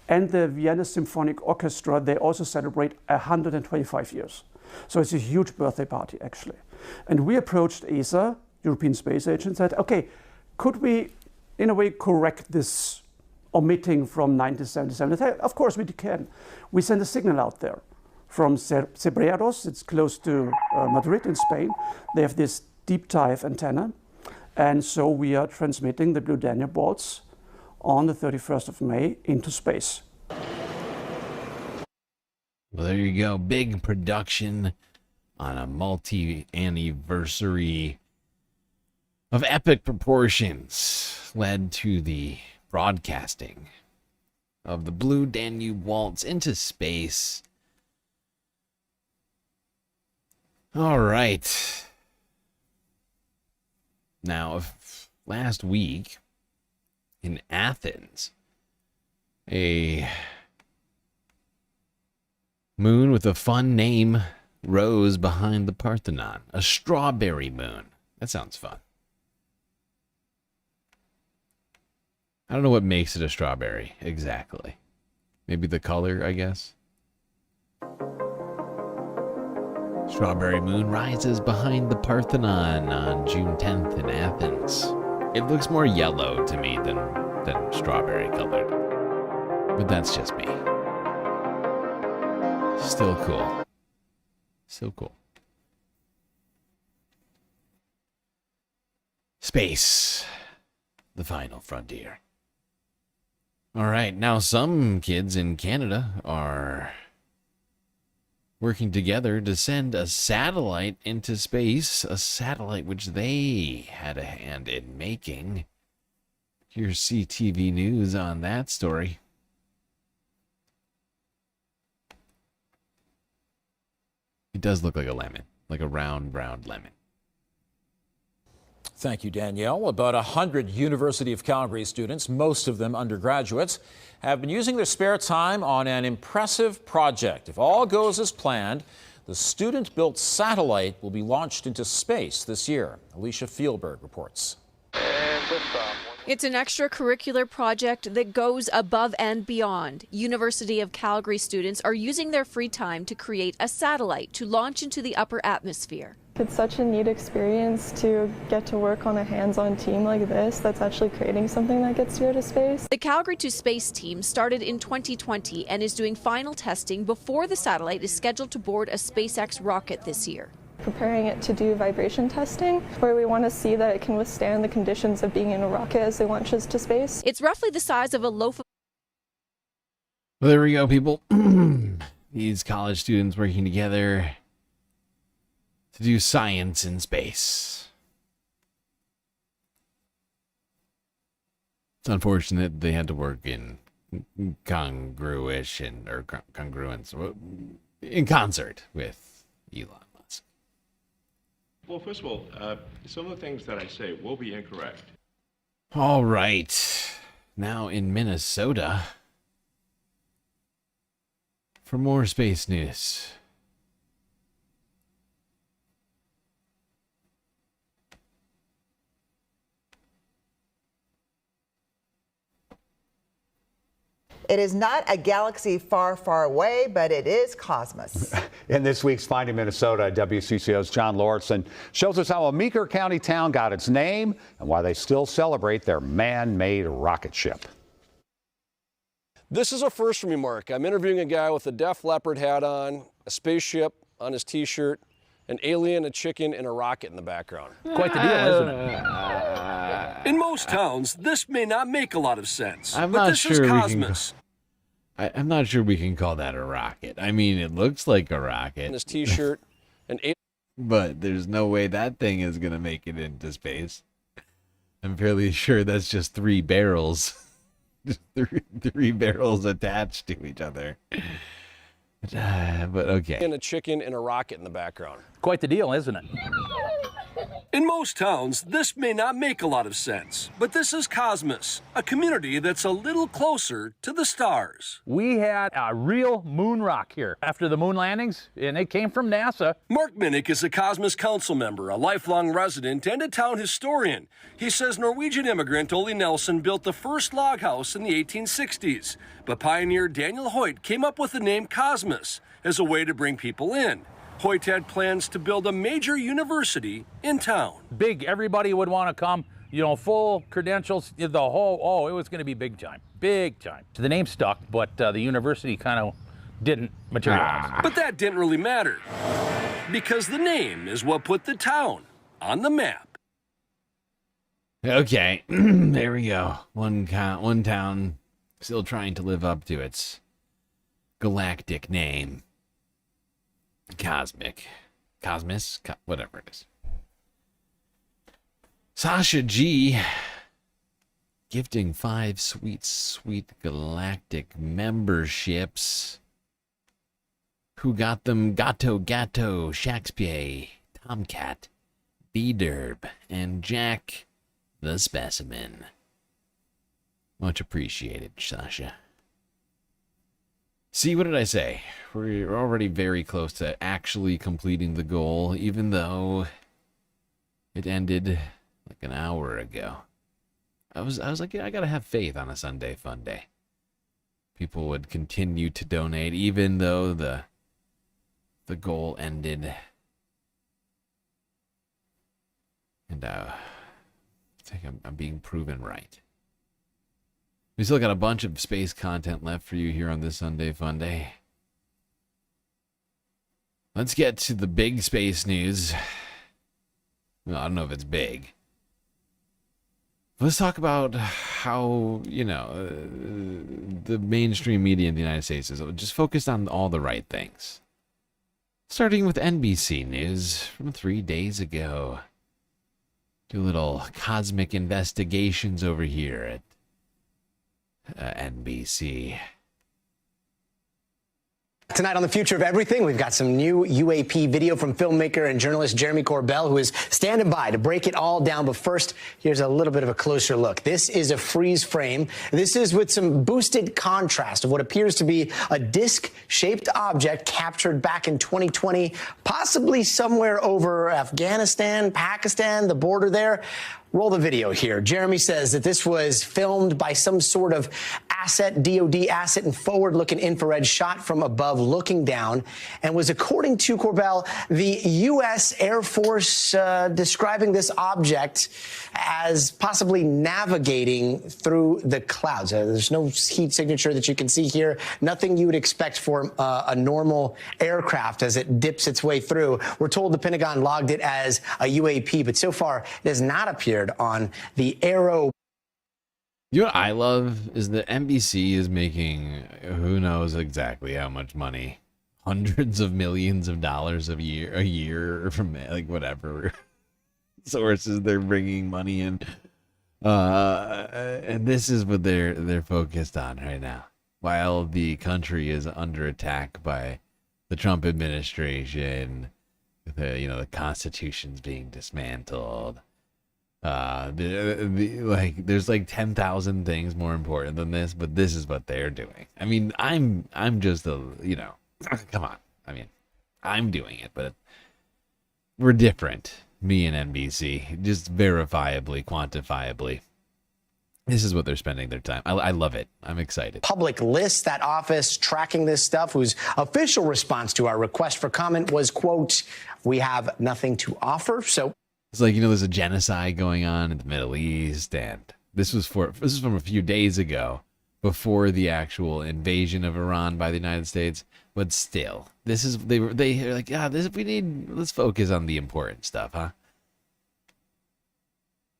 and the Vienna Symphonic Orchestra, they also celebrate 125 years. So it's a huge birthday party, actually. And we approached ESA, European Space Agency, and said, okay, could we, in a way, correct this omitting from 1977? Of course we can. We sent a signal out there from Cebreros, it's close to Madrid in Spain. They have this deep dive antenna. And so we are transmitting the Blue Daniel bolts on the 31st of May into space. Well, there you go. Big production on a multi-anniversary of epic proportions led to the broadcasting of the Blue Danube waltz into space. All right. Now, last week in Athens, a moon with a fun name rose behind the Parthenon. A strawberry moon. That sounds fun. I don't know what makes it a strawberry exactly. Maybe the color, I guess. Strawberry moon rises behind the Parthenon on June 10th in Athens. It looks more yellow to me than strawberry colored. But that's just me. Still cool. Still cool. Space. The final frontier. All right, now some kids in Canada are working together to send a satellite into space, a satellite which they had a hand in making. Here's CTV News on that story. It does look like a lemon, like a round, brown lemon. Thank you, Danielle. About 100 University of Calgary students, most of them undergraduates, have been using their spare time on an impressive project. If all goes as planned, the student-built satellite will be launched into space this year. Alicia Fielberg reports. It's an extracurricular project that goes above and beyond. University of Calgary students are using their free time to create a satellite to launch into the upper atmosphere. It's such a neat experience to get to work on a hands-on team like this that's actually creating something that gets you to space. The Calgary to Space team started in 2020 and is doing final testing before the satellite is scheduled to board a SpaceX rocket this year. Preparing it to do vibration testing, where we want to see that it can withstand the conditions of being in a rocket as it launches to space. It's roughly the size of a loaf of... Well, there we go, people. These college students working together to do science in space. It's unfortunate they had to work in congruence in concert with Elon Musk. Well, first of all, some of the things that I say will be incorrect. All right. Now in Minnesota, for more space news. It is not a galaxy far, far away, but it is cosmos. In this week's Finding Minnesota, WCCO's John Lauritsen shows us how a Meeker County town got its name and why they still celebrate their man-made rocket ship. This is a first for me, Mark. I'm interviewing a guy with a Def Leppard hat on, a spaceship on his T-shirt, an alien, a chicken, and a rocket in the background. Quite the deal, isn't it? In most towns, this may not make a lot of sense. I'm but not this sure is we cosmos. I'm not sure we can call that a rocket. I mean, it looks like a rocket. And his T-shirt, but there's no way that thing is going to make it into space. I'm fairly sure that's just three barrels. Just three barrels attached to each other. But okay. And a chicken and a rocket in the background. Quite the deal, isn't it? In most towns, this may not make a lot of sense, but this is Cosmos, a community that's a little closer to the stars. We had a real moon rock here after the moon landings, and it came from NASA. Mark Minnick is a Cosmos council member, a lifelong resident, and a town historian. He says Norwegian immigrant Ole Nelson built the first log house in the 1860s, but pioneer Daniel Hoyt came up with the name Cosmos as a way to bring people in. Hoyt had plans to build a major university in town. Big, everybody would want to come, you know, full credentials, the whole, it was going to be big time, big time. So the name stuck, but the university kind of didn't materialize. But that didn't really matter, because the name is what put the town on the map. Okay, there we go. One town still trying to live up to its galactic name. Cosmos, whatever it is. Sasha G gifting 5 sweet galactic memberships. Who got them? Gato, Shakespeare, Tomcat, B-Derb, and Jack the Specimen. Much appreciated, Sasha. See, what did I say? We're already very close to actually completing the goal, even though it ended like an hour ago. I was like, yeah, I gotta have faith on a Sunday fun day. People would continue to donate, even though the goal ended. And I think I'm being proven right. We still got a bunch of space content left for you here on this Sunday Fun Day. Let's get to the big space news. Well, I don't know if it's big. Let's talk about how, the mainstream media in the United States is just focused on all the right things. Starting with NBC News from 3 days ago. Do little cosmic investigations over here at NBC. Tonight on The Future of Everything, we've got some new UAP video from filmmaker and journalist Jeremy Corbell, who is standing by to break it all down. But first, here's a little bit of a closer look. This is a freeze frame. This is with some boosted contrast of what appears to be a disc-shaped object captured back in 2020, possibly somewhere over Afghanistan, Pakistan, the border there. Roll the video here. Jeremy says that this was filmed by some sort of asset, DOD asset, and forward-looking infrared shot from above looking down, and was, according to Corbell, the U.S. Air Force describing this object as possibly navigating through the clouds. There's no heat signature that you can see here. Nothing you would expect for a normal aircraft as it dips its way through. We're told the Pentagon logged it as a UAP, but so far it has not appeared on the Aero. You know what I love is that NBC is making who knows exactly how much money, hundreds of millions of dollars a year from like whatever sources they're bringing money in, and this is what they're focused on right now, while the country is under attack by the Trump administration. The Constitution's being dismantled. There's like 10,000 things more important than this, but this is what they're doing. I mean, I'm just come on. I mean, I'm doing it, but we're different. Me and NBC, just verifiably, quantifiably. This is what they're spending their time. I love it. I'm excited. Public list, that office tracking this stuff, whose official response to our request for comment was, quote, "We have nothing to offer." So it's like, there's a genocide going on in the Middle East, and this is from a few days ago, before the actual invasion of Iran by the United States. But still, this is they're like, let's focus on the important stuff, huh?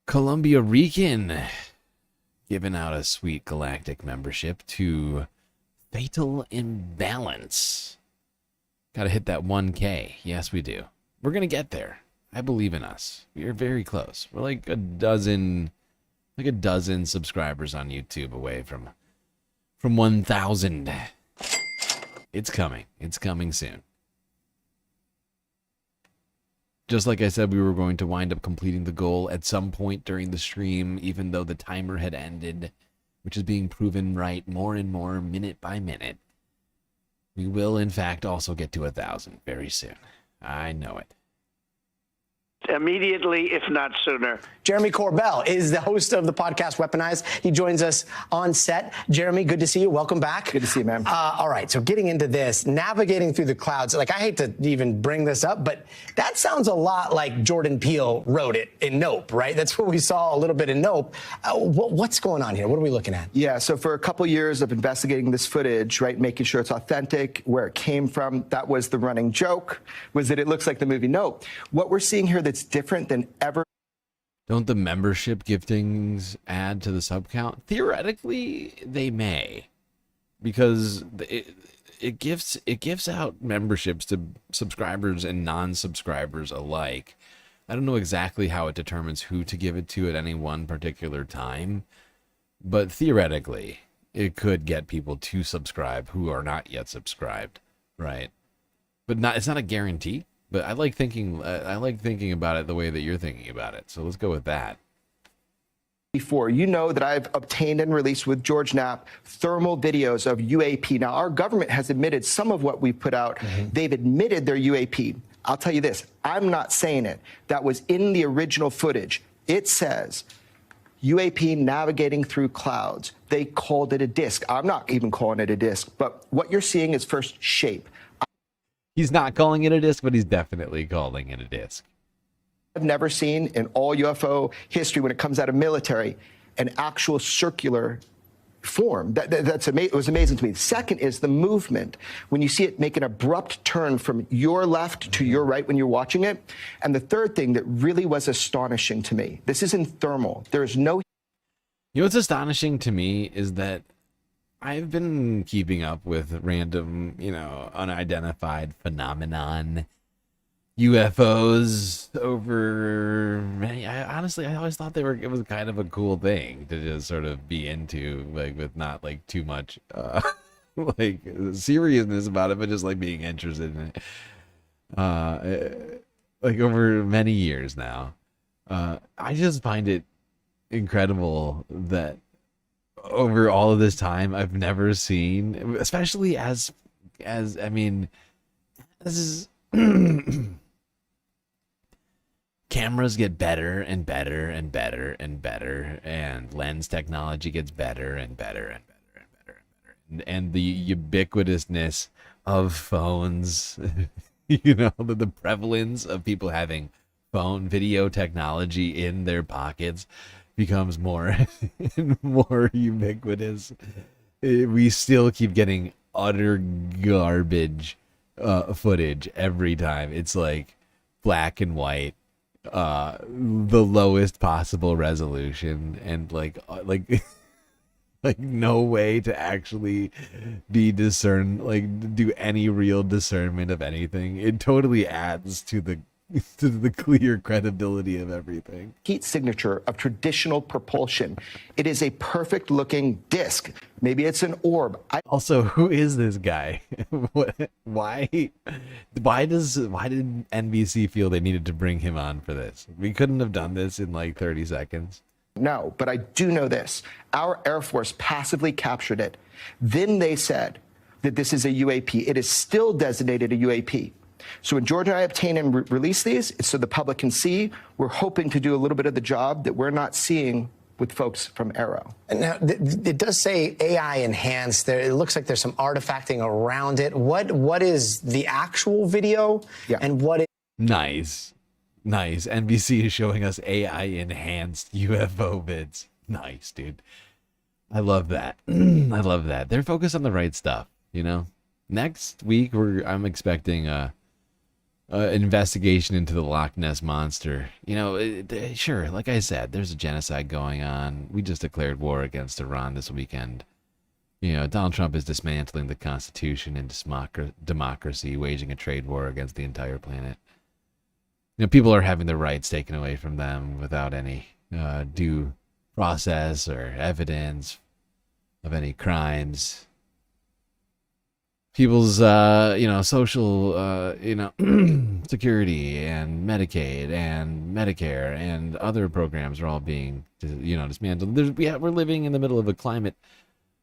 Columbia Rican giving out a sweet galactic membership to Fatal Imbalance. Gotta hit that 1K. Yes, we do. We're gonna get there. I believe in us. We are very close. We're like a dozen subscribers on YouTube away from 1,000. It's coming. It's coming soon. Just like I said, we were going to wind up completing the goal at some point during the stream, even though the timer had ended, which is being proven right more and more minute by minute. We will, in fact, also get to 1,000 very soon. I know it. Immediately, if not sooner. Jeremy Corbell is the host of the podcast Weaponized. He joins us on set. Jeremy, good to see you. Welcome back. Good to see you, man. All right, so getting into this, navigating through the clouds, like I hate to even bring this up, but that sounds a lot like Jordan Peele wrote it in Nope, right? That's what we saw a little bit in Nope. What's going on here? What are we looking at? Yeah, so for a couple years of investigating this footage, right, making sure it's authentic, where it came from, that was the running joke, was that it looks like the movie Nope. What we're seeing here that's different than ever. Don't the membership giftings add to the sub count? Theoretically, they may, because it gives out memberships to subscribers and non-subscribers alike. I don't know exactly how it determines who to give it to at any one particular time, but theoretically, it could get people to subscribe who are not yet subscribed, right? But it's not a guarantee. But I like thinking about it the way that you're thinking about it. So let's go with that. Before, you know that I've obtained and released with George Knapp thermal videos of UAP. Now, our government has admitted some of what we've put out. They've admitted their UAP. I'll tell you this, I'm not saying it. That was in the original footage. It says UAP navigating through clouds. They called it a disc. I'm not even calling it a disc, but what you're seeing is first shape. He's not calling it a disc, but he's definitely calling it a disc. I've never seen in all UFO history, when it comes out of military, an actual circular form. It was amazing to me. The second is the movement. When you see it make an abrupt turn from your left to your right when you're watching it. And the third thing that really was astonishing to me, this is in thermal. There is no... You know what's astonishing to me is that I've been keeping up with random, unidentified phenomenon, UFOs over many. I always thought it was kind of a cool thing to just sort of be into, like, with not like too much like seriousness about it, but just like being interested in it. Like over many years now. I just find it incredible that over all of this time, I've never seen, especially as I mean, this is cameras get better and better and better and better, and lens technology gets better and better and better and better and better, and the ubiquitousness of phones, the prevalence of people having phone video technology in their pockets becomes more and more ubiquitous. We still keep getting utter garbage footage every time. It's like black and white, the lowest possible resolution, and like no way to actually be do any real discernment of anything. It totally adds to the clear credibility of everything. Heat signature of traditional propulsion. It is a perfect looking disc. Maybe it's an orb. Also, who is this guy? Why did NBC feel they needed to bring him on for this? We couldn't have done this in like 30 seconds. No, but I do know this. Our Air Force passively captured it. Then they said that this is a UAP. It is still designated a UAP. So when George and I obtain and release these, it's so the public can see. We're hoping to do a little bit of the job that we're not seeing with folks from Arrow. Now, it does say AI enhanced. There, it looks like there's some artifacting around it. What is the actual video? Yeah. And what is... Nice. NBC is showing us AI enhanced UFO vids. Nice, dude. I love that. I love that. They're focused on the right stuff, Next week, I'm expecting investigation into the Loch Ness Monster. Sure, like I said, there's a genocide going on. We just declared war against Iran this weekend. Donald Trump is dismantling the Constitution and democracy, waging a trade war against the entire planet. People are having their rights taken away from them without any due process or evidence of any crimes. people's social security and Medicaid and Medicare and other programs are all being dismantled. We're living in the middle of a climate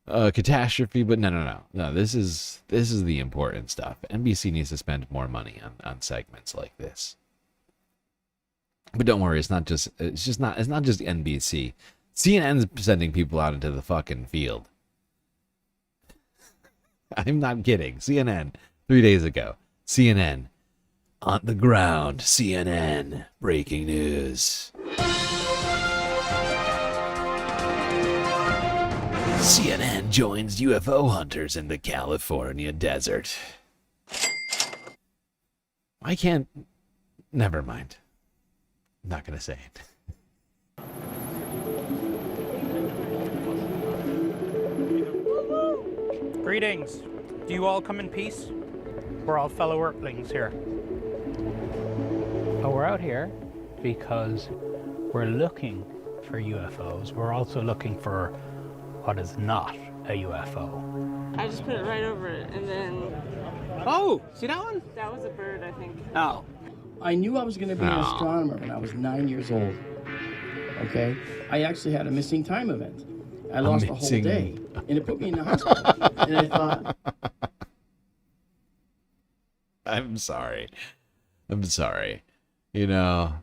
catastrophe, but no. This is the important stuff. NBC needs to spend more money on segments like this. But don't worry, it's not just NBC. CNN's sending people out into the fucking field. I'm not kidding. CNN 3 days ago. CNN on the ground. CNN breaking news. CNN joins UFO hunters in the California desert. I can't. Never mind. I'm not going to say it. Greetings. Do you all come in peace? We're all fellow Earthlings here. Oh, we're out here because we're looking for UFOs. We're also looking for what is not a UFO. I just put it right over it, and then... Oh, see that one? That was a bird, I think. Oh. I knew I was going to be an astronomer when I was 9 years old. Okay? I actually had a missing time event. I lost a whole day, and it put me in the hospital. And I thought... I'm sorry. You know,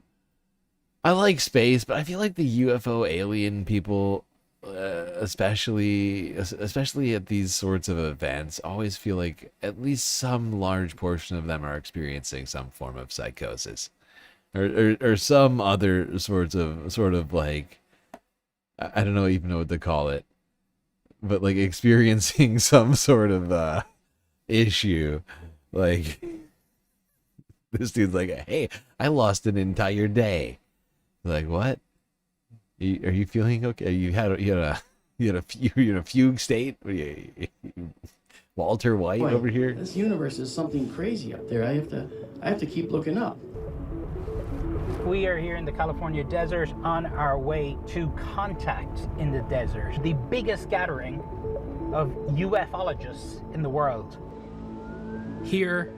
I like space, but I feel like the UFO alien people, especially at these sorts of events, always feel like at least some large portion of them are experiencing some form of psychosis, or some other sort of like, I don't even know what to call it, but like experiencing some sort of issue. Like, this dude's like, hey, I lost an entire day. Like, what? Are you feeling okay? You're in a fugue state. Walter White over here. This universe is something crazy up there. I have to keep looking up. We are here in the California desert on our way to Contact in the Desert, the biggest gathering of ufologists in the world. Here,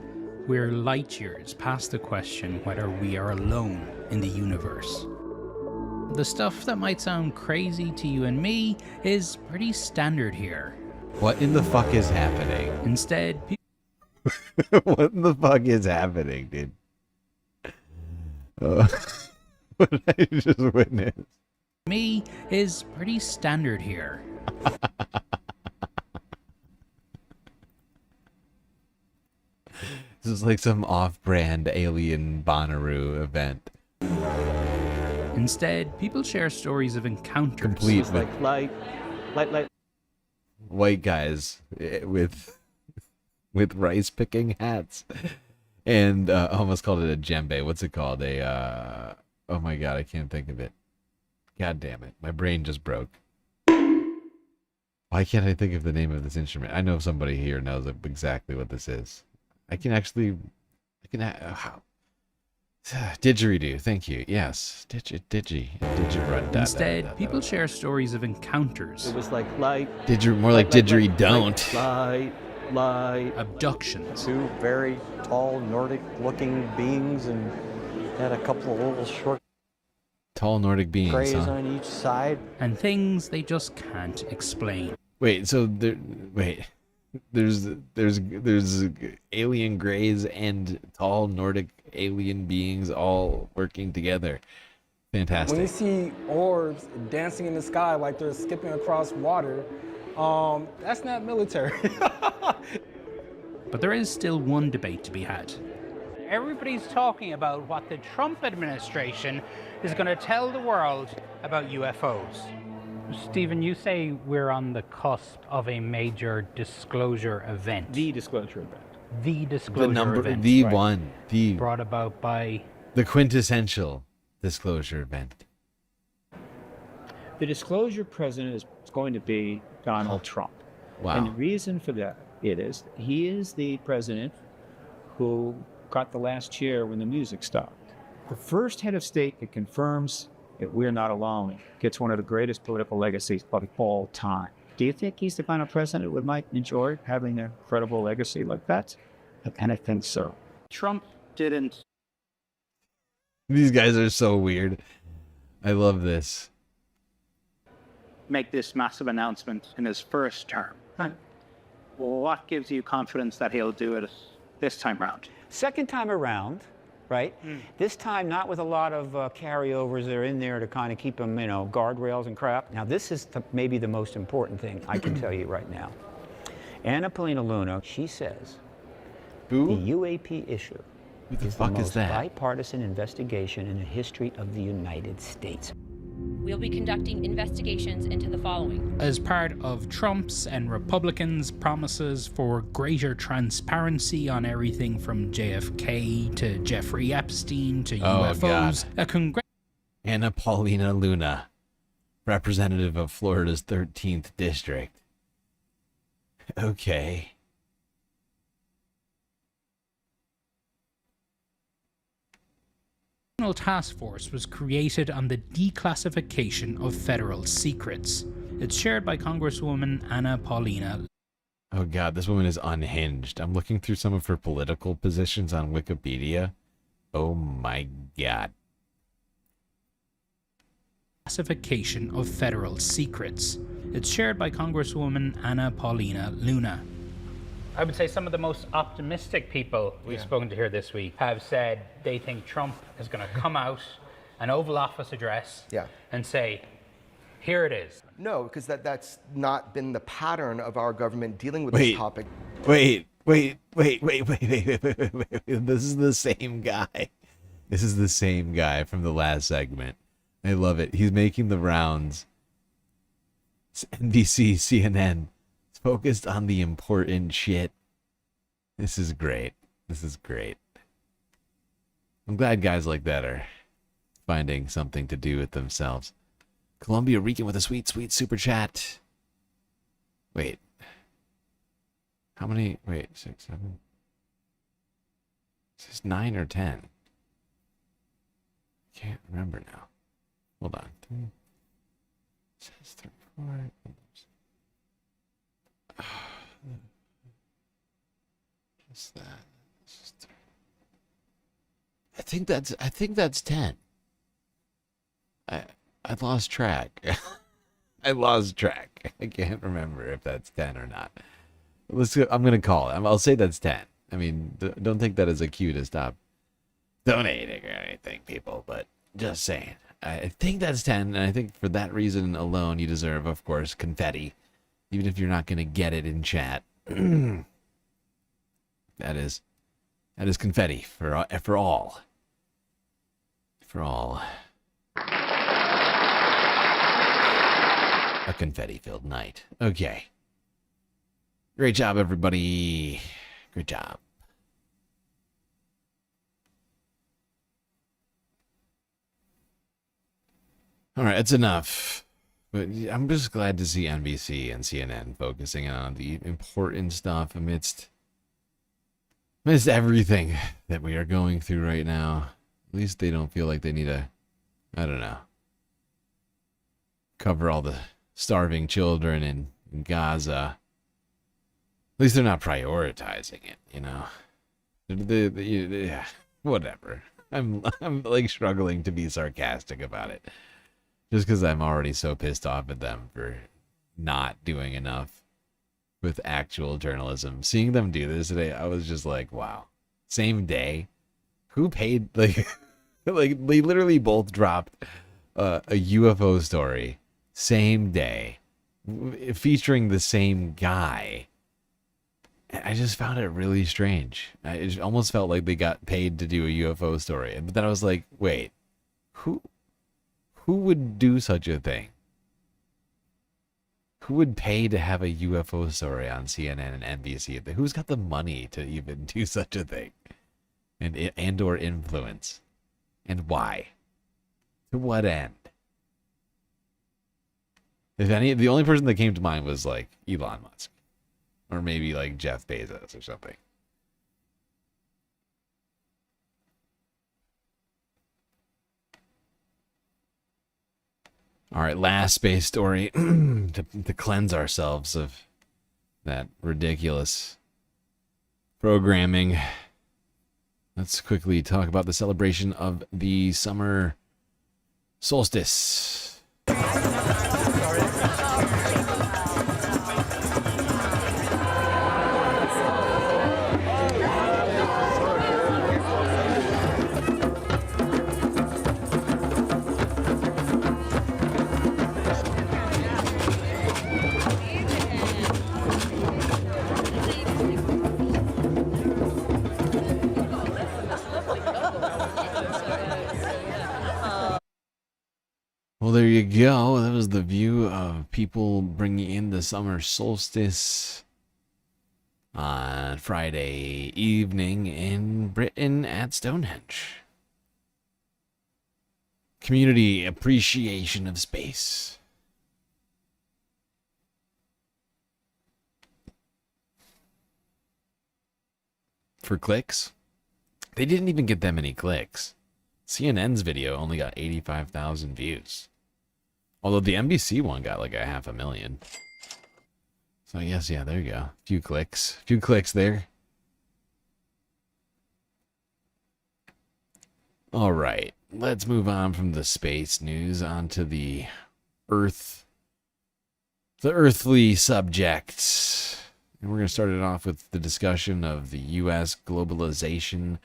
we're light years past the question whether we are alone in the universe. The stuff that might sound crazy to you and me is pretty standard here. What in the fuck is happening? Instead, what in the fuck is happening, dude? What did I just witness? Me is pretty standard here. This is like some off-brand alien Bonnaroo event. Instead, people share stories of encounters. Complete with light. White guys with rice picking hats, and almost called it a djembe. What's it called? Oh my god, I can't think of it. God damn it, my brain just broke. Why can't I think of the name of this instrument? I know somebody here knows exactly what this is. Didgeridoo, thank you. Yes, didgeridoo. Instead, people share stories of encounters. It was like light. More like didgeridoo. Light. Abductions. Two very tall Nordic-looking beings, and had a couple of little short tall Nordic beings, grays huh? on each side. And things they just can't explain. Wait, so there's alien greys and tall Nordic alien beings all working together. Fantastic. When you see orbs dancing in the sky like they're skipping across water, that's not military. But there is still one debate to be had. Everybody's talking about what the Trump administration is going to tell the world about UFOs. Stephen, you say we're on the cusp of a major disclosure event. The disclosure event. The disclosure event. The one. The brought about by the quintessential disclosure event. The disclosure president is going to be Donald Trump. Wow. And the reason for that is he is the president who got the last chair when the music stopped. The first head of state that confirms that we're not alone gets one of the greatest political legacies of all time. Do you think he's the kind of president who might enjoy having a credible legacy like that? And I think so. Trump didn't. These guys are so weird. I love this. Make this massive announcement in his first term. What gives you confidence that he'll do it this time around? Second time around, right? This time not with a lot of carryovers that are in there to kind of keep them, you know, guardrails and crap. Now this is maybe the most important thing I can tell you right now. Anna Paulina Luna, she says, the UAP issue Who the is fuck the is most that? bipartisan investigation in the history of the United States. We'll be conducting investigations into the following. As part of Trump's and Republicans' promises for greater transparency on everything from JFK to Jeffrey Epstein to UFOs, God. Anna Paulina Luna, representative of Florida's 13th district. Okay. Task Force was created on the declassification of federal secrets. It's chaired by Congresswoman Anna Paulina. Oh God, this woman is unhinged. I'm looking through some of her political positions on Wikipedia. Oh my God. Classification of federal secrets. It's chaired by Congresswoman Anna Paulina Luna. I would say some of the most optimistic people we've spoken to here this week have said they think Trump is going to come out an Oval Office address and say, here it is. No, because that's not been the pattern of our government dealing with this topic. Wait. This is the same guy. This is the same guy from the last segment. I love it. He's making the rounds. It's NBC, CNN. It's focused on the important shit. This is great. This is great. I'm glad guys like that are finding something to do with themselves. Columbia Rican with a sweet, sweet super chat. Wait. How many? Wait, 6, 7. Is this 9 or 10? Can't remember now. Hold on. 3. It says 34. What's that? I think that's 10. I lost track. I lost track. I can't remember if that's 10 or not. I'm gonna call it. I'll say that's 10. I mean, don't think that as a cue to stop donating or anything, people. But just saying. I think that's 10, and I think for that reason alone, you deserve, of course, confetti, even if you're not gonna get it in chat. That is confetti for all. For all. A confetti-filled night. Okay. Great job, everybody. Great job. All right, that's enough. But I'm just glad to see NBC and CNN focusing on the important stuff amidst everything that we are going through right now. At least they don't feel like they need to, I don't know, cover all the starving children in Gaza. At least they're not prioritizing it, you know. Whatever. I'm like struggling to be sarcastic about it. Just because I'm already so pissed off at them for not doing enough with actual journalism. Seeing them do this today, I was just like, wow. Same day. Who paid, like they literally both dropped a UFO story. Same day. Featuring the same guy. I just found it really strange. It almost felt like they got paid to do a UFO story. But then I was like, wait, who would do such a thing? Who would pay to have a UFO story on CNN and NBC? Who's got the money to even do such a thing? And or influence? And why? To what end? If any, the only person that came to mind was like Elon Musk. Or maybe like Jeff Bezos or something. All right, last space story to cleanse ourselves of that ridiculous programming. Let's quickly talk about the celebration of the summer solstice. Well, there you go. That was the view of people bringing in the summer solstice on Friday evening in Britain at Stonehenge. Community appreciation of space. For clicks? They didn't even get that many clicks. CNN's video only got 85,000 views. Although the NBC one got like 500,000. So I guess, yeah, there you go. A few clicks there. All right, let's move on from the space news onto the earthly subjects. And we're going to start it off with the discussion of the U.S. globalization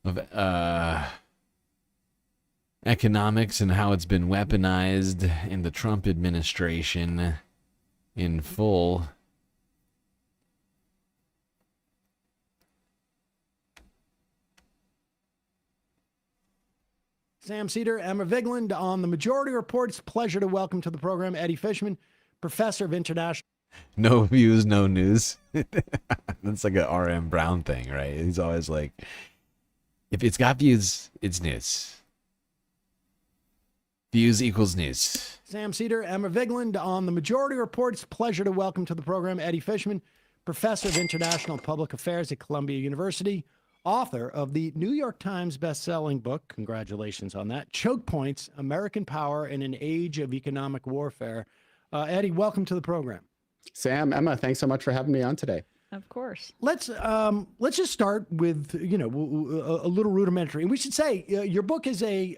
of economics and how it's been weaponized in the Trump administration in full. Sam Cedar, Emma Vigland on the Majority Report. It's a pleasure to welcome to the program Eddie Fishman, professor of international. No views, no news. That's like a R.M. Brown thing, right? He's always like, if it's got views, it's news. Views equals news. Sam Cedar, Emma Vigland on the Majority Report. It's a pleasure to welcome to the program Eddie Fishman, professor of international public affairs at Columbia University, author of the New York Times best-selling book, congratulations on that, Choke Points, American Power in an Age of Economic Warfare. Eddie, welcome to the program. Sam, Emma, thanks so much for having me on today. Of course. Let's just start with, a little rudimentary. And we should say your book is a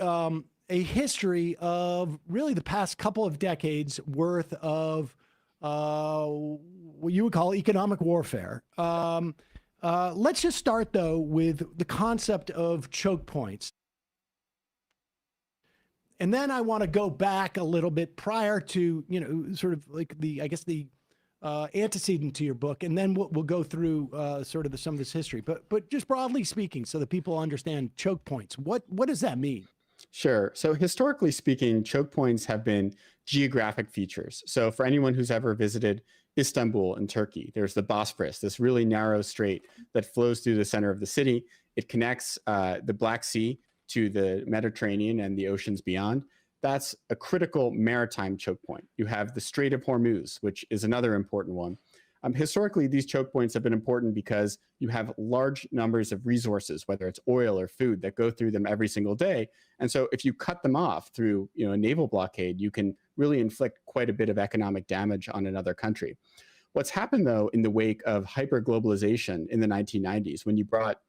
history of really the past couple of decades worth of what you would call economic warfare. Let's just start, though, with the concept of choke points. And then I want to go back a little bit prior to, sort of like the antecedent to your book. And then we'll go through sort of some of this history. But just broadly speaking, so that people understand choke points, what does that mean? Sure. So historically speaking, choke points have been geographic features. So for anyone who's ever visited Istanbul in Turkey, there's the Bosphorus, this really narrow strait that flows through the center of the city. It connects the Black Sea to the Mediterranean and the oceans beyond. That's a critical maritime choke point. You have the Strait of Hormuz, which is another important one. Historically, these choke points have been important because you have large numbers of resources, whether it's oil or food, that go through them every single day. And so if you cut them off through a naval blockade, you can really inflict quite a bit of economic damage on another country. What's happened, though, in the wake of hyper-globalization in the 1990s, when you brought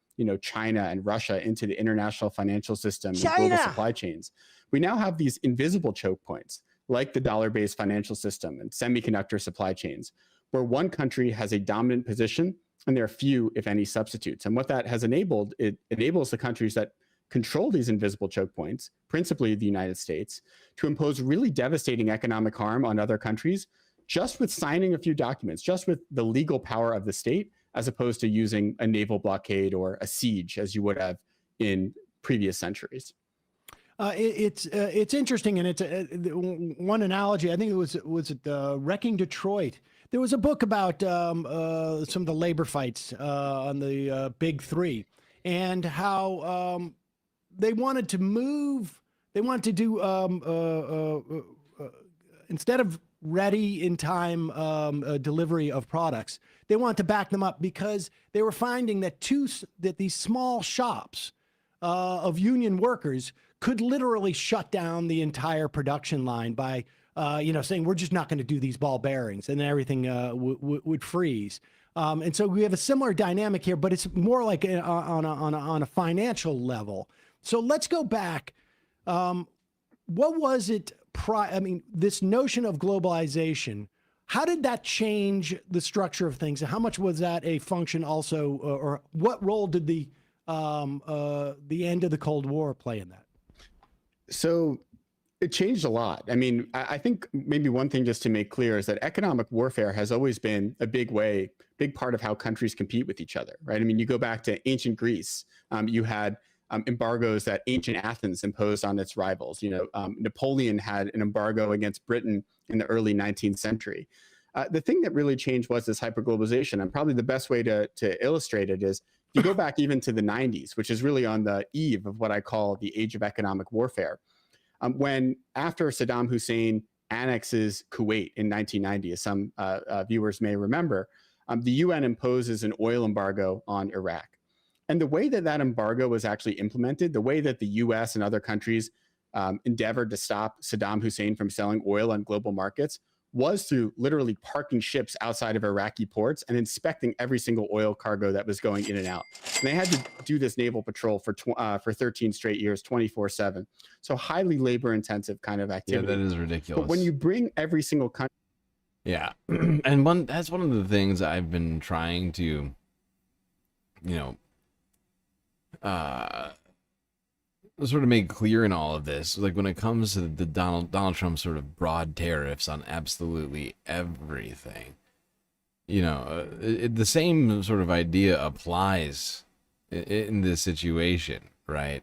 China and Russia into the international financial system and global supply chains, we now have these invisible choke points, like the dollar-based financial system and semiconductor supply chains, where one country has a dominant position and there are few, if any, substitutes. And what that has enabled, it enables the countries that control these invisible choke points, principally the United States, to impose really devastating economic harm on other countries just with signing a few documents, just with the legal power of the state, as opposed to using a naval blockade or a siege as you would have in previous centuries. It's interesting, and it's one analogy. I think it was Wrecking Detroit. There was a book about some of the labor fights on the Big Three, and how they wanted to move. They wanted to do instead of ready in time delivery of products, they wanted to back them up because they were finding that these small shops of union workers could literally shut down the entire production line by, saying we're just not going to do these ball bearings, and then everything would freeze. And so we have a similar dynamic here, but it's more like on a financial level. So let's go back. What was it? This notion of globalization, how did that change the structure of things? And how much was that a function also, or what role did the end of the Cold War play in that? So it changed a lot. I mean, I think maybe one thing just to make clear is that economic warfare has always been a big part of how countries compete with each other, right? I mean, you go back to ancient Greece, you had embargoes that ancient Athens imposed on its rivals. Napoleon had an embargo against Britain in the early 19th century. The thing that really changed was this hyperglobalization. And probably the best way to illustrate it is if you go back even to the 90s, which is really on the eve of what I call the age of economic warfare. When after Saddam Hussein annexes Kuwait in 1990, as some viewers may remember, the UN imposes an oil embargo on Iraq. And the way that that embargo was actually implemented, the way that the US and other countries endeavored to stop Saddam Hussein from selling oil on global markets was through literally parking ships outside of Iraqi ports and inspecting every single oil cargo that was going in and out. And they had to do this naval patrol for 13 straight years, 24/7. So highly labor-intensive kind of activity. Yeah, that is ridiculous. But when you bring every single country... Yeah, and that's one of the things I've been trying to, sort of make clear in all of this, like when it comes to the Donald Trump sort of broad tariffs on absolutely everything, the same sort of idea applies in this situation, right?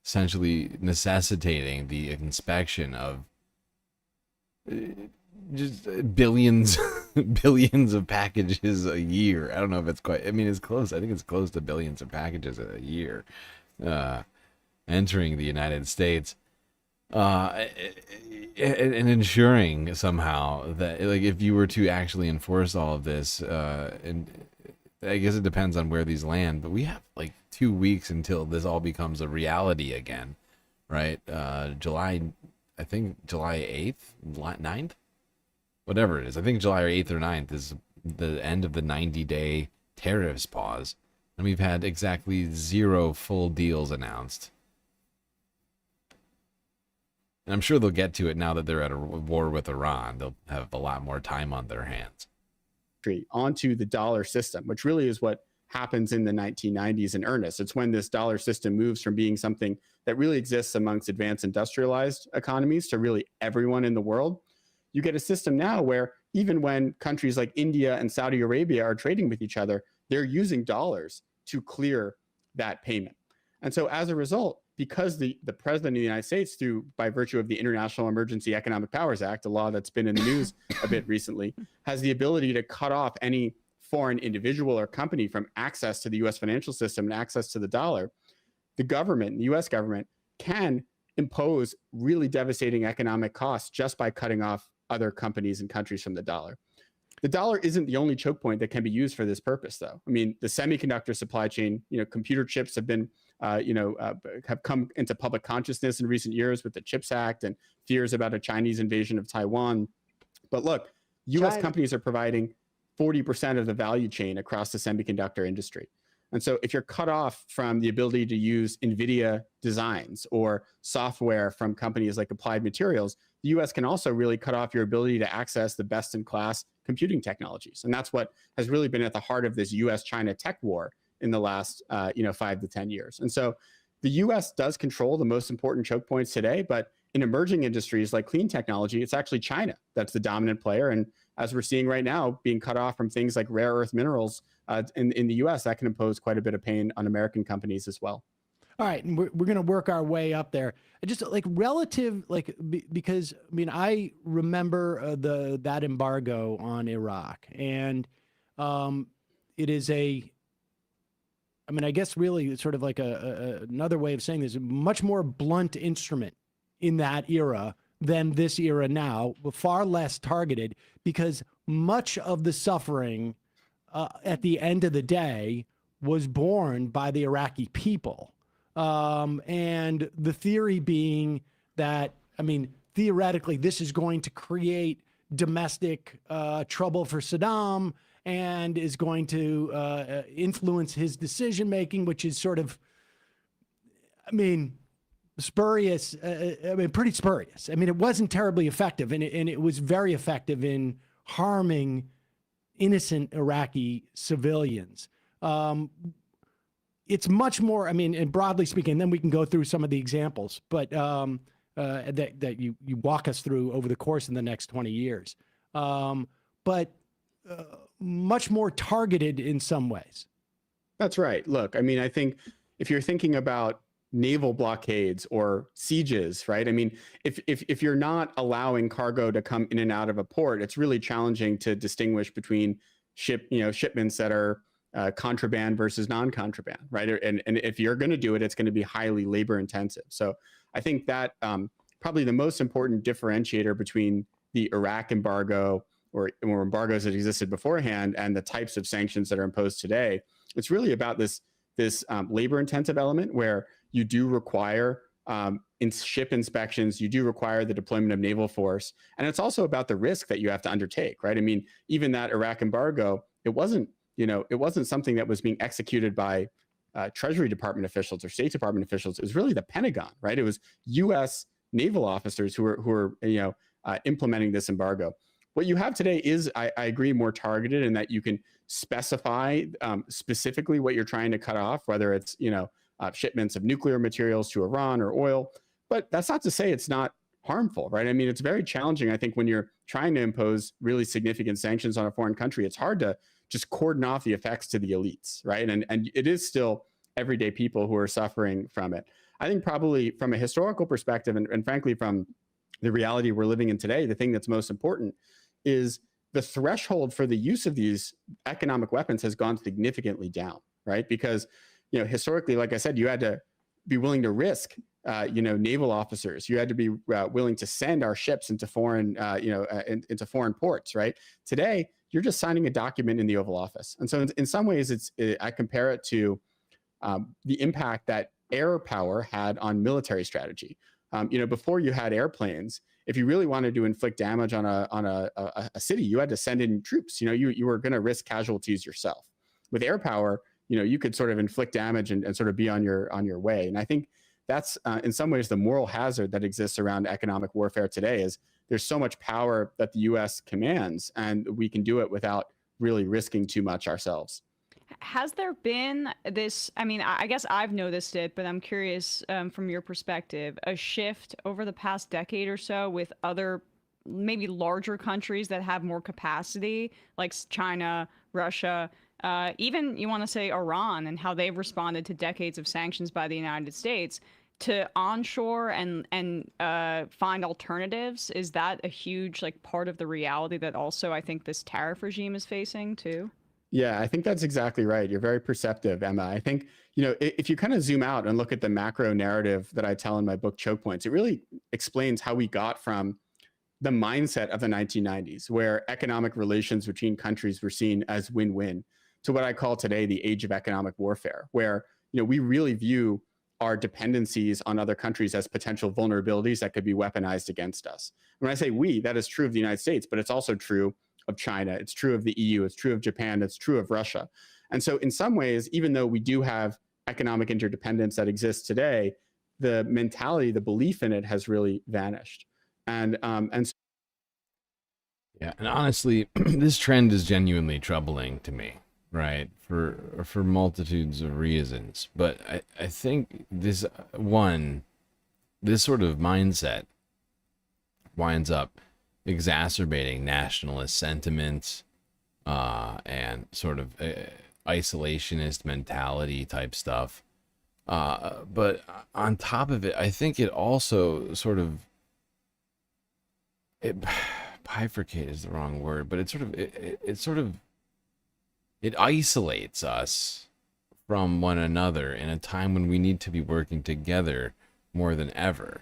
Essentially necessitating the inspection of just billions of packages a year. I don't know if it's quite, it's close. I think it's close to billions of packages a year entering the United States, and ensuring somehow that, like, if you were to actually enforce all of this, and I guess it depends on where these land, but we have like 2 weeks until this all becomes a reality again, right? July 8th, 9th, whatever it is. I think July 8th or 9th is the end of the 90-day tariffs pause, and we've had exactly 0 full deals announced. And I'm sure they'll get to it now that they're at a war with Iran. They'll have a lot more time on their hands. Onto the dollar system, which really is what happens in the 1990s in earnest. It's when this dollar system moves from being something that really exists amongst advanced industrialized economies to really everyone in the world. You get a system now where even when countries like India and Saudi Arabia are trading with each other, they're using dollars to clear that payment. And so as a result, because the president of the United States, by virtue of the International Emergency Economic Powers Act, a law that's been in the news a bit recently, has the ability to cut off any foreign individual or company from access to the US financial system and access to the dollar, the government, the US government, can impose really devastating economic costs just by cutting off other companies and countries from the dollar. The dollar isn't the only choke point that can be used for this purpose, though. I mean, the semiconductor supply chain, computer chips have been, have come into public consciousness in recent years with the CHIPS Act and fears about a Chinese invasion of Taiwan. But look, US companies are providing 40% of the value chain across the semiconductor industry. And so if you're cut off from the ability to use NVIDIA designs or software from companies like Applied Materials, the US can also really cut off your ability to access the best in class computing technologies. And that's what has really been at the heart of this US-China tech war in the last 5 to 10 years. And so the US does control the most important choke points today, but in emerging industries like clean technology, it's actually China that's the dominant player. And as we're seeing right now, being cut off from things like rare earth minerals in the US, that can impose quite a bit of pain on American companies as well. All right, and we're going to work our way up there. Just like relative, because I remember that embargo on Iraq, and it is I guess really sort of like another way of saying this, a much more blunt instrument in that era than this era now, far less targeted, because much of the suffering at the end of the day was borne by the Iraqi people. And the theory being that, I mean, theoretically, this is going to create domestic trouble for Saddam and is going to influence his decision making, which is sort of, I mean, spurious. I mean, pretty spurious. I mean, it wasn't terribly effective, and it was very effective in harming innocent Iraqi civilians. It's much more, I mean, and broadly speaking, then we can go through some of the examples, but that you walk us through over the course of the next 20 years. But much more targeted in some ways. That's right. Look, I mean, I think if you're thinking about naval blockades or sieges, right? I mean, if you're not allowing cargo to come in and out of a port, it's really challenging to distinguish between shipments that are contraband versus non-contraband, right? And if you're going to do it, it's going to be highly labor intensive. So I think that probably the most important differentiator between the Iraq embargo or embargoes that existed beforehand and the types of sanctions that are imposed today, it's really about this labor intensive element where you do require ship inspections, you do require the deployment of naval force. And it's also about the risk that you have to undertake, right? I mean, even that Iraq embargo, it wasn't something that was being executed by Treasury Department officials or State Department officials. It was really the Pentagon, right? It was U.S. naval officers who were implementing this embargo. What you have today is, I agree, more targeted in that you can specify specifically what you're trying to cut off, whether it's shipments of nuclear materials to Iran or oil. But that's not to say it's not harmful, right? I mean, it's very challenging. I think when you're trying to impose really significant sanctions on a foreign country, it's hard to just cordon off the effects to the elites, right? And it is still everyday people who are suffering from it. I think probably from a historical perspective and frankly from the reality we're living in today, the thing that's most important is the threshold for the use of these economic weapons has gone significantly down, right? Because, historically, like I said, you had to be willing to risk, naval officers. You had to be willing to send our ships into foreign, into foreign ports, right? Today, you're just signing a document in the Oval Office. And so in some ways, I compare it to the impact that air power had on military strategy. Before you had airplanes, if you really wanted to inflict damage on a city, you had to send in troops. You were going to risk casualties yourself. With air power, you could sort of inflict damage and sort of be on your way. And I think that's in some ways the moral hazard that exists around economic warfare today is there's so much power that the U.S. commands, and we can do it without really risking too much ourselves. Has there been this, I mean, I guess I've noticed it, but I'm curious from your perspective, a shift over the past decade or so with other maybe larger countries that have more capacity, like China, Russia, even you want to say Iran and how they've responded to decades of sanctions by the United States to onshore and find alternatives? Is that a huge part of the reality that also I think this tariff regime is facing too? Yeah, I think that's exactly right. You're very perceptive, Emma. I think, if you kind of zoom out and look at the macro narrative that I tell in my book, Choke Points, it really explains how we got from the mindset of the 1990s, where economic relations between countries were seen as win-win, to what I call today the age of economic warfare, where, we really view our dependencies on other countries as potential vulnerabilities that could be weaponized against us. When I say we, that is true of the United States, but it's also true of China, it's true of the EU, it's true of Japan, it's true of Russia. And so in some ways, even though we do have economic interdependence that exists today, the mentality, the belief in it has really vanished. And honestly, this trend is genuinely troubling to me, right? For multitudes of reasons. But I think this sort of mindset winds up exacerbating nationalist sentiments and sort of isolationist mentality type stuff. But on top of it, I think it also sort of bifurcate is the wrong word, but it isolates us from one another in a time when we need to be working together more than ever.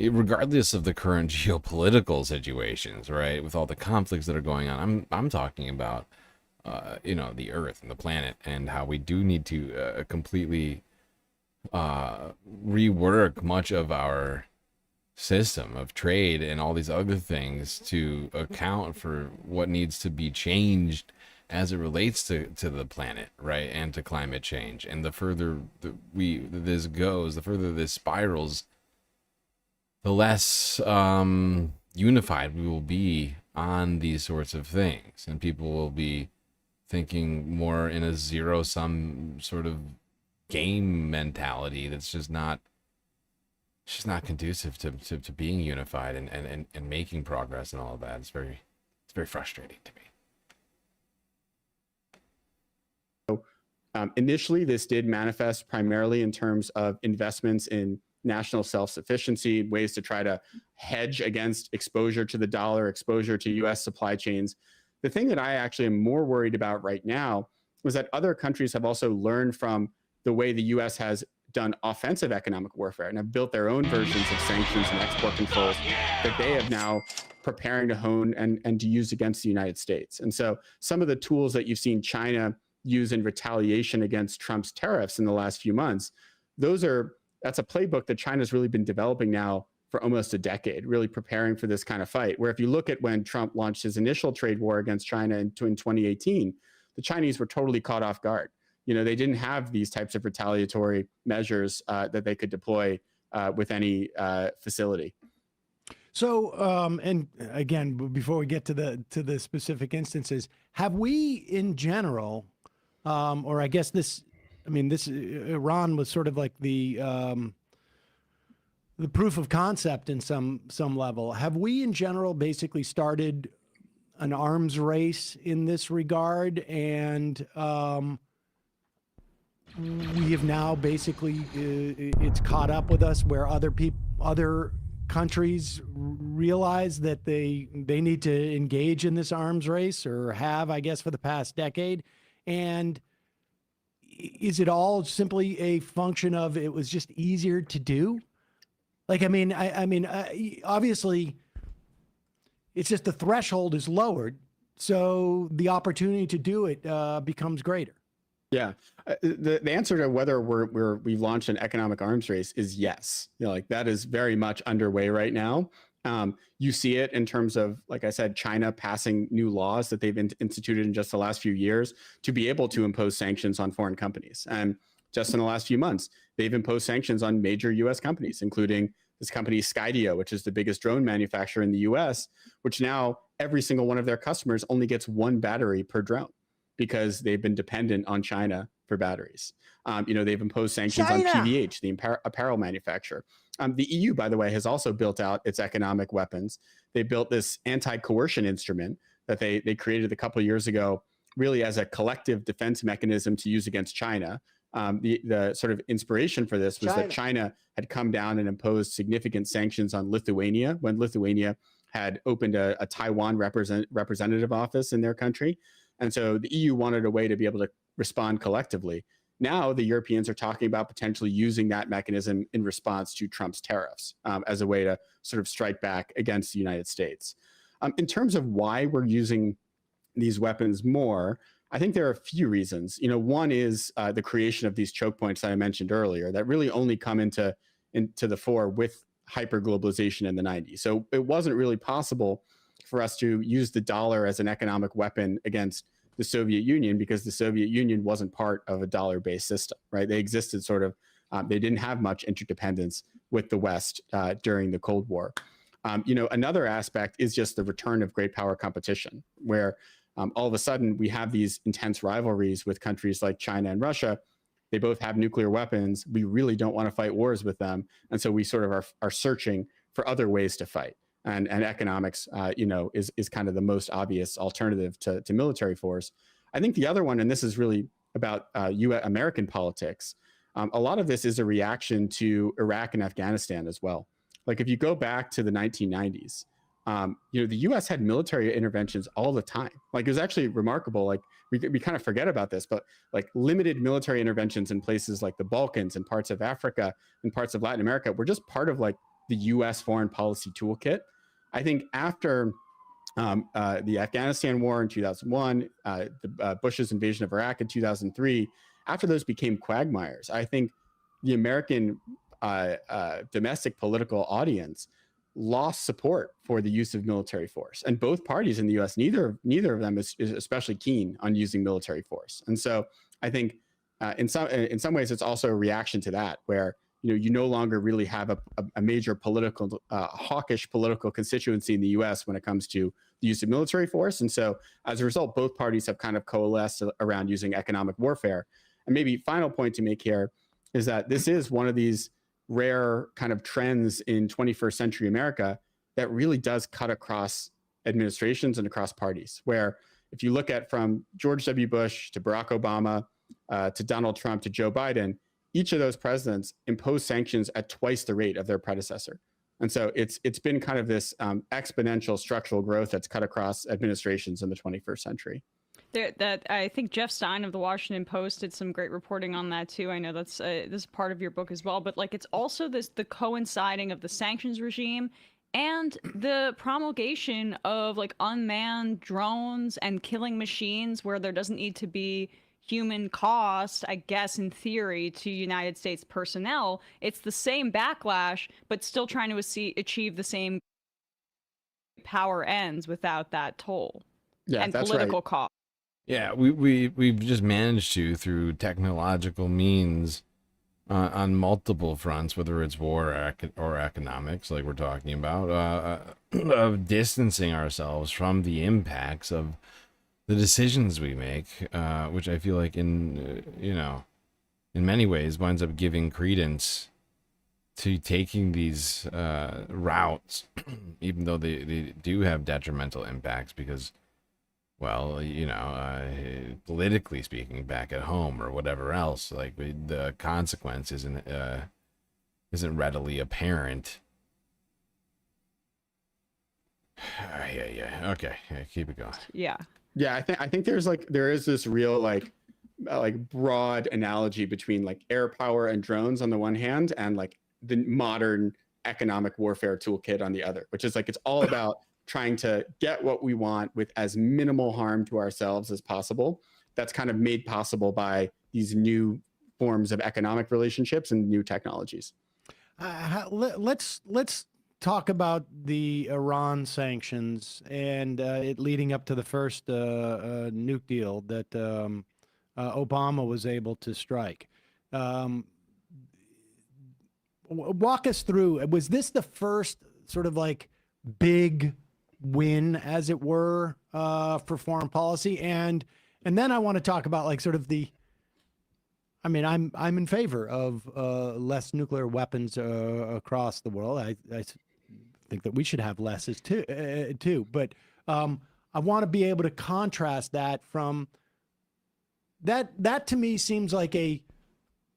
Regardless of the current geopolitical situations, right, with all the conflicts that are going on, I'm talking about, the Earth and the planet, and how we do need to completely rework much of our system of trade and all these other things to account for what needs to be changed as it relates to the planet, right, and to climate change. And the further this goes, the further this spirals, the less unified we will be on these sorts of things, and people will be thinking more in a zero-sum sort of game mentality that's just not conducive to being unified and making progress and all of that. It's very frustrating to me. Initially, this did manifest primarily in terms of investments in national self-sufficiency, ways to try to hedge against exposure to the dollar, exposure to U.S. supply chains. The thing that I actually am more worried about right now was that other countries have also learned from the way the U.S. has done offensive economic warfare and have built their own versions of sanctions and export controls that they have now preparing to hone and to use against the United States. And so some of the tools that you've seen China use in retaliation against Trump's tariffs in the last few months, that's a playbook that China's really been developing now for almost a decade, really preparing for this kind of fight. Where if you look at when Trump launched his initial trade war against China in 2018, the Chinese were totally caught off guard. You know, they didn't have these types of retaliatory measures that they could deploy with any facility. So, and again, before we get to the specific instances, have we in general, or I guess this Iran was sort of like the proof of concept in some level. Have we in general basically started an arms race in this regard, and we have now basically it's caught up with us where other countries realize that they need to engage in this arms race, or have, I guess, for the past decade? And is it all simply a function of it was just easier to do? Like, I mean, obviously, it's just the threshold is lowered, so the opportunity to do it becomes greater. Yeah, the answer to whether we've launched an economic arms race is yes. You know, like that is very much underway right now. You see it in terms of, like I said, China passing new laws that they've instituted in just the last few years to be able to impose sanctions on foreign companies. And just in the last few months, they've imposed sanctions on major U.S. companies, including this company Skydio, which is the biggest drone manufacturer in the U.S., which now every single one of their customers only gets one battery per drone, because they've been dependent on China for batteries. They've imposed sanctions on PVH, the apparel manufacturer. The EU, by the way, has also built out its economic weapons. They built this anti-coercion instrument that they created a couple of years ago, really as a collective defense mechanism to use against China. The sort of inspiration for this was that China had come down and imposed significant sanctions on Lithuania when Lithuania had opened a Taiwan representative office in their country. And so the EU wanted a way to be able to respond collectively. Now the Europeans are talking about potentially using that mechanism in response to Trump's tariffs as a way to sort of strike back against the United States. In terms of why we're using these weapons more, I think there are a few reasons. One is the creation of these choke points that I mentioned earlier that really only come into the fore with hyperglobalization in the 90s. So it wasn't really possible for us to use the dollar as an economic weapon against the Soviet Union, because the Soviet Union wasn't part of a dollar-based system, right? They existed sort of, they didn't have much interdependence with the West during the Cold War. Another aspect is just the return of great power competition, where all of a sudden we have these intense rivalries with countries like China and Russia. They both have nuclear weapons. We really don't want to fight wars with them. And so we sort of are searching for other ways to fight. And economics, is kind of the most obvious alternative to military force. I think the other one, and this is really about American politics, a lot of this is a reaction to Iraq and Afghanistan as well. Like if you go back to the 1990s, the U.S. had military interventions all the time. Like it was actually remarkable. Like we kind of forget about this, but like limited military interventions in places like the Balkans and parts of Africa and parts of Latin America were just part of like the U.S. foreign policy toolkit. I think after the Afghanistan war in 2001, Bush's invasion of Iraq in 2003, after those became quagmires, I think the American domestic political audience lost support for the use of military force, and both parties in the U.S. neither of them is especially keen on using military force. And so I think in some ways it's also a reaction to that, where you no longer really have a major political hawkish political constituency in the U.S. when it comes to the use of military force. And so as a result, both parties have kind of coalesced around using economic warfare. And maybe final point to make here is that this is one of these rare kind of trends in 21st century America that really does cut across administrations and across parties, where if you look at from George W. Bush to Barack Obama to Donald Trump to Joe Biden, each of those presidents imposed sanctions at twice the rate of their predecessor. And so it's been kind of this exponential structural growth that's cut across administrations in the 21st century. That I think Jeff Stein of the Washington Post did some great reporting on that too. I know that's this is part of your book as well, but like it's also the coinciding of the sanctions regime and the promulgation of like unmanned drones and killing machines where there doesn't need to be human cost, I guess, in theory, to United States personnel. It's the same backlash, but still trying to achieve the same power ends without that toll and that's political right. cost. Yeah, we've just managed to, through technological means, on multiple fronts, whether it's war or economics, like we're talking about, of distancing ourselves from the impacts of the decisions we make, which I feel like in many ways winds up giving credence to taking these routes, even though they do have detrimental impacts because, well, politically speaking, back at home or whatever else, like the consequence isn't readily apparent. Yeah. Okay, keep it going. Yeah. Yeah, I think there is this real like broad analogy between like air power and drones on the one hand and like the modern economic warfare toolkit on the other, which is like it's all about trying to get what we want with as minimal harm to ourselves as possible. That's kind of made possible by these new forms of economic relationships and new technologies. Let's talk about the Iran sanctions and it leading up to the first nuke deal that Obama was able to strike. Walk us through, was this the first sort of like big win, as it were, for foreign policy? And then I want to talk about like sort of I'm in favor of less nuclear weapons across the world. I think that we should have less too. But I want to be able to contrast that from that to me seems like a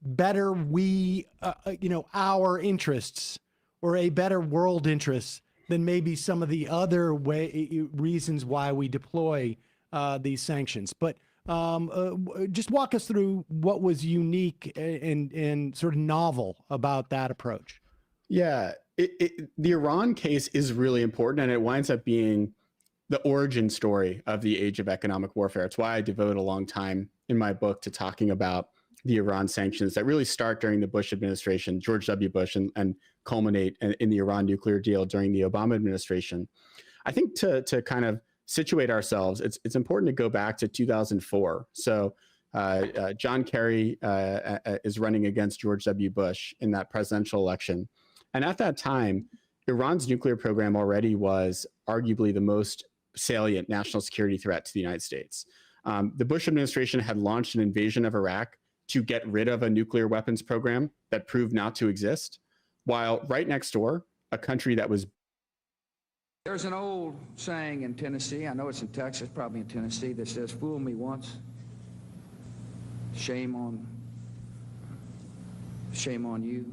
better our interests or a better world interests than maybe some of the other reasons why we deploy these sanctions. But just walk us through what was unique and sort of novel about that approach. Yeah, the Iran case is really important, and it winds up being the origin story of the age of economic warfare. It's why I devote a long time in my book to talking about the Iran sanctions that really start during the Bush administration, George W. Bush, and culminate in the Iran nuclear deal during the Obama administration. I think to kind of situate ourselves, it's important to go back to 2004. So John Kerry is running against George W. Bush in that presidential election. And at that time, Iran's nuclear program already was arguably the most salient national security threat to the United States. The Bush administration had launched an invasion of Iraq to get rid of a nuclear weapons program that proved not to exist, while right next door, a country that was... There's an old saying in Tennessee, I know it's in Texas, probably in Tennessee, that says, "Fool me once, shame on you.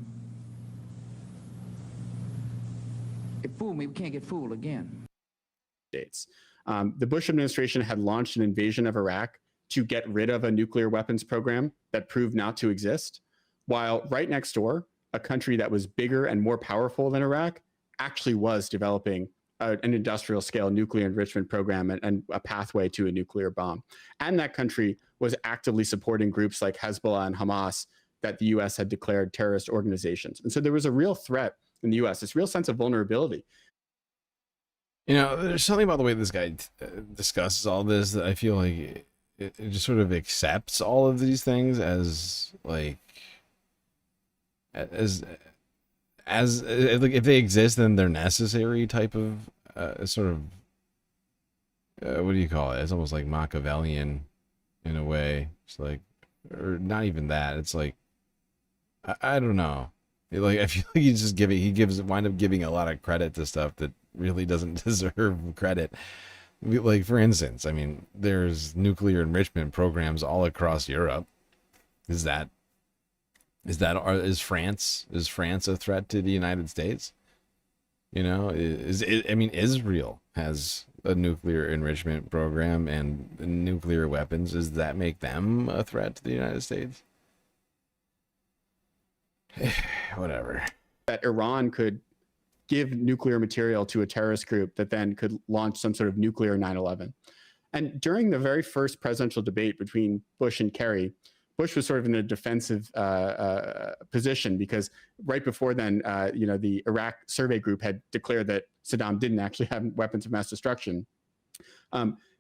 If fool me, we can't get fooled again." The Bush administration had launched an invasion of Iraq to get rid of a nuclear weapons program that proved not to exist, while right next door, a country that was bigger and more powerful than Iraq actually was developing an industrial scale nuclear enrichment program and a pathway to a nuclear bomb. And that country was actively supporting groups like Hezbollah and Hamas that the US had declared terrorist organizations. And so there was a real threat in the US, this real sense of vulnerability. You know, there's something about the way this guy discusses all this that I feel like it just sort of accepts all of these things as like, as like if they exist, then they're necessary type of sort of, what do you call it? It's almost like Machiavellian in a way. It's like, or not even that. It's like, I don't know. Like, I feel like he wind up giving a lot of credit to stuff that really doesn't deserve credit. Like, for instance, I mean, there's nuclear enrichment programs all across Europe. Is France a threat to the United States? You know, I mean, Israel has a nuclear enrichment program and nuclear weapons. Does that make them a threat to the United States? Whatever. That Iran could give nuclear material to a terrorist group that then could launch some sort of nuclear 9/11. And during the very first presidential debate between Bush and Kerry, Bush was sort of in a defensive position because right before then, the Iraq survey group had declared that Saddam didn't actually have weapons of mass destruction.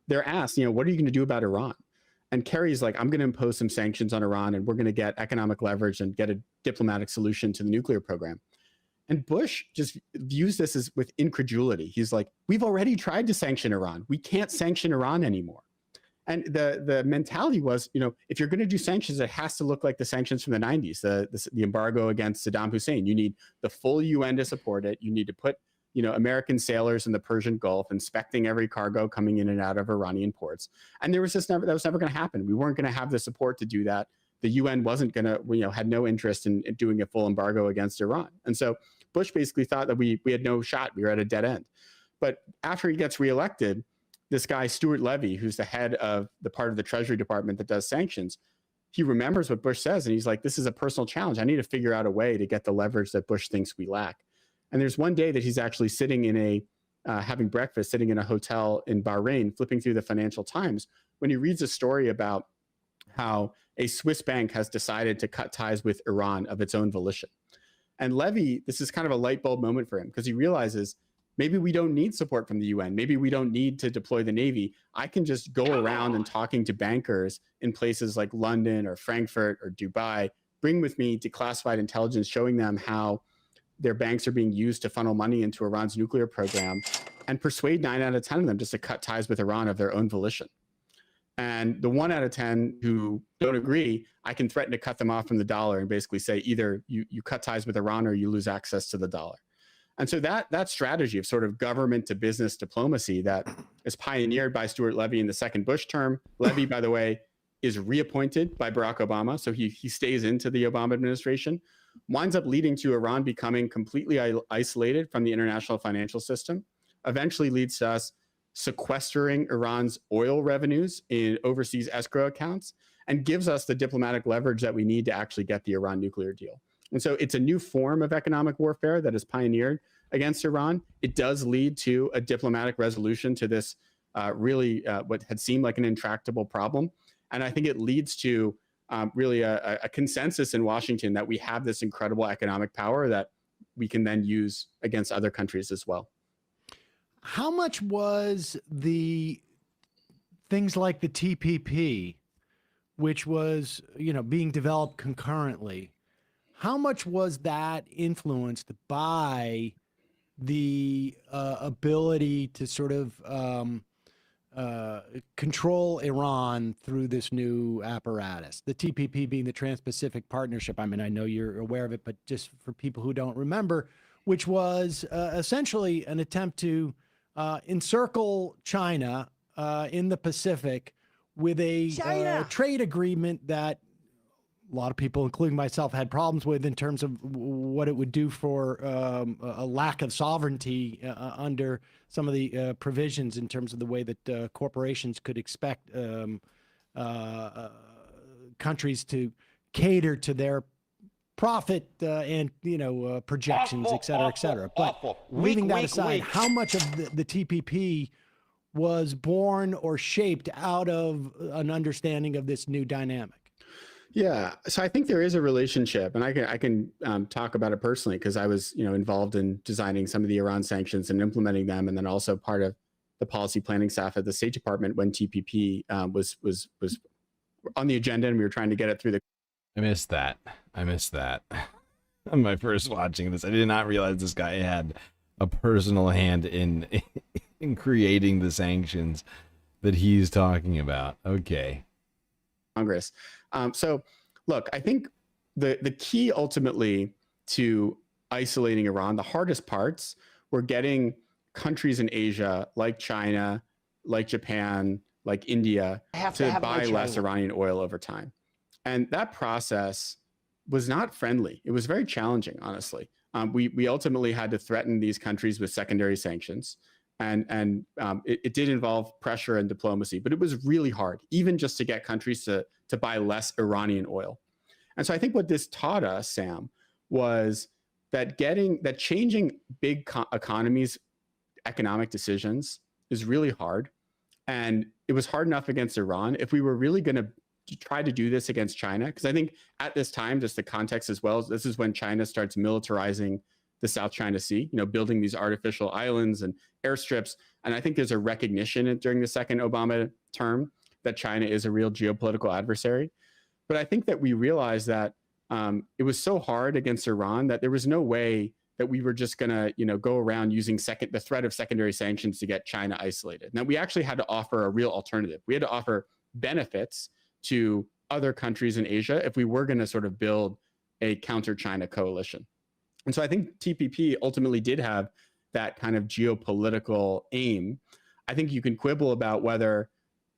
They're asked, what are you going to do about Iran? And Kerry's like, I'm going to impose some sanctions on Iran and we're going to get economic leverage and get a diplomatic solution to the nuclear program. And Bush just views this as with incredulity. He's like, we've already tried to sanction Iran. We can't sanction Iran anymore. And the mentality was, if you're going to do sanctions, it has to look like the sanctions from the 90s, the embargo against Saddam Hussein. You need the full UN to support it. You need to put, American sailors in the Persian Gulf inspecting every cargo coming in and out of Iranian ports. And that was never going to happen. We weren't going to have the support to do that. The UN wasn't going to, had no interest in doing a full embargo against Iran. And so Bush basically thought that we had no shot. We were at a dead end. But after he gets reelected, this guy, Stuart Levy, who's the head of the part of the Treasury Department that does sanctions, he remembers what Bush says. And he's like, this is a personal challenge. I need to figure out a way to get the leverage that Bush thinks we lack. And there's one day that he's actually sitting in having breakfast, sitting in a hotel in Bahrain, flipping through the Financial Times, when he reads a story about how a Swiss bank has decided to cut ties with Iran of its own volition. And Levy, this is kind of a light bulb moment for him because he realizes maybe we don't need support from the UN. Maybe we don't need to deploy the Navy. I can just go around and talking to bankers in places like London or Frankfurt or Dubai, bring with me declassified intelligence showing them how their banks are being used to funnel money into Iran's nuclear program and persuade 9 out of 10 of them just to cut ties with Iran of their own volition. And the 1 out of 10 who don't agree, I can threaten to cut them off from the dollar and basically say either you cut ties with Iran or you lose access to the dollar. And so that strategy of sort of government to business diplomacy that is pioneered by Stuart Levy in the second Bush term. Levy, by the way, is reappointed by Barack Obama. So he stays into the Obama administration, winds up leading to Iran becoming completely isolated from the international financial system, eventually leads to us sequestering Iran's oil revenues in overseas escrow accounts, and gives us the diplomatic leverage that we need to actually get the Iran nuclear deal. And so it's a new form of economic warfare that is pioneered against Iran. It does lead to a diplomatic resolution to this what had seemed like an intractable problem. And I think it leads to really a consensus in Washington that we have this incredible economic power that we can then use against other countries as well. How much was the things like the TPP, which was, being developed concurrently, how much was that influenced by the ability to sort of control Iran through this new apparatus? The TPP being the Trans-Pacific Partnership. I mean, I know you're aware of it, but just for people who don't remember, which was essentially an attempt to encircle China in the Pacific with a trade agreement that a lot of people, including myself, had problems with in terms of what it would do for a lack of sovereignty under some of the provisions in terms of the way that corporations could expect countries to cater to their profit and projections, et cetera. But leaving that aside, how much of the TPP was born or shaped out of an understanding of this new dynamic? Yeah, so I think there is a relationship, and I can talk about it personally because I was involved in designing some of the Iran sanctions and implementing them, and then also part of the policy planning staff at the State Department when TPP was on the agenda, and we were trying to get it through the. I missed that. On my first watching this, I did not realize this guy had a personal hand in creating the sanctions that he's talking about. Okay. Congress. So look, I think the key ultimately to isolating Iran, the hardest parts were getting countries in Asia like China, like Japan, like India to buy less Iranian oil over time. And that process was not friendly. It was very challenging, honestly. We ultimately had to threaten these countries with secondary sanctions. And it did involve pressure and diplomacy, but it was really hard, even just to get countries to buy less Iranian oil. And so I think what this taught us, Sam, was that changing big economies' economic decisions is really hard. And it was hard enough against Iran. If we were really going to try to do this against China, because I think at this time, just the context as well, this is when China starts militarizing the South China Sea, building these artificial islands and airstrips. And I think there's a recognition during the second Obama term that China is a real geopolitical adversary. But I think that we realized that it was so hard against Iran that there was no way that we were just going to, go around using the threat of secondary sanctions to get China isolated. Now, we actually had to offer a real alternative. We had to offer benefits to other countries in Asia if we were going to sort of build a counter-China coalition. And so I think TPP ultimately did have that kind of geopolitical aim. I think you can quibble about whether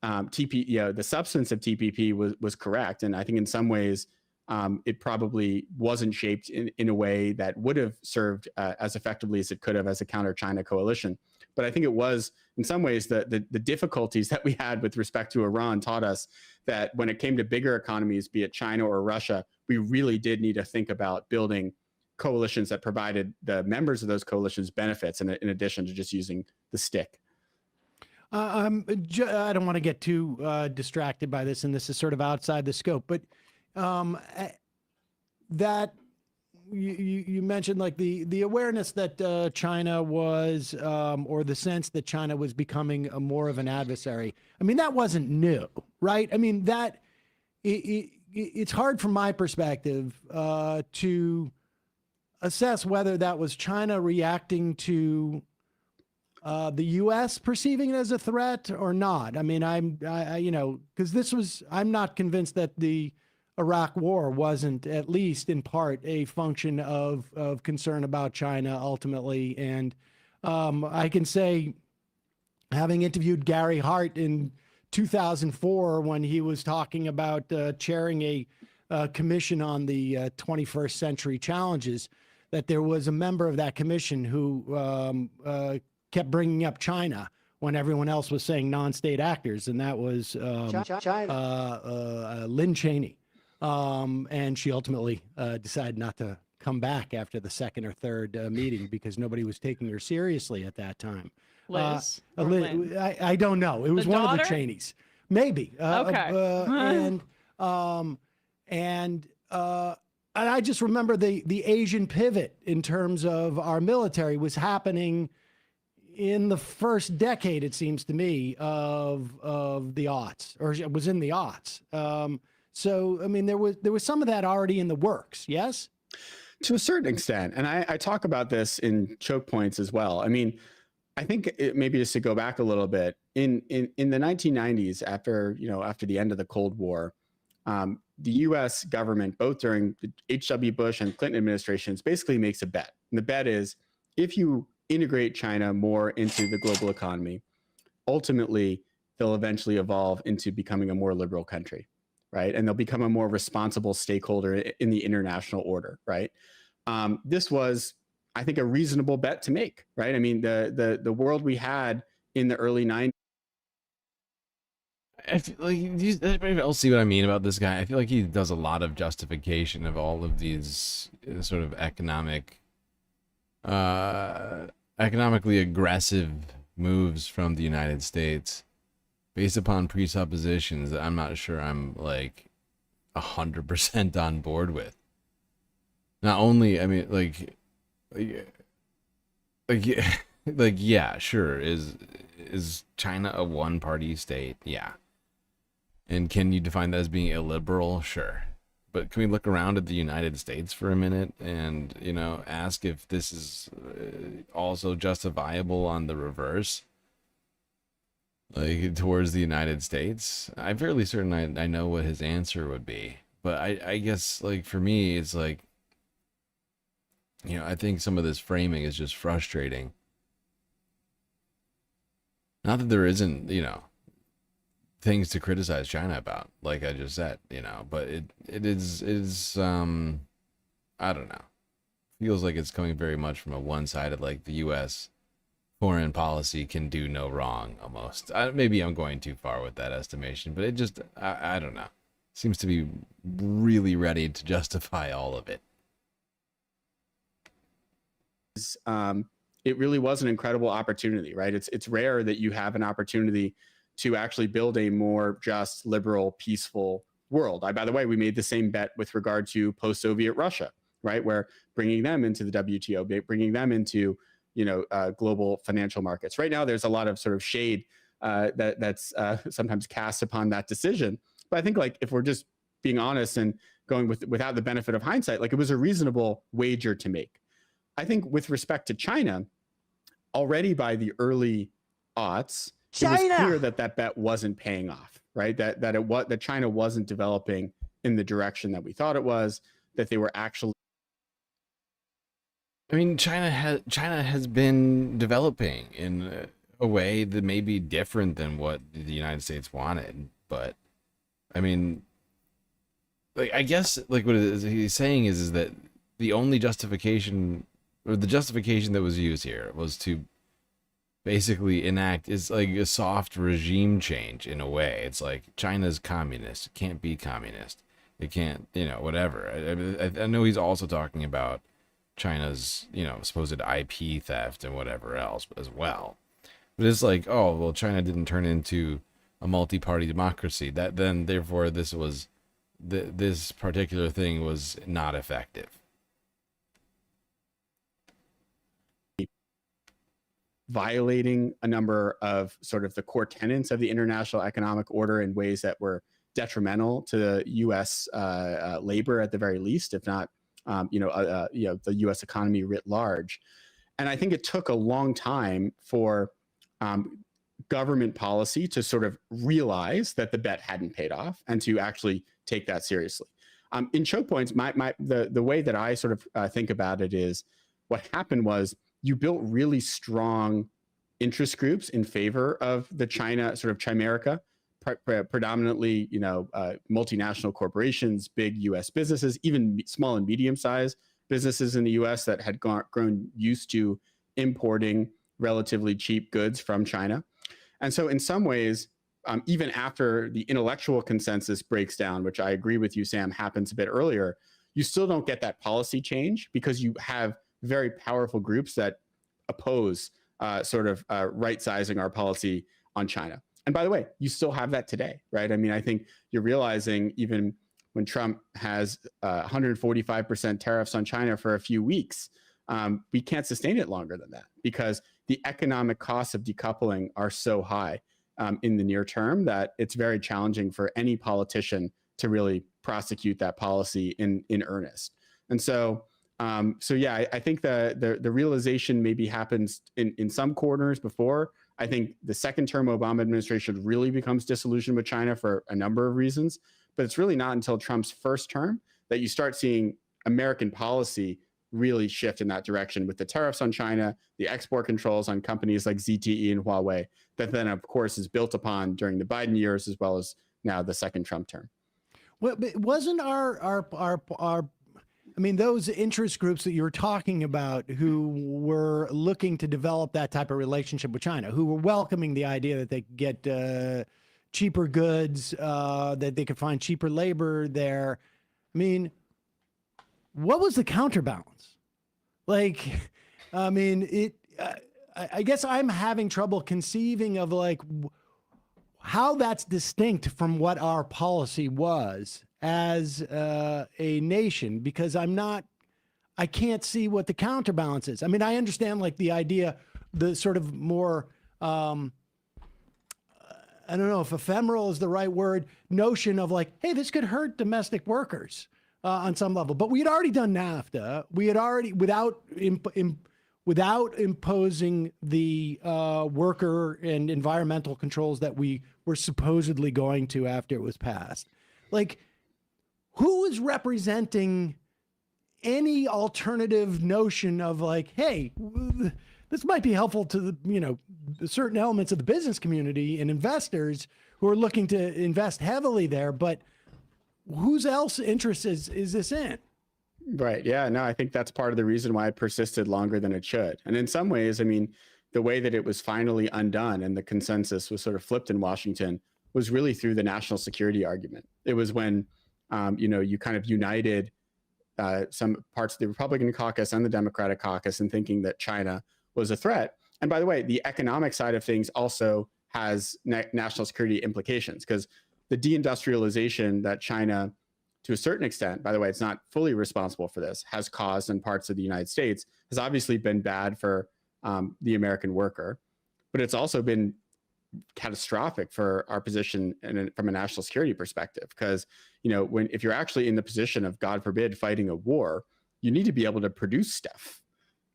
the substance of TPP was correct. And I think in some ways it probably wasn't shaped in a way that would have served as effectively as it could have as a counter-China coalition. But I think it was, in some ways, the difficulties that we had with respect to Iran taught us that when it came to bigger economies, be it China or Russia, we really did need to think about building coalitions that provided the members of those coalitions benefits in addition to just using the stick. I don't want to get too distracted by this, and this is sort of outside the scope, but that you mentioned like the awareness that China was, or the sense that China was becoming more of an adversary. I mean, that wasn't new, right? I mean, it's hard from my perspective to assess whether that was China reacting to the U.S. perceiving it as a threat or not. I mean, because I'm not convinced that the Iraq War wasn't, at least in part, a function of concern about China ultimately. And I can say, having interviewed Gary Hart in 2004 when he was talking about chairing a commission on the 21st century challenges, that there was a member of that commission who kept bringing up China when everyone else was saying non-state actors, and that was Lynn Cheney. And she ultimately decided not to come back after the second or third meeting because nobody was taking her seriously at that time. Liz? I don't know. It was one of the Cheneys. Maybe. Okay. And I just remember the Asian pivot in terms of our military was happening in the first decade, it seems to me, of the aughts, or it was in the aughts. So, I mean, there was some of that already in the works, yes? To a certain extent. And I talk about this in choke points as well. I mean, I think maybe just to go back a little bit, in the 1990s, after the end of the Cold War, the U.S. government, both during the H.W. Bush and Clinton administrations, basically makes a bet. And the bet is, if you integrate China more into the global economy, ultimately, they'll eventually evolve into becoming a more liberal country, right? And they'll become a more responsible stakeholder in the international order, right? This was, I think, a reasonable bet to make, right? I mean, the world we had in the early 90s. I feel like maybe I'll see what I mean about this guy. I feel like he does a lot of justification of all of these sort of economically aggressive moves from the United States based upon presuppositions that I'm not sure I'm like 100% on board with. Not only, I mean, yeah, sure. Is China a one-party state? Yeah. And can you define that as being illiberal? Sure. But can we look around at the United States for a minute and, you know, ask if this is also justifiable on the reverse? Like, towards the United States? I'm fairly certain I know what his answer would be. But I guess, like, for me, it's like, you know, I think some of this framing is just frustrating. Not that there isn't, you know, things to criticize China about, like I just said, you know, but it is I don't know. Feels like it's coming very much from a one-sided, like the US foreign policy can do no wrong almost. Maybe I'm going too far with that estimation, but it just I don't know. Seems to be really ready to justify all of it. It really was an incredible opportunity, right? It's rare that you have an opportunity to actually build a more just, liberal, peaceful world. By the way, we made the same bet with regard to post-Soviet Russia, right? Where bringing them into the WTO, bringing them into, you know, global financial markets. Right now, there's a lot of sort of shade that's sometimes cast upon that decision. But I think, like, if we're just being honest and going without the benefit of hindsight, like, it was a reasonable wager to make. I think with respect to China, already by the early aughts, it was clear that that bet wasn't paying off, right? That China wasn't developing in the direction that we thought it was, that they were actually. I mean, China has been developing in a way that may be different than what the United States wanted, but I mean, like, I guess, like, what he's saying is that the only justification, or the justification that was used here, was to basically enact is like a soft regime change in a way. It's like China's communist, it can't be communist, it can't, you know, whatever. I know he's also talking about China's, you know, supposed IP theft and whatever else as well. But it's like, oh well, China didn't turn into a multi-party democracy, that then therefore this was this particular thing was not effective. Violating a number of sort of the core tenets of the international economic order in ways that were detrimental to the U.S. Labor at the very least, if not, the U.S. economy writ large. And I think it took a long time for government policy to sort of realize that the bet hadn't paid off and to actually take that seriously. In choke points, the way that I sort of think about it is, what happened was, you built really strong interest groups in favor of the China sort of Chimerica, predominantly, you know, multinational corporations, big U.S. businesses, even small and medium-sized businesses in the U.S. that had grown used to importing relatively cheap goods from China. And so in some ways, even after the intellectual consensus breaks down, which I agree with you, Sam, happens a bit earlier, you still don't get that policy change because you have very powerful groups that oppose right-sizing our policy on China. And by the way, you still have that today, right? I mean, I think you're realizing even when Trump has 145% tariffs on China for a few weeks, we can't sustain it longer than that because the economic costs of decoupling are so high in the near term that it's very challenging for any politician to really prosecute that policy in earnest. And so, yeah, I think the realization maybe happens in some corners before. I think the second term Obama administration really becomes disillusioned with China for a number of reasons, but it's really not until Trump's first term that you start seeing American policy really shift in that direction with the tariffs on China, the export controls on companies like ZTE and Huawei, that then, of course, is built upon during the Biden years as well as now the second Trump term. Well, but wasn't I mean, those interest groups that you were talking about who were looking to develop that type of relationship with China, who were welcoming the idea that they could get cheaper goods, that they could find cheaper labor there. I mean, what was the counterbalance? Like, I mean, I guess I'm having trouble conceiving of like how that's distinct from what our policy was as a nation, because I can't see what the counterbalance is. I mean, I understand like the idea, the sort of more, I don't know if ephemeral is the right word, notion of like, hey, this could hurt domestic workers on some level. But we had already done NAFTA. We had already, without imposing the worker and environmental controls that we were supposedly going to after it was passed. Like, who is representing any alternative notion of like, hey, this might be helpful to the, you know, certain elements of the business community and investors who are looking to invest heavily there, but whose else interest is this in? Right. Yeah. No, I think that's part of the reason why it persisted longer than it should. And in some ways, I mean, the way that it was finally undone and the consensus was sort of flipped in Washington was really through the national security argument. It was when, you know, you kind of united some parts of the Republican caucus and the Democratic caucus in thinking that China was a threat. And by the way, the economic side of things also has national security implications, because the deindustrialization that China, to a certain extent, by the way, it's not fully responsible for this, has caused in parts of the United States, has obviously been bad for the American worker, but it's also been catastrophic for our position from a national security perspective. Because, you know, if you're actually in the position of, God forbid, fighting a war, you need to be able to produce stuff.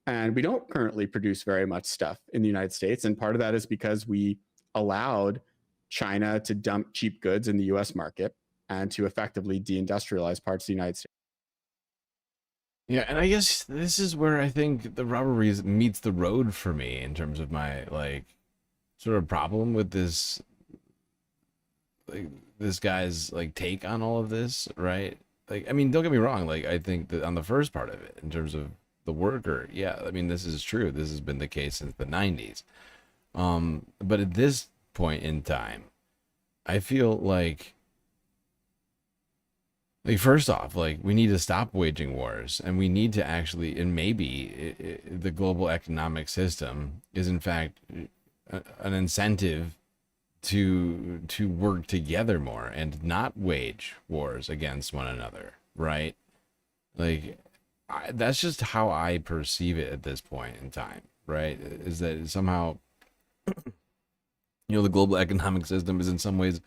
And we don't currently produce very much stuff in the United States. And part of that is because we allowed China to dump cheap goods in the US market and to effectively deindustrialize parts of the United States. Yeah, and I guess this is where I think the rubber meets the road for me in terms of my, like, sort of problem with this, like, this guy's, like, take on all of this, right? Like, I mean, don't get me wrong, like, I think that on the first part of it, in terms of the worker, yeah, I mean, this is true. This has been the case since the 90s. But at this point in time, I feel like first off, like, we need to stop waging wars, and we need to actually, and maybe the global economic system is in fact an incentive to work together more and not wage wars against one another, right? Like, that's just how I perceive it at this point in time, right? Is that somehow, you know, the global economic system is in some ways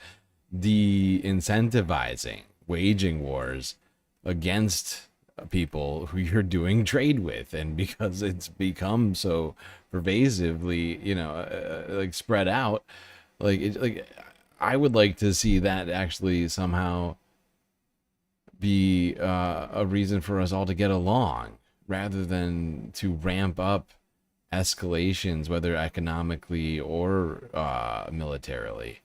de-incentivizing waging wars against people who you're doing trade with, and because it's become so pervasively, you know, like, spread out, like I would like to see that actually somehow be a reason for us all to get along, rather than to ramp up escalations, whether economically or militarily.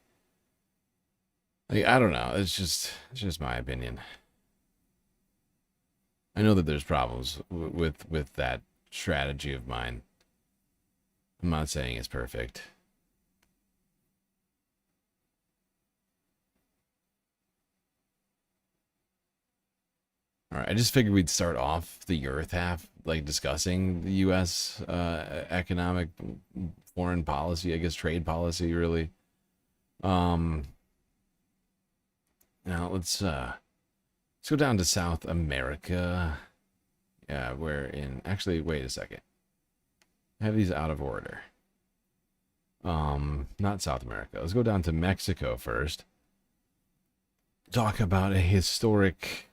Like, I don't know. It's just my opinion. I know that there's problems with that strategy of mine. I'm not saying it's perfect. All right, I just figured we'd start off the Earth half, like, discussing the U.S. Economic, foreign policy, I guess trade policy, really. Now let's go down to South America. Yeah, actually, wait a second. I have these out of order. Not South America. Let's go down to Mexico first. Talk about a historic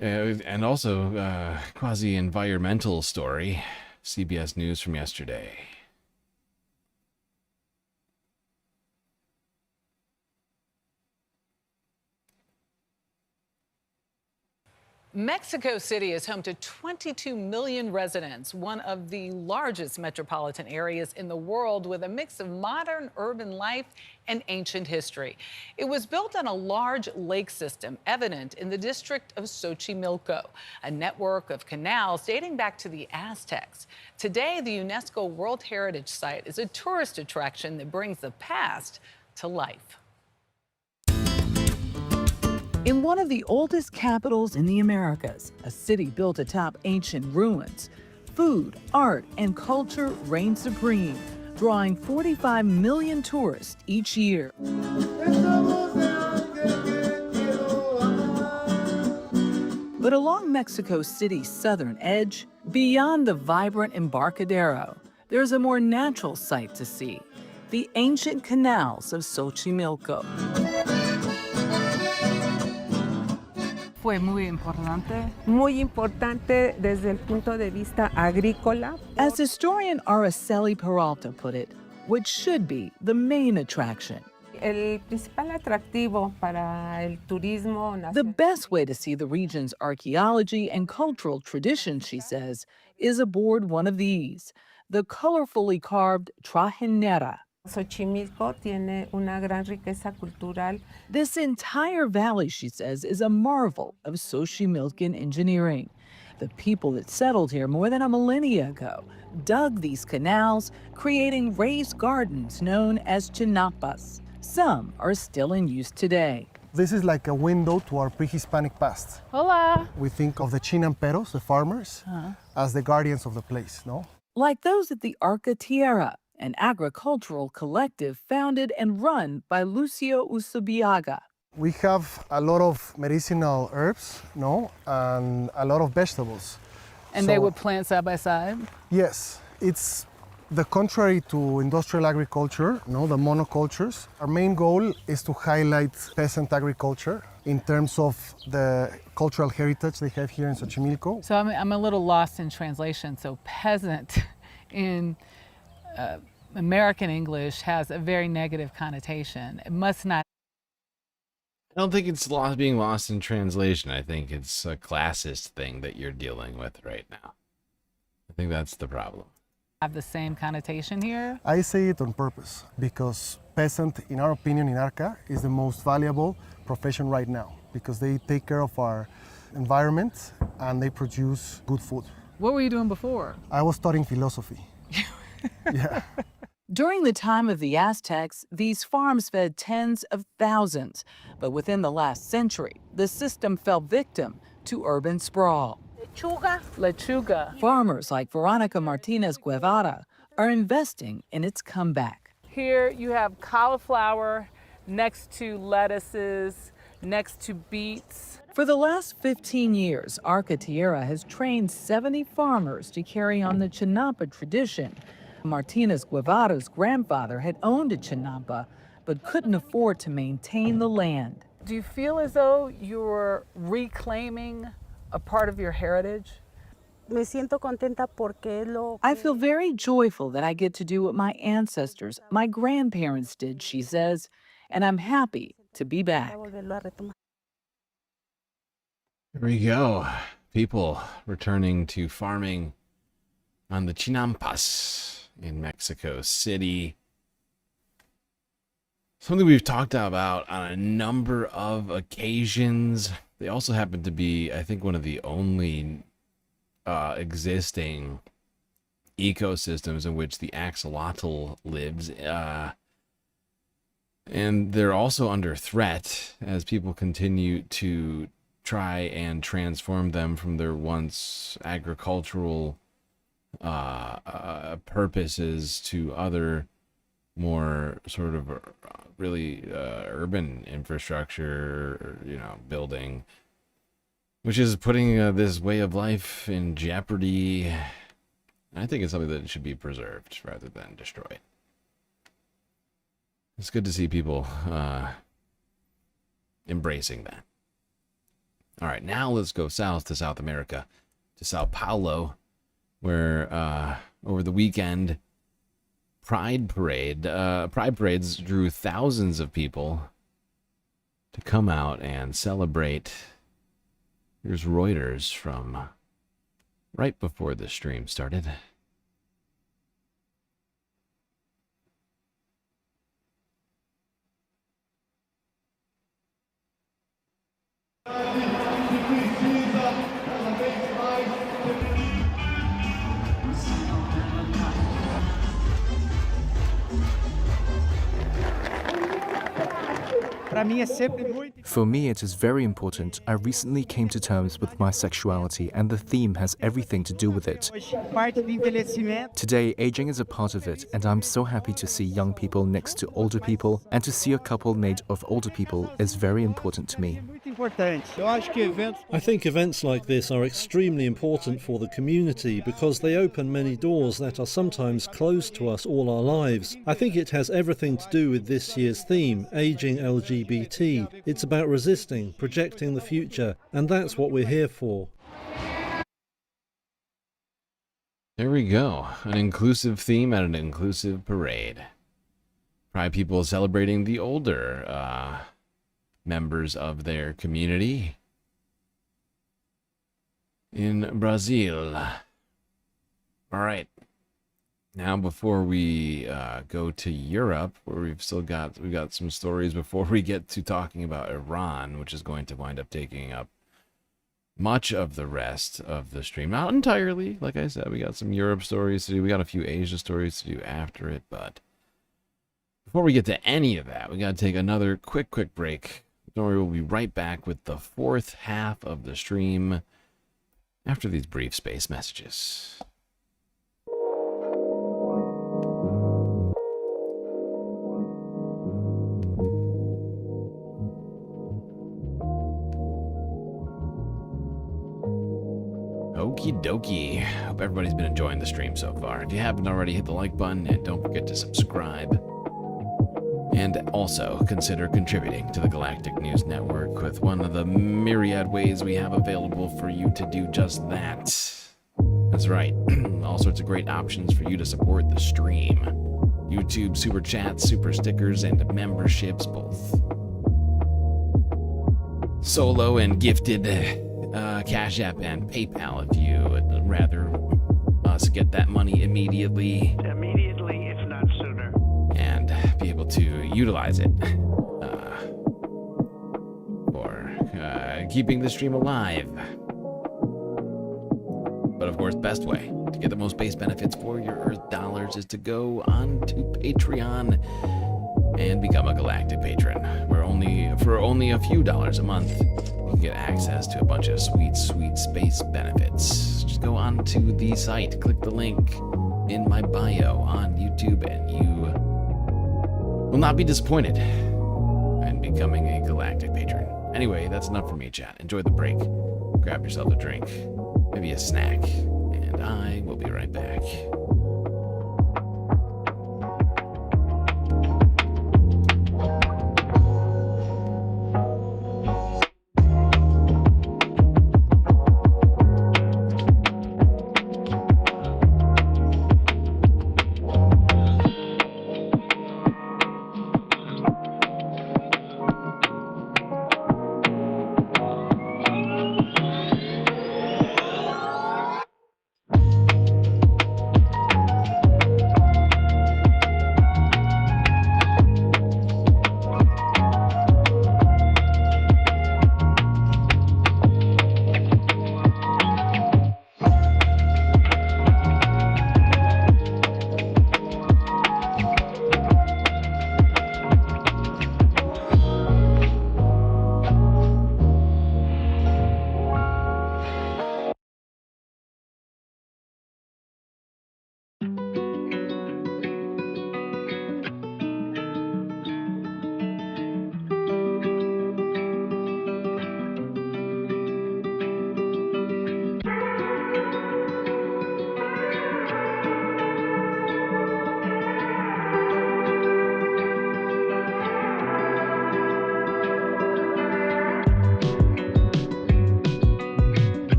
and also quasi-environmental story. CBS News from yesterday. Mexico City is home to 22 million residents, one of the largest metropolitan areas in the world, with a mix of modern urban life and ancient history. It was built on a large lake system, evident in the district of Xochimilco, a network of canals dating back to the Aztecs. Today, the UNESCO World Heritage Site is a tourist attraction that brings the past to life. In one of the oldest capitals in the Americas, a city built atop ancient ruins, food, art, and culture reign supreme, drawing 45 million tourists each year. But along Mexico City's southern edge, beyond the vibrant Embarcadero, there's a more natural sight to see: the ancient canals of Xochimilco. Fue muy importante. Muy importante desde el punto de vista agrícola. As historian Araceli Peralta put it, what should be the main attraction. El principal atractivo para el turismo nacional. The best way to see the region's archaeology and cultural traditions, she says, is aboard one of these, the colorfully carved trajinera. Xochimilco tiene una gran riqueza cultural. This entire valley, she says, is a marvel of Xochimilcan engineering. The people that settled here more than a millennia ago dug these canals, creating raised gardens known as chinampas. Some are still in use today. This is like a window to our pre-Hispanic past. Hola. We think of the chinamperos, the farmers, as the guardians of the place, no? Like those at the Arca Tierra, an agricultural collective founded and run by Lucio Usubiaga. We have a lot of medicinal herbs, no, and a lot of vegetables. And they would plant side by side? Yes, it's the contrary to industrial agriculture, no, the monocultures. Our main goal is to highlight peasant agriculture in terms of the cultural heritage they have here in Xochimilco. So I'm a little lost in translation. So peasant in American English has a very negative connotation. It must not. I don't think it's being lost in translation. I think it's a classist thing that you're dealing with right now. I think that's the problem. Have the same connotation here? I say it on purpose because peasant, in our opinion, in Arca, is the most valuable profession right now because they take care of our environment and they produce good food. What were you doing before? I was studying philosophy. Yeah. During the time of the Aztecs, these farms fed tens of thousands. But within the last century, the system fell victim to urban sprawl. Lechuga. Farmers like Veronica Martinez Guevara are investing in its comeback. Here you have cauliflower next to lettuces, next to beets. For the last 15 years, Arca Tierra has trained 70 farmers to carry on the chinampa tradition. Martinez Guevara's grandfather had owned a chinampa, but couldn't afford to maintain the land. Do you feel as though you're reclaiming a part of your heritage? Me siento contenta porque es lo. I feel very joyful that I get to do what my ancestors, my grandparents did, she says, and I'm happy to be back. Here we go. People returning to farming on the chinampas in Mexico City. Something we've talked about on a number of occasions. They also happen to be, I think, one of the only existing ecosystems in which the axolotl lives. And they're also under threat as people continue to try and transform them from their once agricultural purposes to other more sort of really urban infrastructure, building, which is putting this way of life in jeopardy. I think it's something that should be preserved rather than destroyed. It's good to see people embracing that. All right, now let's go south to South America, to Sao Paulo, where over the weekend, Pride parades drew thousands of people to come out and celebrate. Here's Reuters from right before the stream started. For me, it is very important. I recently came to terms with my sexuality, and the theme has everything to do with it. Today, aging is a part of it, and I'm so happy to see young people next to older people, and to see a couple made of older people is very important to me. I think events like this are extremely important for the community because they open many doors that are sometimes closed to us all our lives. I think it has everything to do with this year's theme, Aging LGBT. It's about resisting, projecting the future, and that's what we're here for. There we go. An inclusive theme at an inclusive parade. Pride people celebrating the older members of their community in Brazil. All right. Now, before we go to Europe, where we've got some stories before we get to talking about Iran, which is going to wind up taking up much of the rest of the stream. Not entirely, like I said, we got some Europe stories to do. We got a few Asia stories to do after it, but before we get to any of that, we got to take another quick break. Don't worry, we'll be right back with the fourth half of the stream after these brief space messages. Okie dokie. Hope everybody's been enjoying the stream so far. If you haven't already, hit the like button and don't forget to subscribe. And also consider contributing to the Galactic News Network with one of the myriad ways we have available for you to do just that. That's right. All sorts of great options for you to support the stream. YouTube super chats, super stickers, and memberships, both solo and gifted. Cash App and PayPal if you would rather us get that money immediately. Immediately, if not sooner. And be able to utilize it for keeping the stream alive. But of course, best way to get the most base benefits for your Earth dollars is to go on to Patreon and become a Galactic patron, where for only a few dollars a month, you can get access to a bunch of sweet space benefits. Just go on to the site, click the link in my bio on YouTube, and you will not be disappointed in becoming a Galactic patron. Anyway, that's enough for me, chat. Enjoy the break. Grab yourself a drink, maybe a snack, and I will be right back.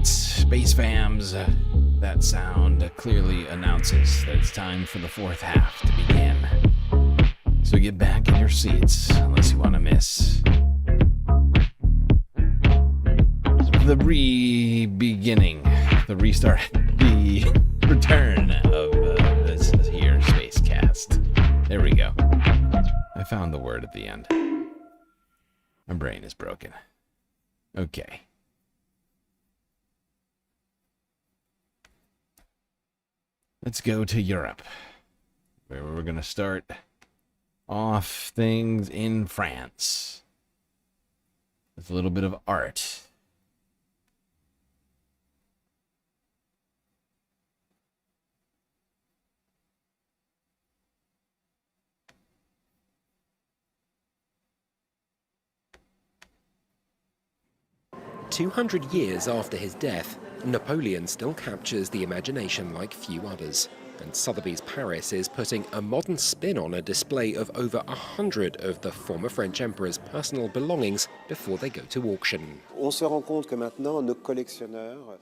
Space fams, that sound clearly announces that it's time for the fourth half to begin. So get back in your seats, unless you want to miss the re-beginning, the restart, the return of this here spacecast. There we go. I found the word at the end. My brain is broken. Okay. Let's go to Europe, where we're going to start off things in France with a little bit of art. "200 years after his death, Napoleon still captures the imagination like few others. And Sotheby's Paris is putting a modern spin on a display of over 100 of the former French emperor's personal belongings before they go to auction.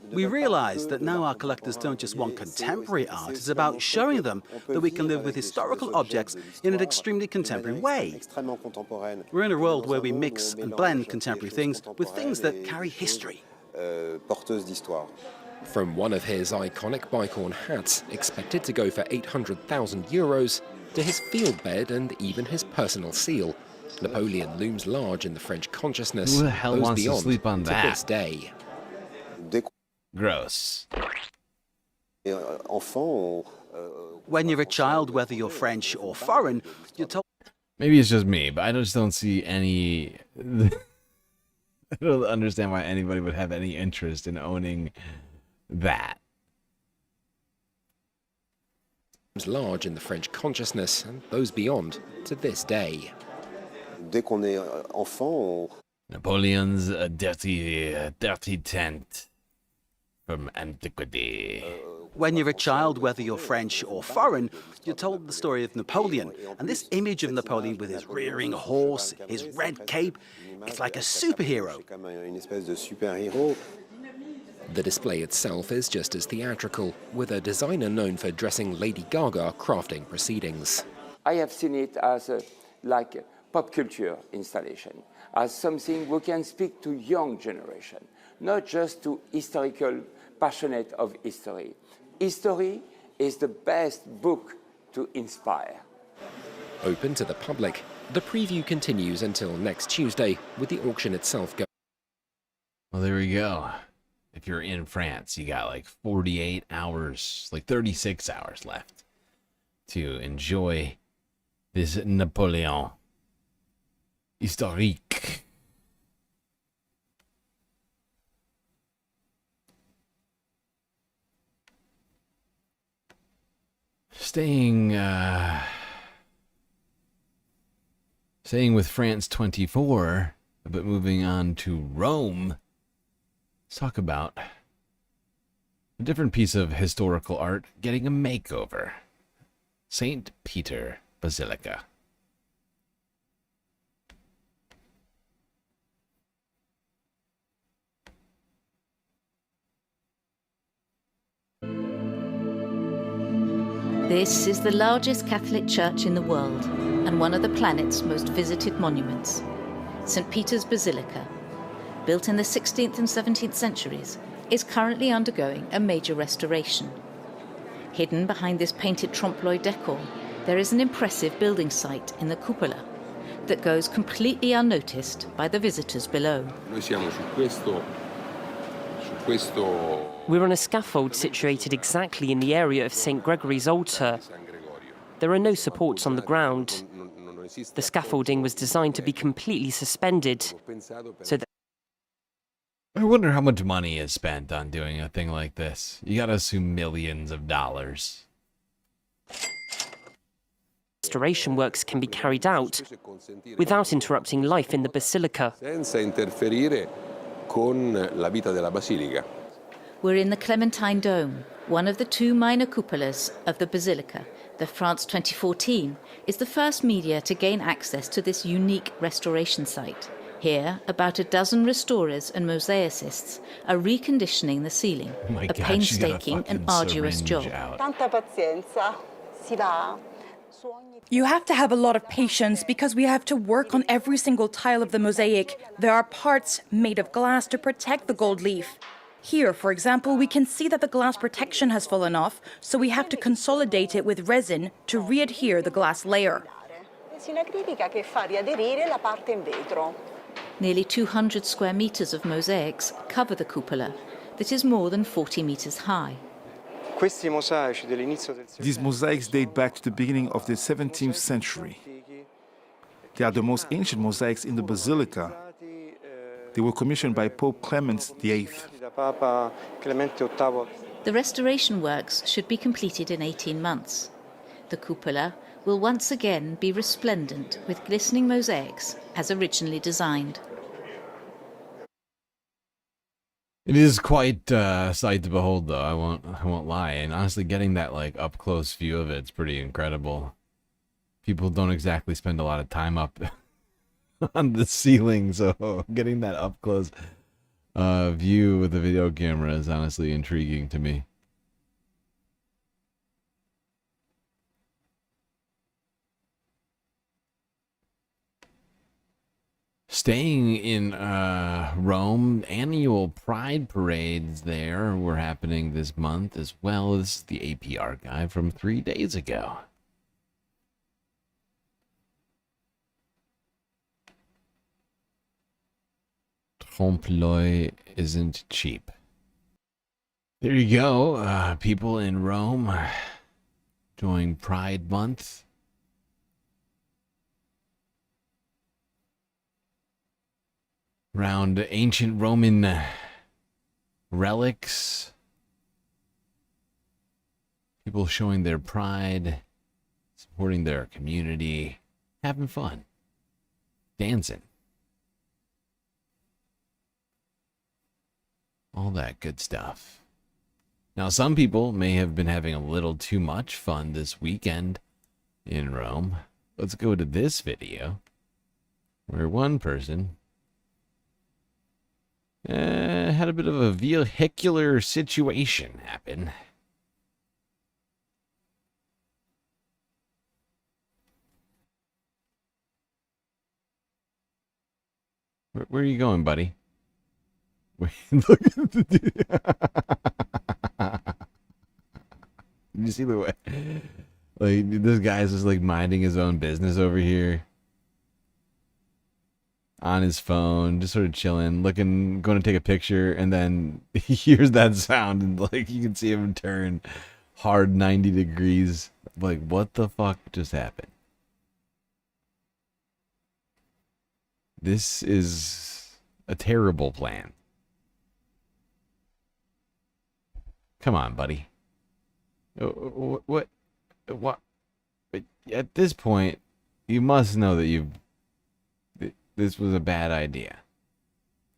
We realise that now our collectors don't just want contemporary art, it's about showing them that we can live with historical objects in an extremely contemporary way. We're in a world where we mix and blend contemporary things with things that carry history. From one of his iconic bicorn hats, expected to go for €800,000, to his field bed and even his personal seal, Napoleon looms large in the French consciousness. Who the hell goes wants to beyond sleep on that? this day. Gross. When you're a child, whether you're French or foreign, you're told... Maybe it's just me, but I just don't see any... I don't understand why anybody would have any interest in owning that. Large in the French consciousness and those beyond to this day. Napoleon's dirty tent from antiquity. When you're a child, whether you're French or foreign, you're told the story of Napoleon. And this image of Napoleon with his rearing horse, his red cape, it's like a superhero. The display itself is just as theatrical, with a designer known for dressing Lady Gaga crafting proceedings. I have seen it as a pop culture installation, as something we can speak to young generation, not just to historical passionate of history. History is the best book to inspire. Open to the public, the preview continues until next Tuesday, with the auction itself going. Well, there we go. If you're in France, you got like 48 hours, like 36 hours left to enjoy this Napoleon historique. Staying with France 24, but moving on to Rome. Let's talk about a different piece of historical art getting a makeover. St. Peter Basilica. This is the largest Catholic church in the world and one of the planet's most visited monuments. St. Peter's Basilica, built in the 16th and 17th centuries, is currently undergoing a major restoration. Hidden behind this painted trompe-l'oeil decor, there is an impressive building site in the cupola that goes completely unnoticed by the visitors below. We're on a scaffold situated exactly in the area of St. Gregory's altar. There are no supports on the ground. The scaffolding was designed to be completely suspended, so that... I wonder how much money is spent on doing a thing like this. You gotta assume millions of dollars. Restoration works can be carried out without interrupting life in the basilica. We're in the Clementine Dome, one of the two minor cupolas of the basilica. The France 2014 is the first media to gain access to this unique restoration site, Here, about a dozen restorers and mosaicists are reconditioning the ceiling, Oh my a God, she's got a painstaking and fucking arduous syringe job. out. Tanta pazienza, si va. You have to have a lot of patience because we have to work on every single tile of the mosaic. There are parts made of glass to protect the gold leaf. Here, for example, we can see that the glass protection has fallen off, so we have to consolidate it with resin to re-adhere the glass layer. Resina critica che fa riaderire la parte in vetro. Nearly 200 square meters of mosaics cover the cupola that is more than 40 meters high. These mosaics date back to the beginning of the 17th century. They are the most ancient mosaics in the basilica. They were commissioned by Pope Clement VIII. The restoration works should be completed in 18 months. The cupola will once again be resplendent with glistening mosaics as originally designed. It is quite a sight to behold, though. I won't lie. And honestly, getting that like up close view of it's pretty incredible. People don't exactly spend a lot of time up on the ceiling, so getting that up close view with the video camera is honestly intriguing to me. Staying in Rome, annual Pride parades there were happening this month as well. This is the AP archive from 3 days ago. Trompe-l'oeil isn't cheap. There you go. People in Rome during Pride Month. Around ancient Roman relics. People showing their pride, supporting their community, having fun, dancing. All that good stuff. Now, some people may have been having a little too much fun this weekend in Rome. Let's go to this video where one person had a bit of a vehicular situation happen. Where are you going, buddy? Wait, look at the dude. Did you see the way? Like, this guy's just like minding his own business over here. On his phone, just sort of chilling, looking, going to take a picture, and then he hears that sound, and like you can see him turn hard 90 degrees. Like, what the fuck just happened? This is a terrible plan. Come on, buddy. What? At this point, you must know that this was a bad idea,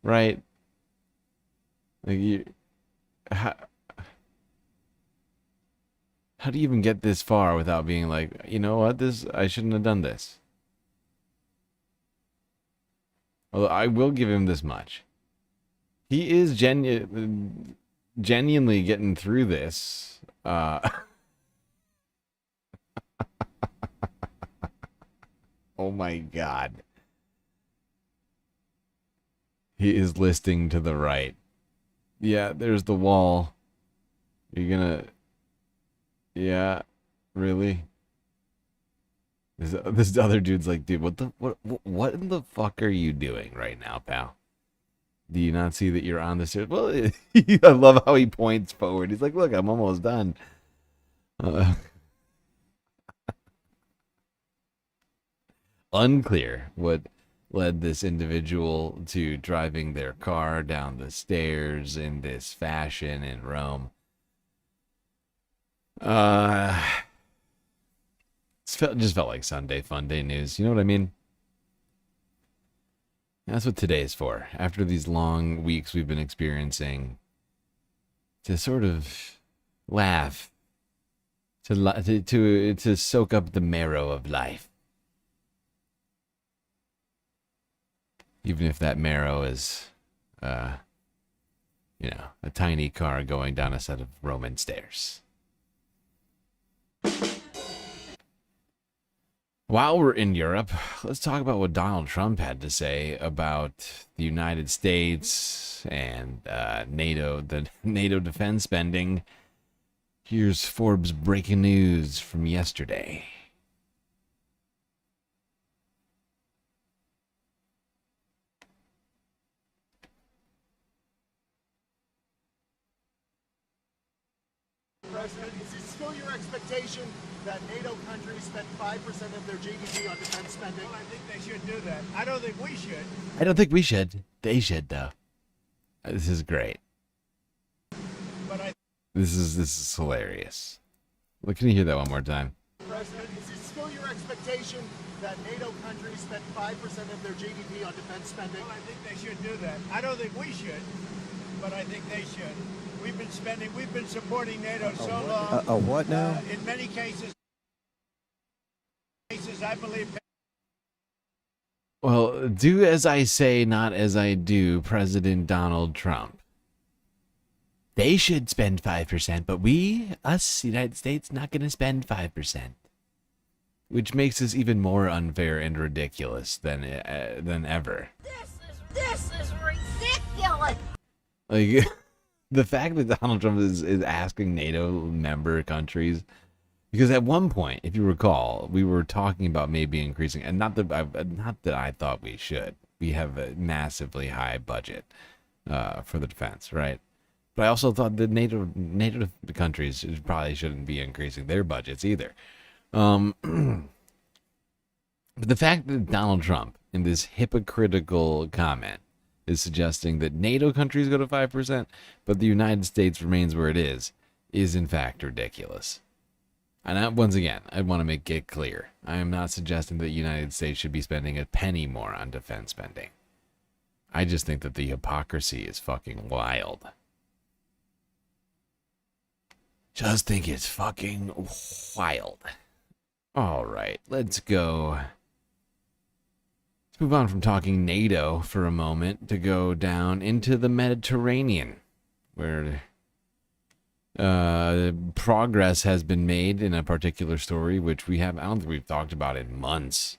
right? Like, how do you even get this far without being like, you know what, I shouldn't have done this? Although I will give him this much. He is genuinely getting through this. Oh my God. He is listing to the right. Yeah, there's the wall. You're gonna... Yeah, really? This other dude's like, dude, what in the fuck are you doing right now, pal? Do you not see that you're on the stairs? Well, I love how he points forward. He's like, look, I'm almost done. Unclear what led this individual to driving their car down the stairs in this fashion in Rome. Just felt like Sunday Funday news. You know what I mean? That's what today's for. After these long weeks we've been experiencing, to sort of laugh, to soak up the marrow of life. Even if that marrow is, you know, a tiny car going down a set of Roman stairs. While we're in Europe, let's talk about what Donald Trump had to say about the United States and NATO, the NATO defense spending. Here's Forbes breaking news from yesterday. President, is it still your expectation that NATO countries spend 5% of their GDP on defense spending? Well, I think they should do that. I don't think we should. I don't think we should. They should, though. This is great. But this is hilarious. Look, can you hear that one more time? President, is it still your expectation that NATO countries spend 5% of their GDP on defense spending? Well, I think they should do that. I don't think we should, but I think they should. We've been supporting NATO so long. What now? In many cases, I believe. Well, do as I say, not as I do, President Donald Trump. They should spend 5%, but we, us, United States, not going to spend 5%. Which makes this even more unfair and ridiculous than ever. This is ridiculous. Like, the fact that Donald Trump is asking NATO member countries, because at one point, if you recall, we were talking about maybe increasing, and not that I thought we should. We have a massively high budget for the defense, right? But I also thought that NATO countries probably shouldn't be increasing their budgets either. But the fact that Donald Trump, in this hypocritical comment, is suggesting that NATO countries go to 5%, but the United States remains where it is in fact ridiculous. And once again, I want to make it clear. I am not suggesting that the United States should be spending a penny more on defense spending. I just think that the hypocrisy is fucking wild. Just think it's fucking wild. All right, let's go. Let's move on from talking NATO for a moment to go down into the Mediterranean, where progress has been made in a particular story, which I don't think we've talked about in months.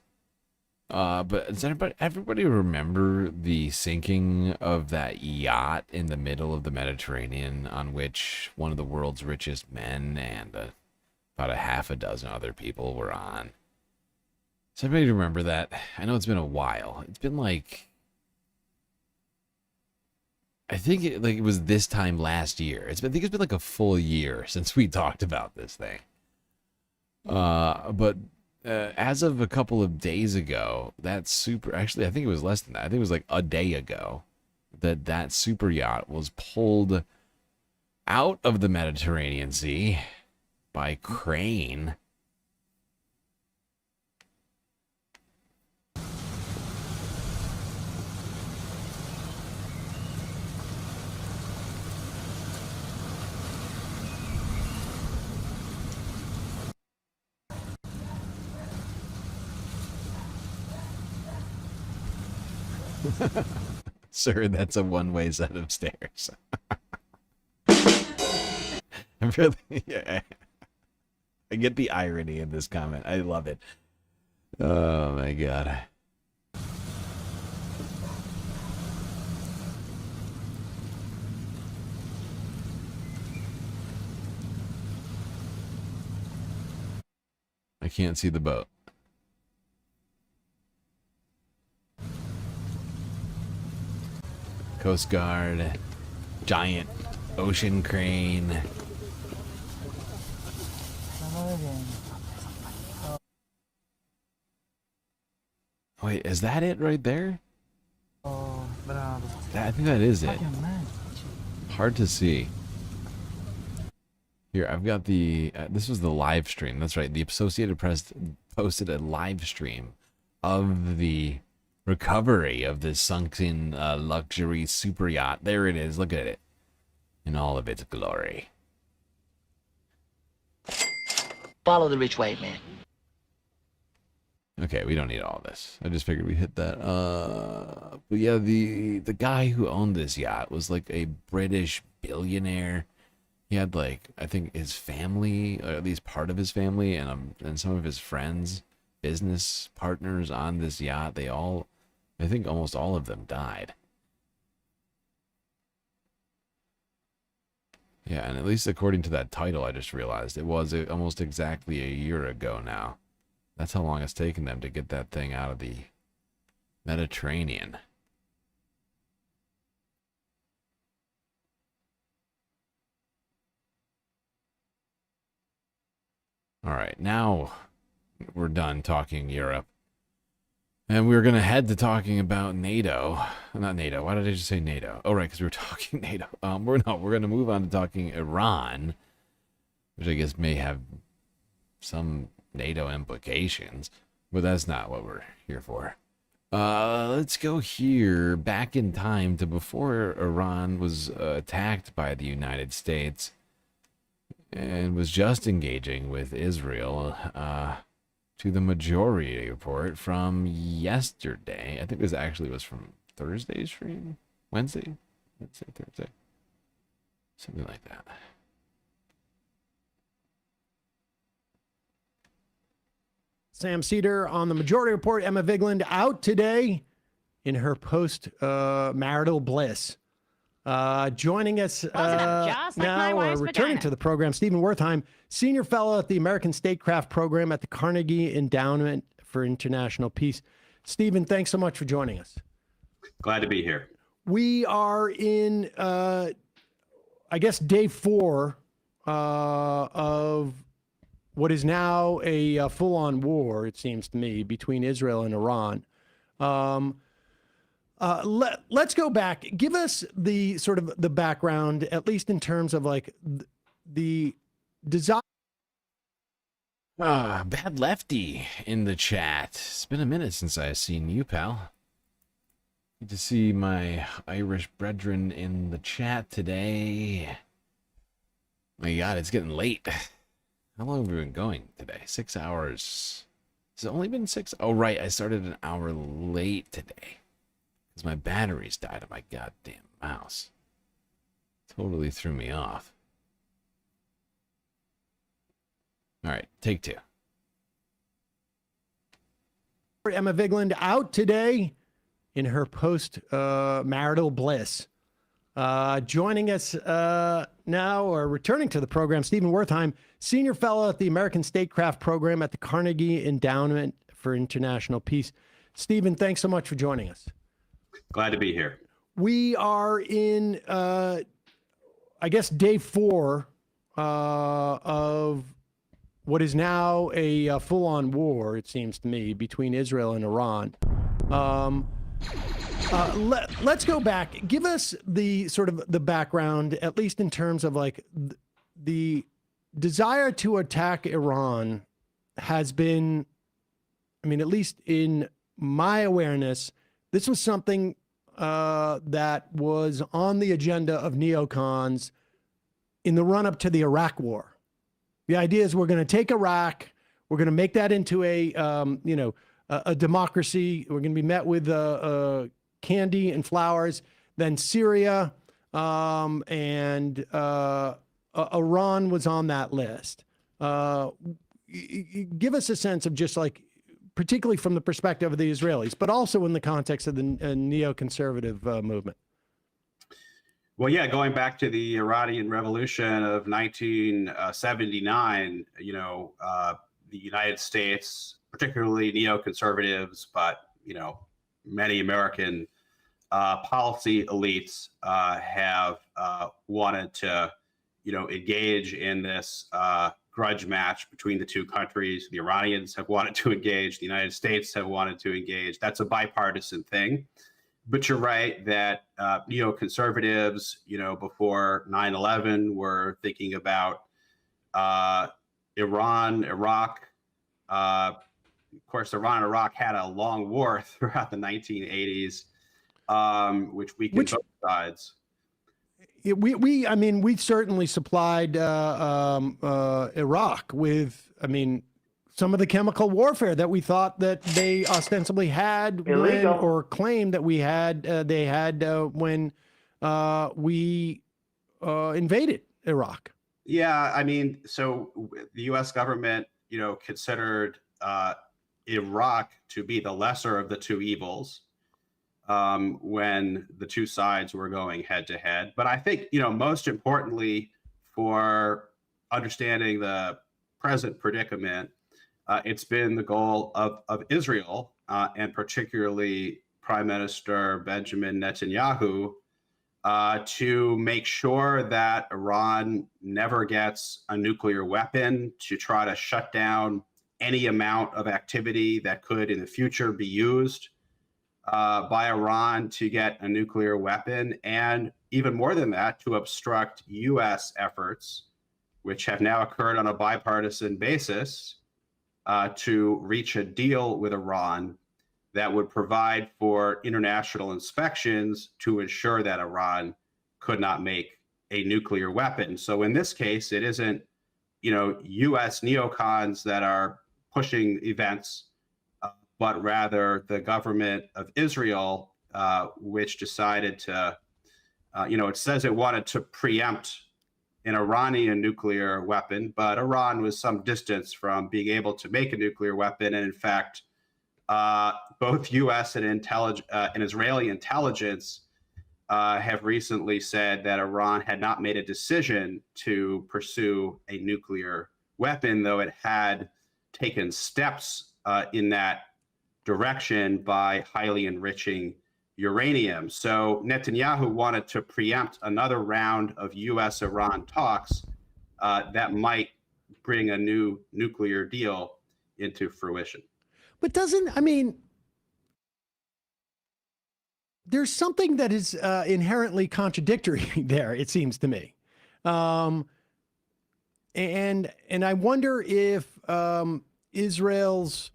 But does everybody remember the sinking of that yacht in the middle of the Mediterranean on which one of the world's richest men and about a half a dozen other people were on? Does everybody remember that? I know it's been a while. It's been like, I think it was this time last year. I think it's been like a full year since we talked about this thing. But as of a couple of days ago, actually, I think it was less than that. I think it was like a day ago that super yacht was pulled out of the Mediterranean Sea by crane. Sir, that's a one-way set of stairs. I'm really, yeah, I get the irony in this comment. I love it. Oh my god. I can't see the boat. Coast Guard, giant ocean crane. Wait, is that it right there? I think that is it. Hard to see. Here, I've got the, this was the live stream. That's right. The Associated Press posted a live stream of the recovery of this sunken luxury super yacht. There it is. Look at it in all of its glory. Follow the rich white man. Okay, we don't need all this. I just figured we hit that. But yeah, the guy who owned this yacht was like a British billionaire. He had like, I think his family, or at least part of his family, and some of his friends, business partners on this yacht. They all, I think almost all of them died. Yeah, and at least according to that title, I just realized it was almost exactly a year ago now. That's how long it's taken them to get that thing out of the Mediterranean. All right, now we're done talking Europe. And we're going to head to talking about NATO. Not NATO. Why did I just say NATO? Oh, right, because we were talking NATO. We're going to move on to talking Iran, which I guess may have some NATO implications, but that's not what we're here for. Let's go here back in time to before Iran was attacked by the United States and was just engaging with Israel, to the majority report from yesterday. I think this actually was from Thursday's stream? Wednesday, Thursday. Something like that. Sam Cedar on the Majority Report. Emma Vigeland out today in her post-marital bliss. Joining us now, or returning to the program, Stephen Wertheim, Senior Fellow at the American Statecraft Program at the Carnegie Endowment for International Peace. Stephen, thanks so much for joining us. Glad to be here. We are in, I guess, day 4 of what is now a full-on war, it seems to me, between Israel and Iran. Let's go back. Give us the sort of the background, at least in terms of like the desire. Bad Lefty in the chat. It's been a minute since I've seen you, pal. Good to see my Irish brethren in the chat today. My God, it's getting late. How long have we been going today? 6 hours. Has it only been 6? Oh, right. I started an hour late today because my batteries died on my goddamn mouse. Totally threw me off. All right, take 2. Emma Vigeland out today in her post-marital bliss. Joining us now, or returning to the program, Stephen Wertheim, Senior Fellow at the American Statecraft Program at the Carnegie Endowment for International Peace. Stephen, thanks so much for joining us. Glad to be here. We are in, I guess, day 4 of what is now a full-on war, it seems to me, between Israel and Iran. Let's go back. Give us the sort of the background, at least in terms of like the desire to attack Iran has been, I mean, at least in my awareness, this was something that was on the agenda of neocons in the run-up to the Iraq War. The idea is we're going to take Iraq, we're going to make that into a democracy. We're going to be met with candy and flowers. Then Syria and Iran was on that list. Give us a sense of just like, particularly from the perspective of the Israelis, but also in the context of the neoconservative movement. Well, yeah, going back to the Iranian Revolution of 1979, the United States, particularly neoconservatives, but, many American policy elites have wanted to, engage in this grudge match between the two countries. The Iranians have wanted to engage. The United States have wanted to engage. That's a bipartisan thing. But you're right that neoconservatives, before 9/11 were thinking about Iran, Iraq. Of course, Iran and Iraq had a long war throughout the 1980s, which weakened both sides. We certainly supplied Iraq with, some of the chemical warfare that we thought that they ostensibly had when, or claimed that we had, they had when we invaded Iraq. Yeah, I mean, so the U.S. government, considered Iraq to be the lesser of the two evils when the two sides were going head to head. But I think, most importantly for understanding the present predicament, it's been the goal of Israel and particularly Prime Minister Benjamin Netanyahu to make sure that Iran never gets a nuclear weapon, to try to shut down any amount of activity that could in the future be used by Iran to get a nuclear weapon, and even more than that, to obstruct U.S. efforts, which have now occurred on a bipartisan basis, to reach a deal with Iran that would provide for international inspections to ensure that Iran could not make a nuclear weapon. So in this case, it isn't, U.S. neocons that are pushing events, but rather the government of Israel, which decided to, it says it wanted to preempt an Iranian nuclear weapon, but Iran was some distance from being able to make a nuclear weapon. And in fact, both U.S. and Israeli intelligence have recently said that Iran had not made a decision to pursue a nuclear weapon, though it had taken steps in that direction by highly enriching uranium. So Netanyahu wanted to preempt another round of U.S.-Iran talks that might bring a new nuclear deal into fruition. But there's something that is inherently contradictory there, it seems to me. And I wonder if Israel's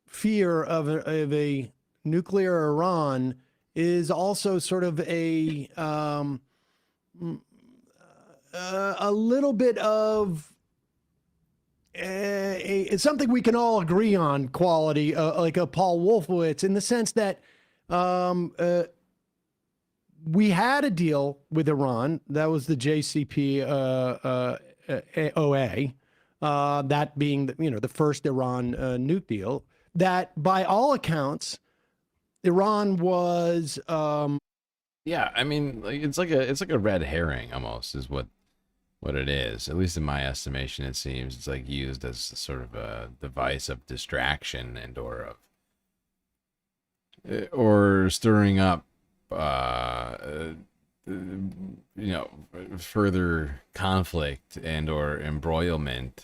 fear of a nuclear Iran is also sort of a little bit of it's something we can all agree on quality, like a Paul Wolfowitz, in the sense that we had a deal with Iran. That was the JCPOA, that being the first Iran nuke deal. That by all accounts, Iran was. Yeah, I mean, it's like a red herring almost, is what it is. At least in my estimation, it seems it's like used as sort of a device of distraction and or stirring up, further conflict and or embroilment,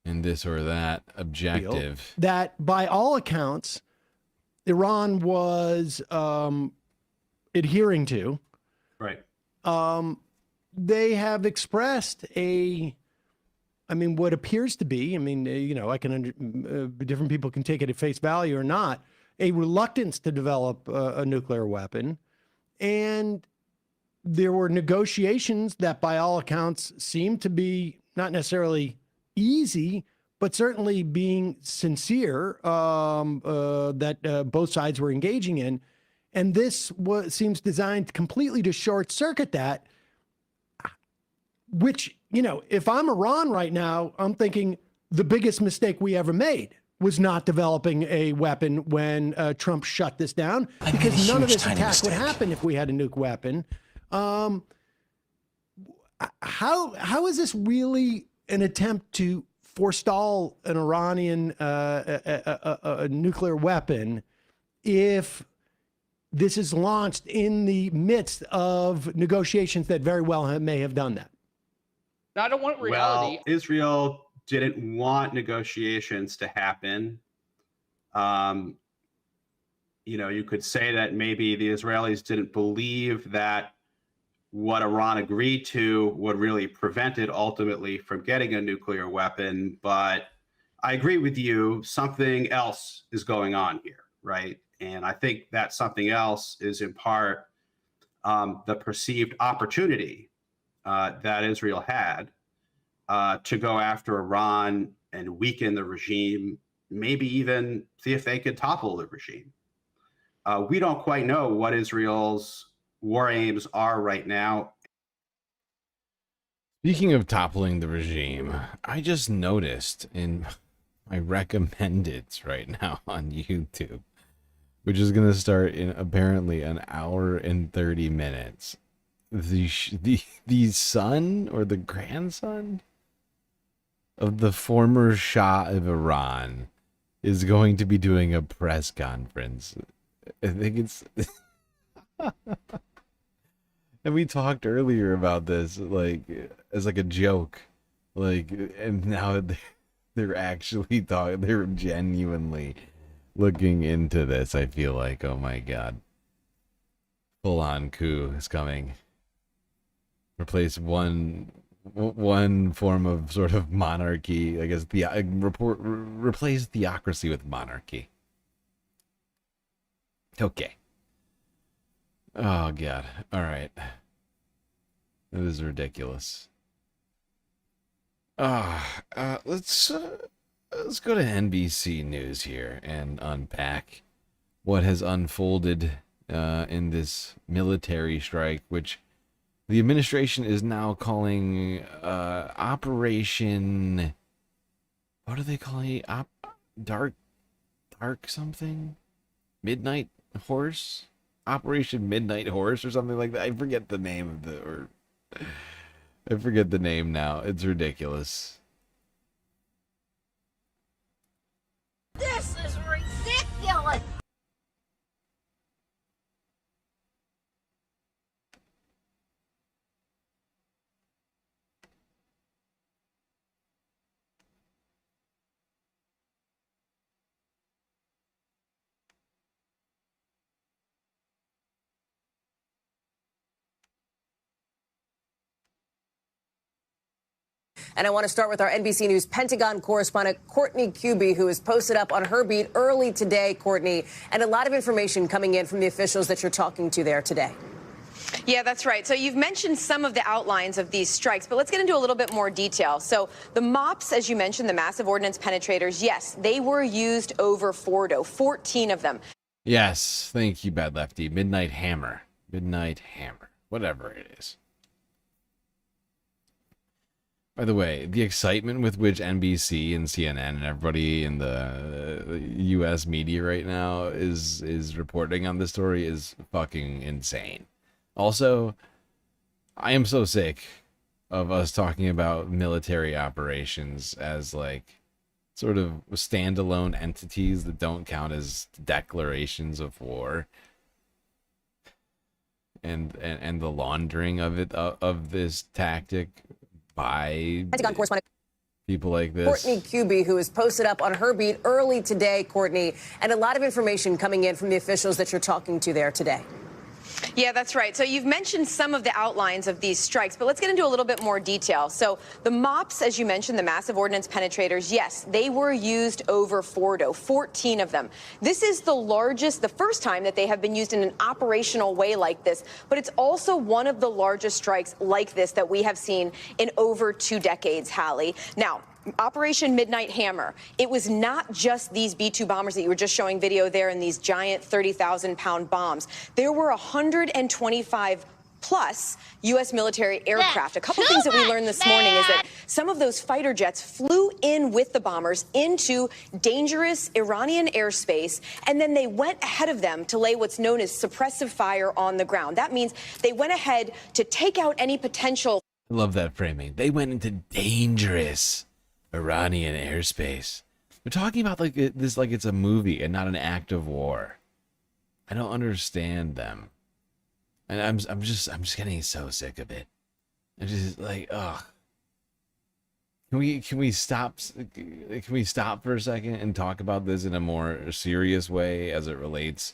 in this or that objective. That by all accounts, Iran was adhering to. Right. They have expressed what appears to be, I can, different people can take it at face value or not, a reluctance to develop a nuclear weapon. And there were negotiations that by all accounts seemed to be not necessarily easy, but certainly being sincere, that both sides were engaging in. And this seems designed completely to short circuit that, which, if I'm Iran right now, I'm thinking the biggest mistake we ever made was not developing a weapon when Trump shut this down, because none of this attack would happen if we had a nuke weapon. How is this really an attempt to forestall an Iranian a nuclear weapon if this is launched in the midst of negotiations that very well may have done that? Now, I don't want reality. Well, Israel didn't want negotiations to happen. You could say that maybe the Israelis didn't believe that what Iran agreed to would really prevent it ultimately from getting a nuclear weapon. But I agree with you, something else is going on here, right? And I think that something else is in part the perceived opportunity that Israel had to go after Iran and weaken the regime, maybe even see if they could topple the regime. We don't quite know what Israel's war aims are right now. Speaking of toppling the regime, I just noticed in my recommendeds right now on YouTube, which is going to start in apparently an hour and 30 minutes. The son or the grandson of the former Shah of Iran is going to be doing a press conference. I think it's... And we talked earlier about this, like, as like a joke. Like, and now they're actually talking, they're genuinely looking into this, I feel like. Oh my god. Full-on coup is coming. Replace one form of sort of monarchy, I guess, replace theocracy with monarchy. Okay. Oh god. All right. That is ridiculous. Let's go to NBC News here and unpack what has unfolded in this military strike, which the administration is now calling Operation... What are they calling it? Dark something? Midnight Horse? Operation Midnight Horse or something like that. I forget the name of I forget the name now. It's ridiculous. This is ridiculous! And I want to start with our NBC News Pentagon correspondent, Courtney Kuby, who has posted up on her beat early today, Courtney, and a lot of information coming in from the officials that you're talking to there today. Yeah, that's right. So you've mentioned some of the outlines of these strikes, but let's get into a little bit more detail. So the MOPS, as you mentioned, the massive ordnance penetrators, yes, they were used over Fordo, 14 of them. Yes, thank you, Bad Lefty. Midnight Hammer. Midnight Hammer. Whatever it is. By the way, the excitement with which NBC and CNN and everybody in the U.S. media right now is reporting on this story is fucking insane. Also, I am so sick of us talking about military operations as like sort of standalone entities that don't count as declarations of war. And the laundering of it of this tactic by Pentagon correspondent people like this. Courtney Kuby, who has posted up on her beat early today, Courtney, and a lot of information coming in from the officials that you're talking to there today. Yeah, that's right. So you've mentioned some of the outlines of these strikes, but let's get into a little bit more detail. So the MOPS, as you mentioned, the massive ordnance penetrators, yes, they were used over Fordo, 14 of them. This is the largest, the first time that they have been used in an operational way like this, but it's also one of the largest strikes like this that we have seen in over 2 decades, Hallie. Now, Operation Midnight Hammer, it was not just these B-2 bombers that you were just showing video there and these giant 30,000-pound bombs. There were 125 plus U.S. military aircraft. A couple things that we learned this morning is that some of those fighter jets flew in with the bombers into dangerous Iranian airspace, and then they went ahead of them to lay what's known as suppressive fire on the ground. That means they went ahead to take out any potential... I love that framing. They went into dangerous Iranian airspace. We're talking about like this like it's a movie and not an act of war. I don't understand them, and I'm just getting so sick of it. I'm just like, ugh. Can we stop for a second and talk about this in a more serious way as it relates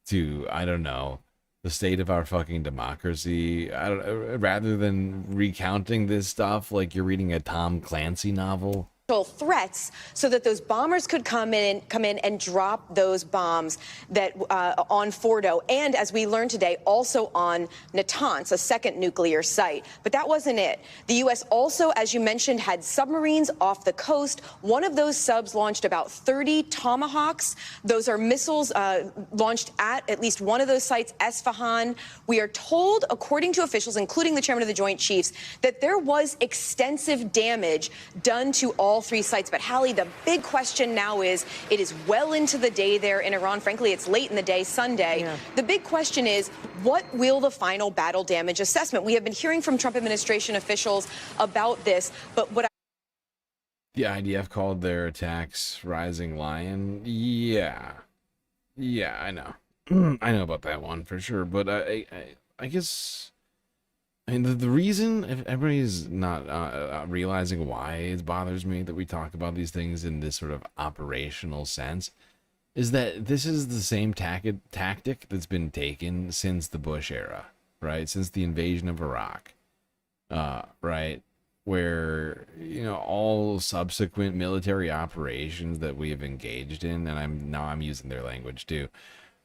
to, I don't know, the state of our fucking democracy, rather than recounting this stuff like you're reading a Tom Clancy novel. threats so that those bombers could come in and drop those bombs that on Fordo, and as we learned today, also on Natanz, a second nuclear site. But that wasn't it. The U.S. also, as you mentioned, had submarines off the coast. One of those subs launched about 30 Tomahawks. Those are missiles launched at least one of those sites, Esfahan. We are told, according to officials, including the chairman of the Joint Chiefs, that there was extensive damage done to all three sites. But Hallie, the big question now is, it is well into the day there in Iran. Frankly, it's late in the day, Sunday. Yeah. The big question is, what will the final battle damage assessment? We have been hearing from Trump administration officials about this, but what the IDF called their attacks Rising Lion. Yeah, I know. I know about that one for sure, but I guess, I mean, the reason, if everybody's not realizing why it bothers me that we talk about these things in this sort of operational sense, is that this is the same tactic that's been taken since the Bush era, right? Since the invasion of Iraq, right? Where, you know, all subsequent military operations that we have engaged in, and I'm using their language too,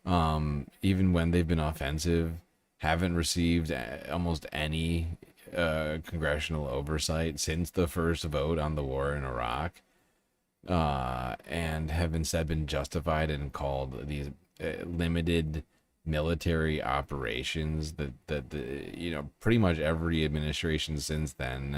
even when they've been offensive, haven't received almost any congressional oversight since the first vote on the war in Iraq, and have instead been justified and called these limited military operations that you know, pretty much every administration since then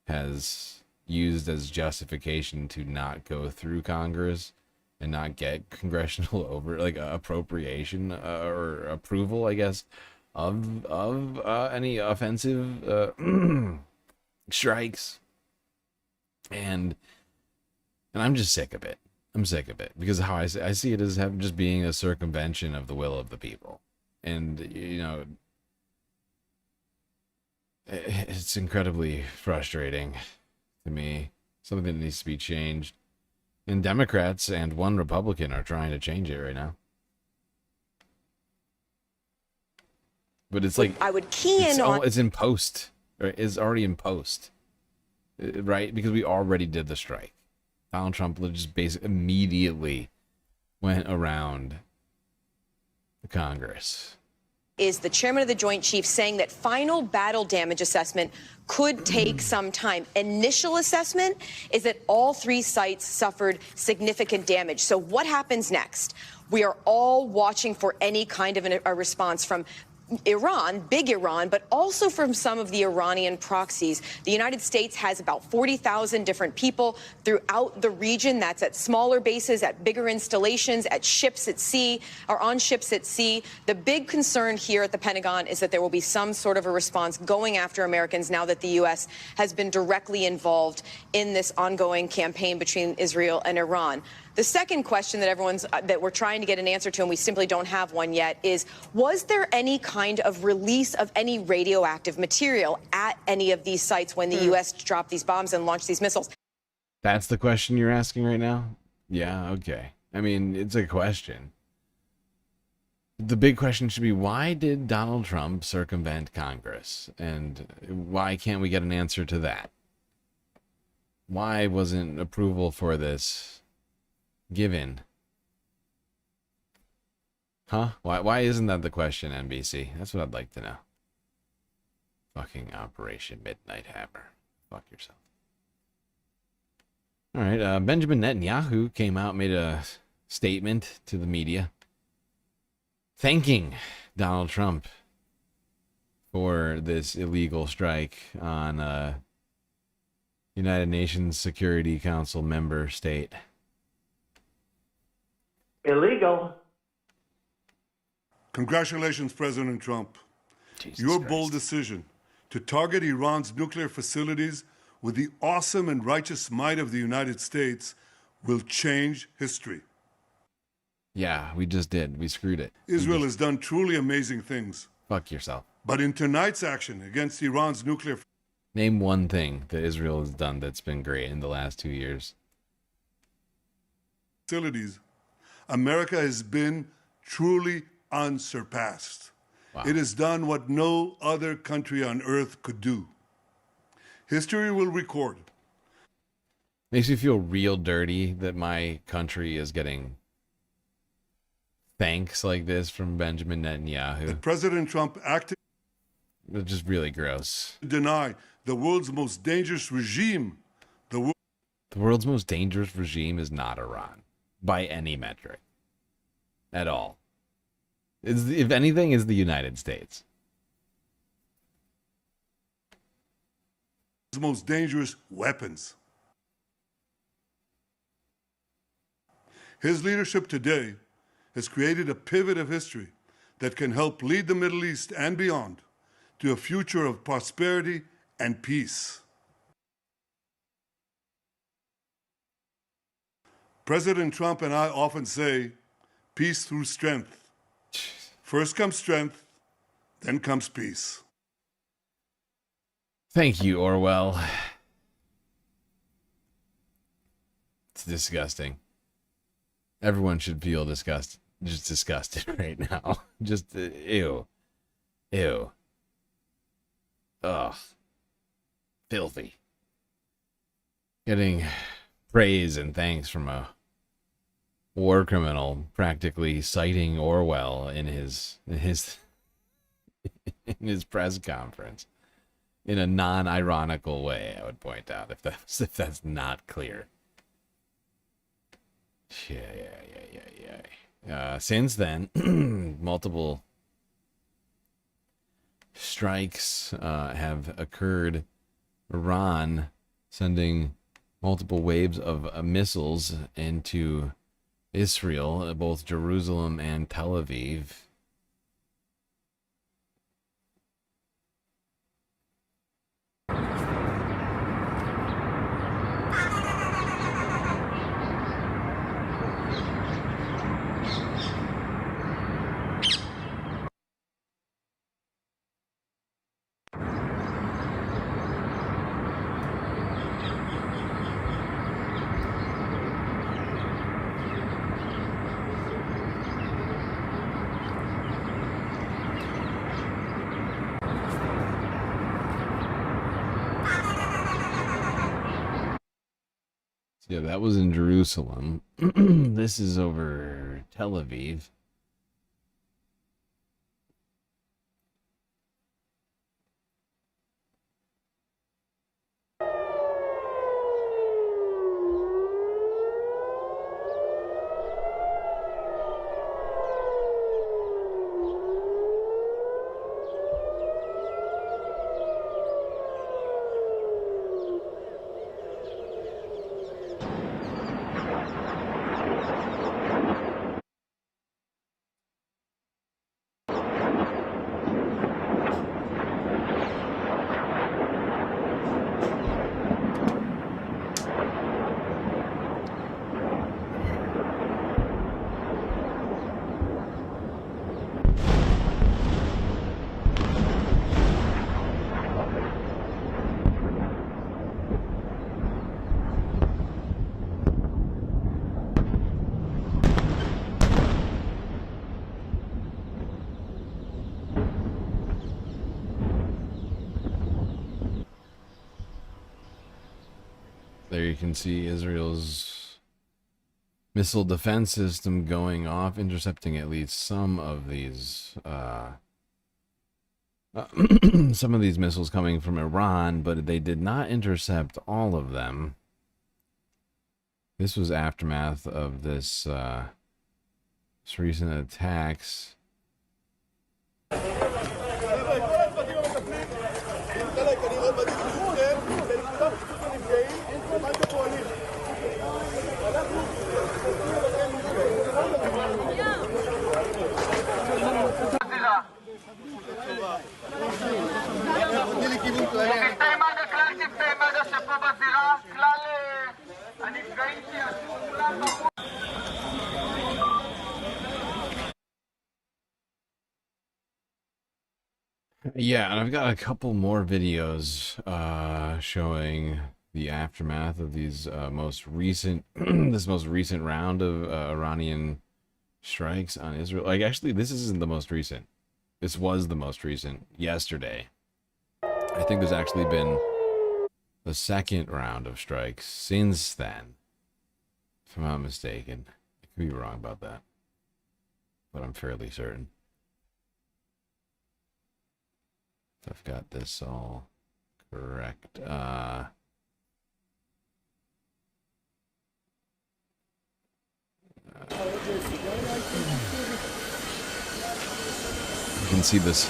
has used as justification to not go through Congress and not get congressional appropriation or approval, I guess, of any offensive strikes, and I'm just sick of it. I'm sick of it because how I see it as just being a circumvention of the will of the people, and you know, it's incredibly frustrating to me. Something that needs to be changed. And Democrats and one Republican are trying to change it right now. But it's like, I would key in on... It's in post. Right? It's already in post. Right? Because we already did the strike. Donald Trump just basically immediately went around the Congress. Is the chairman of the Joint Chiefs saying that final battle damage assessment could take some time. Initial assessment is that all three sites suffered significant damage. So what happens next? We are all watching for any kind of a response from Iran, big Iran, but also from some of the Iranian proxies. The United States has about 40,000 different people throughout the region. That's at smaller bases, at bigger installations, at ships at sea, or on ships at sea. The big concern here at the Pentagon is that there will be some sort of a response going after Americans now that the U.S. has been directly involved in this ongoing campaign between Israel and Iran. The second question that we're trying to get an answer to, and we simply don't have one yet, is was there any kind of release of any radioactive material at any of these sites when the U.S. dropped these bombs and launched these missiles? That's the question you're asking right now? Yeah, okay. I mean, it's a question. The big question should be, why did Donald Trump circumvent Congress? And why can't we get an answer to that? Why wasn't approval for this given? Huh? Why isn't that the question, NBC? That's what I'd like to know. Fucking Operation Midnight Hammer. Fuck yourself. All right, Benjamin Netanyahu came out, made a statement to the media thanking Donald Trump for this illegal strike on United Nations Security Council member state. Illegal. Congratulations, President Trump. Your bold decision to target Iran's nuclear facilities with the awesome and righteous might of the United States will change history. Yeah, we just did. We screwed it. Israel has done truly amazing things. Fuck yourself. But in tonight's action against Iran's nuclear... Name one thing that Israel has done that's been great in the last 2 years. ...facilities, America has been truly unsurpassed. Wow. It has done what no other country on earth could do. History will record. Makes me feel real dirty that my country is getting thanks like this from Benjamin Netanyahu. President Trump acted It's just really gross. to deny the world's most dangerous regime. The world's most dangerous regime is not Iran, by any metric, at all. If anything, is the United States. The most dangerous weapons. His leadership today has created a pivot of history that can help lead the Middle East and beyond to a future of prosperity and peace. President Trump and I often say, peace through strength. First comes strength, then comes peace. Thank you, Orwell. It's disgusting. Everyone should feel disgusted right now. Just, ew. Ew. Ugh. Filthy. Getting praise and thanks from a war criminal practically citing Orwell in his press conference in a non-ironical way, I would point out, if that's not clear. Yeah. Since then, multiple strikes have occurred. Iran sending multiple waves of missiles into Israel, both Jerusalem and Tel Aviv. Yeah, that was in Jerusalem. This is over Tel Aviv. There you can see Israel's missile defense system going off, intercepting at least some of these missiles coming from Iran, but they did not intercept all of them. This was aftermath of this recent attacks. Yeah, and I've got a couple more videos showing the aftermath of these most recent this most recent round of Iranian strikes on Israel. Like, actually, this isn't the most recent. This was the most recent yesterday. I think there's actually been the second round of strikes since then, if I'm not mistaken. I could be wrong about that, but I'm fairly certain. If I've got this all correct. You can see this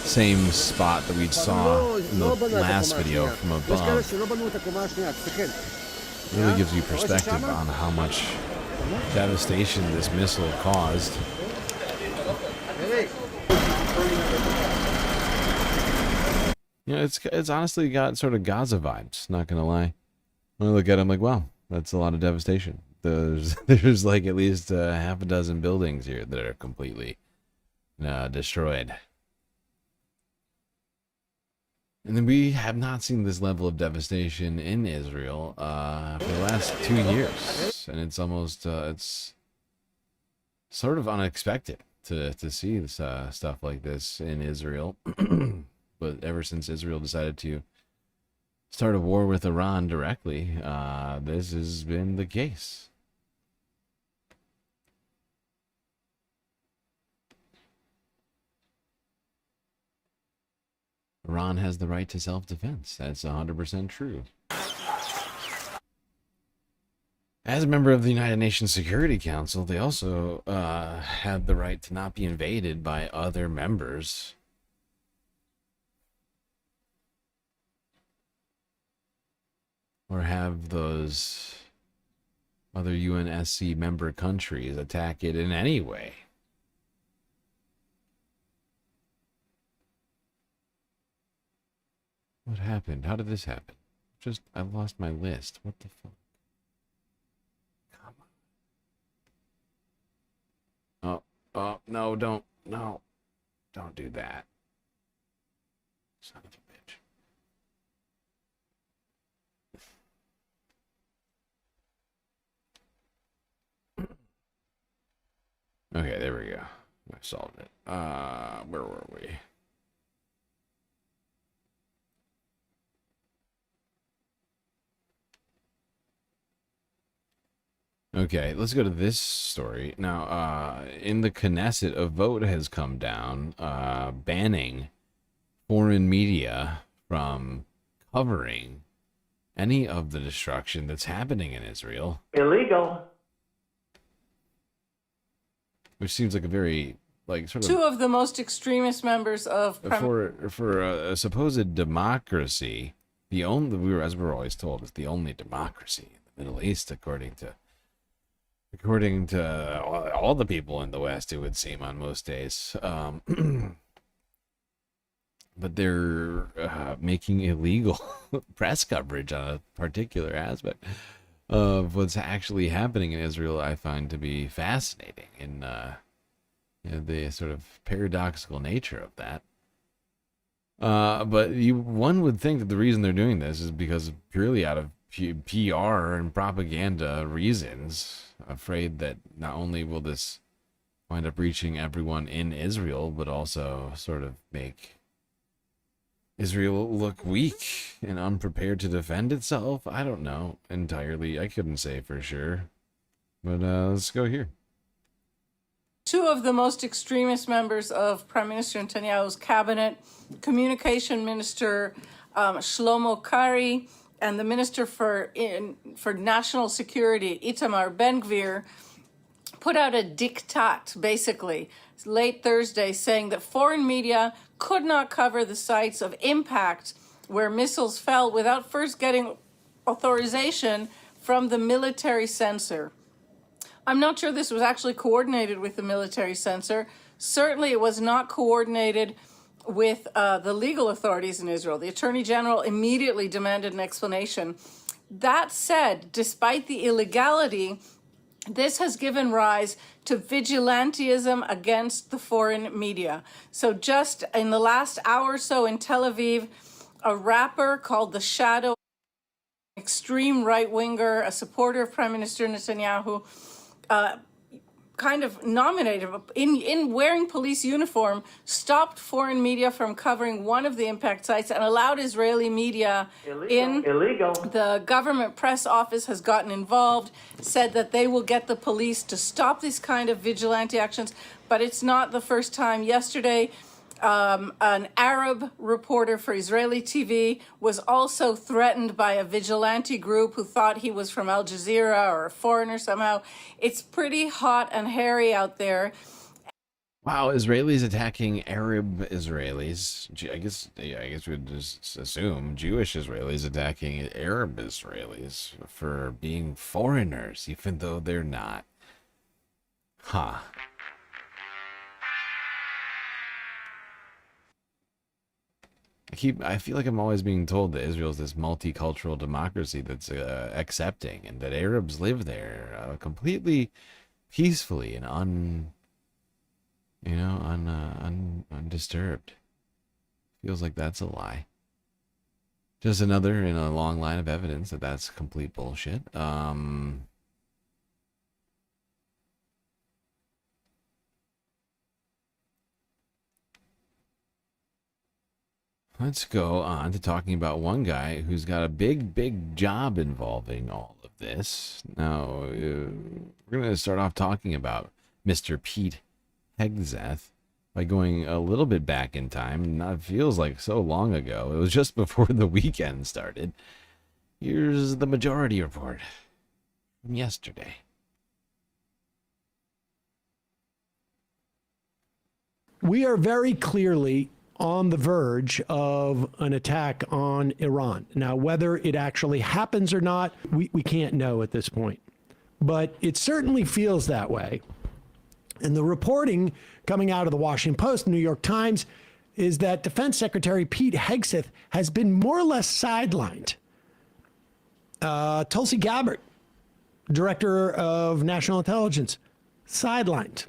same spot that we saw in the last video from above. It really gives you perspective on how much devastation this missile caused. You know, it's honestly got sort of Gaza vibes, not gonna lie. When I look at it, I'm like, wow, that's a lot of devastation. There's like at least half a dozen buildings here that are completely destroyed. And then we have not seen this level of devastation in Israel for the last 2 years. And it's almost, it's sort of unexpected to see this, stuff like this in Israel. But ever since Israel decided to start a war with Iran directly, this has been the case. Iran has the right to self-defense. That's 100% true. As a member of the United Nations Security Council, they also have the right to not be invaded by other members. Or have those other UNSC member countries attack it in any way. What happened? How did this happen? I lost my list. What the fuck? Come on. Oh, no, don't do that. Son of a bitch. Okay, there we go. I solved it. Where were we? Okay, let's go to this story. Now, in the Knesset, a vote has come down banning foreign media from covering any of the destruction that's happening in Israel. Illegal. Which seems like a very, like, sort of... Two of the most extremist members of... For a supposed democracy, the only, as we're always told, is the only democracy in the Middle East, according to all the people in the West, it would seem, on most days. But they're making illegal press coverage on a particular aspect of what's actually happening in Israel. I find to be fascinating in the sort of paradoxical nature of that. But one would think that the reason they're doing this is because purely out of PR and propaganda reasons, afraid that not only will this wind up reaching everyone in Israel, but also sort of make Israel look weak and unprepared to defend itself. I don't know entirely. I couldn't say for sure. But let's go here. Two of the most extremist members of Prime Minister Netanyahu's cabinet, Communication Minister Shlomo Kari, and the Minister for National Security, Itamar Ben-Gvir, put out a diktat, basically, late Thursday, saying that foreign media could not cover the sites of impact where missiles fell without first getting authorization from the military censor. I'm not sure this was actually coordinated with the military censor. Certainly it was not coordinated with the legal authorities in Israel. The Attorney General immediately demanded an explanation. That said, despite the illegality, this has given rise to vigilantism against the foreign media. So just in the last hour or so in Tel Aviv, a rapper called The Shadow, extreme right-winger, a supporter of Prime Minister Netanyahu, kind of nominated in wearing police uniform, stopped foreign media from covering one of the impact sites and allowed Israeli media in. Illegal. The government press office has gotten involved, said that they will get the police to stop these kind of vigilante actions, but it's not the first time. Yesterday, an Arab reporter for Israeli TV was also threatened by a vigilante group who thought he was from Al Jazeera or a foreigner somehow. It's pretty hot and hairy out there. Wow, Israelis attacking Arab Israelis. I guess we'd just assume Jewish Israelis attacking Arab Israelis for being foreigners, even though they're not. Huh. I feel like I'm always being told that Israel is this multicultural democracy that's accepting, and that Arabs live there completely peacefully and undisturbed. Feels like that's a lie. Just another in a long line of evidence that that's complete bullshit. Let's go on to talking about one guy who's got a big job involving all of this. Now, we're going to start off talking about Mr. Pete Hegseth by going a little bit back in time. It feels like so long ago. It was just before the weekend started. Here's the Majority Report from yesterday. We are very clearly on the verge of an attack on Iran. Now, whether it actually happens or not, we can't know at this point. But it certainly feels that way. And the reporting coming out of the Washington Post, New York Times, is that Defense Secretary Pete Hegseth has been more or less sidelined. Tulsi Gabbard, Director of National Intelligence, sidelined.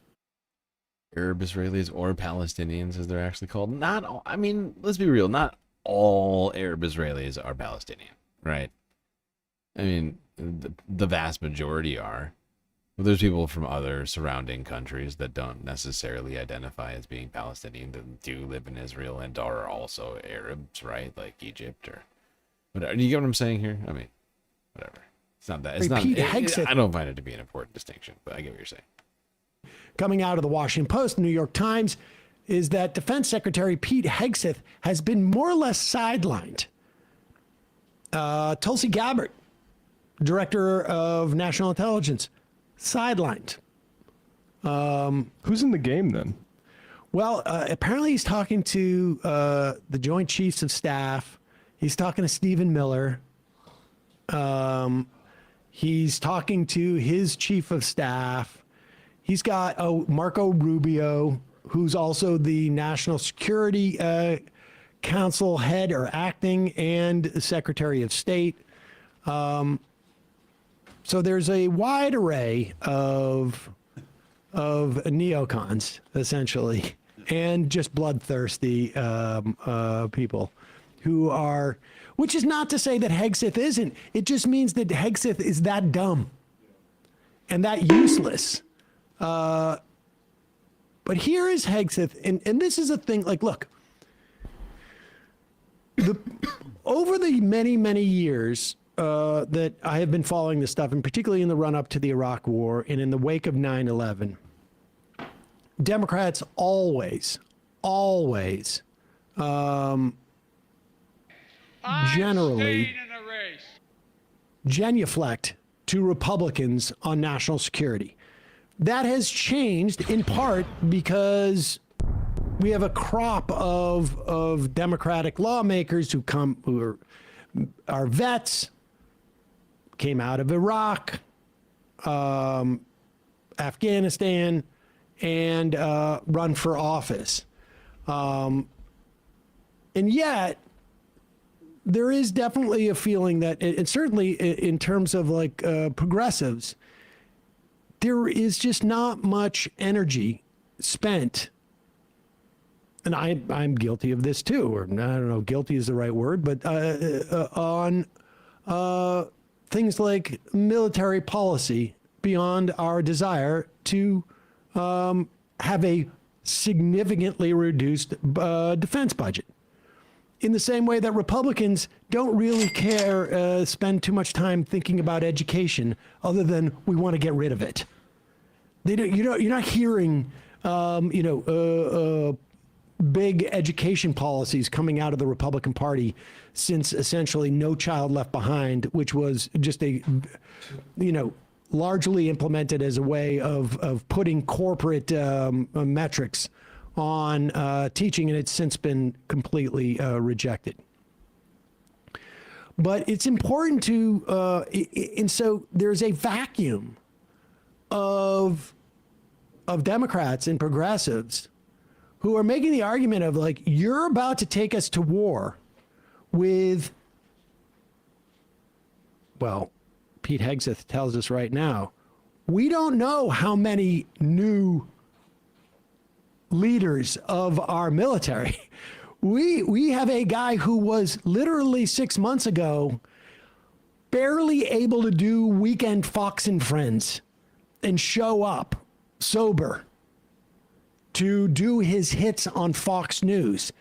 Arab Israelis or Palestinians, as they're actually called. Not all, I mean, let's be real, not all Arab Israelis are Palestinian, right? I mean, the vast majority are. But there's people from other surrounding countries that don't necessarily identify as being Palestinian, that do live in Israel and are also Arabs, right? Like Egypt or whatever. You get what I'm saying here? I mean, whatever. It's not that. It's not. I don't find it to be an important distinction, but I get what you're saying. Coming out of the Washington Post, New York Times, is that Defense Secretary Pete Hegseth has been more or less sidelined. Tulsi Gabbard, Director of National Intelligence, sidelined. Who's in the game then? Well, apparently he's talking to the Joint Chiefs of Staff. He's talking to Stephen Miller. He's talking to his Chief of Staff. He's got Marco Rubio, who's also the National Security Council head or acting and Secretary of State. So there's a wide array of neocons, essentially, and just bloodthirsty people who are, which is not to say that Hegseth isn't. It just means that Hegseth is that dumb and that useless. But here is Hegseth, and this is a thing, like, look, over the many years that I have been following this stuff, and particularly in the run-up to the Iraq War and in the wake of 9/11, Democrats always generally genuflect to Republicans on national security. That has changed in part because we have a crop of Democratic lawmakers who are vets, came out of Iraq, Afghanistan, and run for office. And yet, there is definitely a feeling that, and certainly in terms of like progressives, there is just not much energy spent, and I'm guilty of this too, or I don't know, guilty is the right word, but on things like military policy beyond our desire to have a significantly reduced defense budget. In the same way that Republicans don't really care, spend too much time thinking about education, other than we want to get rid of it. They don't, you're not hearing, big education policies coming out of the Republican Party since essentially No Child Left Behind, which was just largely implemented as a way of putting corporate metrics on teaching, and it's since been completely rejected. But it's important to, and so there's a vacuum of Democrats and progressives who are making the argument of, like, you're about to take us to war with, well, Pete Hegseth tells us right now, we don't know how many new leaders of our military. We have a guy who was literally 6 months ago barely able to do weekend Fox and Friends and show up sober to do his hits on Fox News.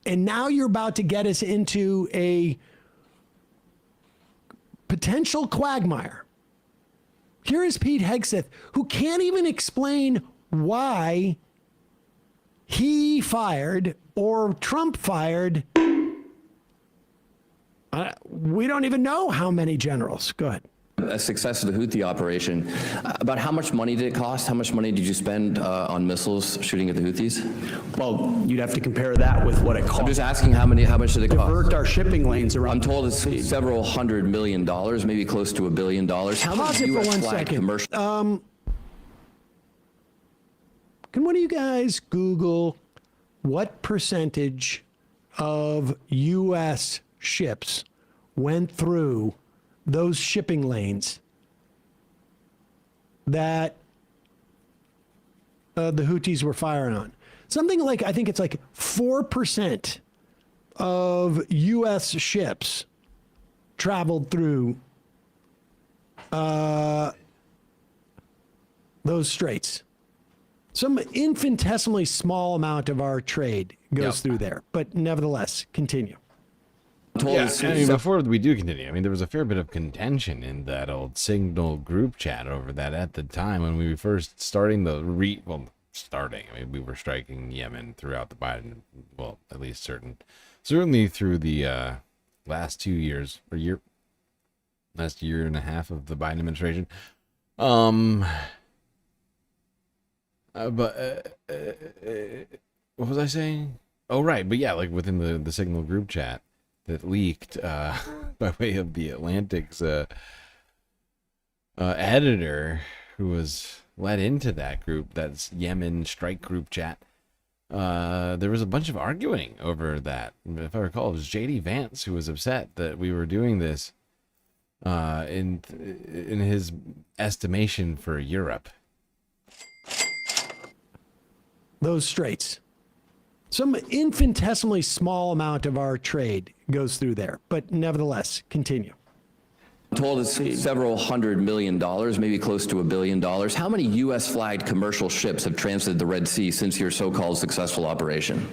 And now you're about to get us into a potential quagmire. Here is Pete Hegseth, who can't even explain why he fired or Trump fired. We don't even know how many generals. Go ahead. A success of the Houthi operation. About how much money did it cost? How much money did you spend on missiles shooting at the Houthis? Well, you'd have to compare that with what it cost. I'm just asking how much did it cost? Divert our shipping lanes around. I'm told it's several $100 million, maybe close to $1 billion. How Pause many it for U.S. one flag second. commercial? Can one of you guys Google what percentage of U.S. ships went through those shipping lanes that the Houthis were firing on? Something like, I think it's like 4% of U.S. ships traveled through those straits. Some infinitesimally small amount of our trade goes through there, but nevertheless, continue. Yeah, I mean, before we do continue, I mean, there was a fair bit of contention in that old Signal group chat over that at the time when we were first starting the I mean, we were striking Yemen throughout the Biden, well, at least certainly through the last 2 years, last year and a half of the Biden administration. What was I saying? Oh, right. But yeah, like within the Signal group chat that leaked by way of the Atlantic's editor, who was let into that group, that's Yemen strike group chat. There was a bunch of arguing over that. If I recall, it was J.D. Vance who was upset that we were doing this in his estimation for Europe. Those straits. Some infinitesimally small amount of our trade goes through there, but nevertheless, continue. I'm told it's several $100 million, maybe close to $1 billion. How many U.S. flagged commercial ships have transited the Red Sea since your so-called successful operation?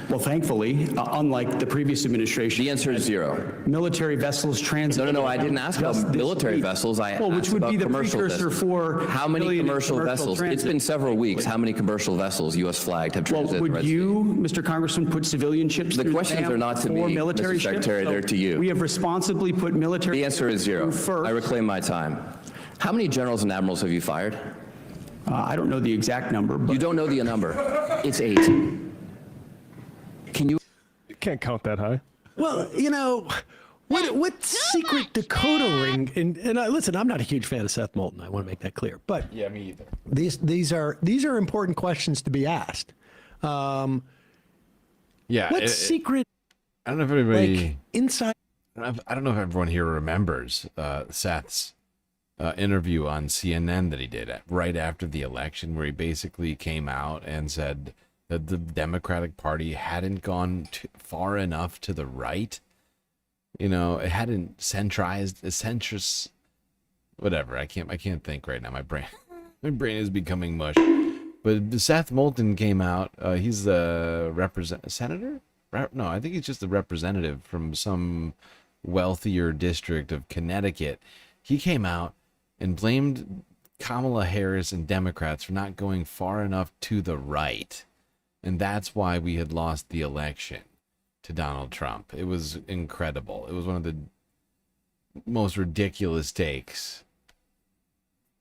Well, thankfully, unlike the previous administration, the answer is zero. Military vessels transit. No, I didn't ask about military vessels. I asked which would about be the commercial precursor vessels. for How many commercial vessels? Transit. It's been several weeks. How many commercial vessels, U.S. flagged, have transited the Would Red you, Mr. Congressman, put civilian ships The through questions the are not to me, military Mr. Secretary, ships? they're to you. We have responsibly put military. The answer is zero. First. I reclaim my time. How many generals and admirals have you fired? I don't know the exact number. But you don't know the number. It's 8. Can you? You can't count that high. Well, what secret decoder ring? And listen, I'm not a huge fan of Seth Moulton. I want to make that clear. But yeah, me either. These are important questions to be asked. Yeah. What secret? I don't know if everybody inside. I don't know if everyone here remembers Seth's interview on CNN that he did right after the election, where he basically came out and said that the Democratic Party hadn't gone far enough to the right. It hadn't centrist, whatever. I can't think right now. My brain is becoming mush. But Seth Moulton came out. He's the senator? No, I think he's just a representative from some wealthier district of Connecticut. He came out and blamed Kamala Harris and Democrats for not going far enough to the right. And that's why we had lost the election to Donald Trump. It was incredible. It was one of the most ridiculous takes.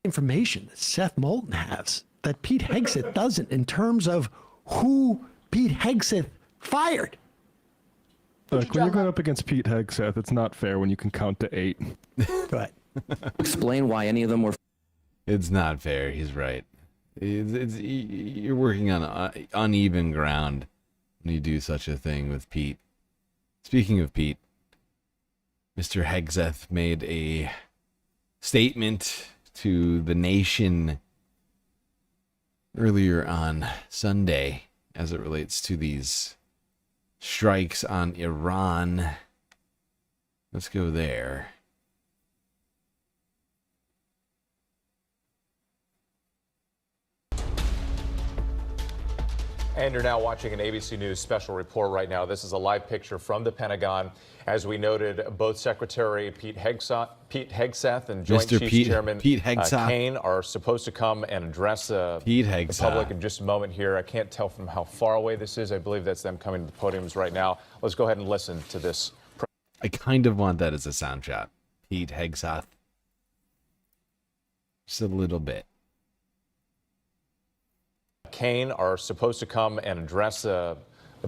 Information that Seth Moulton has that Pete Hegseth doesn't in terms of who Pete Hegseth fired. Look, when you're going up against Pete Hegseth, it's not fair when you can count to 8. Right. Explain why any of them were. It's not fair. He's right. You're working on uneven ground when you do such a thing with Pete. Speaking of Pete, Mr. Hegseth made a statement to the nation earlier on Sunday as it relates to these strikes on Iran. Let's go there. And you're now watching an ABC News special report right now. This is a live picture from the Pentagon. As we noted, both Secretary Pete Hegseth and Joint Chiefs Chairman Kane are supposed to come and address the public in just a moment here. I can't tell from how far away this is. I believe that's them coming to the podiums right now. Let's go ahead and listen to this. I kind of want that as a sound shot. Pete Hegseth. Just a little bit. Kane are supposed to come and address the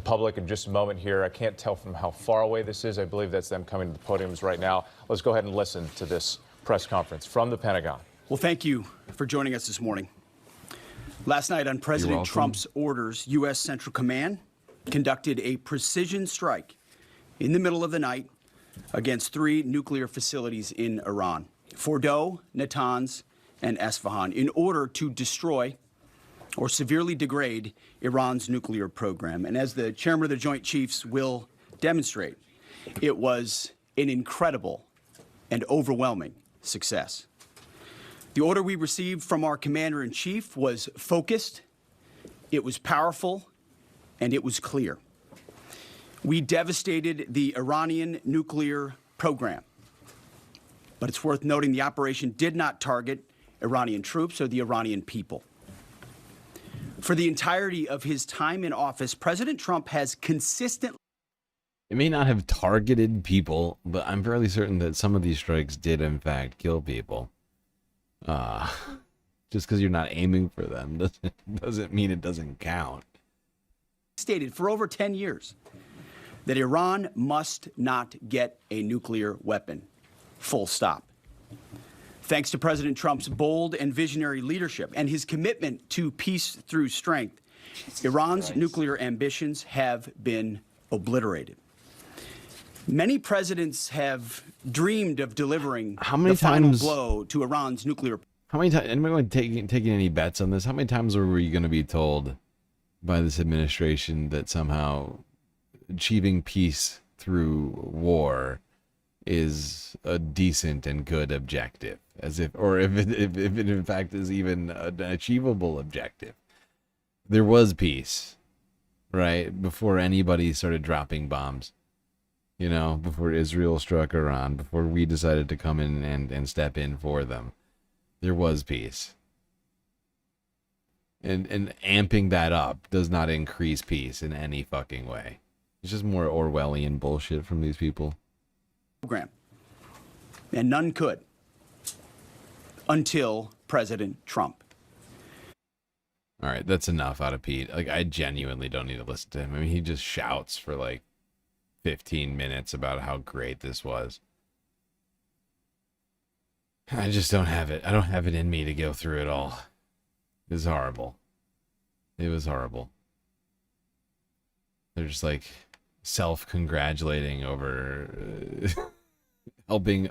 public in just a moment here. I can't tell from how far away this is. I believe that's them coming to the podiums right now. Let's go ahead and listen to this press conference from the Pentagon. Well, thank you for joining us this morning. Last night on President Trump's orders, U.S. Central Command conducted a precision strike in the middle of the night against 3 nuclear facilities in Iran, Fordow, Natanz, and Esfahan, in order to destroy or severely degrade Iran's nuclear program. And as the chairman of the Joint Chiefs will demonstrate, it was an incredible and overwhelming success. The order we received from our commander-in-chief was focused, it was powerful, and it was clear. We devastated the Iranian nuclear program. But it's worth noting the operation did not target Iranian troops or the Iranian people. For the entirety of his time in office, President Trump has consistently... It may not have targeted people, but I'm fairly certain that some of these strikes did, in fact, kill people. Just because you're not aiming for them doesn't mean it doesn't count. Stated for over 10 years that Iran must not get a nuclear weapon. Full stop. Thanks to President Trump's bold and visionary leadership and his commitment to peace through strength, Iran's nuclear ambitions have been obliterated. Many presidents have dreamed of delivering the final blow to Iran's nuclear. How many times? Anyone taking any bets on this? How many times were we going to be told by this administration that somehow achieving peace through war is a decent and good objective, as if it in fact is even an achievable objective? There was peace, right, before anybody started dropping bombs, you know, before Israel struck Iran, before we decided to come in and step in for them. There was peace, and amping that up does not increase peace in any fucking way. It's just more Orwellian bullshit from these people. Program. And none could until President Trump. All right, that's enough out of Pete. Like, I genuinely don't need to listen to him. I mean, he just shouts for like 15 minutes about how great this was. I just don't have it. I don't have it in me to go through it all. It was horrible. It was horrible. They're just like self-congratulating over helping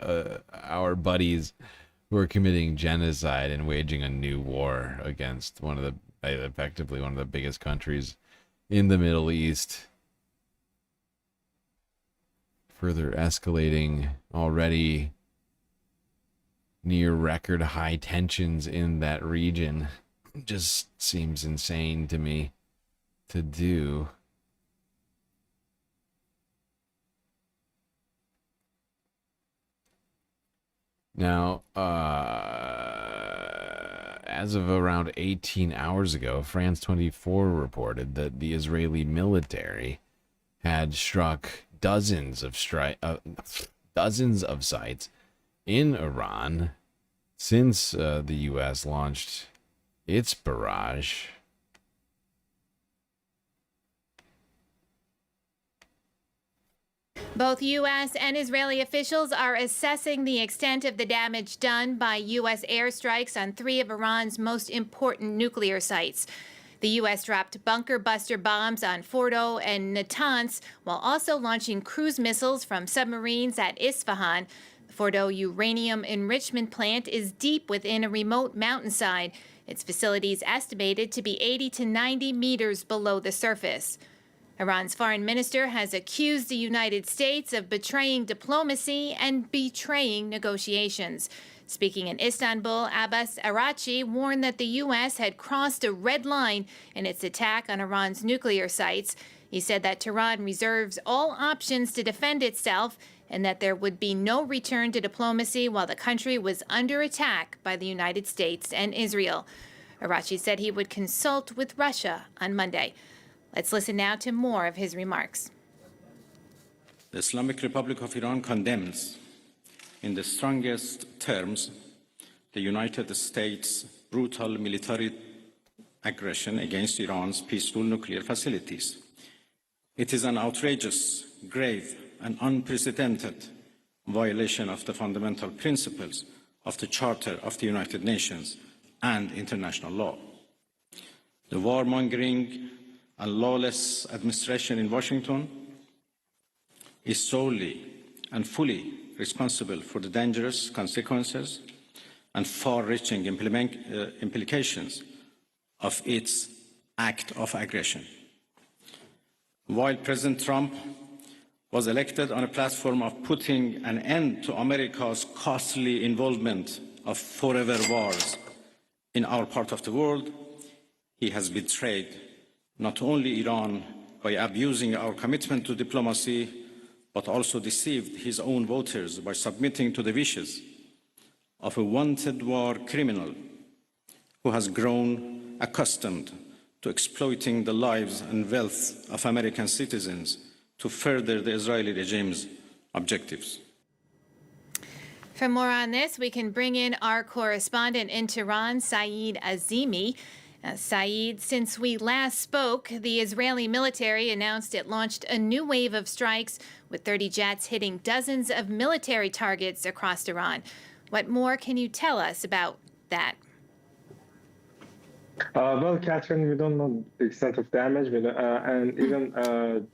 our buddies who are committing genocide and waging a new war against effectively one of the biggest countries in the Middle East. Further escalating already near record high tensions in that region. just seems insane to me to do. Now, as of around 18 hours ago, France 24 reported that the Israeli military had struck dozens of sites in Iran since the U.S. launched its barrage. Both U.S. and Israeli officials are assessing the extent of the damage done by U.S. airstrikes on 3 of Iran's most important nuclear sites. The U.S. dropped bunker buster bombs on Fordo and Natanz, while also launching cruise missiles from submarines at Isfahan. The Fordo uranium enrichment plant is deep within a remote mountainside. Its facility is estimated to be 80 to 90 meters below the surface. Iran's foreign minister has accused the United States of betraying diplomacy and betraying negotiations. Speaking in Istanbul, Abbas Araghchi warned that the U.S. had crossed a red line in its attack on Iran's nuclear sites. He said that Tehran reserves all options to defend itself and that there would be no return to diplomacy while the country was under attack by the United States and Israel. Araghchi said he would consult with Russia on Monday. Let's listen now to more of his remarks. The Islamic Republic of Iran condemns in the strongest terms the United States' brutal military aggression against Iran's peaceful nuclear facilities. It is an outrageous, grave, and unprecedented violation of the fundamental principles of the Charter of the United Nations and international law. The warmongering and lawless administration in Washington is solely and fully responsible for the dangerous consequences and far-reaching implications of its act of aggression. While President Trump was elected on a platform of putting an end to America's costly involvement of forever wars in our part of the world, he has betrayed not only Iran by abusing our commitment to diplomacy, but also deceived his own voters by submitting to the wishes of a wanted war criminal who has grown accustomed to exploiting the lives and wealth of American citizens to further the Israeli regime's objectives. For more on this, we can bring in our correspondent in Tehran, Saeed Azimi. Saeed, since we last spoke, the Israeli military announced it launched a new wave of strikes with 30 jets hitting dozens of military targets across Iran. What more can you tell us about that? Well, Catherine, we don't know the extent of damage, and even the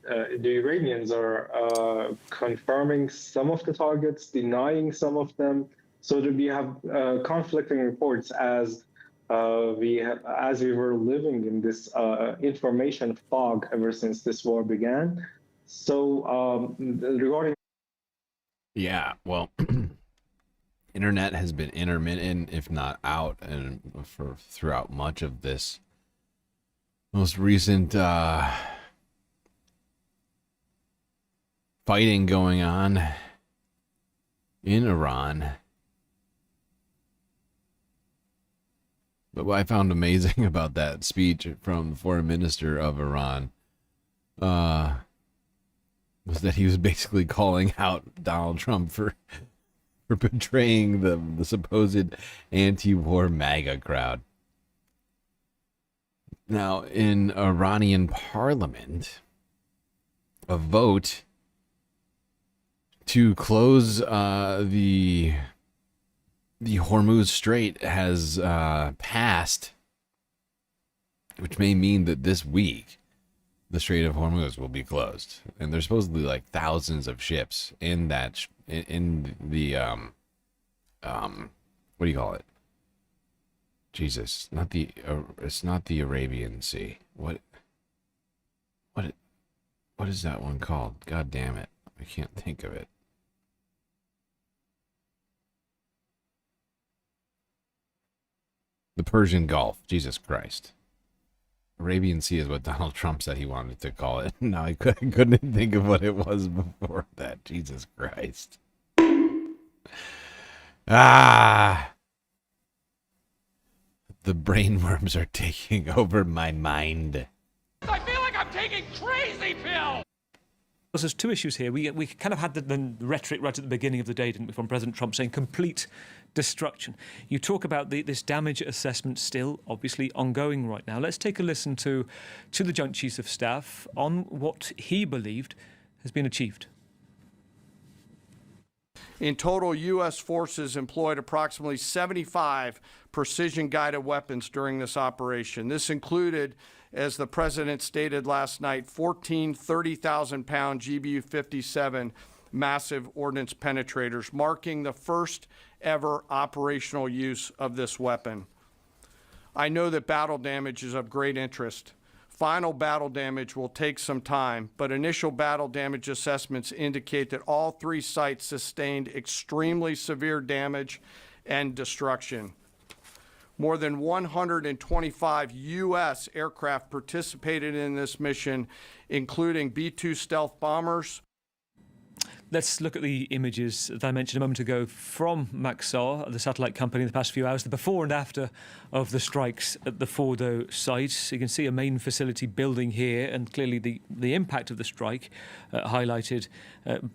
Iranians are confirming some of the targets, denying some of them. So we have conflicting reports as we were living in this information fog ever since this war began. So regarding, yeah, well. Internet has been intermittent, if not out, and throughout much of this most recent fighting going on in Iran. But what I found amazing about that speech from the foreign minister of Iran was that he was basically calling out Donald Trump for betraying the supposed anti-war MAGA crowd. Now, in Iranian parliament, a vote to close the Hormuz Strait has passed, which may mean that this week the Strait of Hormuz will be closed, and there's supposedly like thousands of ships in that in the what do you call it? Jesus, it's not the Arabian Sea. What is that one called? God damn it, I can't think of it. The Persian Gulf. Jesus Christ. Arabian Sea is what Donald Trump said he wanted to call it. No, I couldn't think of what it was before that. Jesus Christ. Ah. The brainworms are taking over my mind. I feel like I'm taking crazy pills. There's two issues here. We kind of had the rhetoric right at the beginning of the day, didn't we, from President Trump saying complete destruction. You talk about this damage assessment still obviously ongoing right now. Let's take a listen to the Joint Chiefs of Staff on what he believed has been achieved. In total, U.S. forces employed approximately 75 precision-guided weapons during this operation. This included, as the President stated last night, 14 30,000-pound GBU-57 massive ordnance penetrators, marking the first ever operational use of this weapon. I know that battle damage is of great interest. Final battle damage will take some time, but initial battle damage assessments indicate that all three sites sustained extremely severe damage and destruction. More than 125 U.S. aircraft participated in this mission, including B-2 stealth bombers. Let's look at the images that I mentioned a moment ago from Maxar, the satellite company, in the past few hours, the before and after of the strikes at the Fordo site. You can see a main facility building here, and clearly the impact of the strike highlighted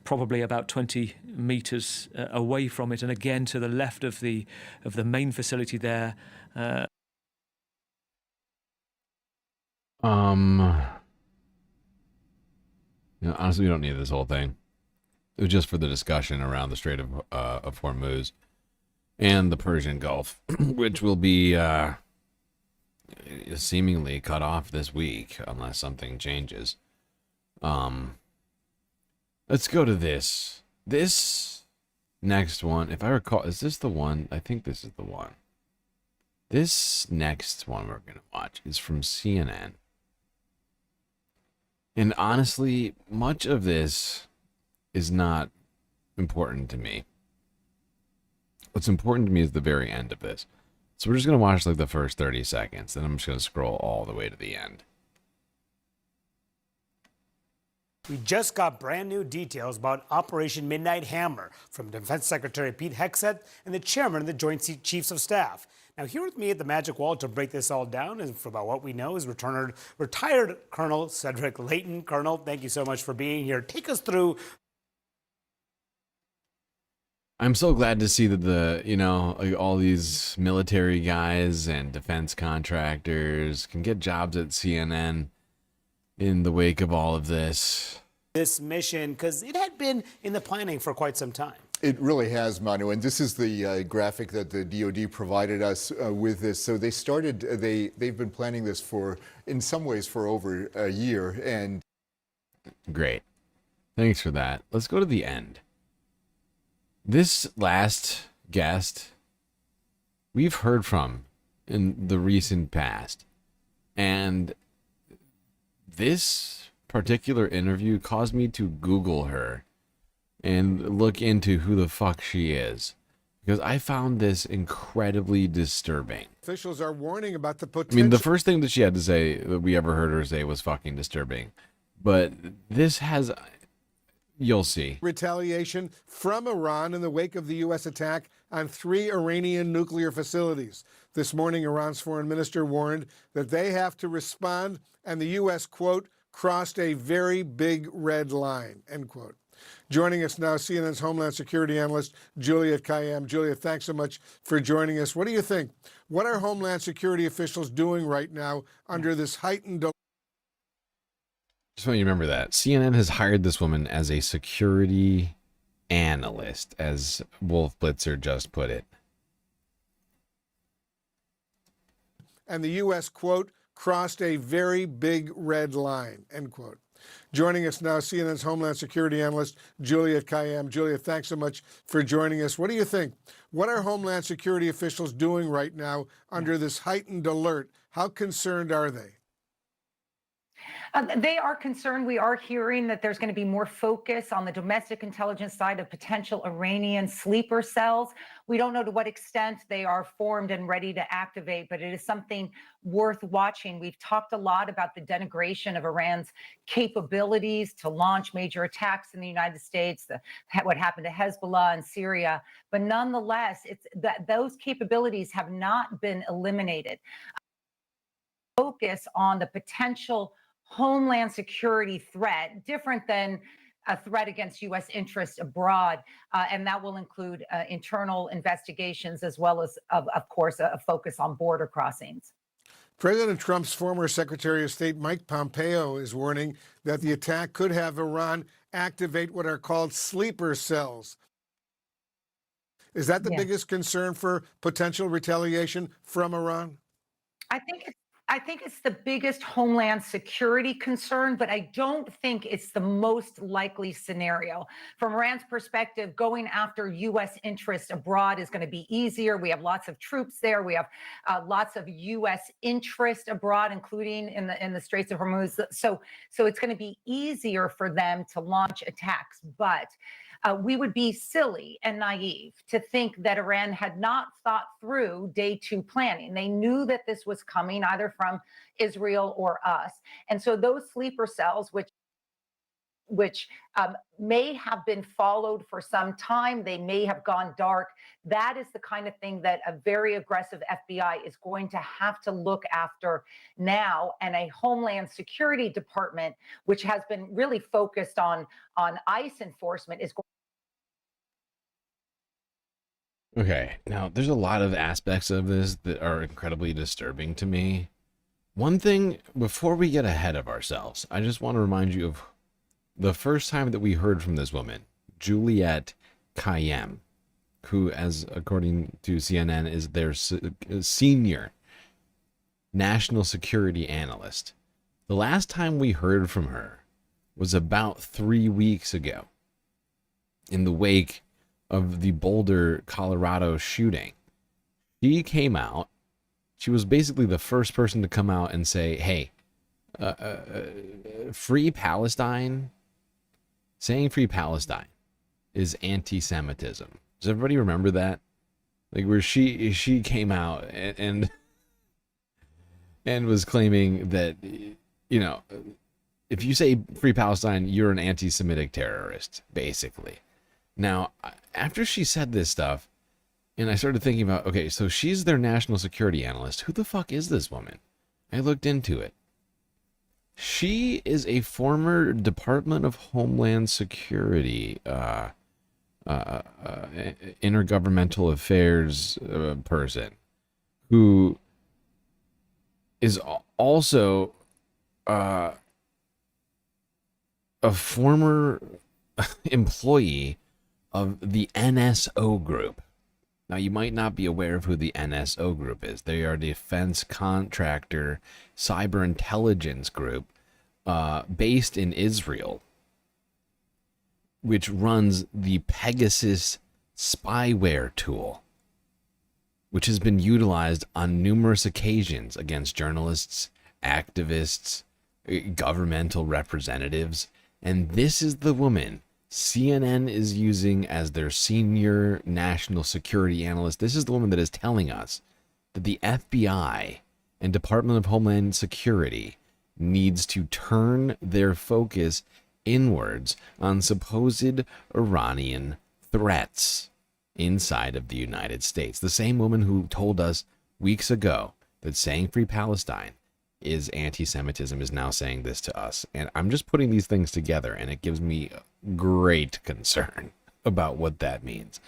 probably about 20 meters away from it, and again to the left of the main facility there. Honestly, we don't need this whole thing. It was just for the discussion around the Strait of Hormuz and the Persian Gulf, which will be seemingly cut off this week unless something changes. Let's go to this. This next one, if I recall, is this the one? I think this is the one. This next one we're going to watch is from CNN. And honestly, much of this is not important to me. What's important to me is the very end of this. So we're just going to watch like the first 30 seconds, then I'm just going to scroll all the way to the end. We just got brand new details about Operation Midnight Hammer from Defense Secretary Pete Hegseth and the chairman of the Joint Chiefs of Staff. Now, here with me at the Magic Wall to break this all down and for about what we know is retired Colonel Cedric Layton. Colonel, thank you so much for being here. Take us through. I'm so glad to see that like all these military guys and defense contractors can get jobs at CNN in the wake of all of this. This mission, because it had been in the planning for quite some time. It really has, Manu, and this is the graphic that the DoD provided us with this. So they started, they've been planning this in some ways, for over a year. And great, thanks for that. Let's go to the end. This last guest, we've heard from in the recent past, and this particular interview caused me to Google her and look into who the fuck she is, because I found this incredibly disturbing. Officials are warning about the potential. I mean, the first thing that she had to say that we ever heard her say was fucking disturbing, but this has, you'll see. Retaliation from Iran in the wake of the U.S. attack on 3 Iranian nuclear facilities. This morning, Iran's foreign minister warned that they have to respond, and the U.S., quote, crossed a very big red line, end quote. Joining us now, CNN's Homeland Security analyst, Juliet Kayyem. Juliet, thanks so much for joining us. What do you think? What are Homeland Security officials doing right now under this heightened... Just want you to remember that. CNN has hired this woman as a security analyst, as Wolf Blitzer just put it. And the U.S., quote, crossed a very big red line, end quote. Joining us now, CNN's Homeland Security analyst, Juliet Kayyem. Juliet, thanks so much for joining us. What do you think? What are Homeland Security officials doing right now under this heightened alert? How concerned are they? They are concerned. We are hearing that there's going to be more focus on the domestic intelligence side of potential Iranian sleeper cells. We don't know to what extent they are formed and ready to activate, but it is something worth watching. We've talked a lot about the denigration of Iran's capabilities to launch major attacks in the United States, what happened to Hezbollah in Syria. But nonetheless, it's that those capabilities have not been eliminated. Focus on the potential homeland security threat, different than a threat against U.S. interests abroad, and that will include internal investigations as well as, of course, a focus on border crossings. President Trump's former Secretary of State Mike Pompeo is warning that the attack could have Iran activate what are called sleeper cells. Is that the biggest concern for potential retaliation from Iran? I think it's the biggest homeland security concern, but I don't think it's the most likely scenario. From Iran's perspective, going after U.S. interests abroad is going to be easier. We have lots of troops there. We have lots of U.S. interest abroad, including in the Straits of Hormuz. So it's going to be easier for them to launch attacks, but we would be silly and naive to think that Iran had not thought through day two planning. They knew that this was coming either from Israel or us. And so those sleeper cells, which may have been followed for some time, they may have gone dark. That is the kind of thing that a very aggressive FBI is going to have to look after now. And a Homeland Security Department, which has been really focused on ICE enforcement, is going. Okay, now there's a lot of aspects of this that are incredibly disturbing to me. One thing, before we get ahead of ourselves, I just want to remind you of the first time that we heard from this woman, Juliette Kayyem, who, as according to CNN, is their senior national security analyst. The last time we heard from her was about 3 weeks ago, in the wake of the Boulder, Colorado shooting. She came out. She was basically the first person to come out and say, hey, free Palestine, saying free Palestine is anti-Semitism. Does everybody remember that? Like, where she came out and was claiming that, you know, if you say free Palestine, you're an anti-Semitic terrorist, basically. Now, after she said this stuff, and I started thinking about, okay, so she's their national security analyst. Who the fuck is this woman? I looked into it. She is a former Department of Homeland Security intergovernmental affairs person who is also a former employee of the NSO group. Now, you might not be aware of who the NSO group is. They are a defense contractor cyber intelligence group based in Israel, which runs the Pegasus spyware tool, which has been utilized on numerous occasions against journalists, activists, governmental representatives. And this is the woman CNN is using as their senior national security analyst. This is the woman that is telling us that the FBI and Department of Homeland Security needs to turn their focus inwards on supposed Iranian threats inside of the United States. The same woman who told us weeks ago that saying free Palestine is anti-Semitism is now saying this to us. And I'm just putting these things together, and it gives me great concern about what that means.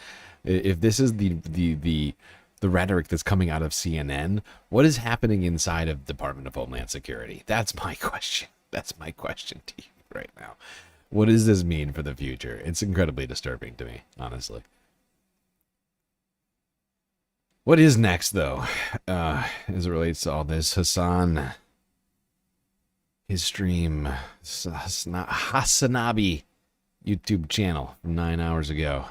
If this is the rhetoric that's coming out of CNN, what is happening inside of Department of Homeland Security? That's my question. That's my question to you right now. What does this mean for the future? It's incredibly disturbing to me, honestly. What is next, though, as it relates to all this? Hassan, his stream, hasanabi YouTube channel from 9 hours ago.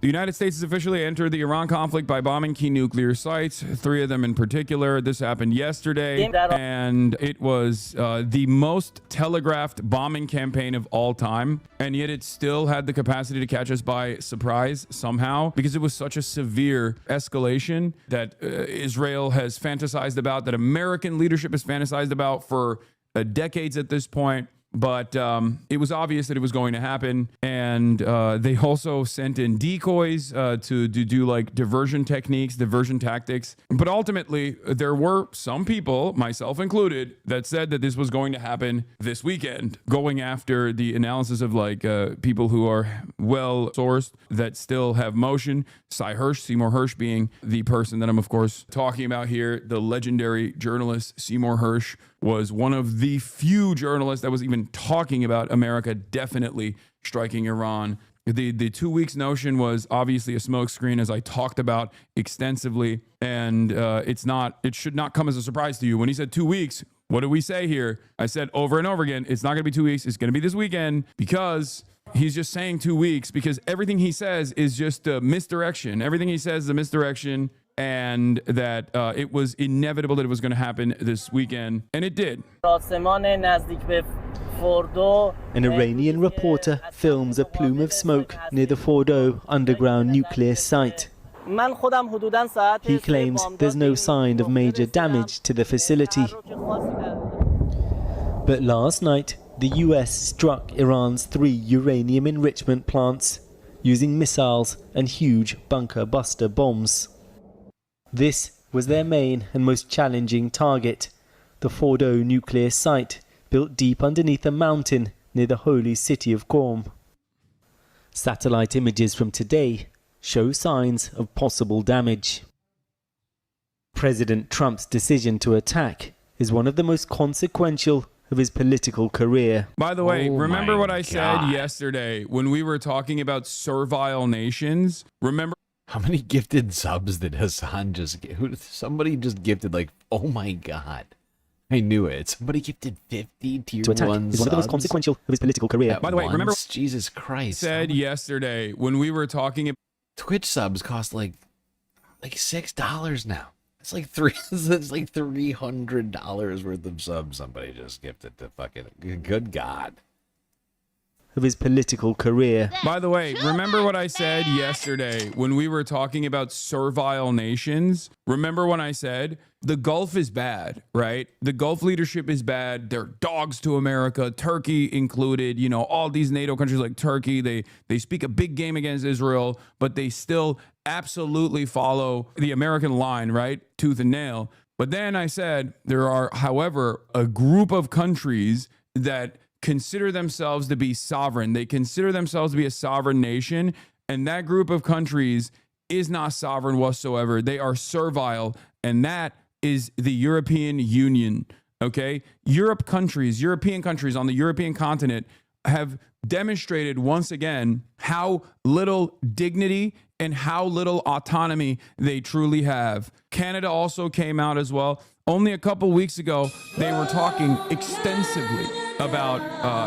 The United States has officially entered the Iran conflict by bombing key nuclear sites, 3 of them in particular. This happened yesterday, and it was the most telegraphed bombing campaign of all time, and yet it still had the capacity to catch us by surprise somehow, because it was such a severe escalation that Israel has fantasized about, that American leadership has fantasized about for decades at this point. But it was obvious that it was going to happen, and they also sent in decoys to do like diversion techniques, diversion tactics. But ultimately, there were some people, myself included, that said that this was going to happen this weekend, going after the analysis of like people who are well sourced that still have motion. Seymour Hersh being the person that I'm of course talking about here. The legendary journalist Seymour Hersh was one of the few journalists that was even talking about America definitely striking Iran. The 2 weeks notion was obviously a smokescreen, as I talked about extensively, and it should not come as a surprise to you. When he said 2 weeks, what did we say here? I said over and over again, it's not going to be 2 weeks, it's going to be this weekend, because he's just saying 2 weeks, because everything he says is just a misdirection. Everything he says is a misdirection, and that it was inevitable that it was going to happen this weekend, and it did. An Iranian reporter films a plume of smoke near the Fordo underground nuclear site. He claims there's no sign of major damage to the facility. But last night, the US struck Iran's 3 uranium enrichment plants using missiles and huge bunker buster bombs. This was their main and most challenging target, the Fordo nuclear site, built deep underneath a mountain near the holy city of Qom. Satellite images from today show signs of possible damage. President Trump's decision to attack is one of the most consequential of his political career. By the way, remember what I said yesterday when we were talking about servile nations? Remember how many gifted subs did Hassan just get? Somebody just gifted, like, oh my god. I knew it. Somebody gifted 50 tier 1 to attack is one of the most consequential of his political career. By the way, remember Jesus Christ. Said yesterday when we were talking about Twitch subs cost like $6 now. It's like $300 worth of subs somebody just gifted to fucking good God. Of his political career. By the way, remember what I said yesterday when we were talking about servile nations? Remember when I said the Gulf is bad, right? The Gulf leadership is bad. They're dogs to America, Turkey included, you know, all these NATO countries like Turkey, they speak a big game against Israel, but they still absolutely follow the American line, right? Tooth and nail. But then I said there are, however, a group of countries that consider themselves to be sovereign. They consider themselves to be a sovereign nation, and that group of countries is not sovereign whatsoever. They are servile, and that is the European Union, okay? European countries on the European continent have demonstrated once again how little dignity and how little autonomy they truly have. Canada also came out as well. Only a couple weeks ago, they were talking extensively about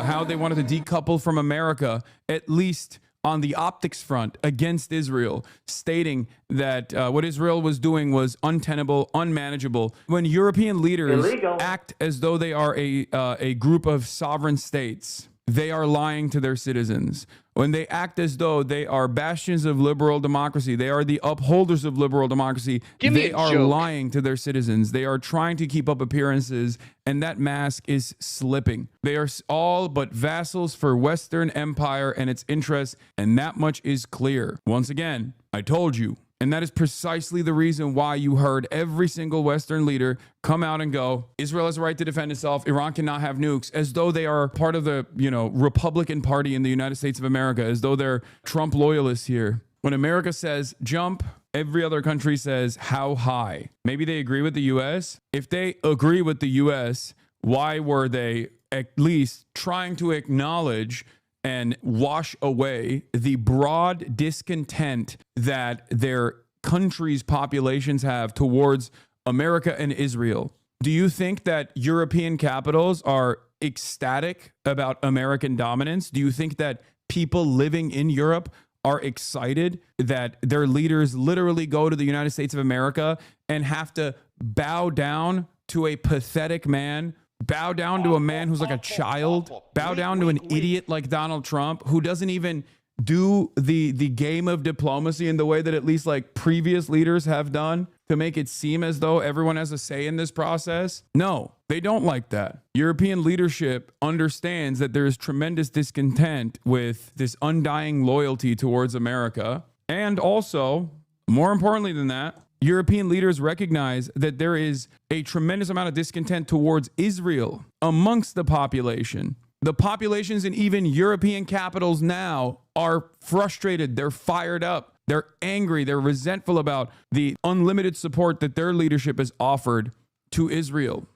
how they wanted to decouple from America, at least on the optics front, against Israel, stating that what Israel was doing was untenable, unmanageable. When European leaders act as though they are a group of sovereign states, they are lying to their citizens. When they act as though they are bastions of liberal democracy, they are the upholders of liberal democracy, they are lying to their citizens. They are trying to keep up appearances, and that mask is slipping. They are all but vassals for Western empire and its interests, and that much is clear. Once again, I told you. And that is precisely the reason why you heard every single Western leader come out and go, Israel has a right to defend itself. Iran cannot have nukes, as though they are part of the, Republican Party in the United States of America, as though they're Trump loyalists here. When America says jump, every other country says how high. Maybe they agree with the U.S. If they agree with the U.S., why were they at least trying to acknowledge and wash away the broad discontent that their countries' populations have towards America and Israel? Do you think that European capitals are ecstatic about American dominance? Do you think that people living in Europe are excited that their leaders literally go to the United States of America and have to bow down to a pathetic man, bow down to a man who's like a child, bow down to an idiot like Donald Trump, who doesn't even do the game of diplomacy in the way that at least like previous leaders have done to make it seem as though everyone has a say in this process? No, they don't like that. European leadership understands that there is tremendous discontent with this undying loyalty towards America. And also, more importantly than that, European leaders recognize that there is a tremendous amount of discontent towards Israel amongst the population. The populations in even European capitals now are frustrated. They're fired up. They're angry. They're resentful about the unlimited support that their leadership has offered to Israel.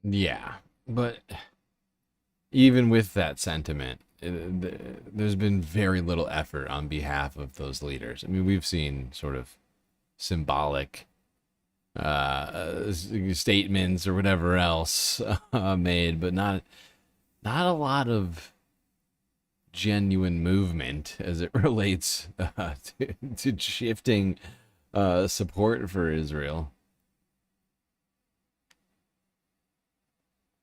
Yeah, but even with that sentiment, there's been very little effort on behalf of those leaders. I mean, we've seen sort of symbolic statements or whatever else made, but not a lot of genuine movement as it relates to shifting support for Israel.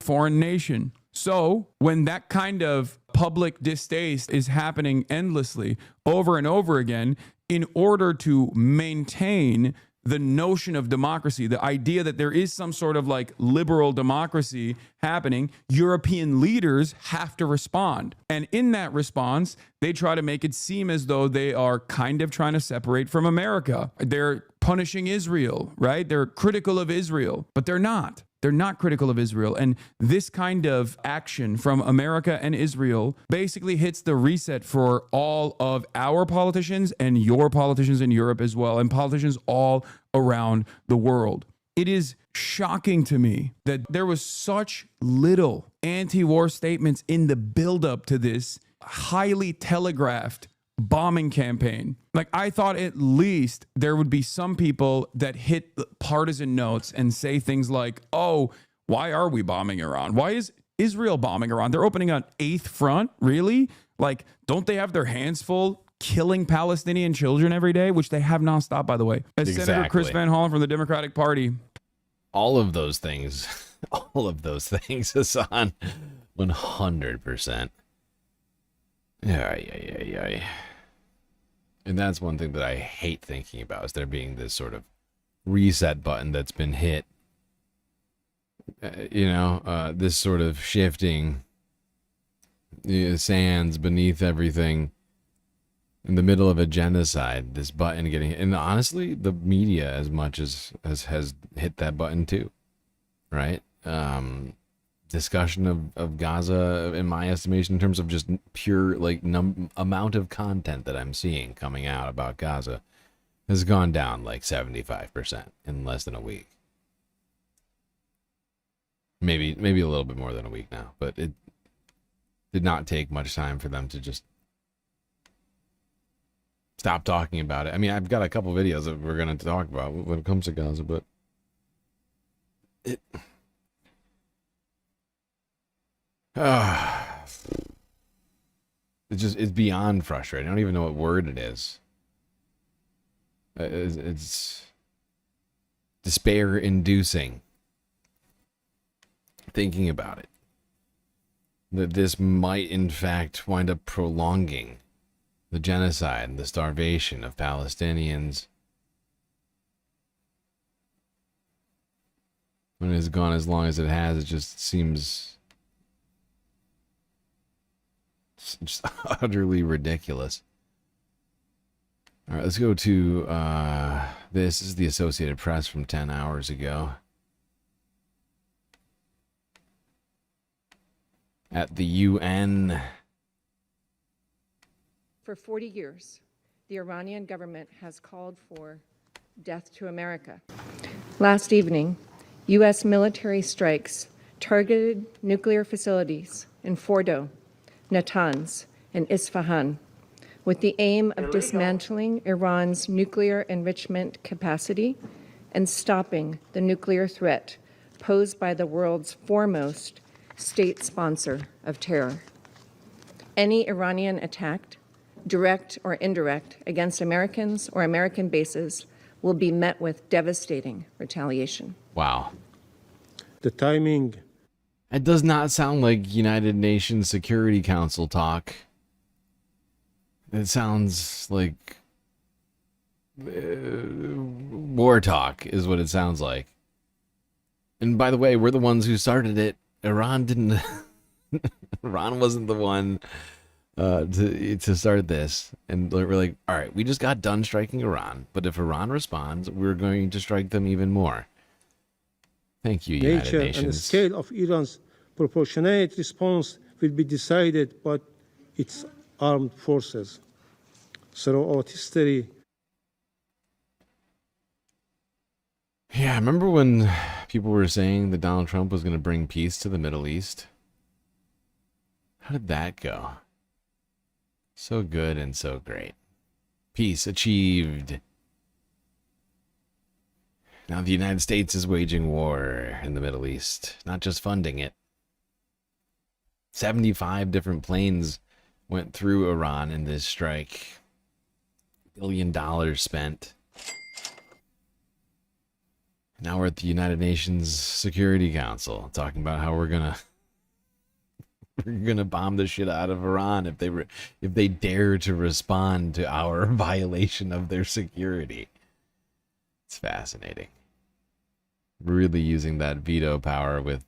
Foreign nation. So when that kind of public distaste is happening endlessly over and over again, in order to maintain the notion of democracy, the idea that there is some sort of like liberal democracy happening, European leaders have to respond. And in that response, they try to make it seem as though they are kind of trying to separate from America. They're punishing Israel, right? They're critical of Israel, but they're not. They're not critical of Israel. And this kind of action from America and Israel basically hits the reset for all of our politicians and your politicians in Europe as well, and politicians all around the world. It is shocking to me that there was such little anti-war statements in the buildup to this highly telegraphed bombing campaign. Like, I thought at least there would be some people that hit the partisan notes and say things like, oh, why are we bombing Iran? Why is Israel bombing Iran? They're opening an 8th front? Really? Like, don't they have their hands full killing Palestinian children every day? Which they have nonstop, by the way. As Senator Chris Van Hollen from the Democratic Party. All of those things, Hassan, 100%. Yeah. And that's one thing that I hate thinking about, is there being this sort of reset button that's been hit. This sort of shifting sands beneath everything in the middle of a genocide, this button getting hit. And honestly, the media as much as has hit that button too, right? Discussion of Gaza, in my estimation, in terms of just pure amount of content that I'm seeing coming out about Gaza, has gone down like 75% in less than a week. Maybe a little bit more than a week now, but it did not take much time for them to just stop talking about it. I mean, I've got a couple videos that we're going to talk about when it comes to Gaza, but it's beyond frustrating. I don't even know what word it is. It's despair-inducing thinking about it. That this might, in fact, wind up prolonging the genocide and the starvation of Palestinians. When it's gone as long as it has, it just seems just utterly ridiculous. All right, let's go to this is the Associated Press from 10 hours ago. At the UN. For 40 years, the Iranian government has called for death to America. Last evening, U.S. military strikes targeted nuclear facilities in Fordo, Natanz, and Isfahan, with the aim of dismantling Iran's nuclear enrichment capacity and stopping the nuclear threat posed by the world's foremost state sponsor of terror. Any Iranian attack direct or indirect, against Americans or American bases will be met with devastating retaliation. Wow. The timing. It does not sound like United Nations Security Council talk. It sounds like war talk is what it sounds like. And by the way, we're the ones who started it. Iran didn't. Iran wasn't the one to start this. And we're like, all right, we just got done striking Iran, but if Iran responds, we're going to strike them even more. Thank you, United Nature Nations. and the scale of Iran's proportionate response will be decided by its armed forces. Throughout history. Yeah, I remember when people were saying that Donald Trump was going to bring peace to the Middle East. How did that go? So good and so great. Peace achieved. Now the United States is waging war in the Middle East, not just funding it. 75 different planes went through Iran in this strike. $1 billion spent. Now we're at the United Nations Security Council talking about how we're gonna bomb the shit out of Iran if they dare to respond to our violation of their security. It's fascinating. Really using that veto power with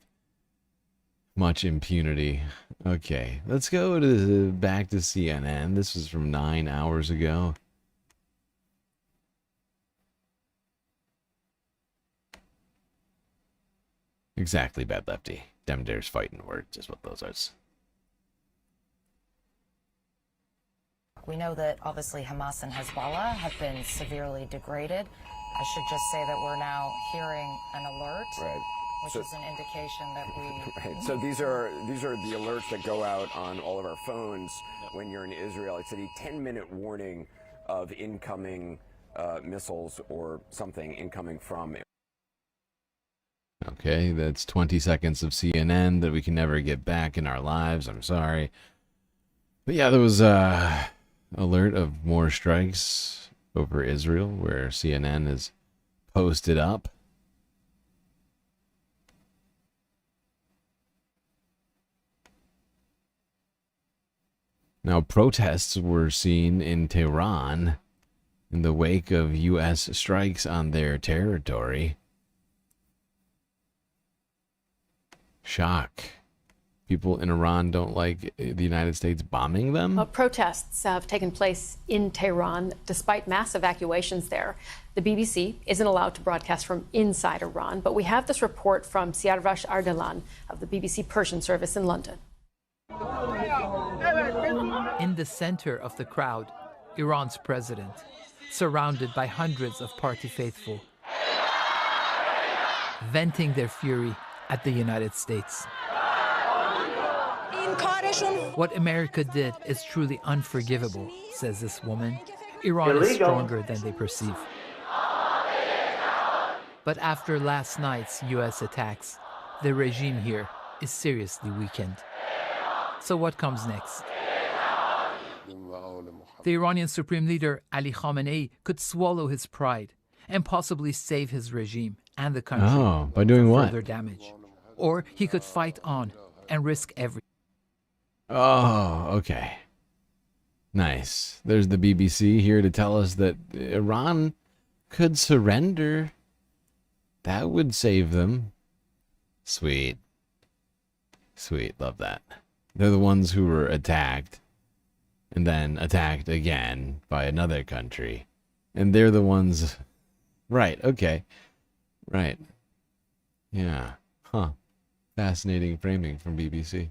much impunity. Okay, let's go back to CNN. This was from 9 hours ago. Exactly, Bad Lefty. Dem dares fighting words is what those are. We know that obviously Hamas and Hezbollah have been severely degraded. I should just say that we're now hearing an alert, which is an indication that we... Right. So these are the alerts that go out on all of our phones when you're in Israel. It's a 10-minute warning of incoming missiles or something incoming from. Okay, that's 20 seconds of CNN that we can never get back in our lives. I'm sorry. But yeah, there was a alert of more strikes over Israel where CNN is posted up. Now, protests were seen in Tehran in the wake of U.S. strikes on their territory. Shock. People in Iran don't like the United States bombing them? Well, protests have taken place in Tehran despite mass evacuations there. The BBC isn't allowed to broadcast from inside Iran, but we have this report from Siarvash Ardalan of the BBC Persian service in London. In the center of the crowd, Iran's president, surrounded by hundreds of party faithful, venting their fury at the United States. What America did is truly unforgivable, says this woman. Iran is stronger than they perceive. But after last night's U.S. attacks, the regime here is seriously weakened. So what comes next? The Iranian Supreme Leader Ali Khamenei could swallow his pride and possibly save his regime and the country by doing from what? further damage. Or he could fight on and risk everything. Oh, okay. Nice. There's the BBC here to tell us that Iran could surrender. That would save them. Sweet. Sweet. Love that. They're the ones who were attacked and then attacked again by another country. And they're the ones... Right. Okay. Right. Yeah. Huh. Fascinating framing from BBC.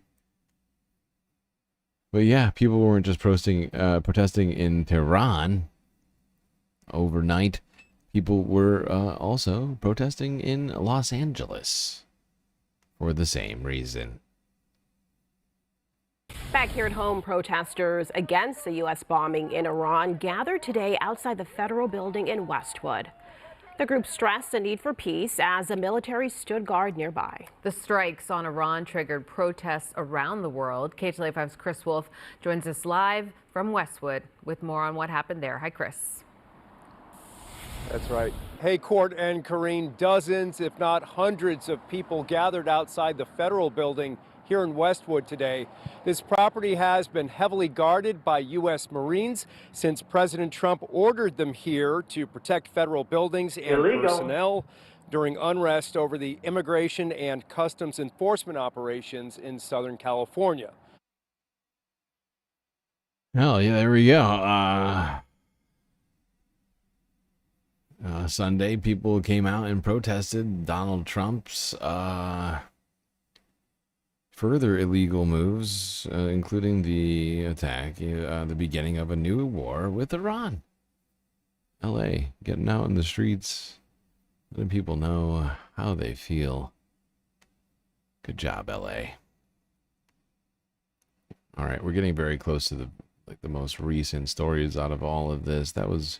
But yeah, people weren't just protesting in Tehran overnight. People were also protesting in Los Angeles for the same reason. Back here at home, protesters against the U.S. bombing in Iran gathered today outside the federal building in Westwood. The group stressed the need for peace as the military stood guard nearby. The strikes on Iran triggered protests around the world. KTLA5's Chris Wolf joins us live from Westwood with more on what happened there. Hi, Chris. That's right. Hey, Court and Karine, dozens, if not hundreds of people gathered outside the federal building here in Westwood today. This property has been heavily guarded by U.S. Marines since President Trump ordered them here to protect federal buildings and personnel during unrest over the immigration and customs enforcement operations in Southern California. Oh, yeah, there we go. Sunday, people came out and protested Donald Trump's further illegal moves, including the attack, the beginning of a new war with Iran. LA, getting out in the streets, letting people know how they feel. Good job, LA. All right, we're getting very close to the most recent stories out of all of this. That was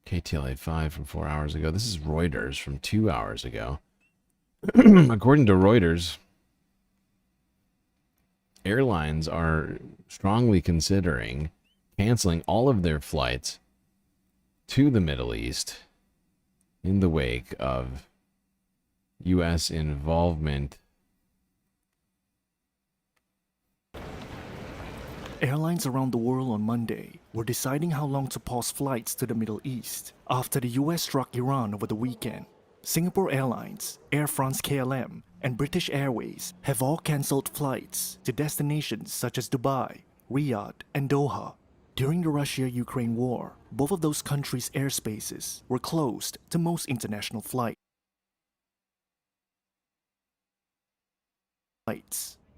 KTLA5 from 4 hours ago. This is Reuters from 2 hours ago. According to Reuters, airlines are strongly considering canceling all of their flights to the Middle East in the wake of U.S. involvement. Airlines around the world on Monday were deciding how long to pause flights to the Middle East after the U.S. struck Iran over the weekend. Singapore Airlines, Air France-KLM, and British Airways have all cancelled flights to destinations such as Dubai, Riyadh, and Doha. During the Russia-Ukraine war, both of those countries' airspaces were closed to most international flights.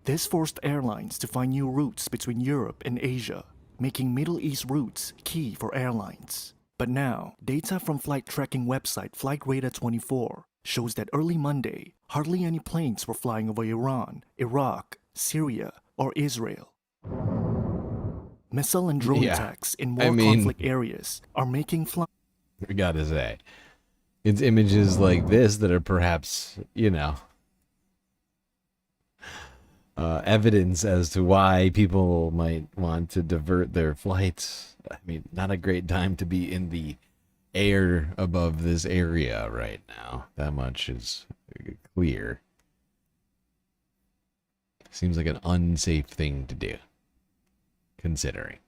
This forced airlines to find new routes between Europe and Asia, making Middle East routes key for airlines. But now, data from flight tracking website FlightRadar24 shows that early Monday, hardly any planes were flying over Iran, Iraq, Syria, or Israel. Missile and drone attacks in more conflict areas are making flights. We gotta say, it's images like this that are perhaps, evidence as to why people might want to divert their flights. I mean, not a great time to be in the air above this area right now. That much is clear. Seems like an unsafe thing to do, considering.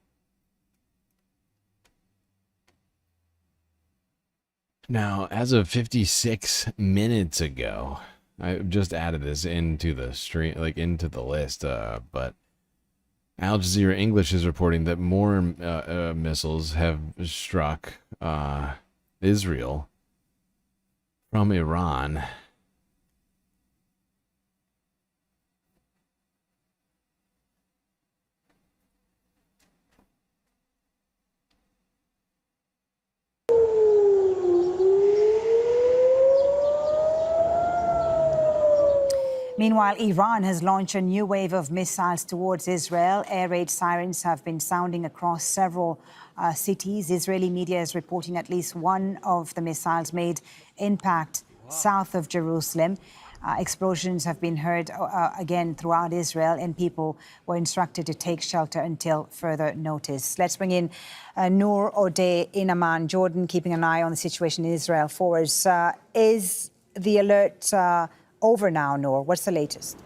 Now, as of 56 minutes ago, I just added this into the stream, into the list, but Al Jazeera English is reporting that more missiles have struck Israel from Iran. Meanwhile, Iran has launched a new wave of missiles towards Israel. Air raid sirens have been sounding across several cities. Israeli media is reporting at least one of the missiles made impact south of Jerusalem. Explosions have been heard again throughout Israel, and people were instructed to take shelter until further notice. Let's bring in Noor O'Day in Amman, Jordan, keeping an eye on the situation in Israel for us. Is the alert over now, Noor? What's the latest?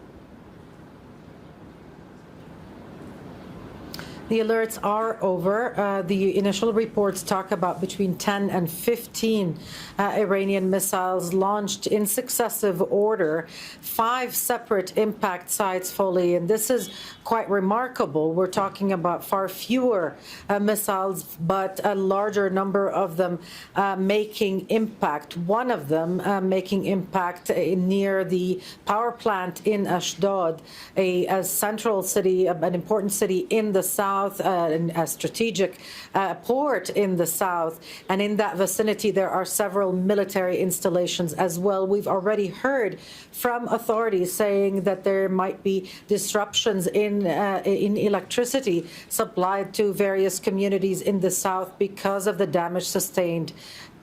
The alerts are over. The initial reports talk about between 10 and 15 Iranian missiles launched in successive order, 5 separate impact sites fully, and this is quite remarkable. We're talking about far fewer missiles, but a larger number of them making impact. One of them making impact near the power plant in Ashdod, a central city, an important city in the south, a strategic port in the south, and in that vicinity there are several military installations as well. We've already heard from authorities saying that there might be disruptions in electricity supplied to various communities in the south because of the damage sustained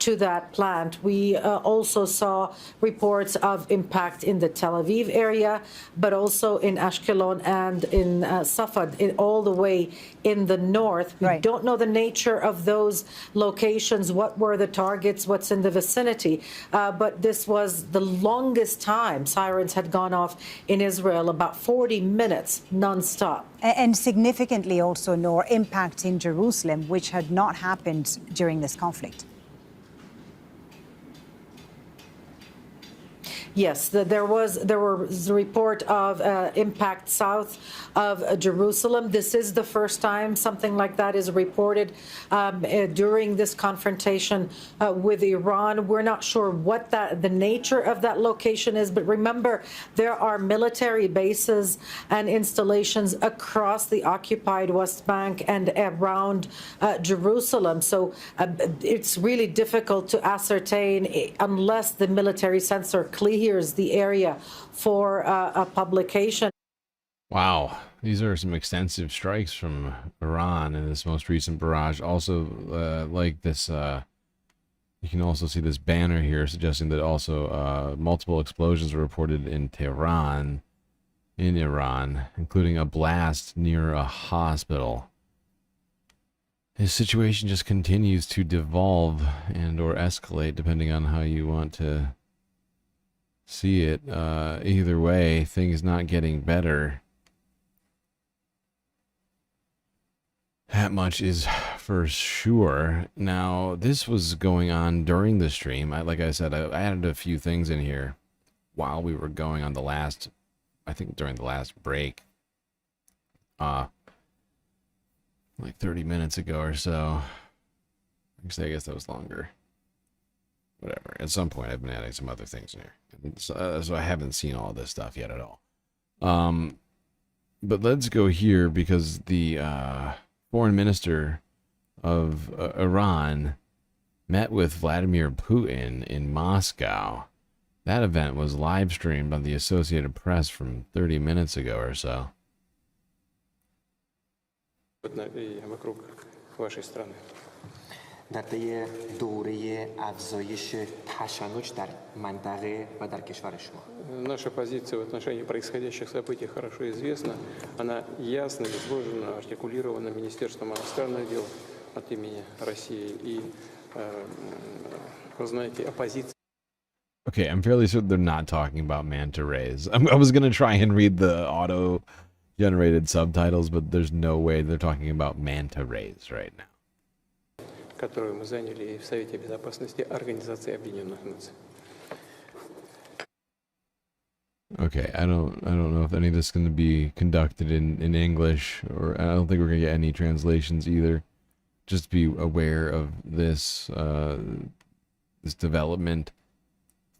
to that plant. We also saw reports of impact in the Tel Aviv area, but also in Ashkelon and in Safed, all the way in the north. We don't know the nature of those locations, what were the targets, what's in the vicinity, but this was the longest time sirens had gone off in Israel, about 40 minutes non-stop. And significantly also, Noor, impact in Jerusalem, which had not happened during this conflict. Yes, there was a report of impact south of Jerusalem. This is the first time something like that is reported during this confrontation with Iran. We're not sure what the nature of that location is, but remember, there are military bases and installations across the occupied West Bank and around Jerusalem. So it's really difficult to ascertain unless the military censor clears the area for a publication. Wow, these are some extensive strikes from Iran in this most recent barrage. Also, like this, you can also see this banner here suggesting that also multiple explosions were reported in Tehran, in Iran, including a blast near a hospital. This situation just continues to devolve and or escalate depending on how you want to see it. Either way, things not getting better. That much is for sure. Now, this was going on during the stream. Like I said, I added a few things in here while we were going on the last, I think during the last break. Like 30 minutes ago or so. Actually, I guess that was longer. Whatever. At some point, I've been adding some other things in here. So I haven't seen all this stuff yet at all. But let's go here because the foreign minister of Iran met with Vladimir Putin in Moscow. That event was live streamed on the Associated Press from 30 minutes ago or so. در طی دوره افزایش تشنج در منطقه و در کشور شما. Наша позиция в отношении происходящих событий хорошо известна. Она ясно изложена, артикулирована Министерством иностранных дел от имени России. И, вы знаете, оппозиция. Okay, I'm fairly certain they're not talking about manta rays. I was going to try and read the auto-generated subtitles, but there's no way they're talking about manta rays right now. Которую мы заняли в Совете Безопасности Организации Объединенных Наций. Okay, I don't know if any of this is going to be conducted in English, or I don't think we're going to get any translations either. Just be aware of this this development.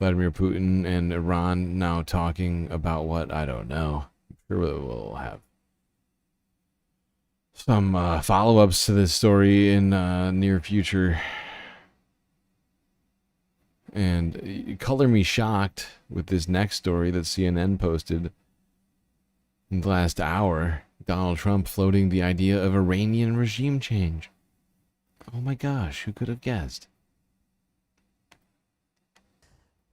Vladimir Putin and Iran now talking about what? I don't know. I'm sure we'll have some follow-ups to this story in near future. And color me shocked with this next story that CNN posted in the last hour. Donald Trump floating the idea of Iranian regime change. Oh my gosh, who could have guessed?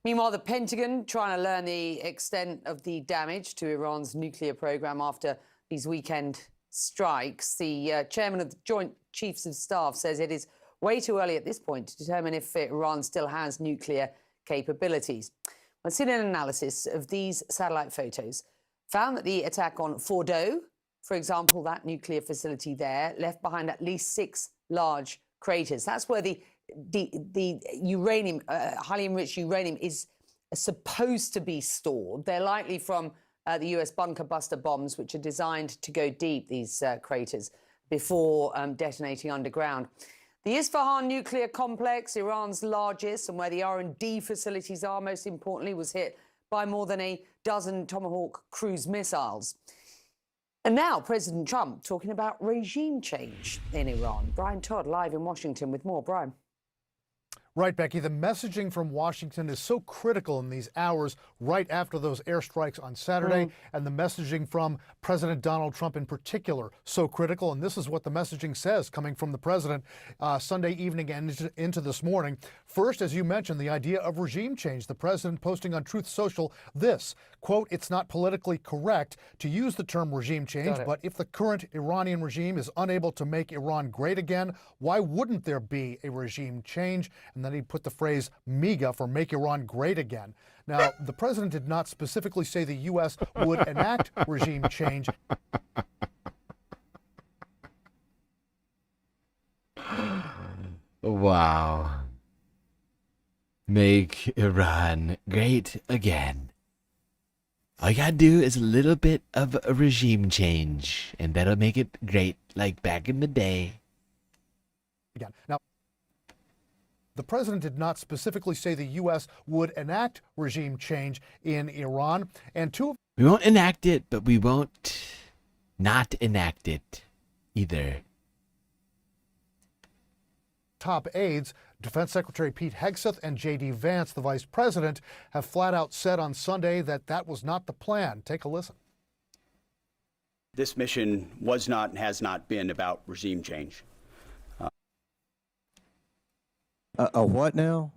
Meanwhile, the Pentagon trying to learn the extent of the damage to Iran's nuclear program after these weekend strikes. The chairman of the Joint Chiefs of Staff says it is way too early at this point to determine if Iran still has nuclear capabilities. Well, CNN analysis of these satellite photos found that the attack on Fordo, for example, that nuclear facility there, left behind at least 6 large craters. That's where the uranium, highly enriched uranium, is supposed to be stored. They're likely from the US bunker buster bombs, which are designed to go deep, these craters, before detonating underground. The Isfahan nuclear complex, Iran's largest, and where the R&D facilities are, most importantly, was hit by more than a dozen Tomahawk cruise missiles. And now President Trump talking about regime change in Iran. Brian Todd live in Washington with more. Brian. Right, Becky. The messaging from Washington is so critical in these hours right after those airstrikes on Saturday, and the messaging from President Donald Trump in particular so critical. And this is what the messaging says coming from the president Sunday evening and into this morning. First, as you mentioned, the idea of regime change. The president posting on Truth Social this, quote, "It's not politically correct to use the term regime change, but if the current Iranian regime is unable to make Iran great again, why wouldn't there be a regime change?" And then he put the phrase MAGA for Make Iran Great Again. Now, the president did not specifically say the U.S. would enact regime change. Wow. Make Iran great again. All you gotta do is a little bit of a regime change, and that'll make it great, like back in the day. Again. Now, the president did not specifically say the U.S. would enact regime change in Iran. And we won't enact it, but we won't not enact it either. Top aides, Defense Secretary Pete Hegseth and J.D. Vance, the vice president, have flat out said on Sunday that that was not the plan. Take a listen. This mission was not and has not been about regime change. A what now?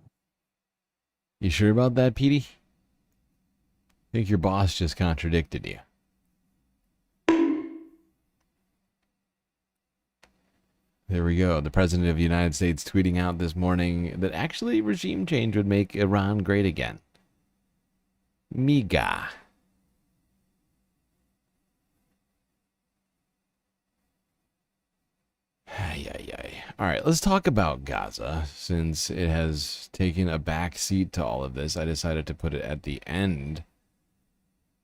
You sure about that, Petey? I think your boss just contradicted you. There we go. The President of the United States tweeting out this morning that actually regime change would make Iran great again. MAGA. All right, let's talk about Gaza. Since it has taken a back seat to all of this, I decided to put it at the end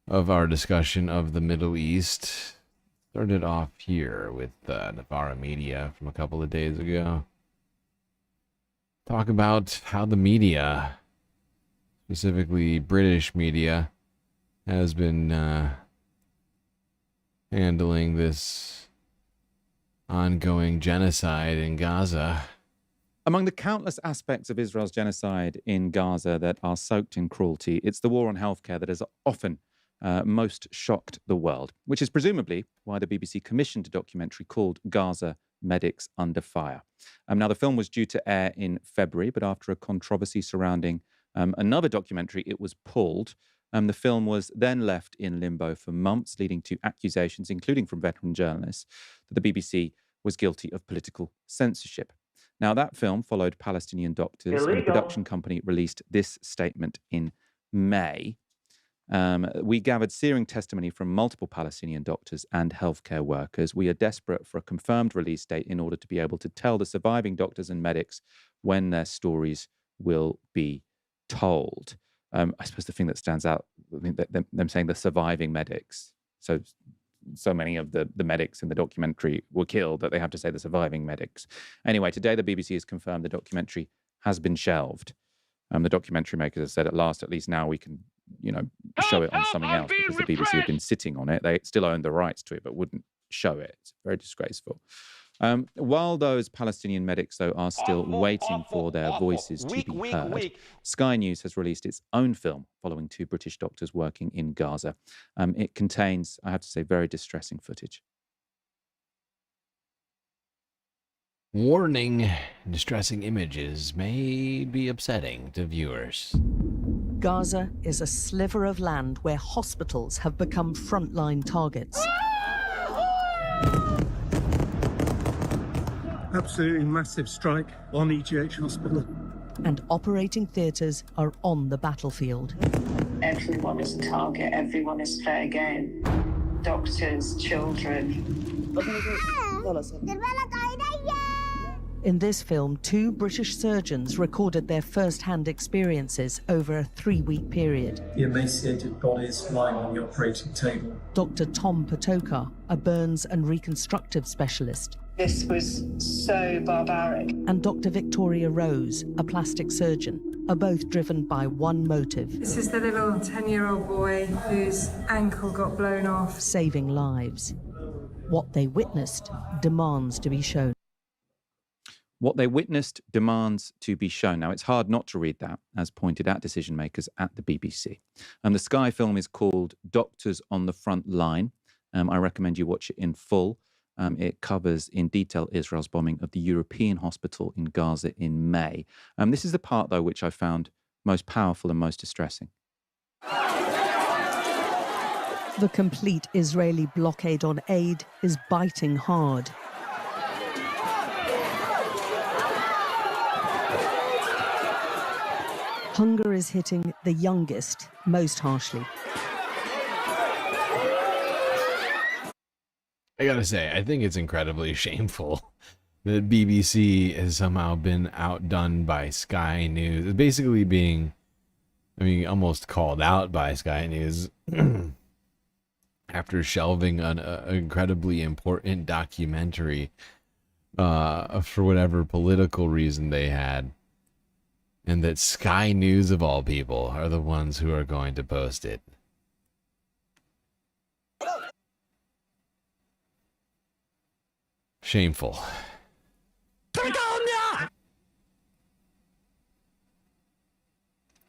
of our discussion of the Middle East. Started off here with Navarra Media from a couple of days ago. Talk about how the media, specifically British media, has been handling this ongoing genocide in Gaza. Among the countless aspects of Israel's genocide in Gaza that are soaked in cruelty, it's the war on healthcare that has often most shocked the world, which is presumably why the BBC commissioned a documentary called Gaza Medics Under Fire. Now, the film was due to air in February, but after a controversy surrounding another documentary, it was pulled. The film was then left in limbo for months, leading to accusations, including from veteran journalists, that the BBC was guilty of political censorship. Now, that film followed Palestinian doctors, and the production company released this statement in May. We gathered searing testimony from multiple Palestinian doctors and healthcare workers. We are desperate for a confirmed release date in order to be able to tell the surviving doctors and medics when their stories will be told. I suppose the thing that stands out, them saying the surviving medics. So many of the medics in the documentary were killed that they have to say the surviving medics. Anyway, today the BBC has confirmed the documentary has been shelved. The documentary makers have said at last, at least now we can, show it on something else, because the BBC have been sitting on it. They still own the rights to it, but wouldn't show it. It's very disgraceful. While those Palestinian medics, though, are still waiting for their voices to be heard, Sky News has released its own film following two British doctors working in Gaza. It contains, I have to say, very distressing footage. Warning, distressing images may be upsetting to viewers. Gaza is a sliver of land where hospitals have become frontline targets. Absolutely massive strike on EGH Hospital. And operating theatres are on the battlefield. Everyone is a target, everyone is fair game. Doctors, children. In this film, two British surgeons recorded their first-hand experiences over a 3-week period. The emaciated bodies lying on the operating table. Dr. Tom Potokar, a burns and reconstructive specialist. This was so barbaric. And Dr. Victoria Rose, a plastic surgeon, are both driven by one motive. This is the little 10-year-old boy whose ankle got blown off. Saving lives. What they witnessed demands to be shown. What they witnessed demands to be shown. Now, it's hard not to read that, as pointed at decision makers at the BBC. And the Sky film is called Doctors on the Front Line. I recommend you watch it in full. It covers in detail Israel's bombing of the European hospital in Gaza in May. This is the part, though, which I found most powerful and most distressing. The complete Israeli blockade on aid is biting hard. Hunger is hitting the youngest most harshly. I gotta say, I think it's incredibly shameful that BBC has somehow been outdone by Sky News. It's basically being, almost called out by Sky News after shelving an incredibly important documentary for whatever political reason they had. And that Sky News, of all people, are the ones who are going to post it. Shameful.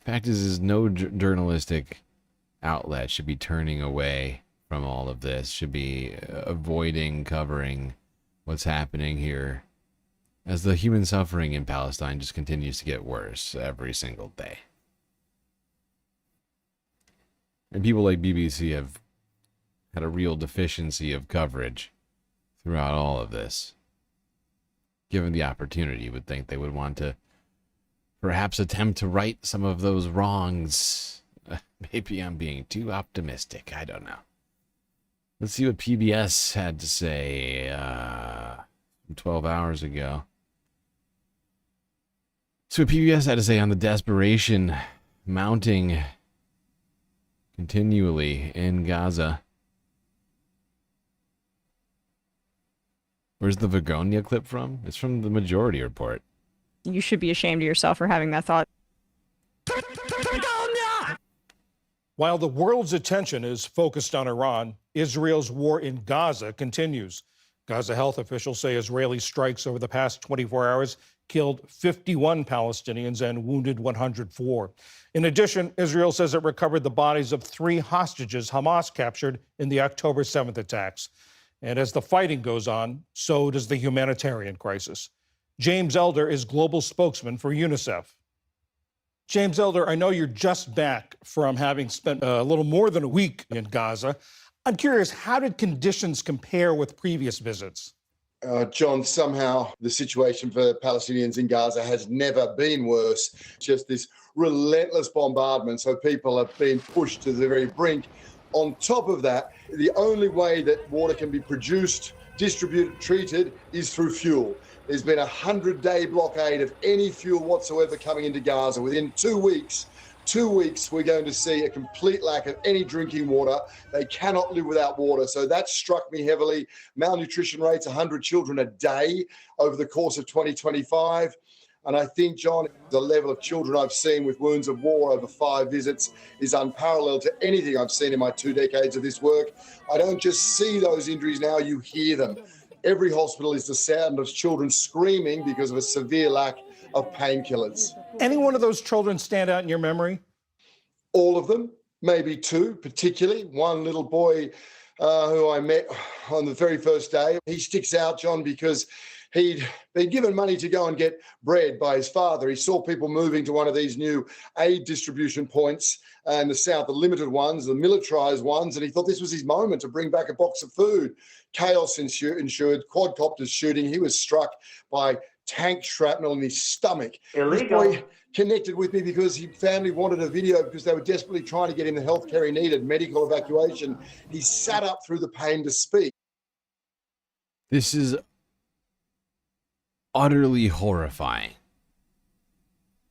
Fact is no journalistic outlet should be turning away from all of this, should be avoiding covering what's happening here, as the human suffering in Palestine just continues to get worse every single day. And people like BBC have had a real deficiency of coverage throughout all of this. Given the opportunity, you would think they would want to perhaps attempt to right some of those wrongs. Maybe I'm being too optimistic. I don't know. Let's see what PBS had to say 12 hours ago. So PBS had to say on the desperation mounting continually in Gaza. Where's the Vagonia clip from? It's from the Majority Report. You should be ashamed of yourself for having that thought. While the world's attention is focused on Iran, Israel's war in Gaza continues. Gaza health officials say Israeli strikes over the past 24 hours killed 51 Palestinians and wounded 104. In addition, Israel says it recovered the bodies of 3 hostages Hamas captured in the October 7th attacks. And as the fighting goes on, so does the humanitarian crisis. James Elder is global spokesman for UNICEF. James Elder, I know you're just back from having spent a little more than a week in Gaza. I'm curious, how did conditions compare with previous visits? John, somehow the situation for Palestinians in Gaza has never been worse. Just this relentless bombardment, so people have been pushed to the very brink. On top of that, the only way that water can be produced, distributed, treated is through fuel. There's been a 100-day blockade of any fuel whatsoever coming into Gaza. Within 2 weeks, we're going to see a complete lack of any drinking water. They cannot live without water. So that struck me heavily. Malnutrition rates, 100 children a day over the course of 2025. And I think, John, the level of children I've seen with wounds of war over 5 visits is unparalleled to anything I've seen in my 2 decades of this work. I don't just see those injuries now, you hear them. Every hospital is the sound of children screaming because of a severe lack of painkillers. Any one of those children stand out in your memory? All of them, maybe 2 particularly. One little boy who I met on the very first day. He sticks out, John, because he'd been given money to go and get bread by his father. He saw people moving to one of these new aid distribution points in the south, the limited ones, the militarized ones, and he thought this was his moment to bring back a box of food. Chaos ensued, quadcopters shooting. He was struck by tank shrapnel in his stomach. Illegal. This boy connected with me because his family wanted a video because they were desperately trying to get him the healthcare he needed, medical evacuation. He sat up through the pain to speak. This is utterly horrifying.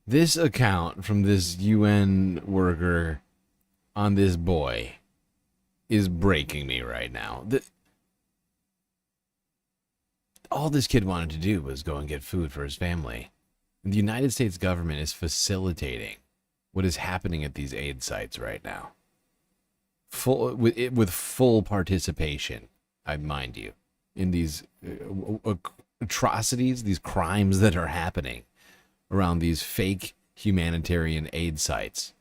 This account from this UN worker on this boy is breaking me right now. All this kid wanted to do was go and get food for his family. And the United States government is facilitating what is happening at these aid sites right now. With full participation, I mind you, in these atrocities, these crimes that are happening around these fake humanitarian aid sites.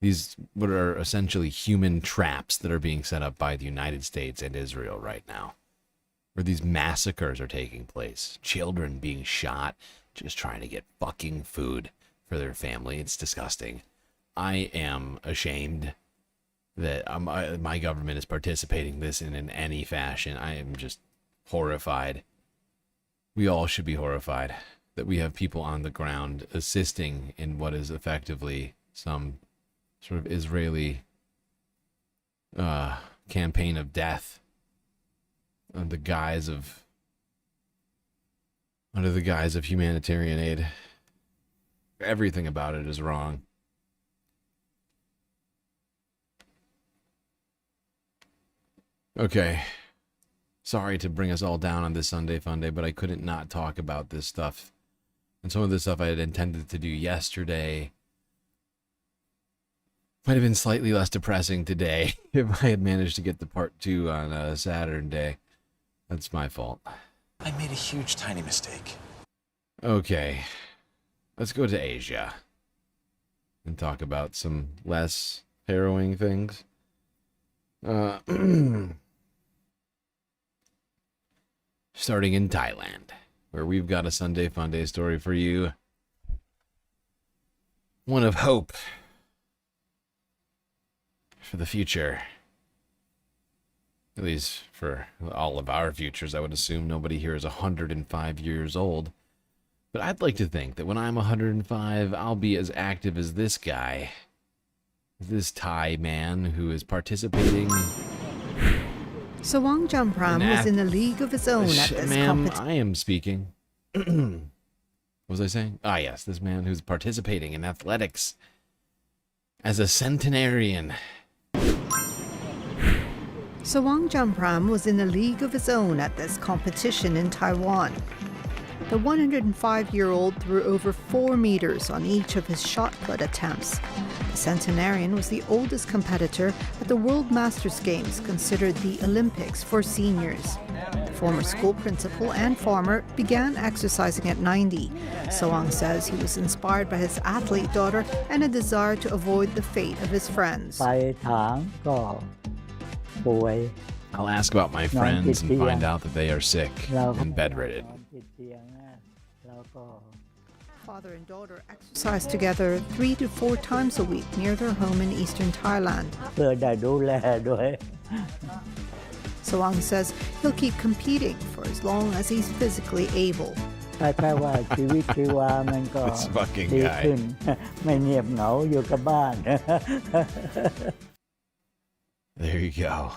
These what are essentially human traps that are being set up by the United States and Israel right now, where these massacres are taking place, children being shot just trying to get fucking food for their family. It's disgusting. I am ashamed that my government is participating in this in any fashion. I am just horrified. We all should be horrified that we have people on the ground assisting in what is effectively some sort of Israeli campaign of death under the guise of humanitarian aid. Everything about it is wrong. Okay. Sorry to bring us all down on this Sunday Funday, but I couldn't not talk about this stuff. And some of this stuff I had intended to do yesterday might have been slightly less depressing today if I had managed to get the part 2 on Saturday. That's my fault. I made a huge, tiny mistake. Okay. Let's go to Asia and talk about some less harrowing things. Starting in Thailand, where we've got a Sunday Funday story for you. One of hope for the future. At least for all of our futures, I would assume. Nobody here is 105 years old. But I'd like to think that when I'm 105, I'll be as active as this guy. This Thai man who is participating... Sawang Jampram was in a league of his own at this Ma'am, I am speaking. What was I saying? Ah, yes, this man who's participating in athletics as a centenarian. Sawang Jampram was in a league of his own at this competition in Taiwan. The 105-year-old threw over 4 meters on each of his shot put attempts. The centenarian was the oldest competitor at the World Masters Games, considered the Olympics for seniors. The former school principal and farmer began exercising at 90. Sawang says he was inspired by his athlete daughter and a desire to avoid the fate of his friends. I'll ask about my friends and find out that they are sick and bedridden. Father and daughter exercise together 3 to 4 times a week near their home in eastern Thailand. Sawang says he'll keep competing for as long as he's physically able. This fucking guy. There you go.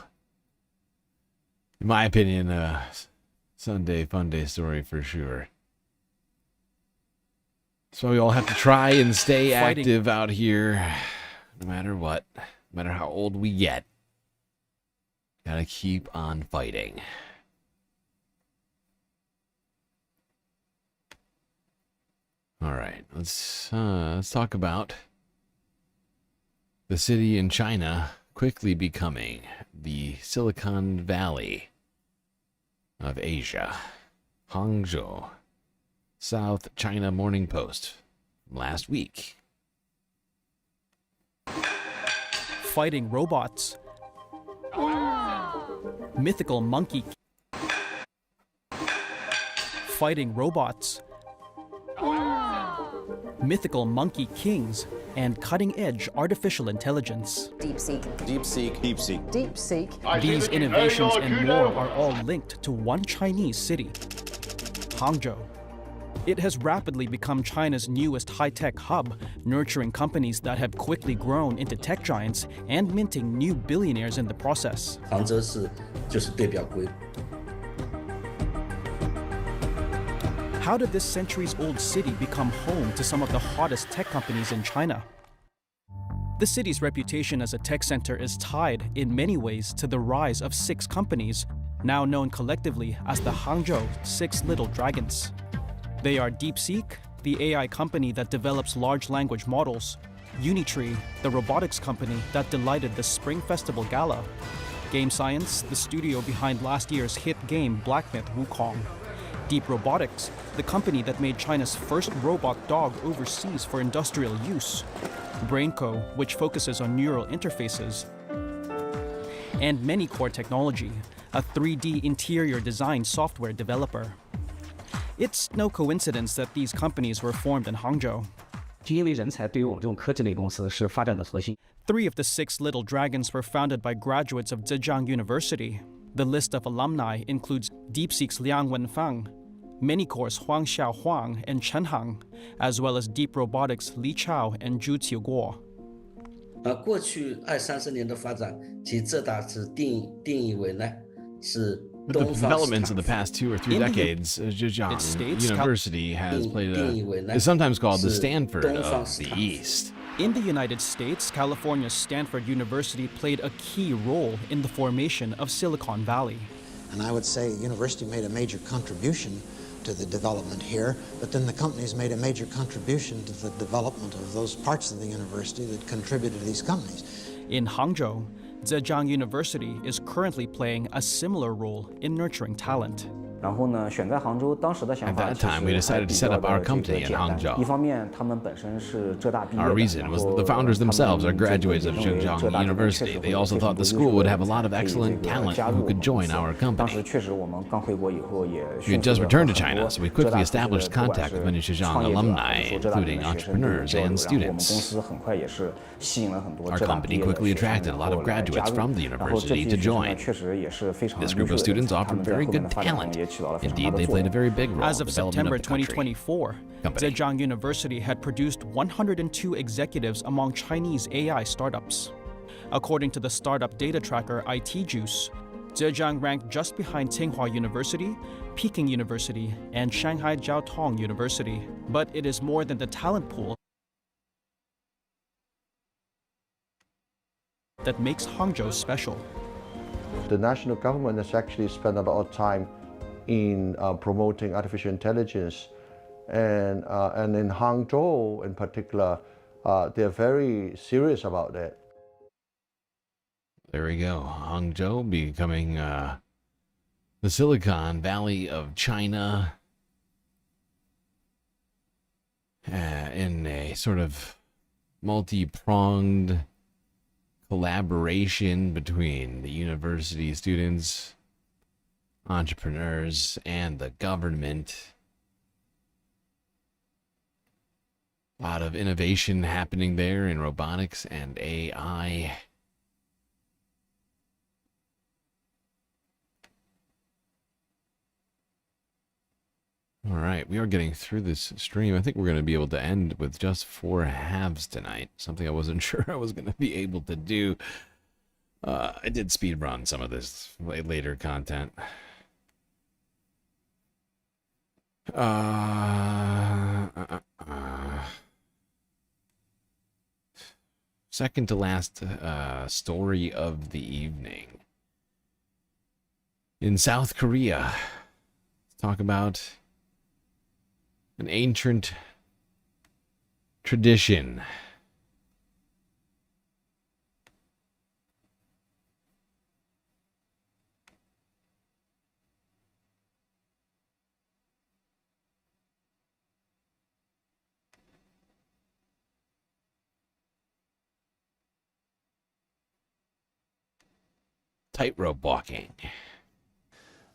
In my opinion, Sunday Funday story for sure. So we all have to try and stay active out here, no matter what, no matter how old we get. Gotta keep on fighting. All right, let's talk about the city in China quickly becoming the Silicon Valley of Asia. Hangzhou. South China Morning Post last week. Fighting robots. Mythical monkey. Fighting robots. Mythical monkey kings and cutting-edge artificial intelligence. DeepSeek. DeepSeek. DeepSeek. DeepSeek. These innovations and more are all linked to one Chinese city, Hangzhou. It has rapidly become China's newest high-tech hub, nurturing companies that have quickly grown into tech giants and minting new billionaires in the process. How did this centuries-old city become home to some of the hottest tech companies in China? The city's reputation as a tech center is tied, in many ways, to the rise of 6 companies, now known collectively as the Hangzhou 6 Little Dragons. They are DeepSeek, the AI company that develops large language models, Unitree, the robotics company that delighted the Spring Festival Gala, Game Science, the studio behind last year's hit game Black Myth Wukong, Deep Robotics, the company that made China's first robot dog overseas for industrial use. BrainCo, which focuses on neural interfaces. And Manycore Technology, a 3D interior design software developer. It's no coincidence that these companies were formed in Hangzhou. 因为人才对于我们这种科技类公司是发展的核心。 3 of the 6 Little Dragons were founded by graduates of Zhejiang University. The list of alumni includes DeepSeek's Liang Wenfang, Manycore's Huang Xiaohuang and Chen Hang, as well as Deep Robotics' Li Chao and Zhu Qiuguo. 过去20-30年的发展，其实这大致定义为呢是。 With the developments of the past 2 or 3 decades, Zhejiang University has is sometimes called the Stanford of the East. In the United States, California's Stanford University played a key role in the formation of Silicon Valley. And I would say the university made a major contribution to the development here, but then the companies made a major contribution to the development of those parts of the university that contributed to these companies. In Hangzhou, Zhejiang University is currently playing a similar role in nurturing talent. At that time, we decided to set up our company in Hangzhou. Our reason was that the founders themselves are graduates of Zhejiang University. They also thought the school would have a lot of excellent talent who could join our company. We had just returned to China, so we quickly established contact with many Zhejiang alumni, including entrepreneurs and students. Our company quickly attracted a lot of graduates from the university to join. This group of students offered very good talent. Indeed, they played a very big role. As of September 2024, Zhejiang University had produced 102 executives among Chinese AI startups. According to the startup data tracker ITJuice, Zhejiang ranked just behind Tsinghua University, Peking University, and Shanghai Jiao Tong University. But it is more than the talent pool that makes Hangzhou special. The national government has actually spent a lot of time in promoting artificial intelligence, and in Hangzhou in particular, they're very serious about that. There we go, Hangzhou becoming the Silicon Valley of China, in a sort of multi-pronged collaboration between the university students, entrepreneurs, and the government. A lot of innovation happening there in robotics and AI. All right, we are getting through this stream. I think we're going to be able to end with just 4 halves tonight. Something I wasn't sure I was going to be able to do. I did speed run some of this later content. Second to last story of the evening. In South Korea, let's talk about an ancient tradition. Tightrope walking.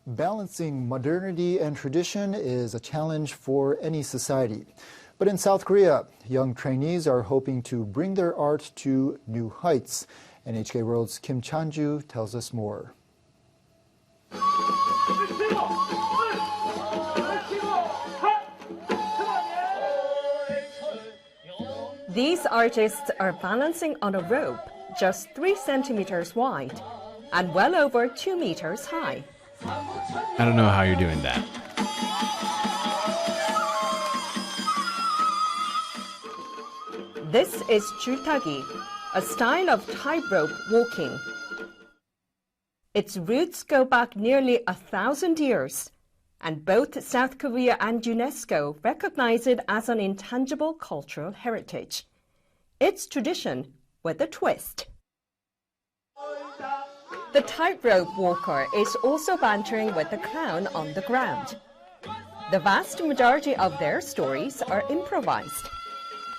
Balancing modernity and tradition is a challenge for any society. But in South Korea, young trainees are hoping to bring their art to new heights. NHK World's Kim Chan-ju tells us more. These artists are balancing on a rope just 3 centimeters wide and well over 2 meters high. I don't know how you're doing that. This is 줄타기, a style of tightrope walking. Its roots go back nearly 1,000 years, and both South Korea and UNESCO recognize it as an intangible cultural heritage. It's tradition with a twist. The tightrope walker is also bantering with the clown on the ground. The vast majority of their stories are improvised,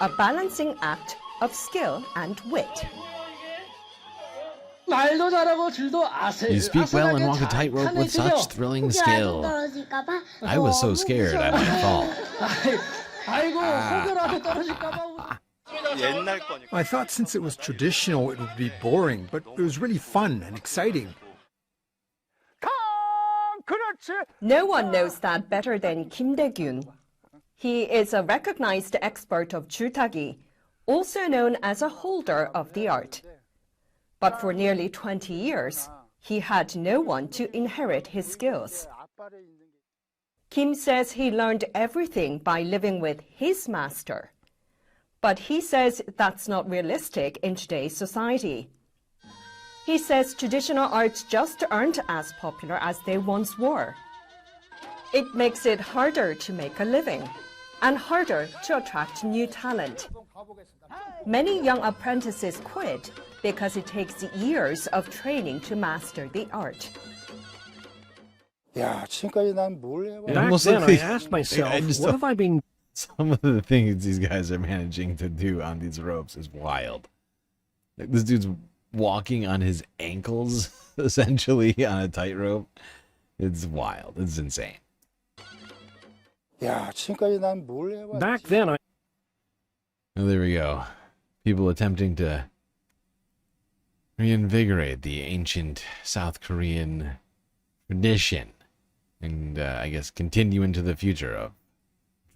a balancing act of skill and wit. You speak well and walk a tightrope with such thrilling skill. I was so scared I might fall. I thought since it was traditional it would be boring, but it was really fun and exciting. No one knows that better than Kim Dae-gyun. He is a recognized expert of 줄타기, also known as a holder of the art. But for nearly 20 years, he had no one to inherit his skills. Kim says he learned everything by living with his master. But he says that's not realistic in today's society. He says traditional arts just aren't as popular as they once were. It makes it harder to make a living and harder to attract new talent. Many young apprentices quit because it takes years of training to master the art. Back then, I asked myself, what have I been... Some of the things these guys are managing to do on these ropes is wild. Like, this dude's walking on his ankles, essentially, on a tightrope. It's wild. It's insane. Back then, Oh, there we go. People attempting to reinvigorate the ancient South Korean tradition and, I guess, continue into the future of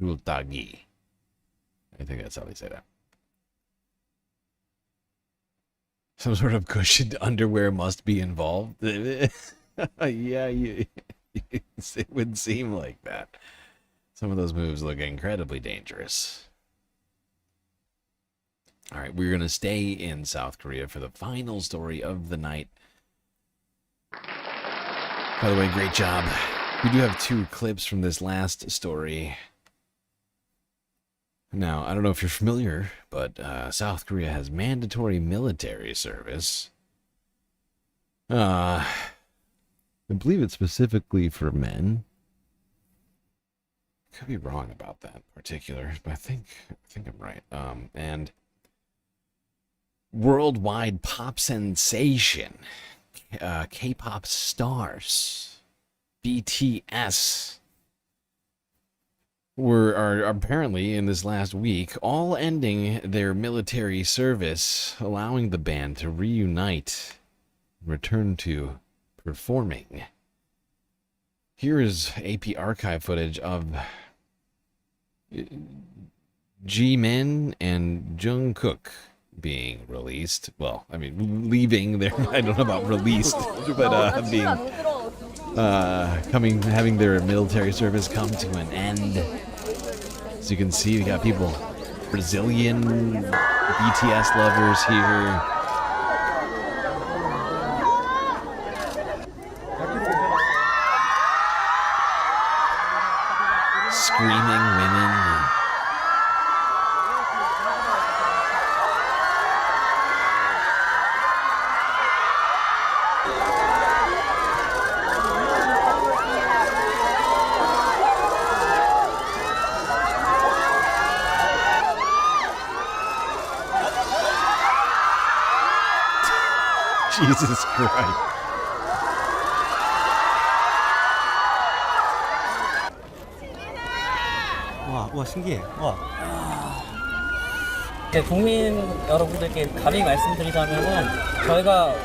줄타기. I think that's how they say that. Some sort of cushioned underwear must be involved. Yeah, it would seem like that. Some of those moves look incredibly dangerous. All right, we're going to stay in South Korea for the final story of the night. By the way, great job. We do have 2 clips from this last story. Now, I don't know if you're familiar, but South Korea has mandatory military service. I believe it's specifically for men. Could be wrong about that particular, but I think I'm right. And worldwide pop sensation, K-pop stars, BTS, are apparently in this last week all ending their military service, allowing the band to reunite, return to performing. Here is AP archive footage of Jimin and Jungkook being released. Well, I mean, leaving their, I don't know about released, but being having their military service come to an end. As you can see, we got people, Brazilian BTS lovers here. Screaming women. Jesus Christ. 와 신기해. 와. 네, 국민 여러분들께 감히 말씀드리자면은 저희가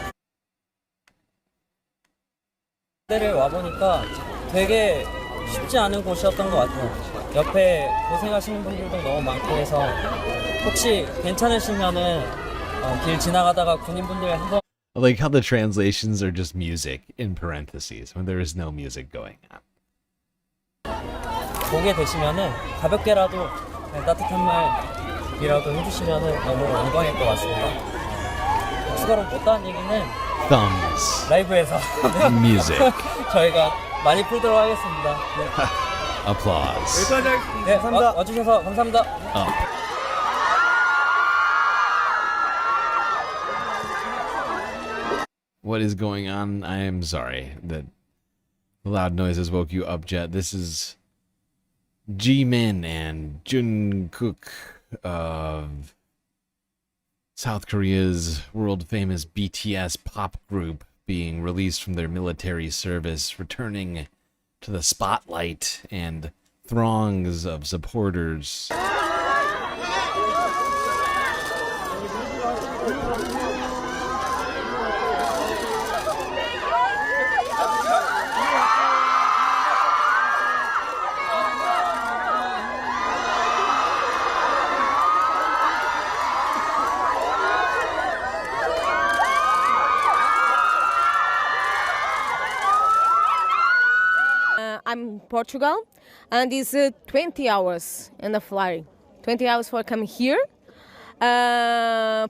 때를 와 보니까 되게 쉽지 않은 곳이었던 것 같아요. 옆에 고생하시는 분들도 너무 많고 해서 혹시 괜찮으시면은 길 지나가다가 군인분들 한번 I like how the translations are just music in parentheses when there is no music going on. 보게 되시면은 가볍게라도 따뜻한 말이라도 해주시면은 너무 영광일 것 같습니다. 추가로 못다한 얘기는 Thumbs. 라이브에서 Music. 저희가 많이 풀도록 하겠습니다. 네. Applause. 네, 감사합니다. 와주셔서 감사합니다. What is going on? I am sorry that the loud noises woke you up, Jet. This is Jimin and Jungkook of South Korea's world-famous BTS pop group being released from their military service, returning to the spotlight and throngs of supporters. I'm Portugal, and it's 20 hours in the flight. 20 hours for coming here.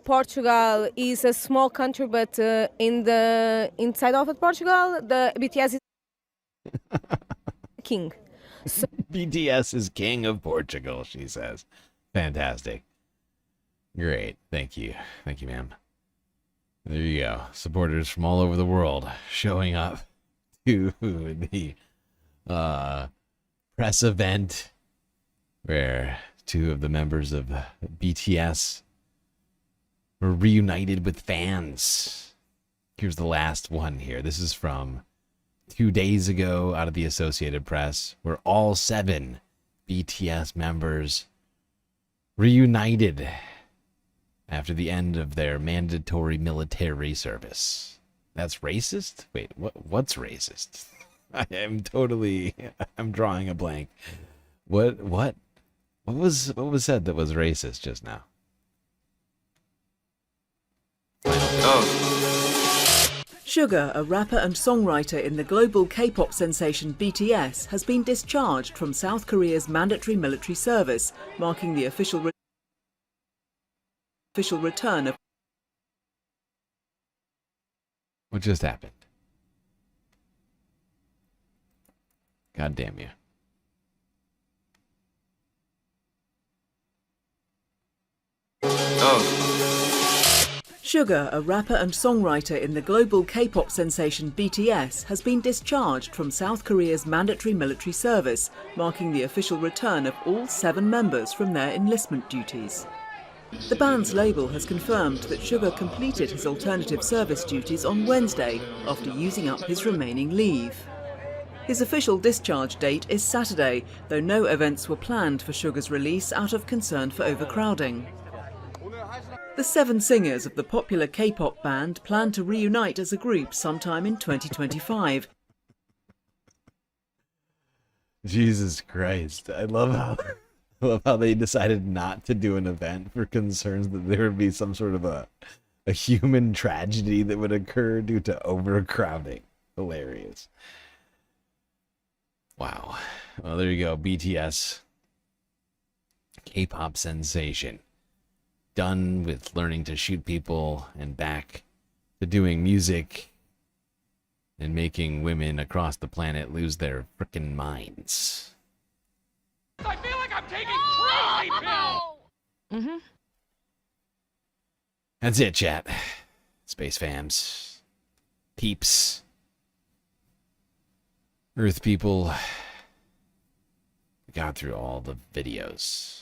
Portugal is a small country, but in the inside of Portugal, the BTS is king. So BTS is king of Portugal, she says. Fantastic. Great. Thank you. Thank you, ma'am. There you go. Supporters from all over the world showing up to the press event where two of the members of BTS were reunited with fans. Here's the last one here. This is from 2 days ago out of the Associated Press, where all 7 BTS members reunited after the end of their mandatory military service. That's racist? Wait, what's racist? I'm drawing a blank. What was said that was racist just now? Sugar, a rapper and songwriter in the global K-pop sensation BTS, has been discharged from South Korea's mandatory military service, marking the official return of... What just happened? God damn you. Sugar, a rapper and songwriter in the global K-pop sensation BTS, has been discharged from South Korea's mandatory military service, marking the official return of all 7 members from their enlistment duties. The band's label has confirmed that Sugar completed his alternative service duties on Wednesday after using up his remaining leave. His official discharge date is Saturday, though no events were planned for Sugar's release out of concern for overcrowding. The 7 singers of the popular K-pop band plan to reunite as a group sometime in 2025. Jesus Christ. I love how they decided not to do an event for concerns that there would be some sort of a human tragedy that would occur due to overcrowding. Hilarious. Wow. Well, there you go. BTS. K-pop sensation. Done with learning to shoot people and back to doing music and making women across the planet lose their frickin' minds. I feel like I'm taking crazy pills! That's it, chat. Space fams. Peeps. Earth people. We got through all the videos.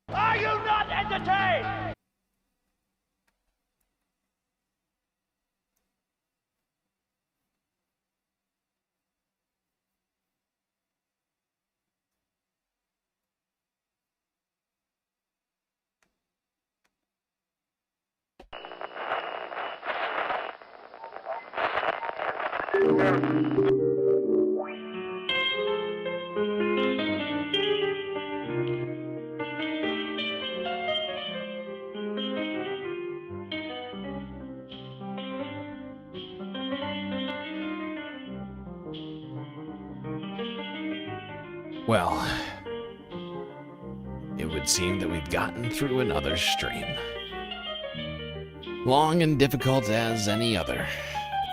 Are you not entertained? Well, it would seem that we've gotten through another stream. Long and difficult as any other.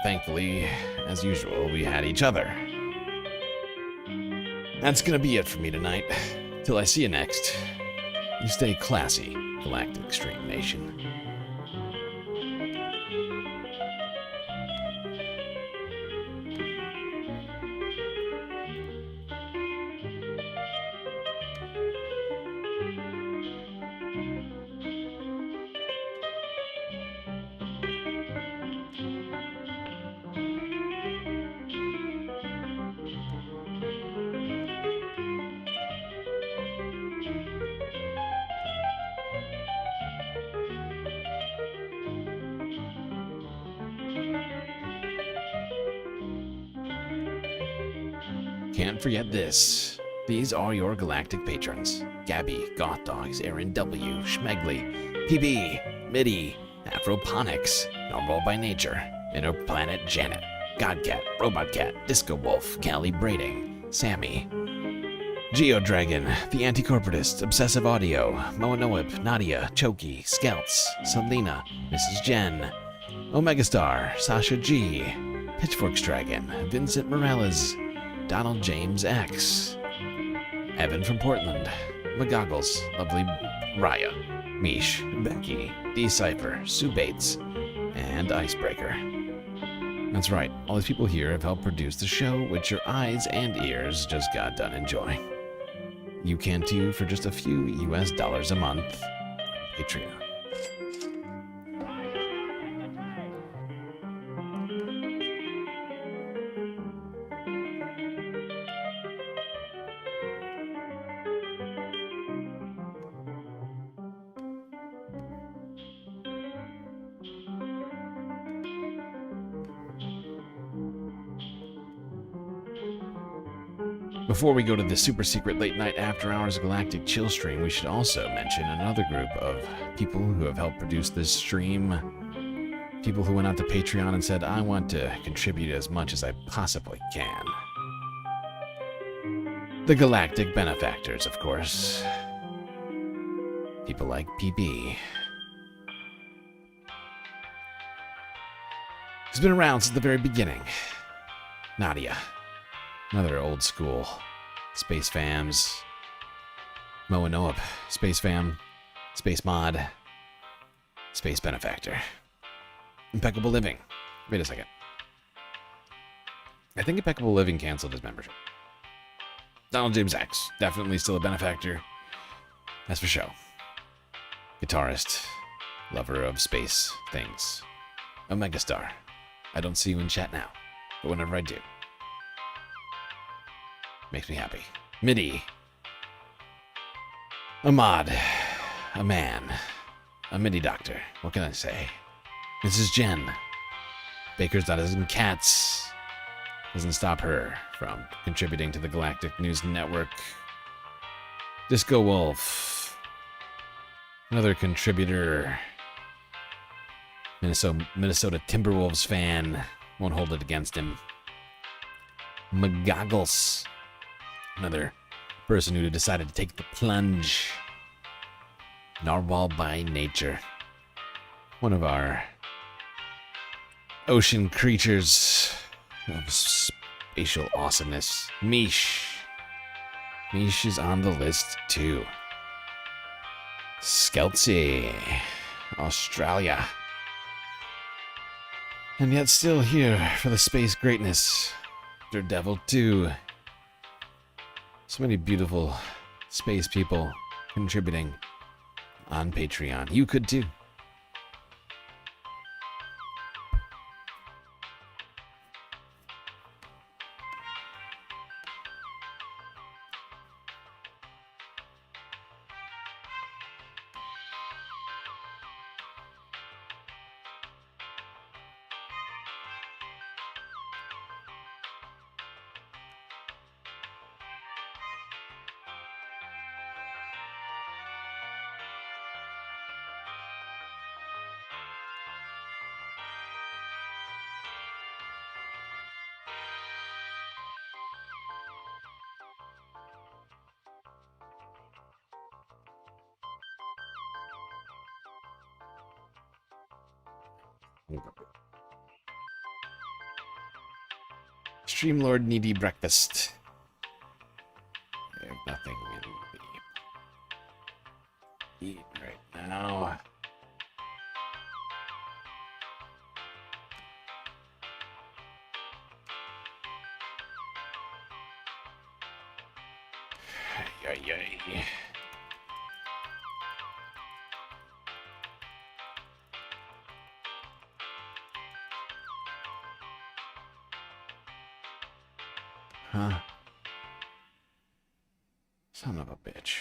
Thankfully, as usual, we had each other. That's gonna be it for me tonight. Till I see you next. You stay classy, Galactic Stream Nation. Can't forget this. These are your galactic patrons. Gabby, Goth Dogs, Aaron W, Schmegley, PB, Midi, Afroponics, Normal by Nature, Interplanet Janet, Godcat, Robot Cat, Disco Wolf, Callie Braiding, Sammy, Geodragon, The Anti-Corporatist, Obsessive Audio, Moanoip, Nadia, Choki, Skelts, Selena, Mrs. Jen, Omega Star, Sasha G, Pitchforks Dragon, Vincent Morales, Donald James X, Evan from Portland, McGoggles, Lovely Raya, Mish, Becky, Decipher, Sue Bates, and Icebreaker. That's right, all these people here have helped produce the show, which your eyes and ears just got done enjoying. You can too for just a few US dollars a month on Patreon. Before we go to the super secret late night after hours galactic chill stream, we should also mention another group of people who have helped produce this stream. People who went out to Patreon and said, I want to contribute as much as I possibly can. The galactic benefactors, of course. People like PB. He's been around since the very beginning. Nadia. Another old school. Space Fams. Moanoip. Space Fam. Space Mod. Space Benefactor. Impeccable Living. Wait a second. I think Impeccable Living canceled his membership. Donald James X. Definitely still a benefactor. That's for show. Guitarist. Lover of space things. Omega Star. I don't see you in chat now, but whenever I do, makes me happy. Midi. A mod. A man. A Midi doctor. What can I say? Mrs. Jen. Baker's Dozen Cats. Doesn't stop her from contributing to the Galactic News Network. Disco Wolf. Another contributor. Minnesota Timberwolves fan. Won't hold it against him. McGoggles. Another person who decided to take the plunge. Narwhal by Nature. One of our ocean creatures of spatial awesomeness. Mish. Mish is on the list too. Skeltsy. Australia. And yet still here for the space greatness. Daredevil 2. So many beautiful space people contributing on Patreon. You could too. Streamlord needy breakfast. There's nothing in the eat right now. Ay. Huh? Son of a bitch.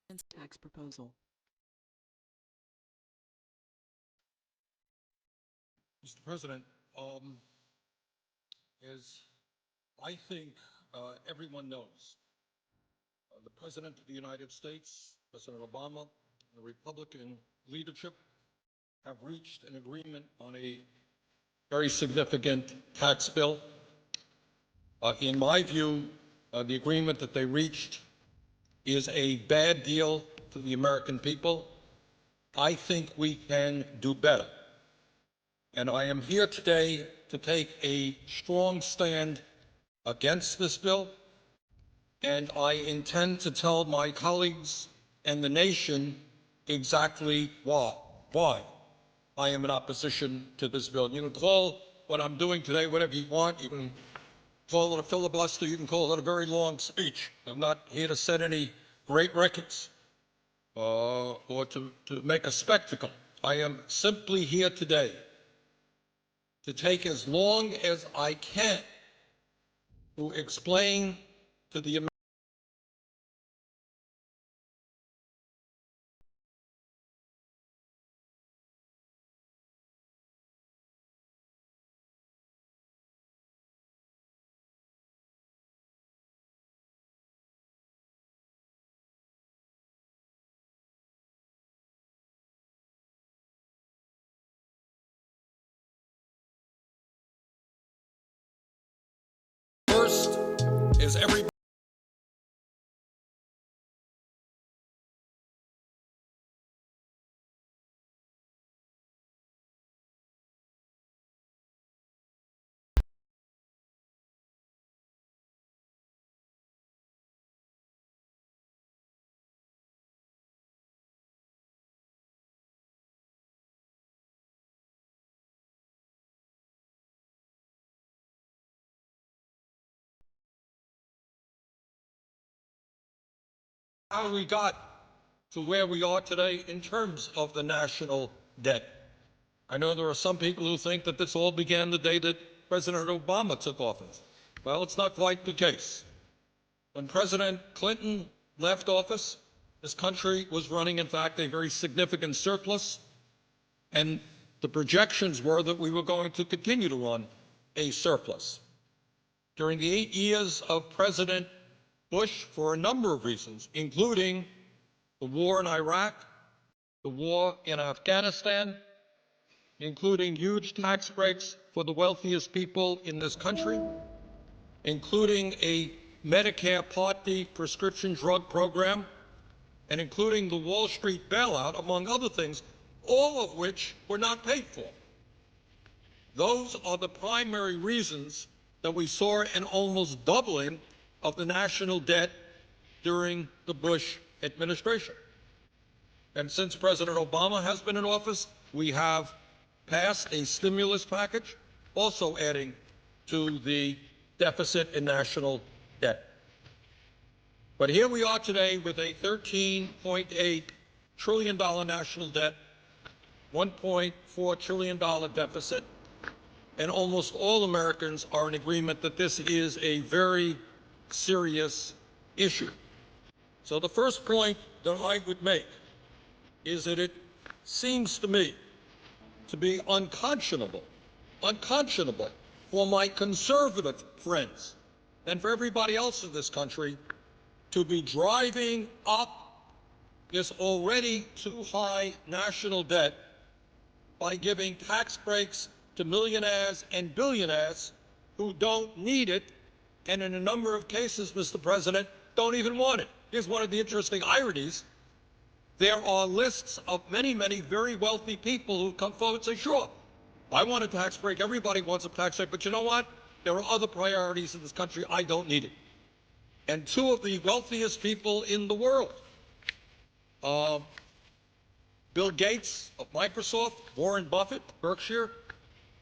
Tax proposal. Mr. President, as I think everyone knows, the President of the United States, President Obama, and the Republican leadership have reached an agreement on a very significant tax bill. In my view, the agreement that they reached is a bad deal for the American people. I think we can do better. And I am here today to take a strong stand against this bill, and I intend to tell my colleagues and the nation exactly why I am in opposition to this bill. You can call what I'm doing today whatever you want. You can call it a filibuster. You can call it a very long speech. I'm not here to set any great records or to make a spectacle. I am simply here today to take as long as I can to explain to the American first is everybody. How we got to where we are today in terms of the national debt. I know there are some people who think that this all began the day that President Obama took office. Well, it's not quite the case. When President Clinton left office, this country was running, in fact, a very significant surplus, and the projections were that we were going to continue to run a surplus. During the 8 years of President Bush, for a number of reasons, including the war in Iraq, the war in Afghanistan, including huge tax breaks for the wealthiest people in this country, including a Medicare Part D prescription drug program, and including the Wall Street bailout, among other things, all of which were not paid for. Those are the primary reasons that we saw an almost doubling of the national debt during the Bush administration. And since President Obama has been in office, we have passed a stimulus package, also adding to the deficit in national debt. But here we are today with a $13.8 trillion national debt, $1.4 trillion deficit, and almost all Americans are in agreement that this is a very serious issue. So the first point that I would make is that it seems to me to be unconscionable for my conservative friends and for everybody else in this country to be driving up this already too high national debt by giving tax breaks to millionaires and billionaires who don't need it, and in a number of cases, Mr. President, don't even want it. Here's one of the interesting ironies. There are lists of many, many very wealthy people who come forward and say, sure, I want a tax break. Everybody wants a tax break. But you know what? There are other priorities in this country. I don't need it. And two of the wealthiest people in the world, Bill Gates of Microsoft, Warren Buffett, Berkshire,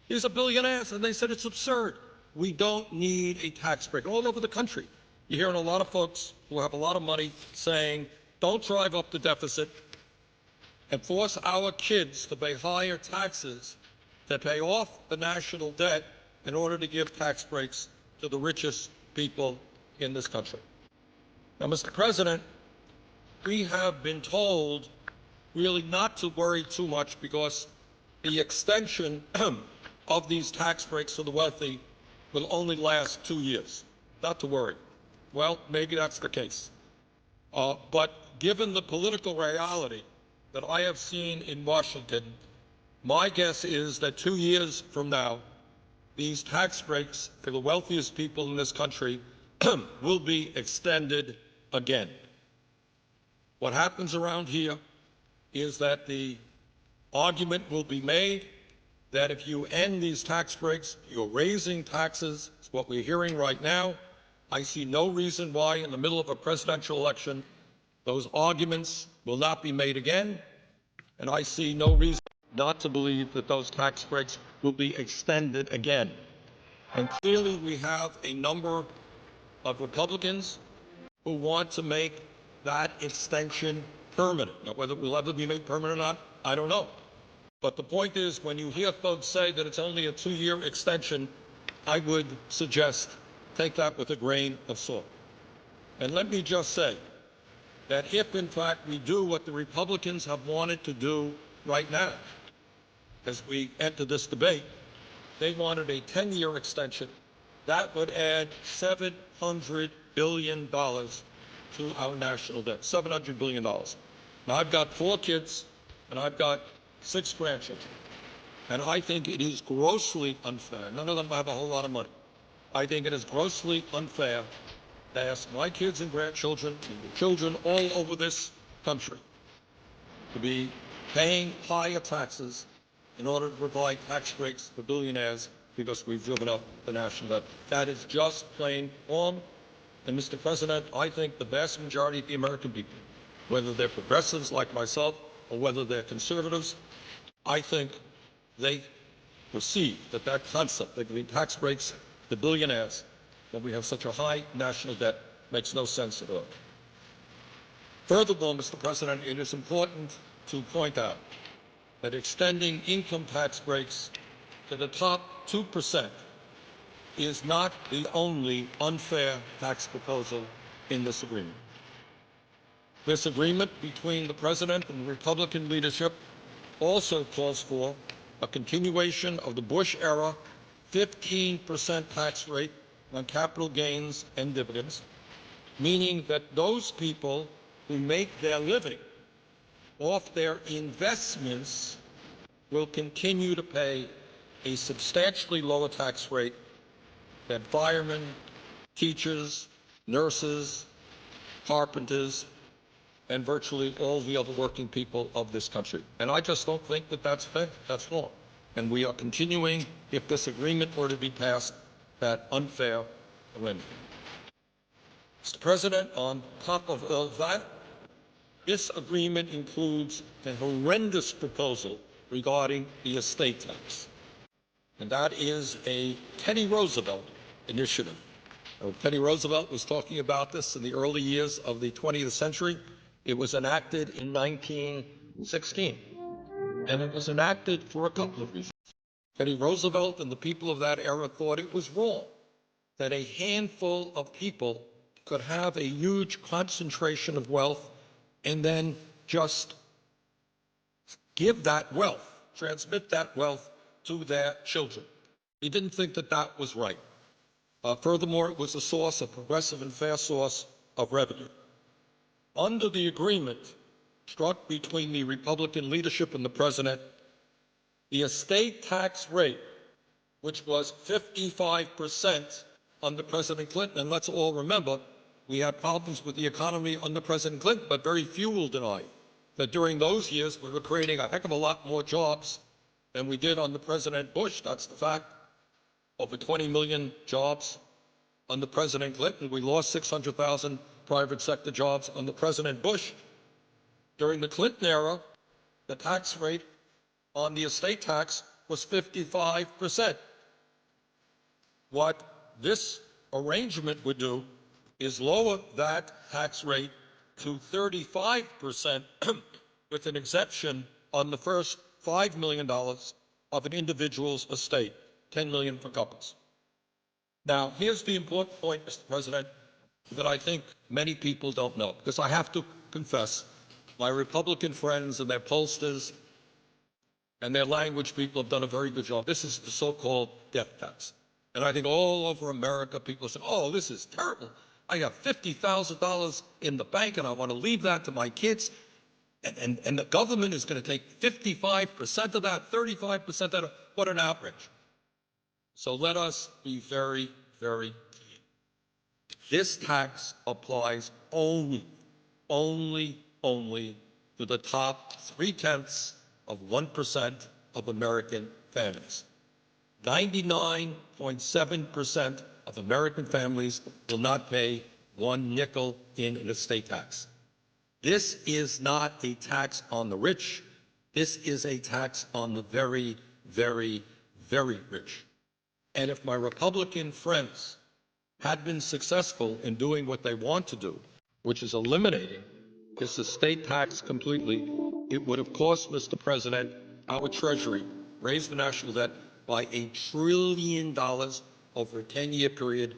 he's a billionaire, and they said it's absurd. We don't need a tax break. All over the country, you're hearing a lot of folks who have a lot of money saying, don't drive up the deficit and force our kids to pay higher taxes to pay off the national debt in order to give tax breaks to the richest people in this country. Now, Mr. President, we have been told really not to worry too much because the extension of these tax breaks for the wealthy will only last 2 years. Not to worry. Well, maybe that's the case. But given the political reality that I have seen in Washington, my guess is that 2 years from now, these tax breaks for the wealthiest people in this country will be extended again. What happens around here is that the argument will be made that if you end these tax breaks, you're raising taxes. It's what we're hearing right now. I see no reason why in the middle of a presidential election, those arguments will not be made again. And I see no reason not to believe that those tax breaks will be extended again. And clearly we have a number of Republicans who want to make that extension permanent. Now, whether it will ever be made permanent or not, I don't know. But the point is, when you hear folks say that it's only a 2-year extension, I would suggest take that with a grain of salt. And let me just say that if, in fact, we do what the Republicans have wanted to do right now, as we enter this debate, they wanted a 10-year extension. That would add $700 billion to our national debt, $700 billion. Now, I've got 4 kids, and I've got 6 grandchildren. And I think it is grossly unfair. None of them have a whole lot of money. I think it is grossly unfair to ask my kids and grandchildren and the children all over this country to be paying higher taxes in order to provide tax breaks for billionaires because we've driven up the national debt. That is just plain wrong. And Mr. President, I think the vast majority of the American people, whether they're progressives like myself or whether they're conservatives, I think they perceive that that concept, that giving tax breaks to billionaires when we have such a high national debt, makes no sense at all. Furthermore, Mr. President, it is important to point out that extending income tax breaks to the top 2% is not the only unfair tax proposal in this agreement. This agreement between the President and the Republican leadership also calls for a continuation of the Bush-era 15% tax rate on capital gains and dividends, meaning that those people who make their living off their investments will continue to pay a substantially lower tax rate than firemen, teachers, nurses, carpenters, and virtually all the other working people of this country. And I just don't think that that's fair. That's wrong. And we are continuing, if this agreement were to be passed, that unfair arrangement. Mr. President, on top of that, this agreement includes a horrendous proposal regarding the estate tax. And that is a Teddy Roosevelt initiative. Teddy Roosevelt was talking about this in the early years of the 20th century. It was enacted in 1916. And it was enacted for a couple of reasons. Teddy Roosevelt and the people of that era thought it was wrong that a handful of people could have a huge concentration of wealth and then just give that wealth, transmit that wealth to their children. He didn't think that that was right. Furthermore, it was a source, a progressive and fair source of revenue. Under the agreement struck between the Republican leadership and the president, the estate tax rate, which was 55% under President Clinton, and let's all remember, we had problems with the economy under President Clinton, but very few will deny that during those years we were creating a heck of a lot more jobs than we did under President Bush. That's the fact. Over 20 million jobs under President Clinton. We lost 600,000 private sector jobs under President Bush. During the Clinton era, the tax rate on the estate tax was 55%. What this arrangement would do is lower that tax rate to 35% with an exemption on the first $5 million of an individual's estate, $10 million for couples. Now, here's the important point, Mr. President, that I think many people don't know, because I have to confess, my Republican friends and their pollsters and their language people have done a very good job. This is the so-called death tax. And I think all over America, people say, oh, this is terrible. I have $50,000 in the bank and I want to leave that to my kids. And the government is going to take 55% of that, 35% of that. What an outrage. So let us be very, very clear. This tax applies only to the top 0.3% of American families. 99.7% of American families will not pay one nickel in an estate tax. This is not a tax on the rich. This is a tax on the very, very, very rich. And if my Republican friends had been successful in doing what they want to do, which is eliminating this estate tax completely, it would have cost Mr. President, our Treasury, raised the national debt by $1 trillion over a 10-year period.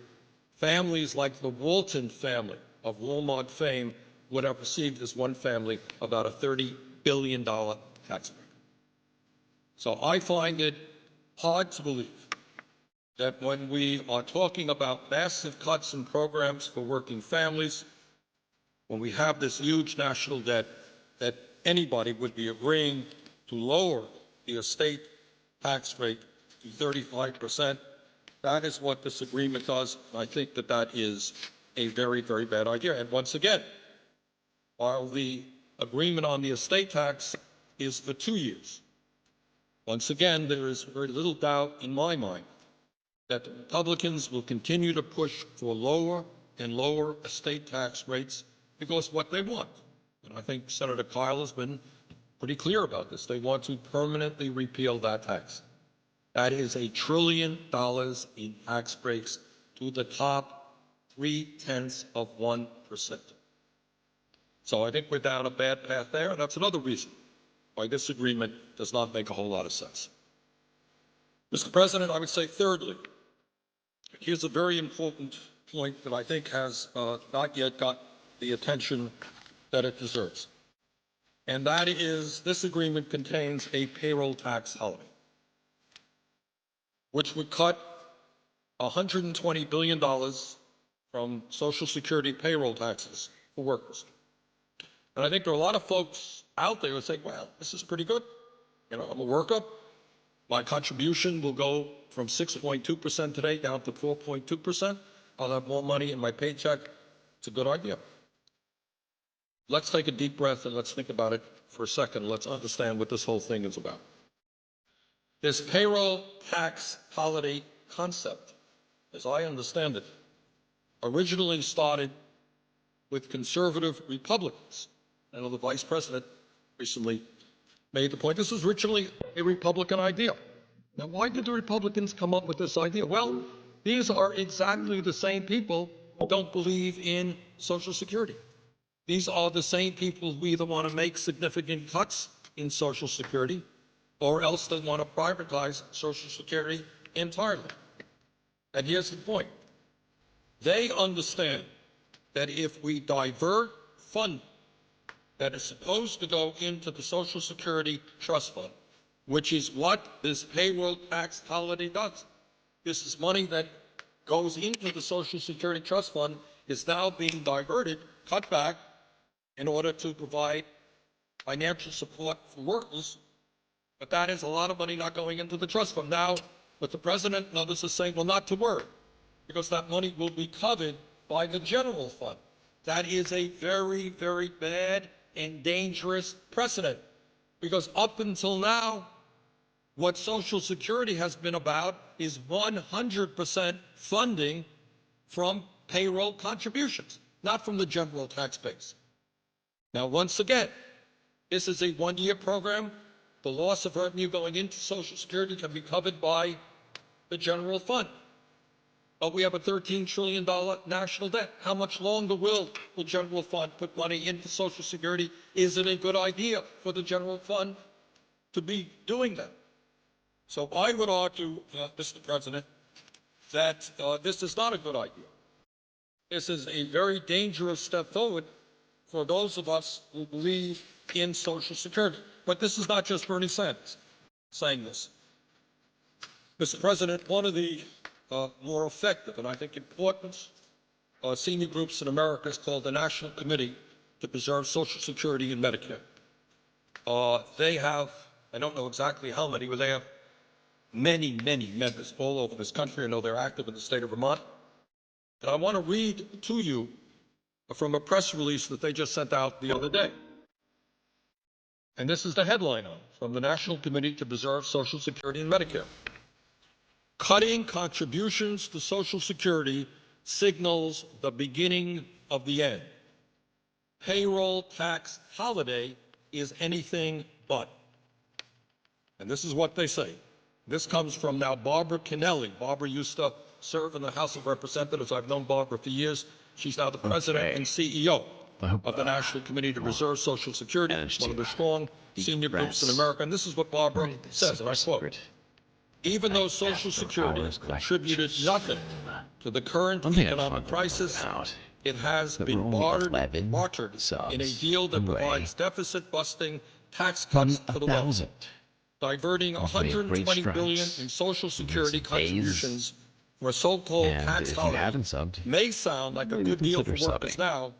Families like the Walton family of Walmart fame would have received as one family about a $30 billion tax break. So I find it hard to believe that when we are talking about massive cuts in programs for working families, when we have this huge national debt, that anybody would be agreeing to lower the estate tax rate to 35%. That is what this agreement does. I think that that is a very, very bad idea. And once again, while the agreement on the estate tax is for 2 years, once again, there is very little doubt in my mind that the Republicans will continue to push for lower and lower estate tax rates because what they want, and I think Senator Kyle has been pretty clear about this, they want to permanently repeal that tax. That is $1 trillion in tax breaks to the top 0.3%. So I think we're down a bad path there, and that's another reason why this agreement does not make a whole lot of sense. Mr. President, I would say thirdly, here's a very important point that I think has not yet got the attention that it deserves. And that is, this agreement contains a payroll tax holiday, which would cut $120 billion from Social Security payroll taxes for workers. And I think there are a lot of folks out there who say, well, this is pretty good. You know, I'm a worker. My contribution will go from 6.2% today down to 4.2%. I'll have more money in my paycheck. It's a good idea. Let's take a deep breath and let's think about it for a second. Let's understand what this whole thing is about. This payroll tax holiday concept, as I understand it, originally started with conservative Republicans. I know the Vice President recently made the point this was originally a Republican idea. Now, why did the Republicans come up with this idea? Well, these are exactly the same people who don't believe in Social Security. These are the same people who either want to make significant cuts in Social Security or else they want to privatize Social Security entirely. And here's the point. They understand that if we divert funding that is supposed to go into the Social Security Trust Fund, which is what this payroll tax holiday does. This is money that goes into the Social Security Trust Fund is now being diverted, cut back, in order to provide financial support for workers. But that is a lot of money not going into the trust fund. Now, but the president and others are saying, well, not to worry, because that money will be covered by the general fund. That is a very, very bad and dangerous precedent, because up until now, what Social Security has been about is 100% funding from payroll contributions, not from the general tax base. Now, once again, this is a one-year program. The loss of revenue going into Social Security can be covered by the general fund. But we have a $13 trillion national debt. How much longer will the general fund put money into Social Security? Is it a good idea for the general fund to be doing that? So I would argue, Mr. President, that this is not a good idea. This is a very dangerous step forward for those of us who believe in Social Security. But this is not just Bernie Sanders saying this. Mr. President, one of the more effective and I think important senior groups in America is called the National Committee to Preserve Social Security and Medicare. They have, I don't know exactly how many, but they have many, many members all over this country. I know they're active in the state of Vermont. And I want to read to you from a press release that they just sent out the other day. And this is the headline on it, from the National Committee to Preserve Social Security and Medicare. Cutting contributions to Social Security signals the beginning of the end. Payroll tax holiday is anything but. And this is what they say. This comes from now Barbara Kennelly. Barbara used to serve in the House of Representatives. I've known Barbara for years. She's now the president and CEO of the National Committee to Preserve Social Security, one of the strong senior groups in America. And this is what Barbara says, and I quote, even though Social Security contributed nothing to the current economic crisis, it has been bartered in a deal that provides deficit-busting tax cuts to the wealthy, diverting $120 billion in Social Security contributions for a so-called tax holiday may sound like a good deal for workers now,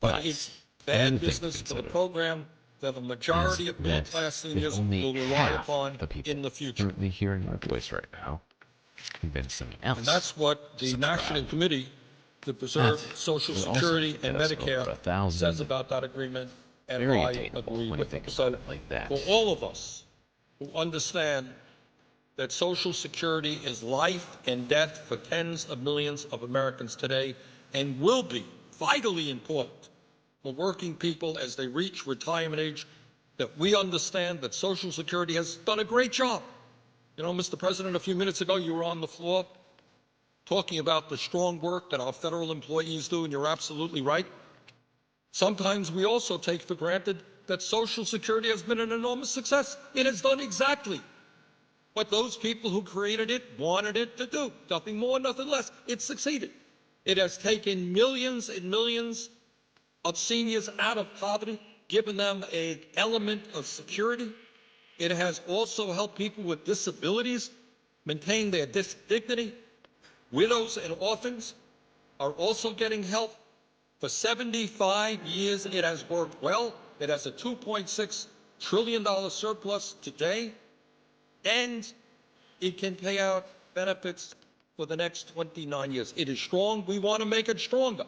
but it's bad business for the program that the majority of middle-class seniors will rely upon in the future. Hearing my voice right now, convincing else. And that's what the National Committee to Preserve Social Security and Medicare says about that agreement, and I agree with it. So for all of us who understand that Social Security is life and death for tens of millions of Americans today and will be vitally important for working people as they reach retirement age, that we understand that Social Security has done a great job. You know, Mr. President, a few minutes ago you were on the floor talking about the strong work that our federal employees do, and you're absolutely right. Sometimes we also take for granted that Social Security has been an enormous success. It has done exactly what those people who created it wanted it to do. Nothing more, nothing less. It succeeded. It has taken millions and millions of seniors out of poverty, given them an element of security. It has also helped people with disabilities maintain their dignity. Widows and orphans are also getting help. For 75 years, it has worked well. It has a $2.6 trillion surplus today, and it can pay out benefits for the next 29 years. It is strong. We want to make it stronger.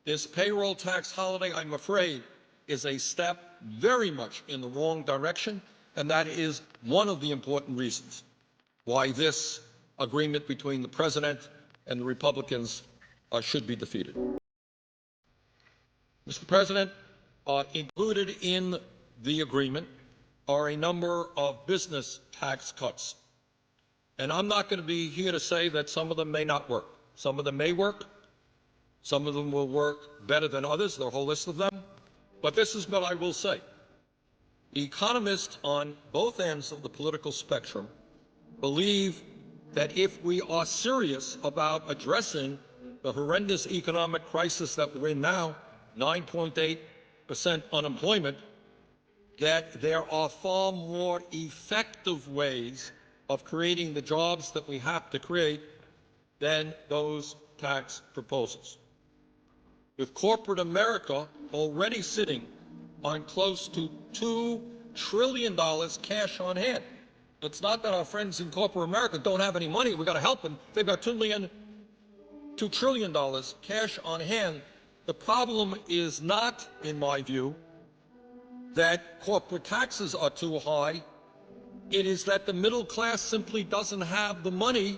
This payroll tax holiday, I'm afraid, is a step very much in the wrong direction, and that is one of the important reasons why this agreement between the president and the Republicans should be defeated. Mr. President, included in the agreement are a number of business tax cuts. And I'm not going to be here to say that some of them may not work. Some of them may work. Some of them will work better than others. There are a whole list of them. But this is what I will say. Economists on both ends of the political spectrum believe that if we are serious about addressing the horrendous economic crisis that we're in now, 9.8% unemployment, that there are far more effective ways of creating the jobs that we have to create than those tax proposals. With corporate America already sitting on close to $2 trillion cash on hand. It's not that our friends in corporate America don't have any money. We've got to help them. They've got $2 trillion cash on hand. The problem is not, in my view, that corporate taxes are too high. It is that the middle class simply doesn't have the money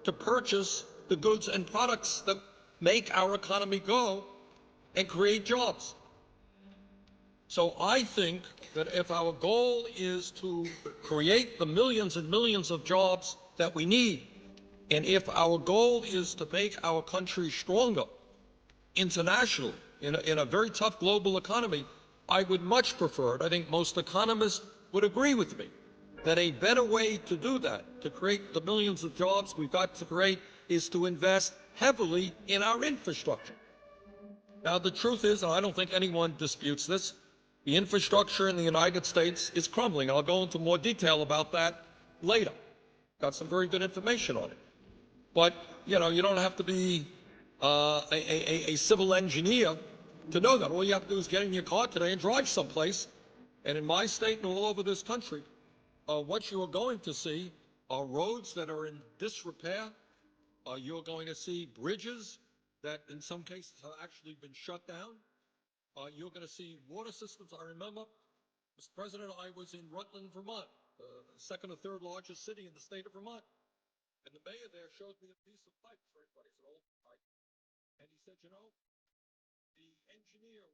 to purchase the goods and products that make our economy go and create jobs. So I think that if our goal is to create the millions and millions of jobs that we need, and if our goal is to make our country stronger internationally in a very tough global economy, I would much prefer, and I think most economists would agree with me, that a better way to do that, to create the millions of jobs we've got to create, is to invest heavily in our infrastructure. Now, the truth is, and I don't think anyone disputes this, the infrastructure in the United States is crumbling. I'll go into more detail about that later. Got some very good information on it. But, you know, you don't have to be a civil engineer to know that. All you have to do is get in your car today and drive someplace. And in my state and all over this country, what you are going to see are roads that are in disrepair. You're going to see bridges that in some cases have actually been shut down. You're going to see water systems. I remember, Mr. President, I was in Rutland, Vermont, the second or third largest city in the state of Vermont. And the mayor there showed me a piece of pipe for everybody. It's an old pipe. And he said, you know, the engineer